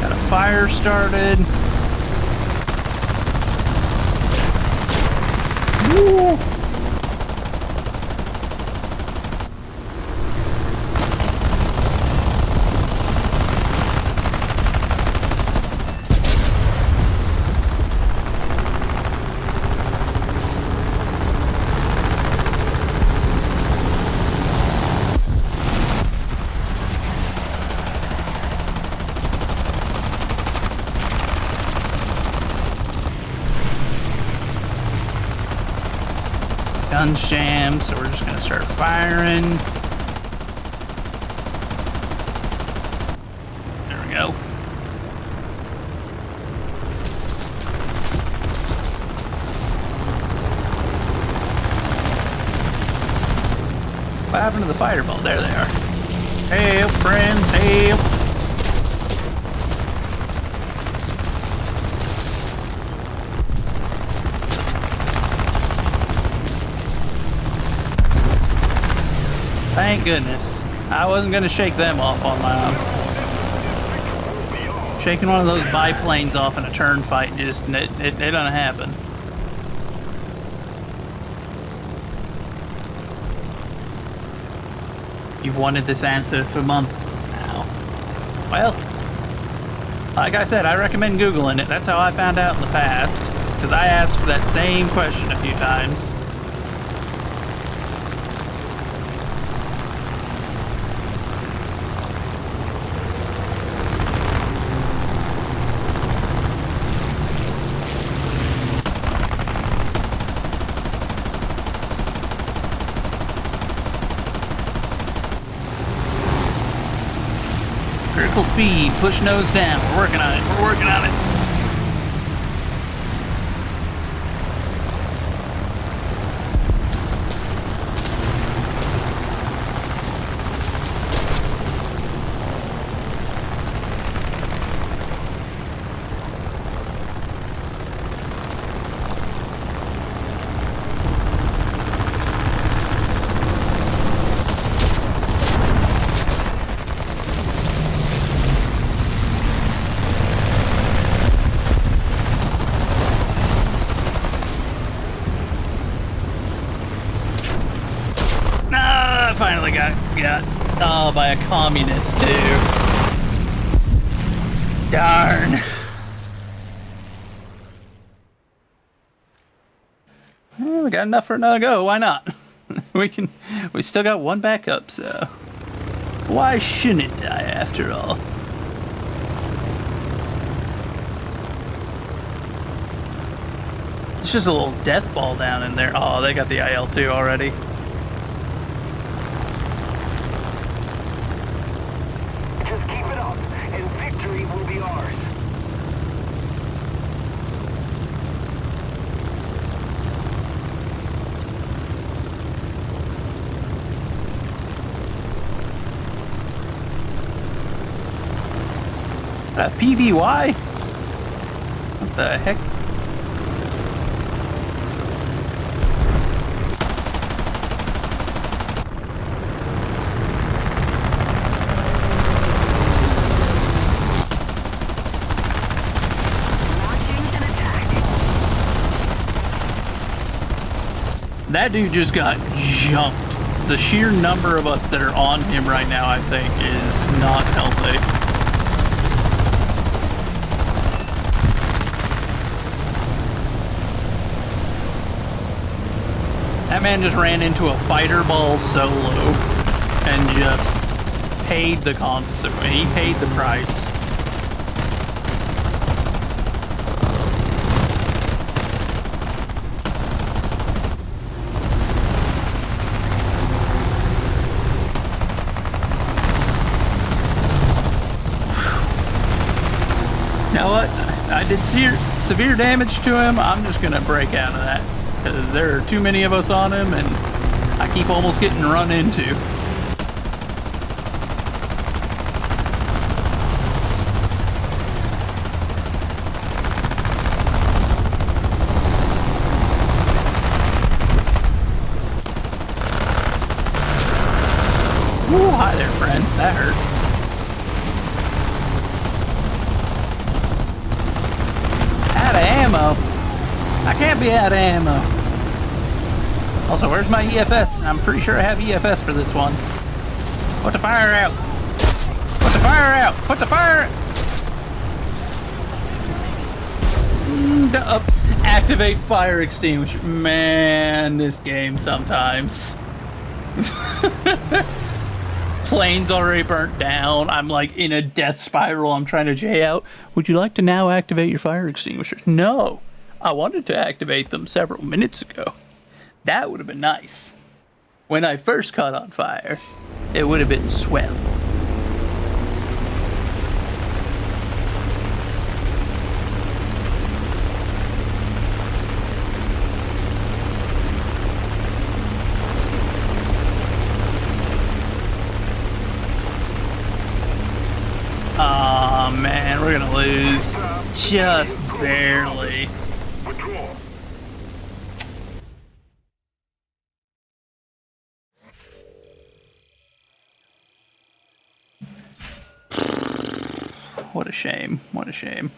Speaker 1: Got a fire started. Woo! Guns jammed, so we're just gonna start firing. There we go. What happened to the fireball? There they are. Help, friends, help! Thank goodness. I wasn't gonna shake them off on my own. Shaking one of those biplanes off in a turn fight just, it doesn't happen. You've wanted this answer for months now. Well, like I said, I recommend Googling it. That's how I found out in the past. Because I asked that same question a few times. Critical speed, push nose down. We're working on it. We're working on it. Finally got by a communist too. Darn. Well, we got enough for another go. Why not? We still got one backup, so why shouldn't it die after all? It's just a little death ball down in there. Oh, they got the IL-2 already. PBY? What the heck? That dude just got jumped. The sheer number of us that are on him right now, I think, is not healthy. That man just ran into a fighter ball solo and just paid the consequence. He paid the price. You know what? I did severe damage to him. I'm just gonna break out of that because there are too many of us on him and I keep almost getting run into. Woo, hi there, friend. That hurt. Out of ammo. I can't be out of ammo. Also, where's my EFS? I'm pretty sure I have EFS for this one. Put the fire out. Put the fire out. Put the fire. Activate fire extinguisher. Man, this game sometimes. Plane's already burnt down. I'm like in a death spiral. I'm trying to J out. Would you like to now activate your fire extinguishers? No. I wanted to activate them several minutes ago. That would have been nice. When I first caught on fire, it would have been swell. Oh man, we're gonna lose. Just barely.
Speaker 3: Withdraw.
Speaker 1: What a shame. What a shame.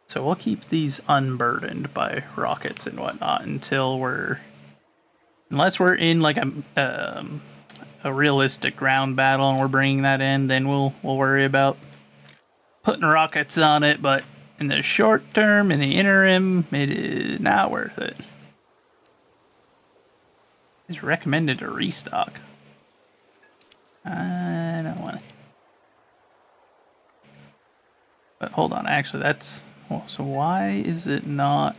Speaker 1: So we'll keep these unburdened by rockets and whatnot until unless we're in like a realistic ground battle and we're bringing that in, then we'll worry about putting rockets on it. But in the short term, in the interim, it is not worth it. It's recommended to restock. I don't want it. But hold on, actually, that's. Well, so why is it not?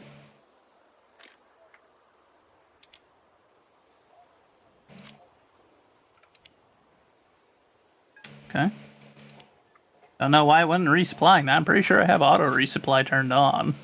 Speaker 1: Okay. Don't know why it wasn't resupplying that. I'm pretty sure I have auto resupply turned on.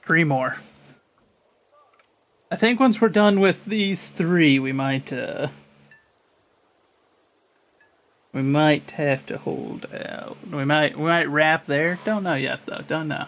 Speaker 1: Three more. I think once we're done with these three, we might have to hold out. We might wrap there. Don't know yet though. Don't know.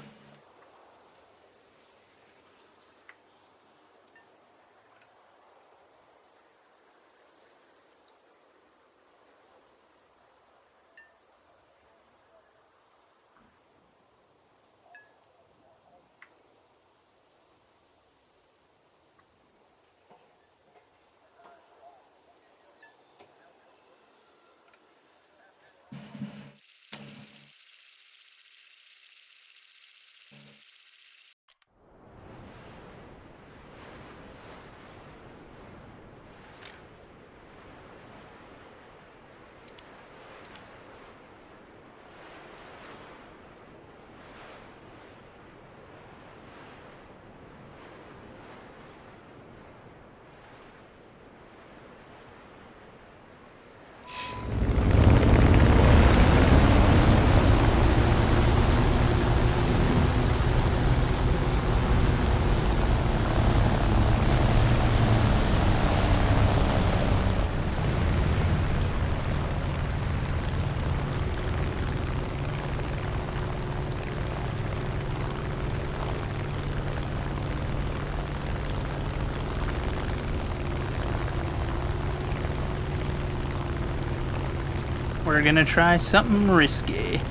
Speaker 1: we're gonna try something risky.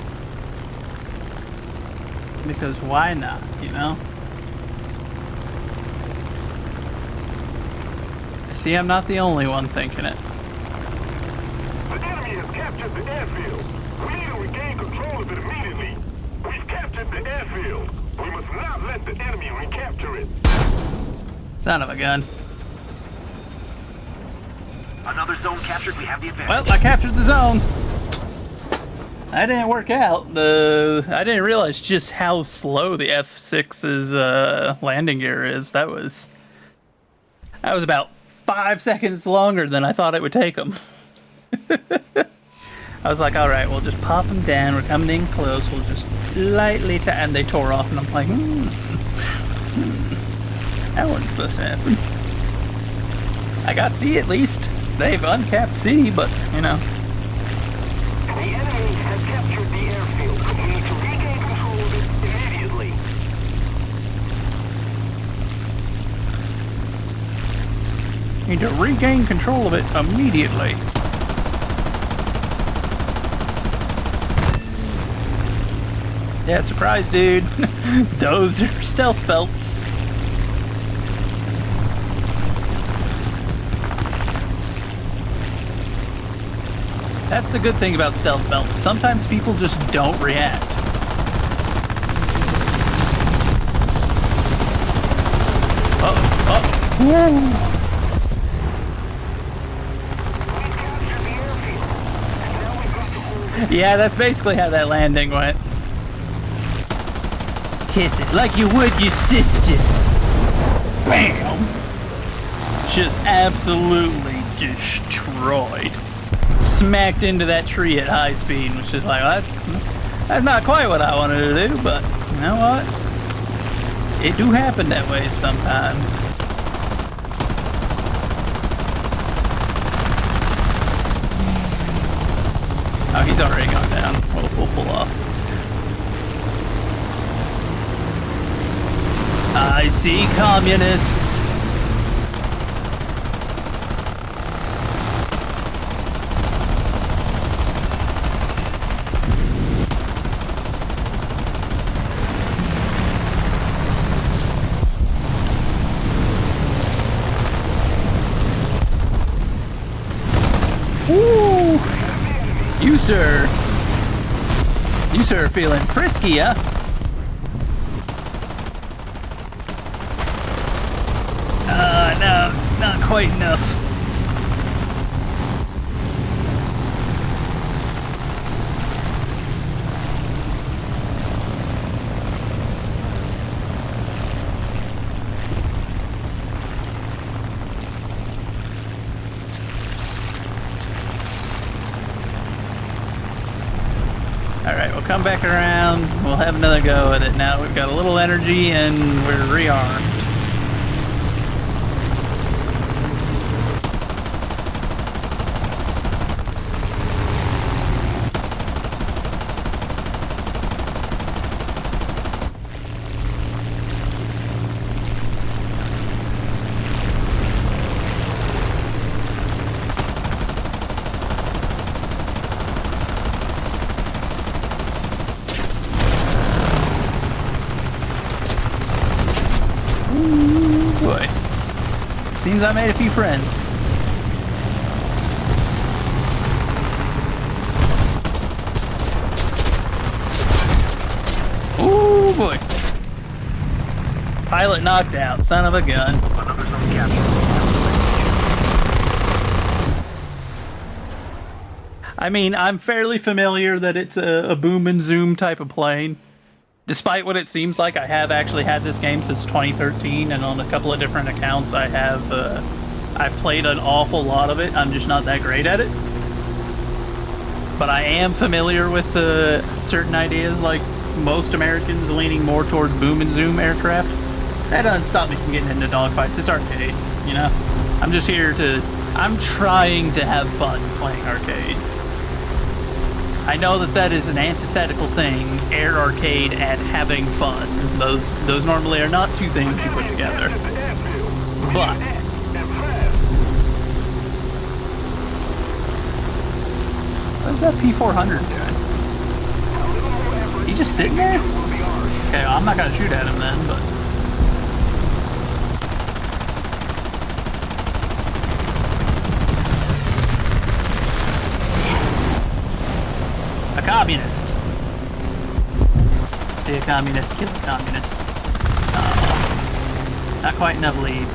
Speaker 1: Because why not, you know? See, I'm not the only one thinking it.
Speaker 3: The enemy has captured the airfield. We need to regain control of it immediately. We've captured the airfield. We must not let the enemy recapture it.
Speaker 1: Son of a gun.
Speaker 5: Another zone captured. We have the advantage.
Speaker 1: Well, I captured the zone. That didn't work out. I didn't realize just how slow the F6's landing gear is. That was about 5 seconds longer than I thought it would take them. I was like, all right, we'll just pop them down. We're coming in close. We'll just lightly and they tore off, and I'm like, that wasn't supposed to happen. I got C at least. They've uncapped C, but you know.
Speaker 5: The enemy has captured the airfield. We need to regain control of it immediately.
Speaker 1: Need to regain control of it immediately. Yeah, surprise, dude. Those are stealth belts. That's the good thing about stealth belts. Sometimes people just don't react. Yeah, that's basically how that landing went. Kiss it like you would your sister. Bam! Just absolutely destroyed. Smacked into that tree at high speed, which is like, well, that's not quite what I wanted to do, but you know what? It do happen that way sometimes. Oh, he's already gone down. We'll pull off. I see communists. Woo! You sir are feeling frisky, huh? No, not quite enough. Alright, we'll come back around. We'll have another go at it now. We've got a little energy and we're rearmed. Boy. Seems I made a few friends. Ooh, boy. Pilot knocked out, son of a gun.
Speaker 5: Another zone captured.
Speaker 1: I mean, I'm fairly familiar that it's a boom and zoom type of plane. Despite what it seems like, I have actually had this game since 2013, and on a couple of different accounts I've played an awful lot of it. I'm just not that great at it. But I am familiar with certain ideas, like most Americans leaning more toward boom and zoom aircraft. That doesn't stop me from getting into dogfights. It's arcade, you know? I'm trying to have fun playing arcade. I know that is an antithetical thing, air arcade and having fun. Those normally are not two things you put together. But What's that P400 doing? He just sitting there? Okay, well, I'm not gonna shoot at him then, but. A communist. See a communist, kill a communist. Not quite enough lead.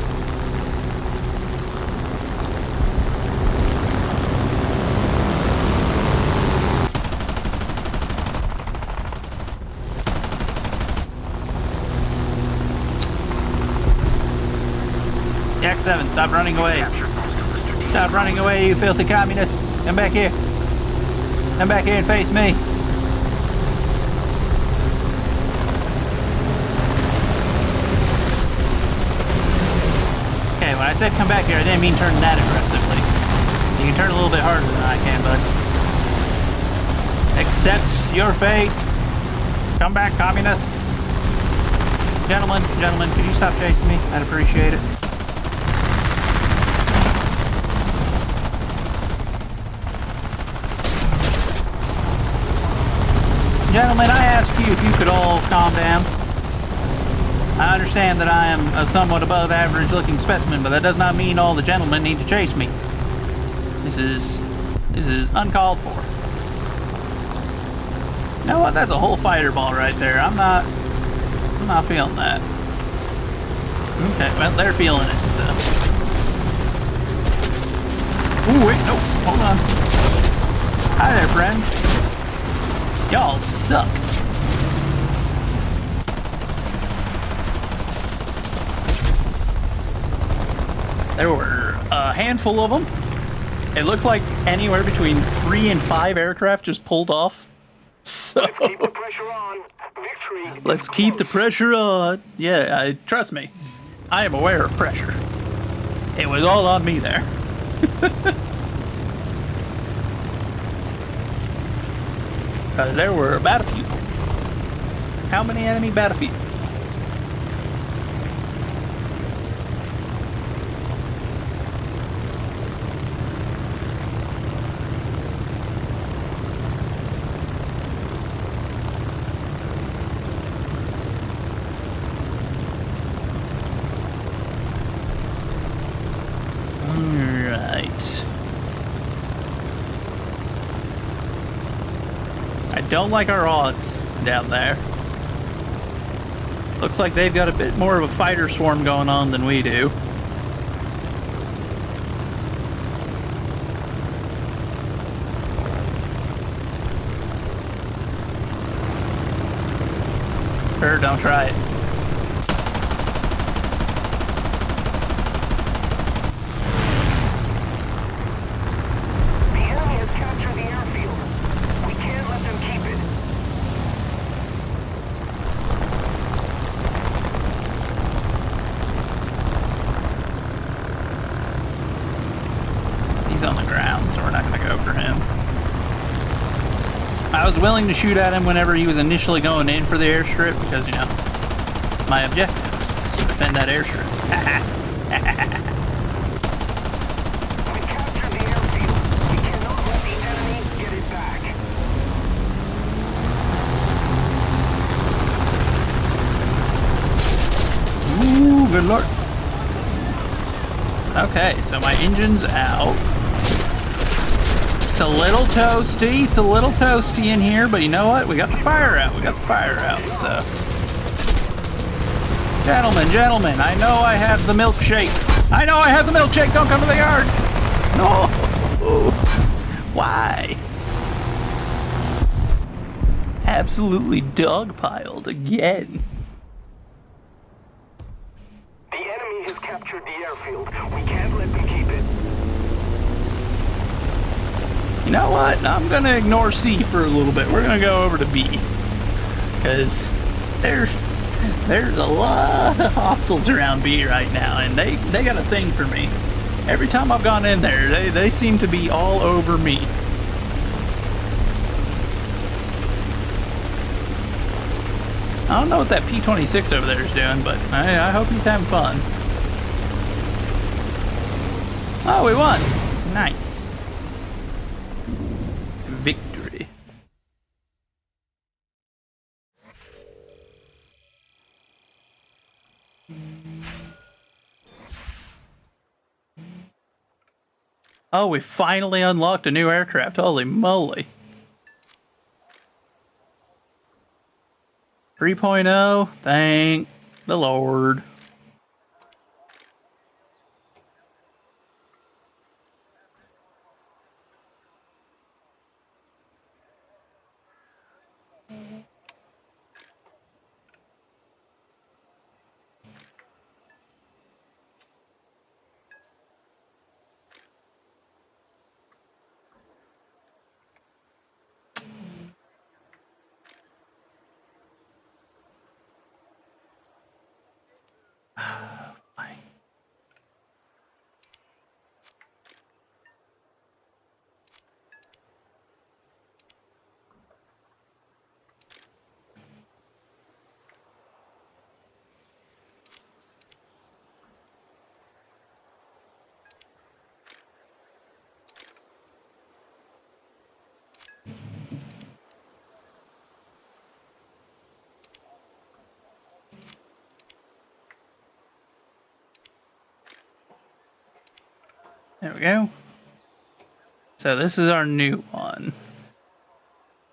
Speaker 1: Yak 7, stop running away. Stop running away, you filthy communist. Come back here. Come back here and face me. Okay, when I said come back here, I didn't mean turn that aggressively. You can turn a little bit harder than I can, bud. Accept your fate. Come back, communist. Gentlemen, could you stop chasing me? I'd appreciate it. Gentlemen, I ask you if you could all calm down. I understand that I am a somewhat above average looking specimen, but that does not mean all the gentlemen need to chase me. This is uncalled for. You know what? That's a whole fighter ball right there. I'm not feeling that. Okay, well, they're feeling it, so. Ooh, wait, nope, hold on. Hi there, friends. Y'all suck. There were a handful of them. It looked like anywhere between 3 and 5 aircraft just pulled off. So
Speaker 5: Keep the pressure on. Victory.
Speaker 1: let's keep the pressure on. Yeah, trust me, I am aware of pressure. It was all on me there. There were about a few. How many enemy? About a few. Alright. I don't like our odds down there. Looks like they've got a bit more of a fighter swarm going on than we do. Sure, don't try it.
Speaker 5: The enemy has captured the airfield. We can't let them keep it.
Speaker 1: He's on the ground, so we're not going to go for him. I was willing to shoot at him whenever he was initially going in for the airstrip because, you know, my objective is to defend that airstrip.
Speaker 5: We captured the airfield. We cannot let the enemy get it back.
Speaker 1: Ooh, good lord. Okay, so my engine's out. It's a little toasty. It's a little toasty in here, but you know what? We got the fire out. We got the fire out, so. Gentlemen, I know I have the milkshake. I know I have the milkshake. Don't come to the yard. No. Why? Absolutely dogpiled again.
Speaker 5: The enemy has captured the airfield. We can't let them keep it.
Speaker 1: You know what? I'm gonna ignore C for a little bit. We're gonna go over to B. Because there's a lot of hostiles around B right now, and they got a thing for me. Every time I've gone in there, they seem to be all over me. I don't know what that P-26 over there is doing, but I hope he's having fun. Oh, we won! Nice. victory. Oh, we finally unlocked a new aircraft. Holy moly. 3.0, thank the Lord. There we go. So this is our new one.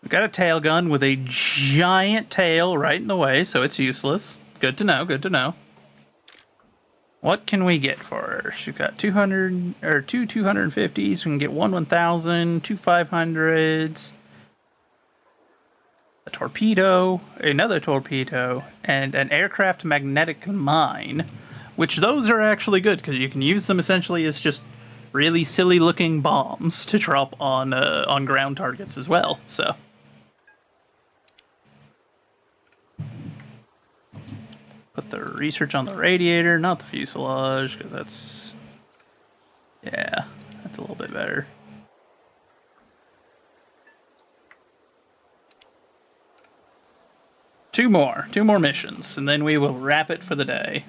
Speaker 1: We've got a tail gun with a giant tail right in the way, so it's useless. Good to know, good to know. What can we get for her? She's got 200, or two 250s. We can get one 1,000, two 500s, a torpedo, another torpedo, and an aircraft magnetic mine, which those are actually good because you can use them essentially as just really silly looking bombs to drop on ground targets as well. So put the research on the radiator, not the fuselage, because that's, yeah, that's a little bit better. Two more missions, and then we will wrap it for the day.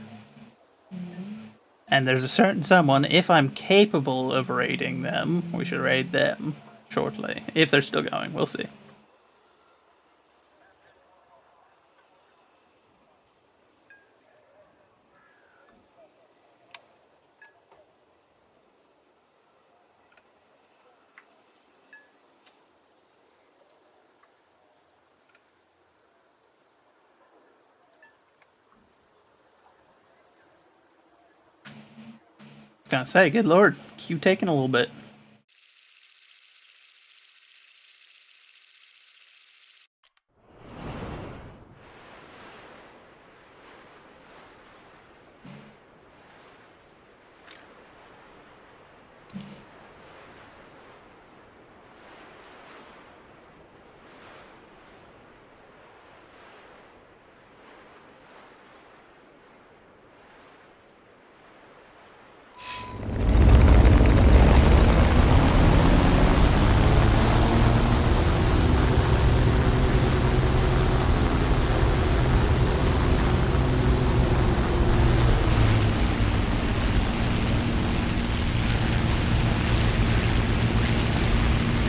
Speaker 1: And there's a certain someone, if I'm capable of raiding them, we should raid them shortly. If they're still going, we'll see. Gonna say, good lord, Q taking a little bit.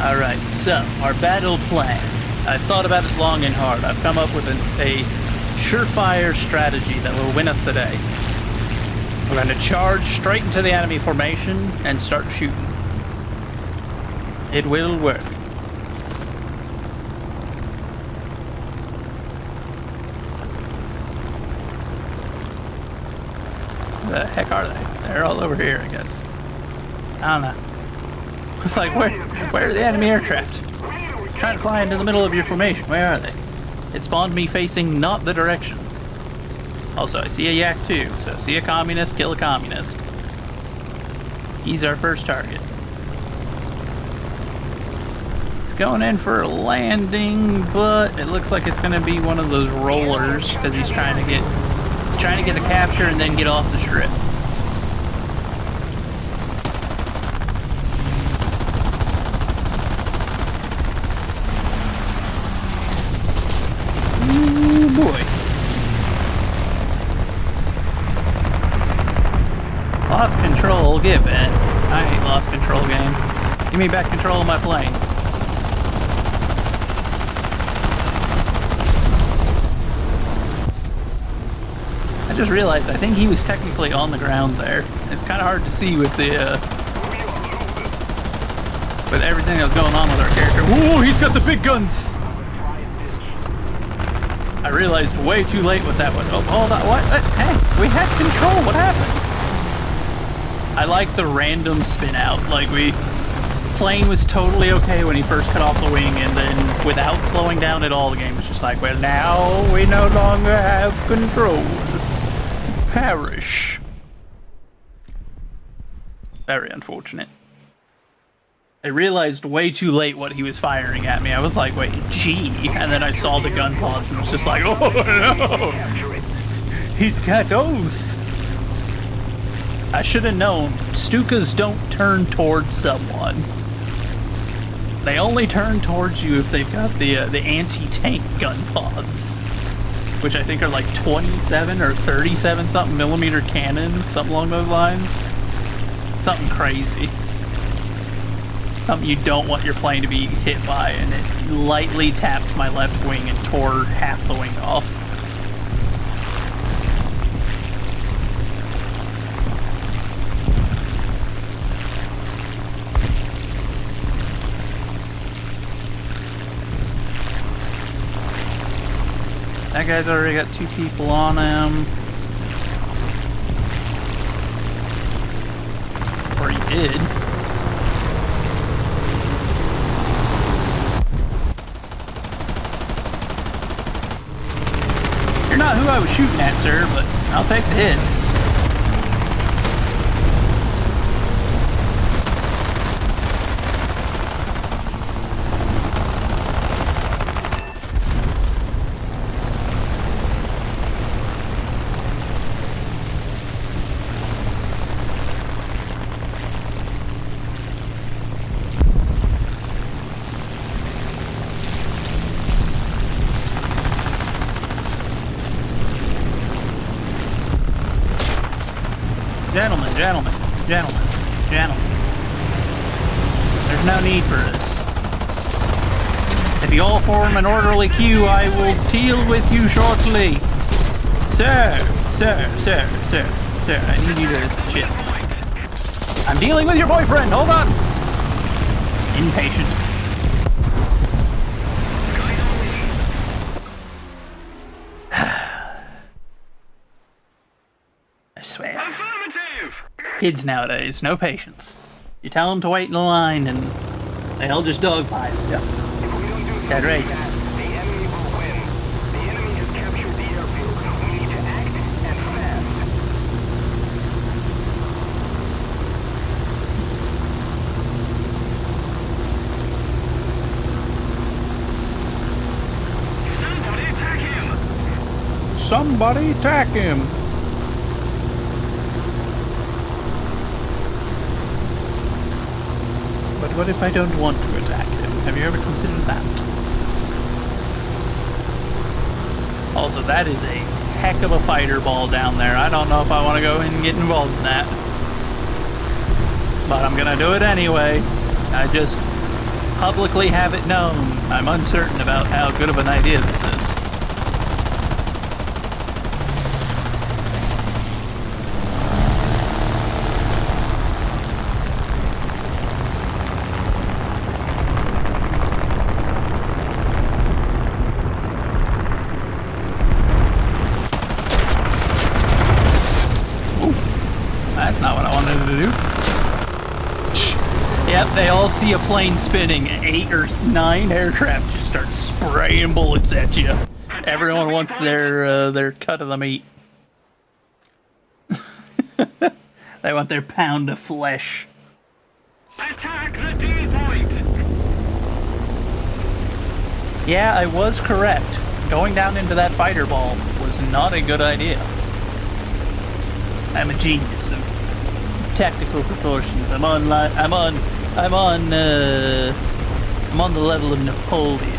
Speaker 1: Alright, so, our battle plan. I've thought about it long and hard. I've come up with a surefire strategy that will win us the day. We're going to charge straight into the enemy formation and start shooting. It will work. Where the heck are they? They're all over here, I guess. I don't know. It's like, where are the enemy aircraft? Trying to fly into the middle of your formation. Where are they? It spawned me facing not the direction. Also, I see a yak too, so see a communist, kill a communist. He's our first target. It's going in for a landing, but it looks like it's going to be one of those rollers because he's trying to get the capture and then get off the strip. Lost control, give it. I hate lost control game. Give me back control of my plane. just realized I think he was technically on the ground there. It's kind of hard to see with the with everything that was going on with our character. Whoa, he's got the big guns! I realized way too late what that was. Oh, hold on. What? Hey, we had control. What happened? I like the random spin out. Like, plane was totally okay when he first cut off the wing, and then without slowing down at all, the game was just like, well, now we no longer have control. Perish. Very unfortunate. I realized way too late what he was firing at me. I was like, wait, G? And then I saw the gun pause and was just like, oh no! He's got those! I should have known. Stukas don't turn towards someone. They only turn towards you if they've got the anti-tank gun pods, which I think are like 27 or 37 something millimeter cannons, something along those lines. Something crazy. Something you don't want your plane to be hit by, and it lightly tapped my left wing and tore half the wing off. That guy's already got 2 people on him. Or he did. You're not who I was shooting at, sir, but I'll take the hits. Gentlemen. There's no need for this. If you all form an orderly queue, I will deal with you shortly. Sir, I need you to chill. I'm dealing with your boyfriend, hold on. Impatient. I swear. Kids nowadays, no patience. You tell them to wait in the line and they'll just dogpile. Yep. Outrageous.
Speaker 5: The enemy will win. The enemy has captured the airfield. We need to act and fast. Somebody attack him!
Speaker 1: Somebody attack him! But what if I don't want to attack him? Have you ever considered that? Also, that is a heck of a fighter ball down there. I don't know if I want to go in and get involved in that. But I'm gonna do it anyway. I just publicly have it known. I'm uncertain about how good of an idea this is. They all see a plane spinning, 8 or 9 aircraft just start spraying bullets at you. Everyone wants their cut of the meat. They want their pound of flesh.
Speaker 5: Attack the D-point!
Speaker 1: Yeah, I was correct. Going down into that fighter ball was not a good idea. I'm a genius of tactical proportions. I'm on the level of Napoleon.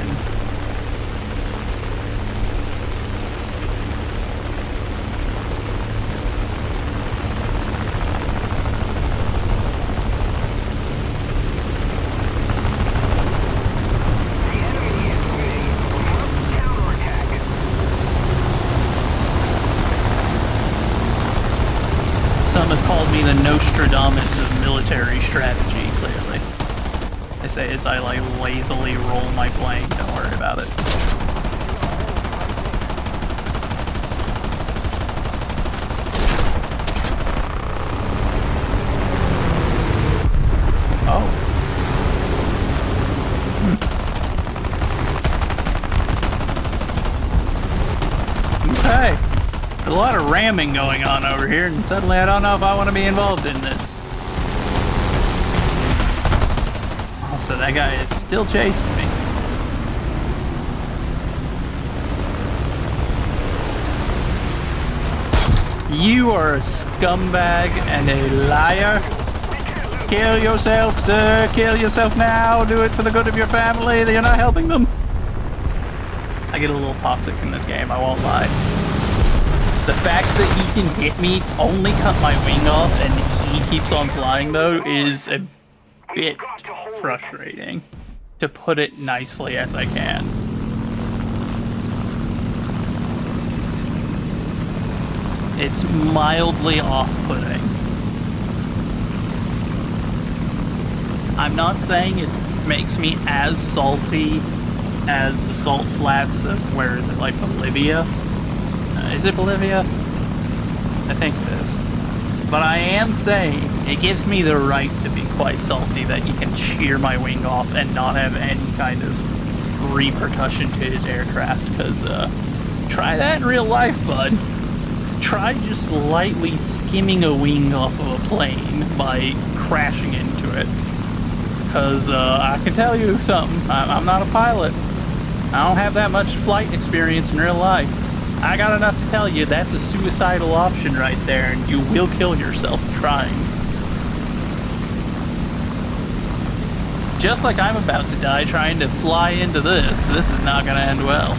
Speaker 1: me the Nostradamus of military strategy, clearly. I say as I like lazily roll my plane, don't worry about it. Oh. Okay. There's a lot of ramming going on over here, and suddenly I don't know if I want to be involved in this. Also, that guy is still chasing me. You are a scumbag and a liar. Kill yourself, sir. Kill yourself now. Do it for the good of your family. You're not helping them. I get a little toxic in this game, I won't lie. The fact that he can hit me, only cut my wing off, and he keeps on flying, though, is a bit frustrating, to put it nicely as I can. It's mildly off-putting. I'm not saying it makes me as salty as the salt flats of, where is it, like Bolivia? Is it Bolivia? I think it is. But I am saying it gives me the right to be quite salty that he can shear my wing off and not have any kind of repercussion to his aircraft, because try that in real life, bud. Try just lightly skimming a wing off of a plane by crashing into it. Because I can tell you something, I'm not a pilot. I don't have that much flight experience in real life. I got enough to tell you that's a suicidal option right there, and you will kill yourself trying. Just like I'm about to die trying to fly into this. This is not gonna end well.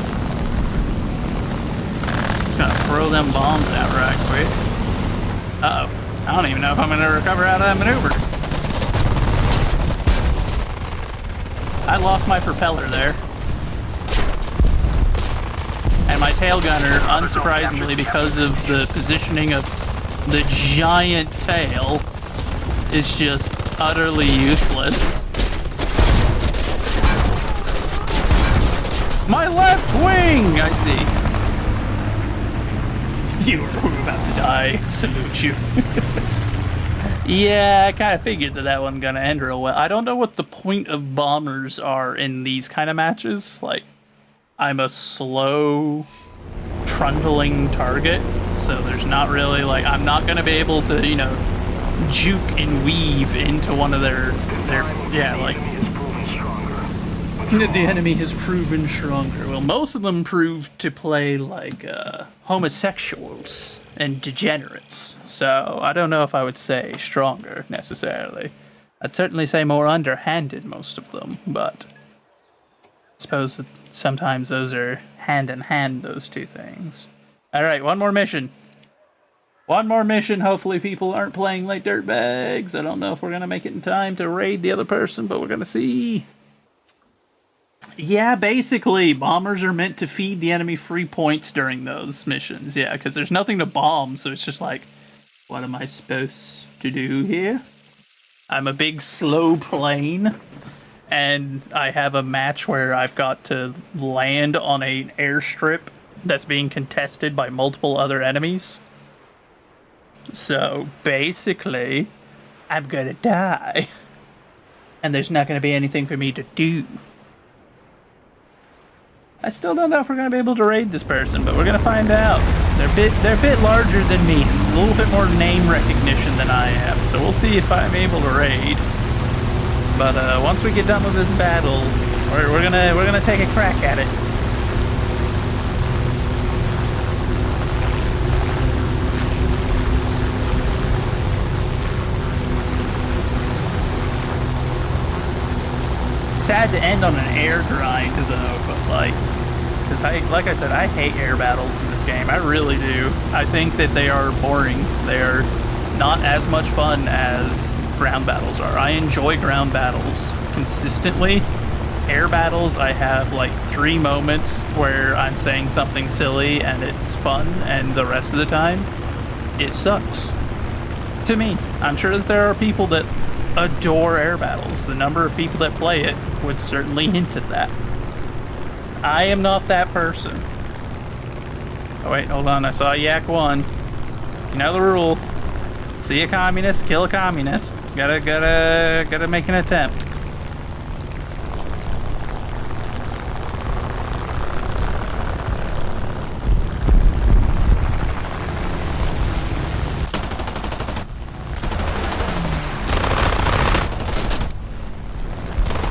Speaker 1: Just gonna throw them bombs out right quick. Uh-oh. I don't even know if I'm gonna recover out of that maneuver. I lost my propeller there. And my tail gunner, unsurprisingly, because of the positioning of the giant tail, is just utterly useless. My left wing, I see. You were about to die. Salute you. Yeah, I kind of figured that wasn't gonna end real well. I don't know what the point of bombers are in these kind of matches. Like, I'm a slow, trundling target, so there's not really, like, I'm not gonna be able to, you know, juke and weave into one of their yeah, like, the enemy has proven stronger. Well, most of them proved to play like homosexuals and degenerates, so I don't know if I would say stronger necessarily. I'd certainly say more underhanded, most of them, but I suppose that sometimes those are hand in hand, those two things. Alright, one more mission. One more mission. Hopefully people aren't playing like dirtbags. I don't know if we're going to make it in time to raid the other person, but we're going to see. Yeah, basically, bombers are meant to feed the enemy free points during those missions. Yeah, because there's nothing to bomb, so it's just like, what am I supposed to do here? I'm a big, slow plane, and I have a match where I've got to land on an airstrip that's being contested by multiple other enemies. So, basically, I'm gonna die. And there's not gonna be anything for me to do. I still don't know if we're gonna be able to raid this person, but we're gonna find out. They're a bit larger than me, a little bit more name recognition than I am, so we'll see if I'm able to raid. But once we get done with this battle, we're gonna take a crack at it. Sad to end on an air grind though, but because like I said, I hate air battles in this game. I really do. I think that they are boring. They are not as much fun as ground battles are. I enjoy ground battles consistently. Air battles, I have like 3 moments where I'm saying something silly and it's fun, and the rest of the time, it sucks. to me. I'm sure that there are people that adore air battles. The number of people that play it would certainly hint at that. I am not that person. Oh wait, hold on. I saw Yak 1. You know the rule. See a communist, kill a communist. Gotta make an attempt.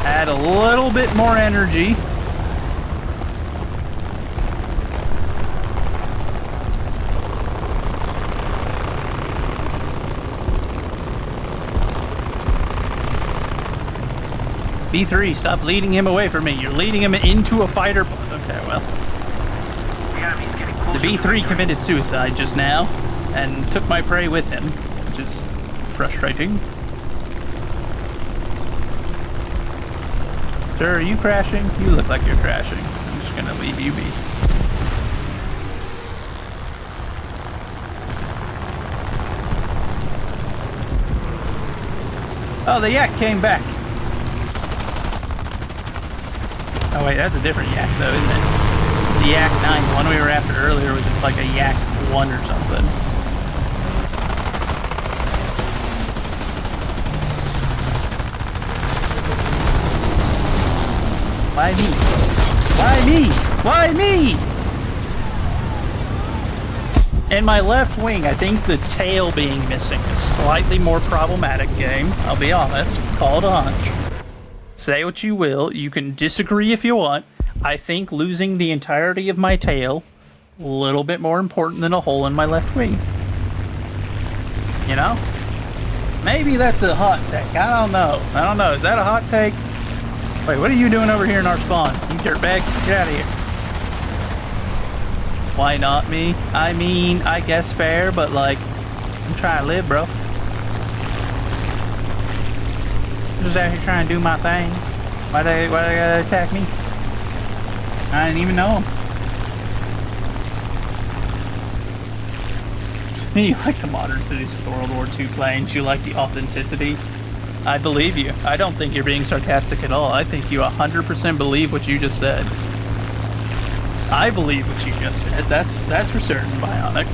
Speaker 1: Add a little bit more energy. B3, stop leading him away from me. You're leading him into a fighter. Okay, well. The B3 committed suicide just now and took my prey with him, which is frustrating. Sir, are you crashing? You look like you're crashing. I'm just gonna leave you be. Oh, the Yak came back. Oh wait, that's a different Yak though, isn't it? The Yak 9, the one we were after earlier was like a Yak 1 or something. Why me? Why me? Why me? In my left wing, I think the tail being missing is slightly more problematic, game. I'll be honest. Call it a hunch. Say what you will. You can disagree if you want. I think losing the entirety of my tail a little bit more important than a hole in my left wing. You know? Maybe that's a hot take. I don't know. I don't know. Is that a hot take? Wait, what are you doing over here in our spawn? You dirtbag, get out of here. Why not me? I mean, I guess fair, but like, I'm trying to live, bro. I'm just out here trying to do my thing. Why they gotta attack me? I didn't even know them. You like the modern cities with World War II planes. You like the authenticity. I believe you. I don't think you're being sarcastic at all. I think you 100% believe what you just said. I believe what you just said. That's for certain, Bionic.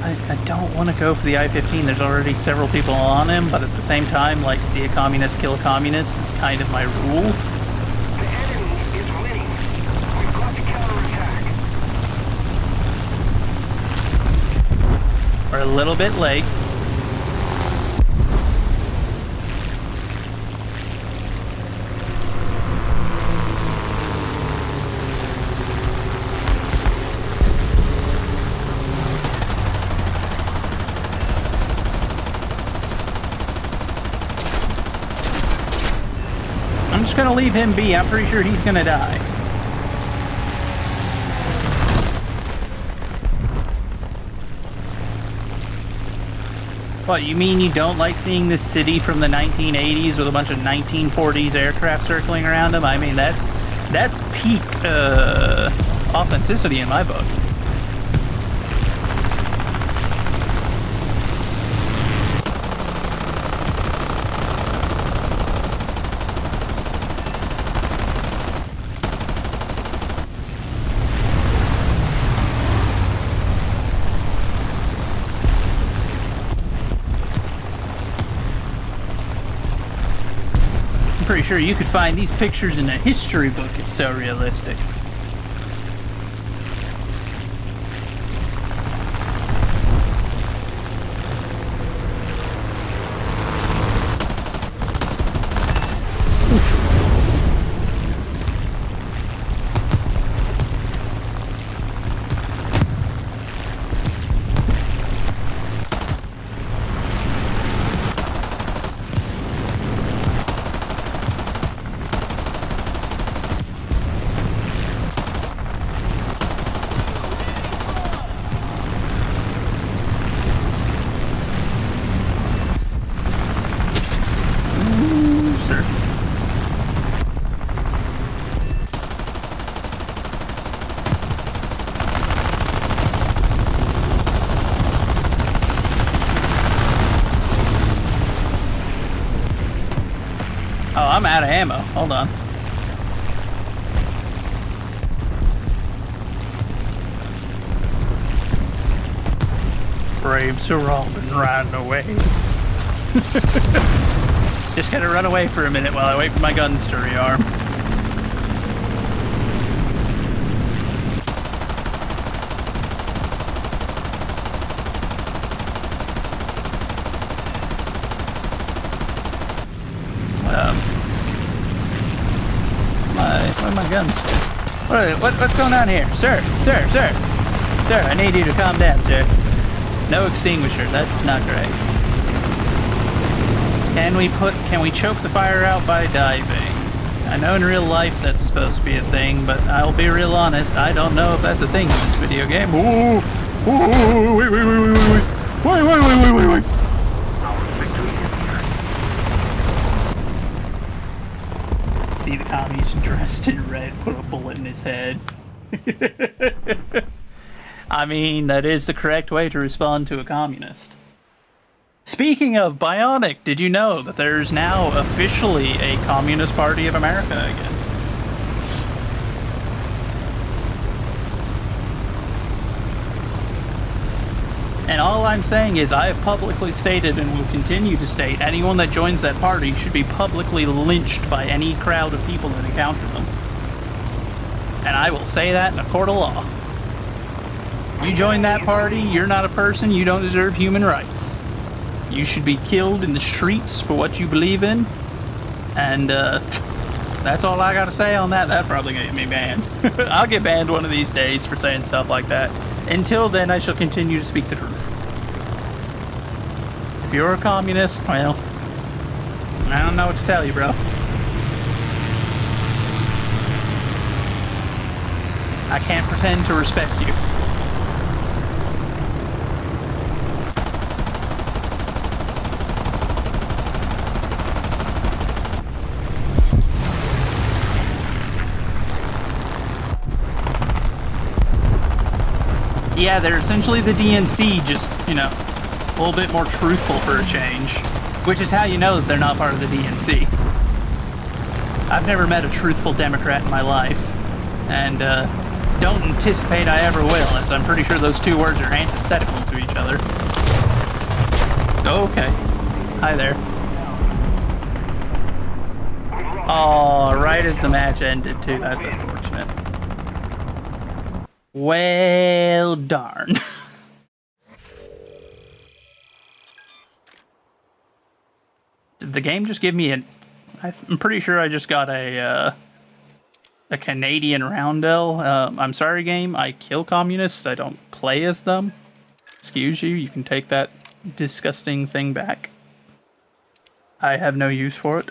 Speaker 1: I don't want to go for the I-15. There's already several people on him, but at the same time, like, see a communist, kill a communist. It's kind of my rule.
Speaker 5: The enemy is winning. We've got to counterattack.
Speaker 1: We're a little bit late. I'm just gonna leave him be. I'm pretty sure he's gonna die. What, you mean you don't like seeing this city from the 1980s with a bunch of 1940s aircraft circling around them? I mean, that's peak authenticity in my book. Pretty sure you could find these pictures in a history book. It's so realistic. I'm out of ammo. Hold on. Brave Sir Robin ran away. Just gotta run away for a minute while I wait for my guns to rearm. Where are my guns? What's going on here? Sir, I need you to calm down, sir. No extinguisher, that's not great. Can we choke the fire out by diving? I know in real life that's supposed to be a thing, but I'll be real honest, I don't know if that's a thing in this video game. Ooh, wait. See the commies dressed in red put a bullet in his head. I mean, that is the correct way to respond to a communist. Speaking of Bionic, did you know that there's now officially a Communist Party of America again? And all I'm saying is I have publicly stated and will continue to state anyone that joins that party should be publicly lynched by any crowd of people that encounter them. And I will say that in a court of law. You join that party, you're not a person, you don't deserve human rights. You should be killed in the streets for what you believe in. And that's all I gotta say on that. That probably gonna get me banned. I'll get banned one of these days for saying stuff like that. Until then, I shall continue to speak the truth. If you're a communist, well, I don't know what to tell you, bro. I can't pretend to respect you. Yeah, they're essentially the DNC, just, you know, a little bit more truthful for a change. Which is how you know that they're not part of the DNC. I've never met a truthful Democrat in my life. And, don't anticipate I ever will, as I'm pretty sure those two words are antithetical to each other. Okay. Hi there. Oh, right as the match ended, too. That's unfortunate. Well, darn. Did the game just give me I'm pretty sure I just got a Canadian roundel. I'm sorry, game. I kill communists. I don't play as them. Excuse you. You can take that disgusting thing back. I have no use for it.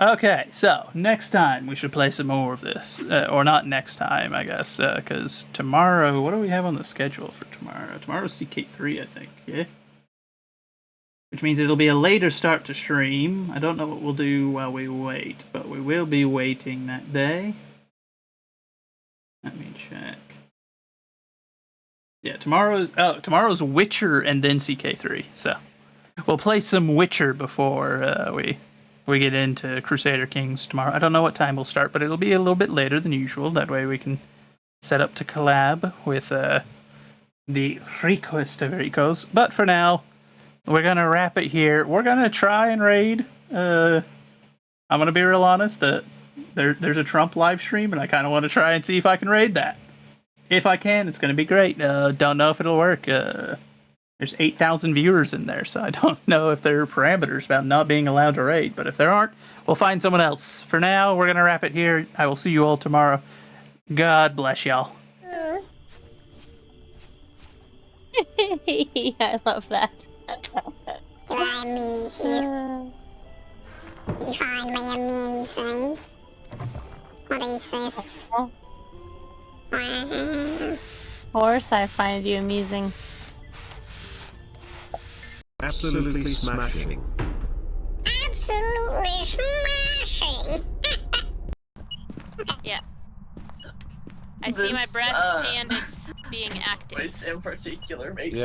Speaker 1: Okay, so next time we should play some more of this. Or not next time, I guess, because tomorrow, what do we have on the schedule for tomorrow? Tomorrow's CK3, I think, yeah? Which means it'll be a later start to stream. I don't know what we'll do while we wait, but we will be waiting that day. Let me check. Yeah, tomorrow's Witcher and then CK3, so we'll play some Witcher before we get into Crusader Kings tomorrow. I don't know what time we'll start, but it'll be a little bit later than usual. That way we can set up to collab with the Ricos of Ricos. But for now, we're going to wrap it here. We're going to try and raid. I'm going to be real honest. There's a Trump live stream, and I kind of want to try and see if I can raid that. If I can, it's going to be great. Don't know if it'll work. There's 8,000 viewers in there, so I don't know if there are parameters about not being allowed to raid. But if there aren't, we'll find someone else. For now, we're going to wrap it here. I will see you all tomorrow. God bless y'all.
Speaker 7: I love that.
Speaker 6: Do I amuse you? You find me amusing? What is this?
Speaker 7: Of course I find you amusing.
Speaker 2: Absolutely smashing.
Speaker 6: Absolutely smashing!
Speaker 7: Yeah. I see my breath and it's being active.
Speaker 1: Voice in particular makes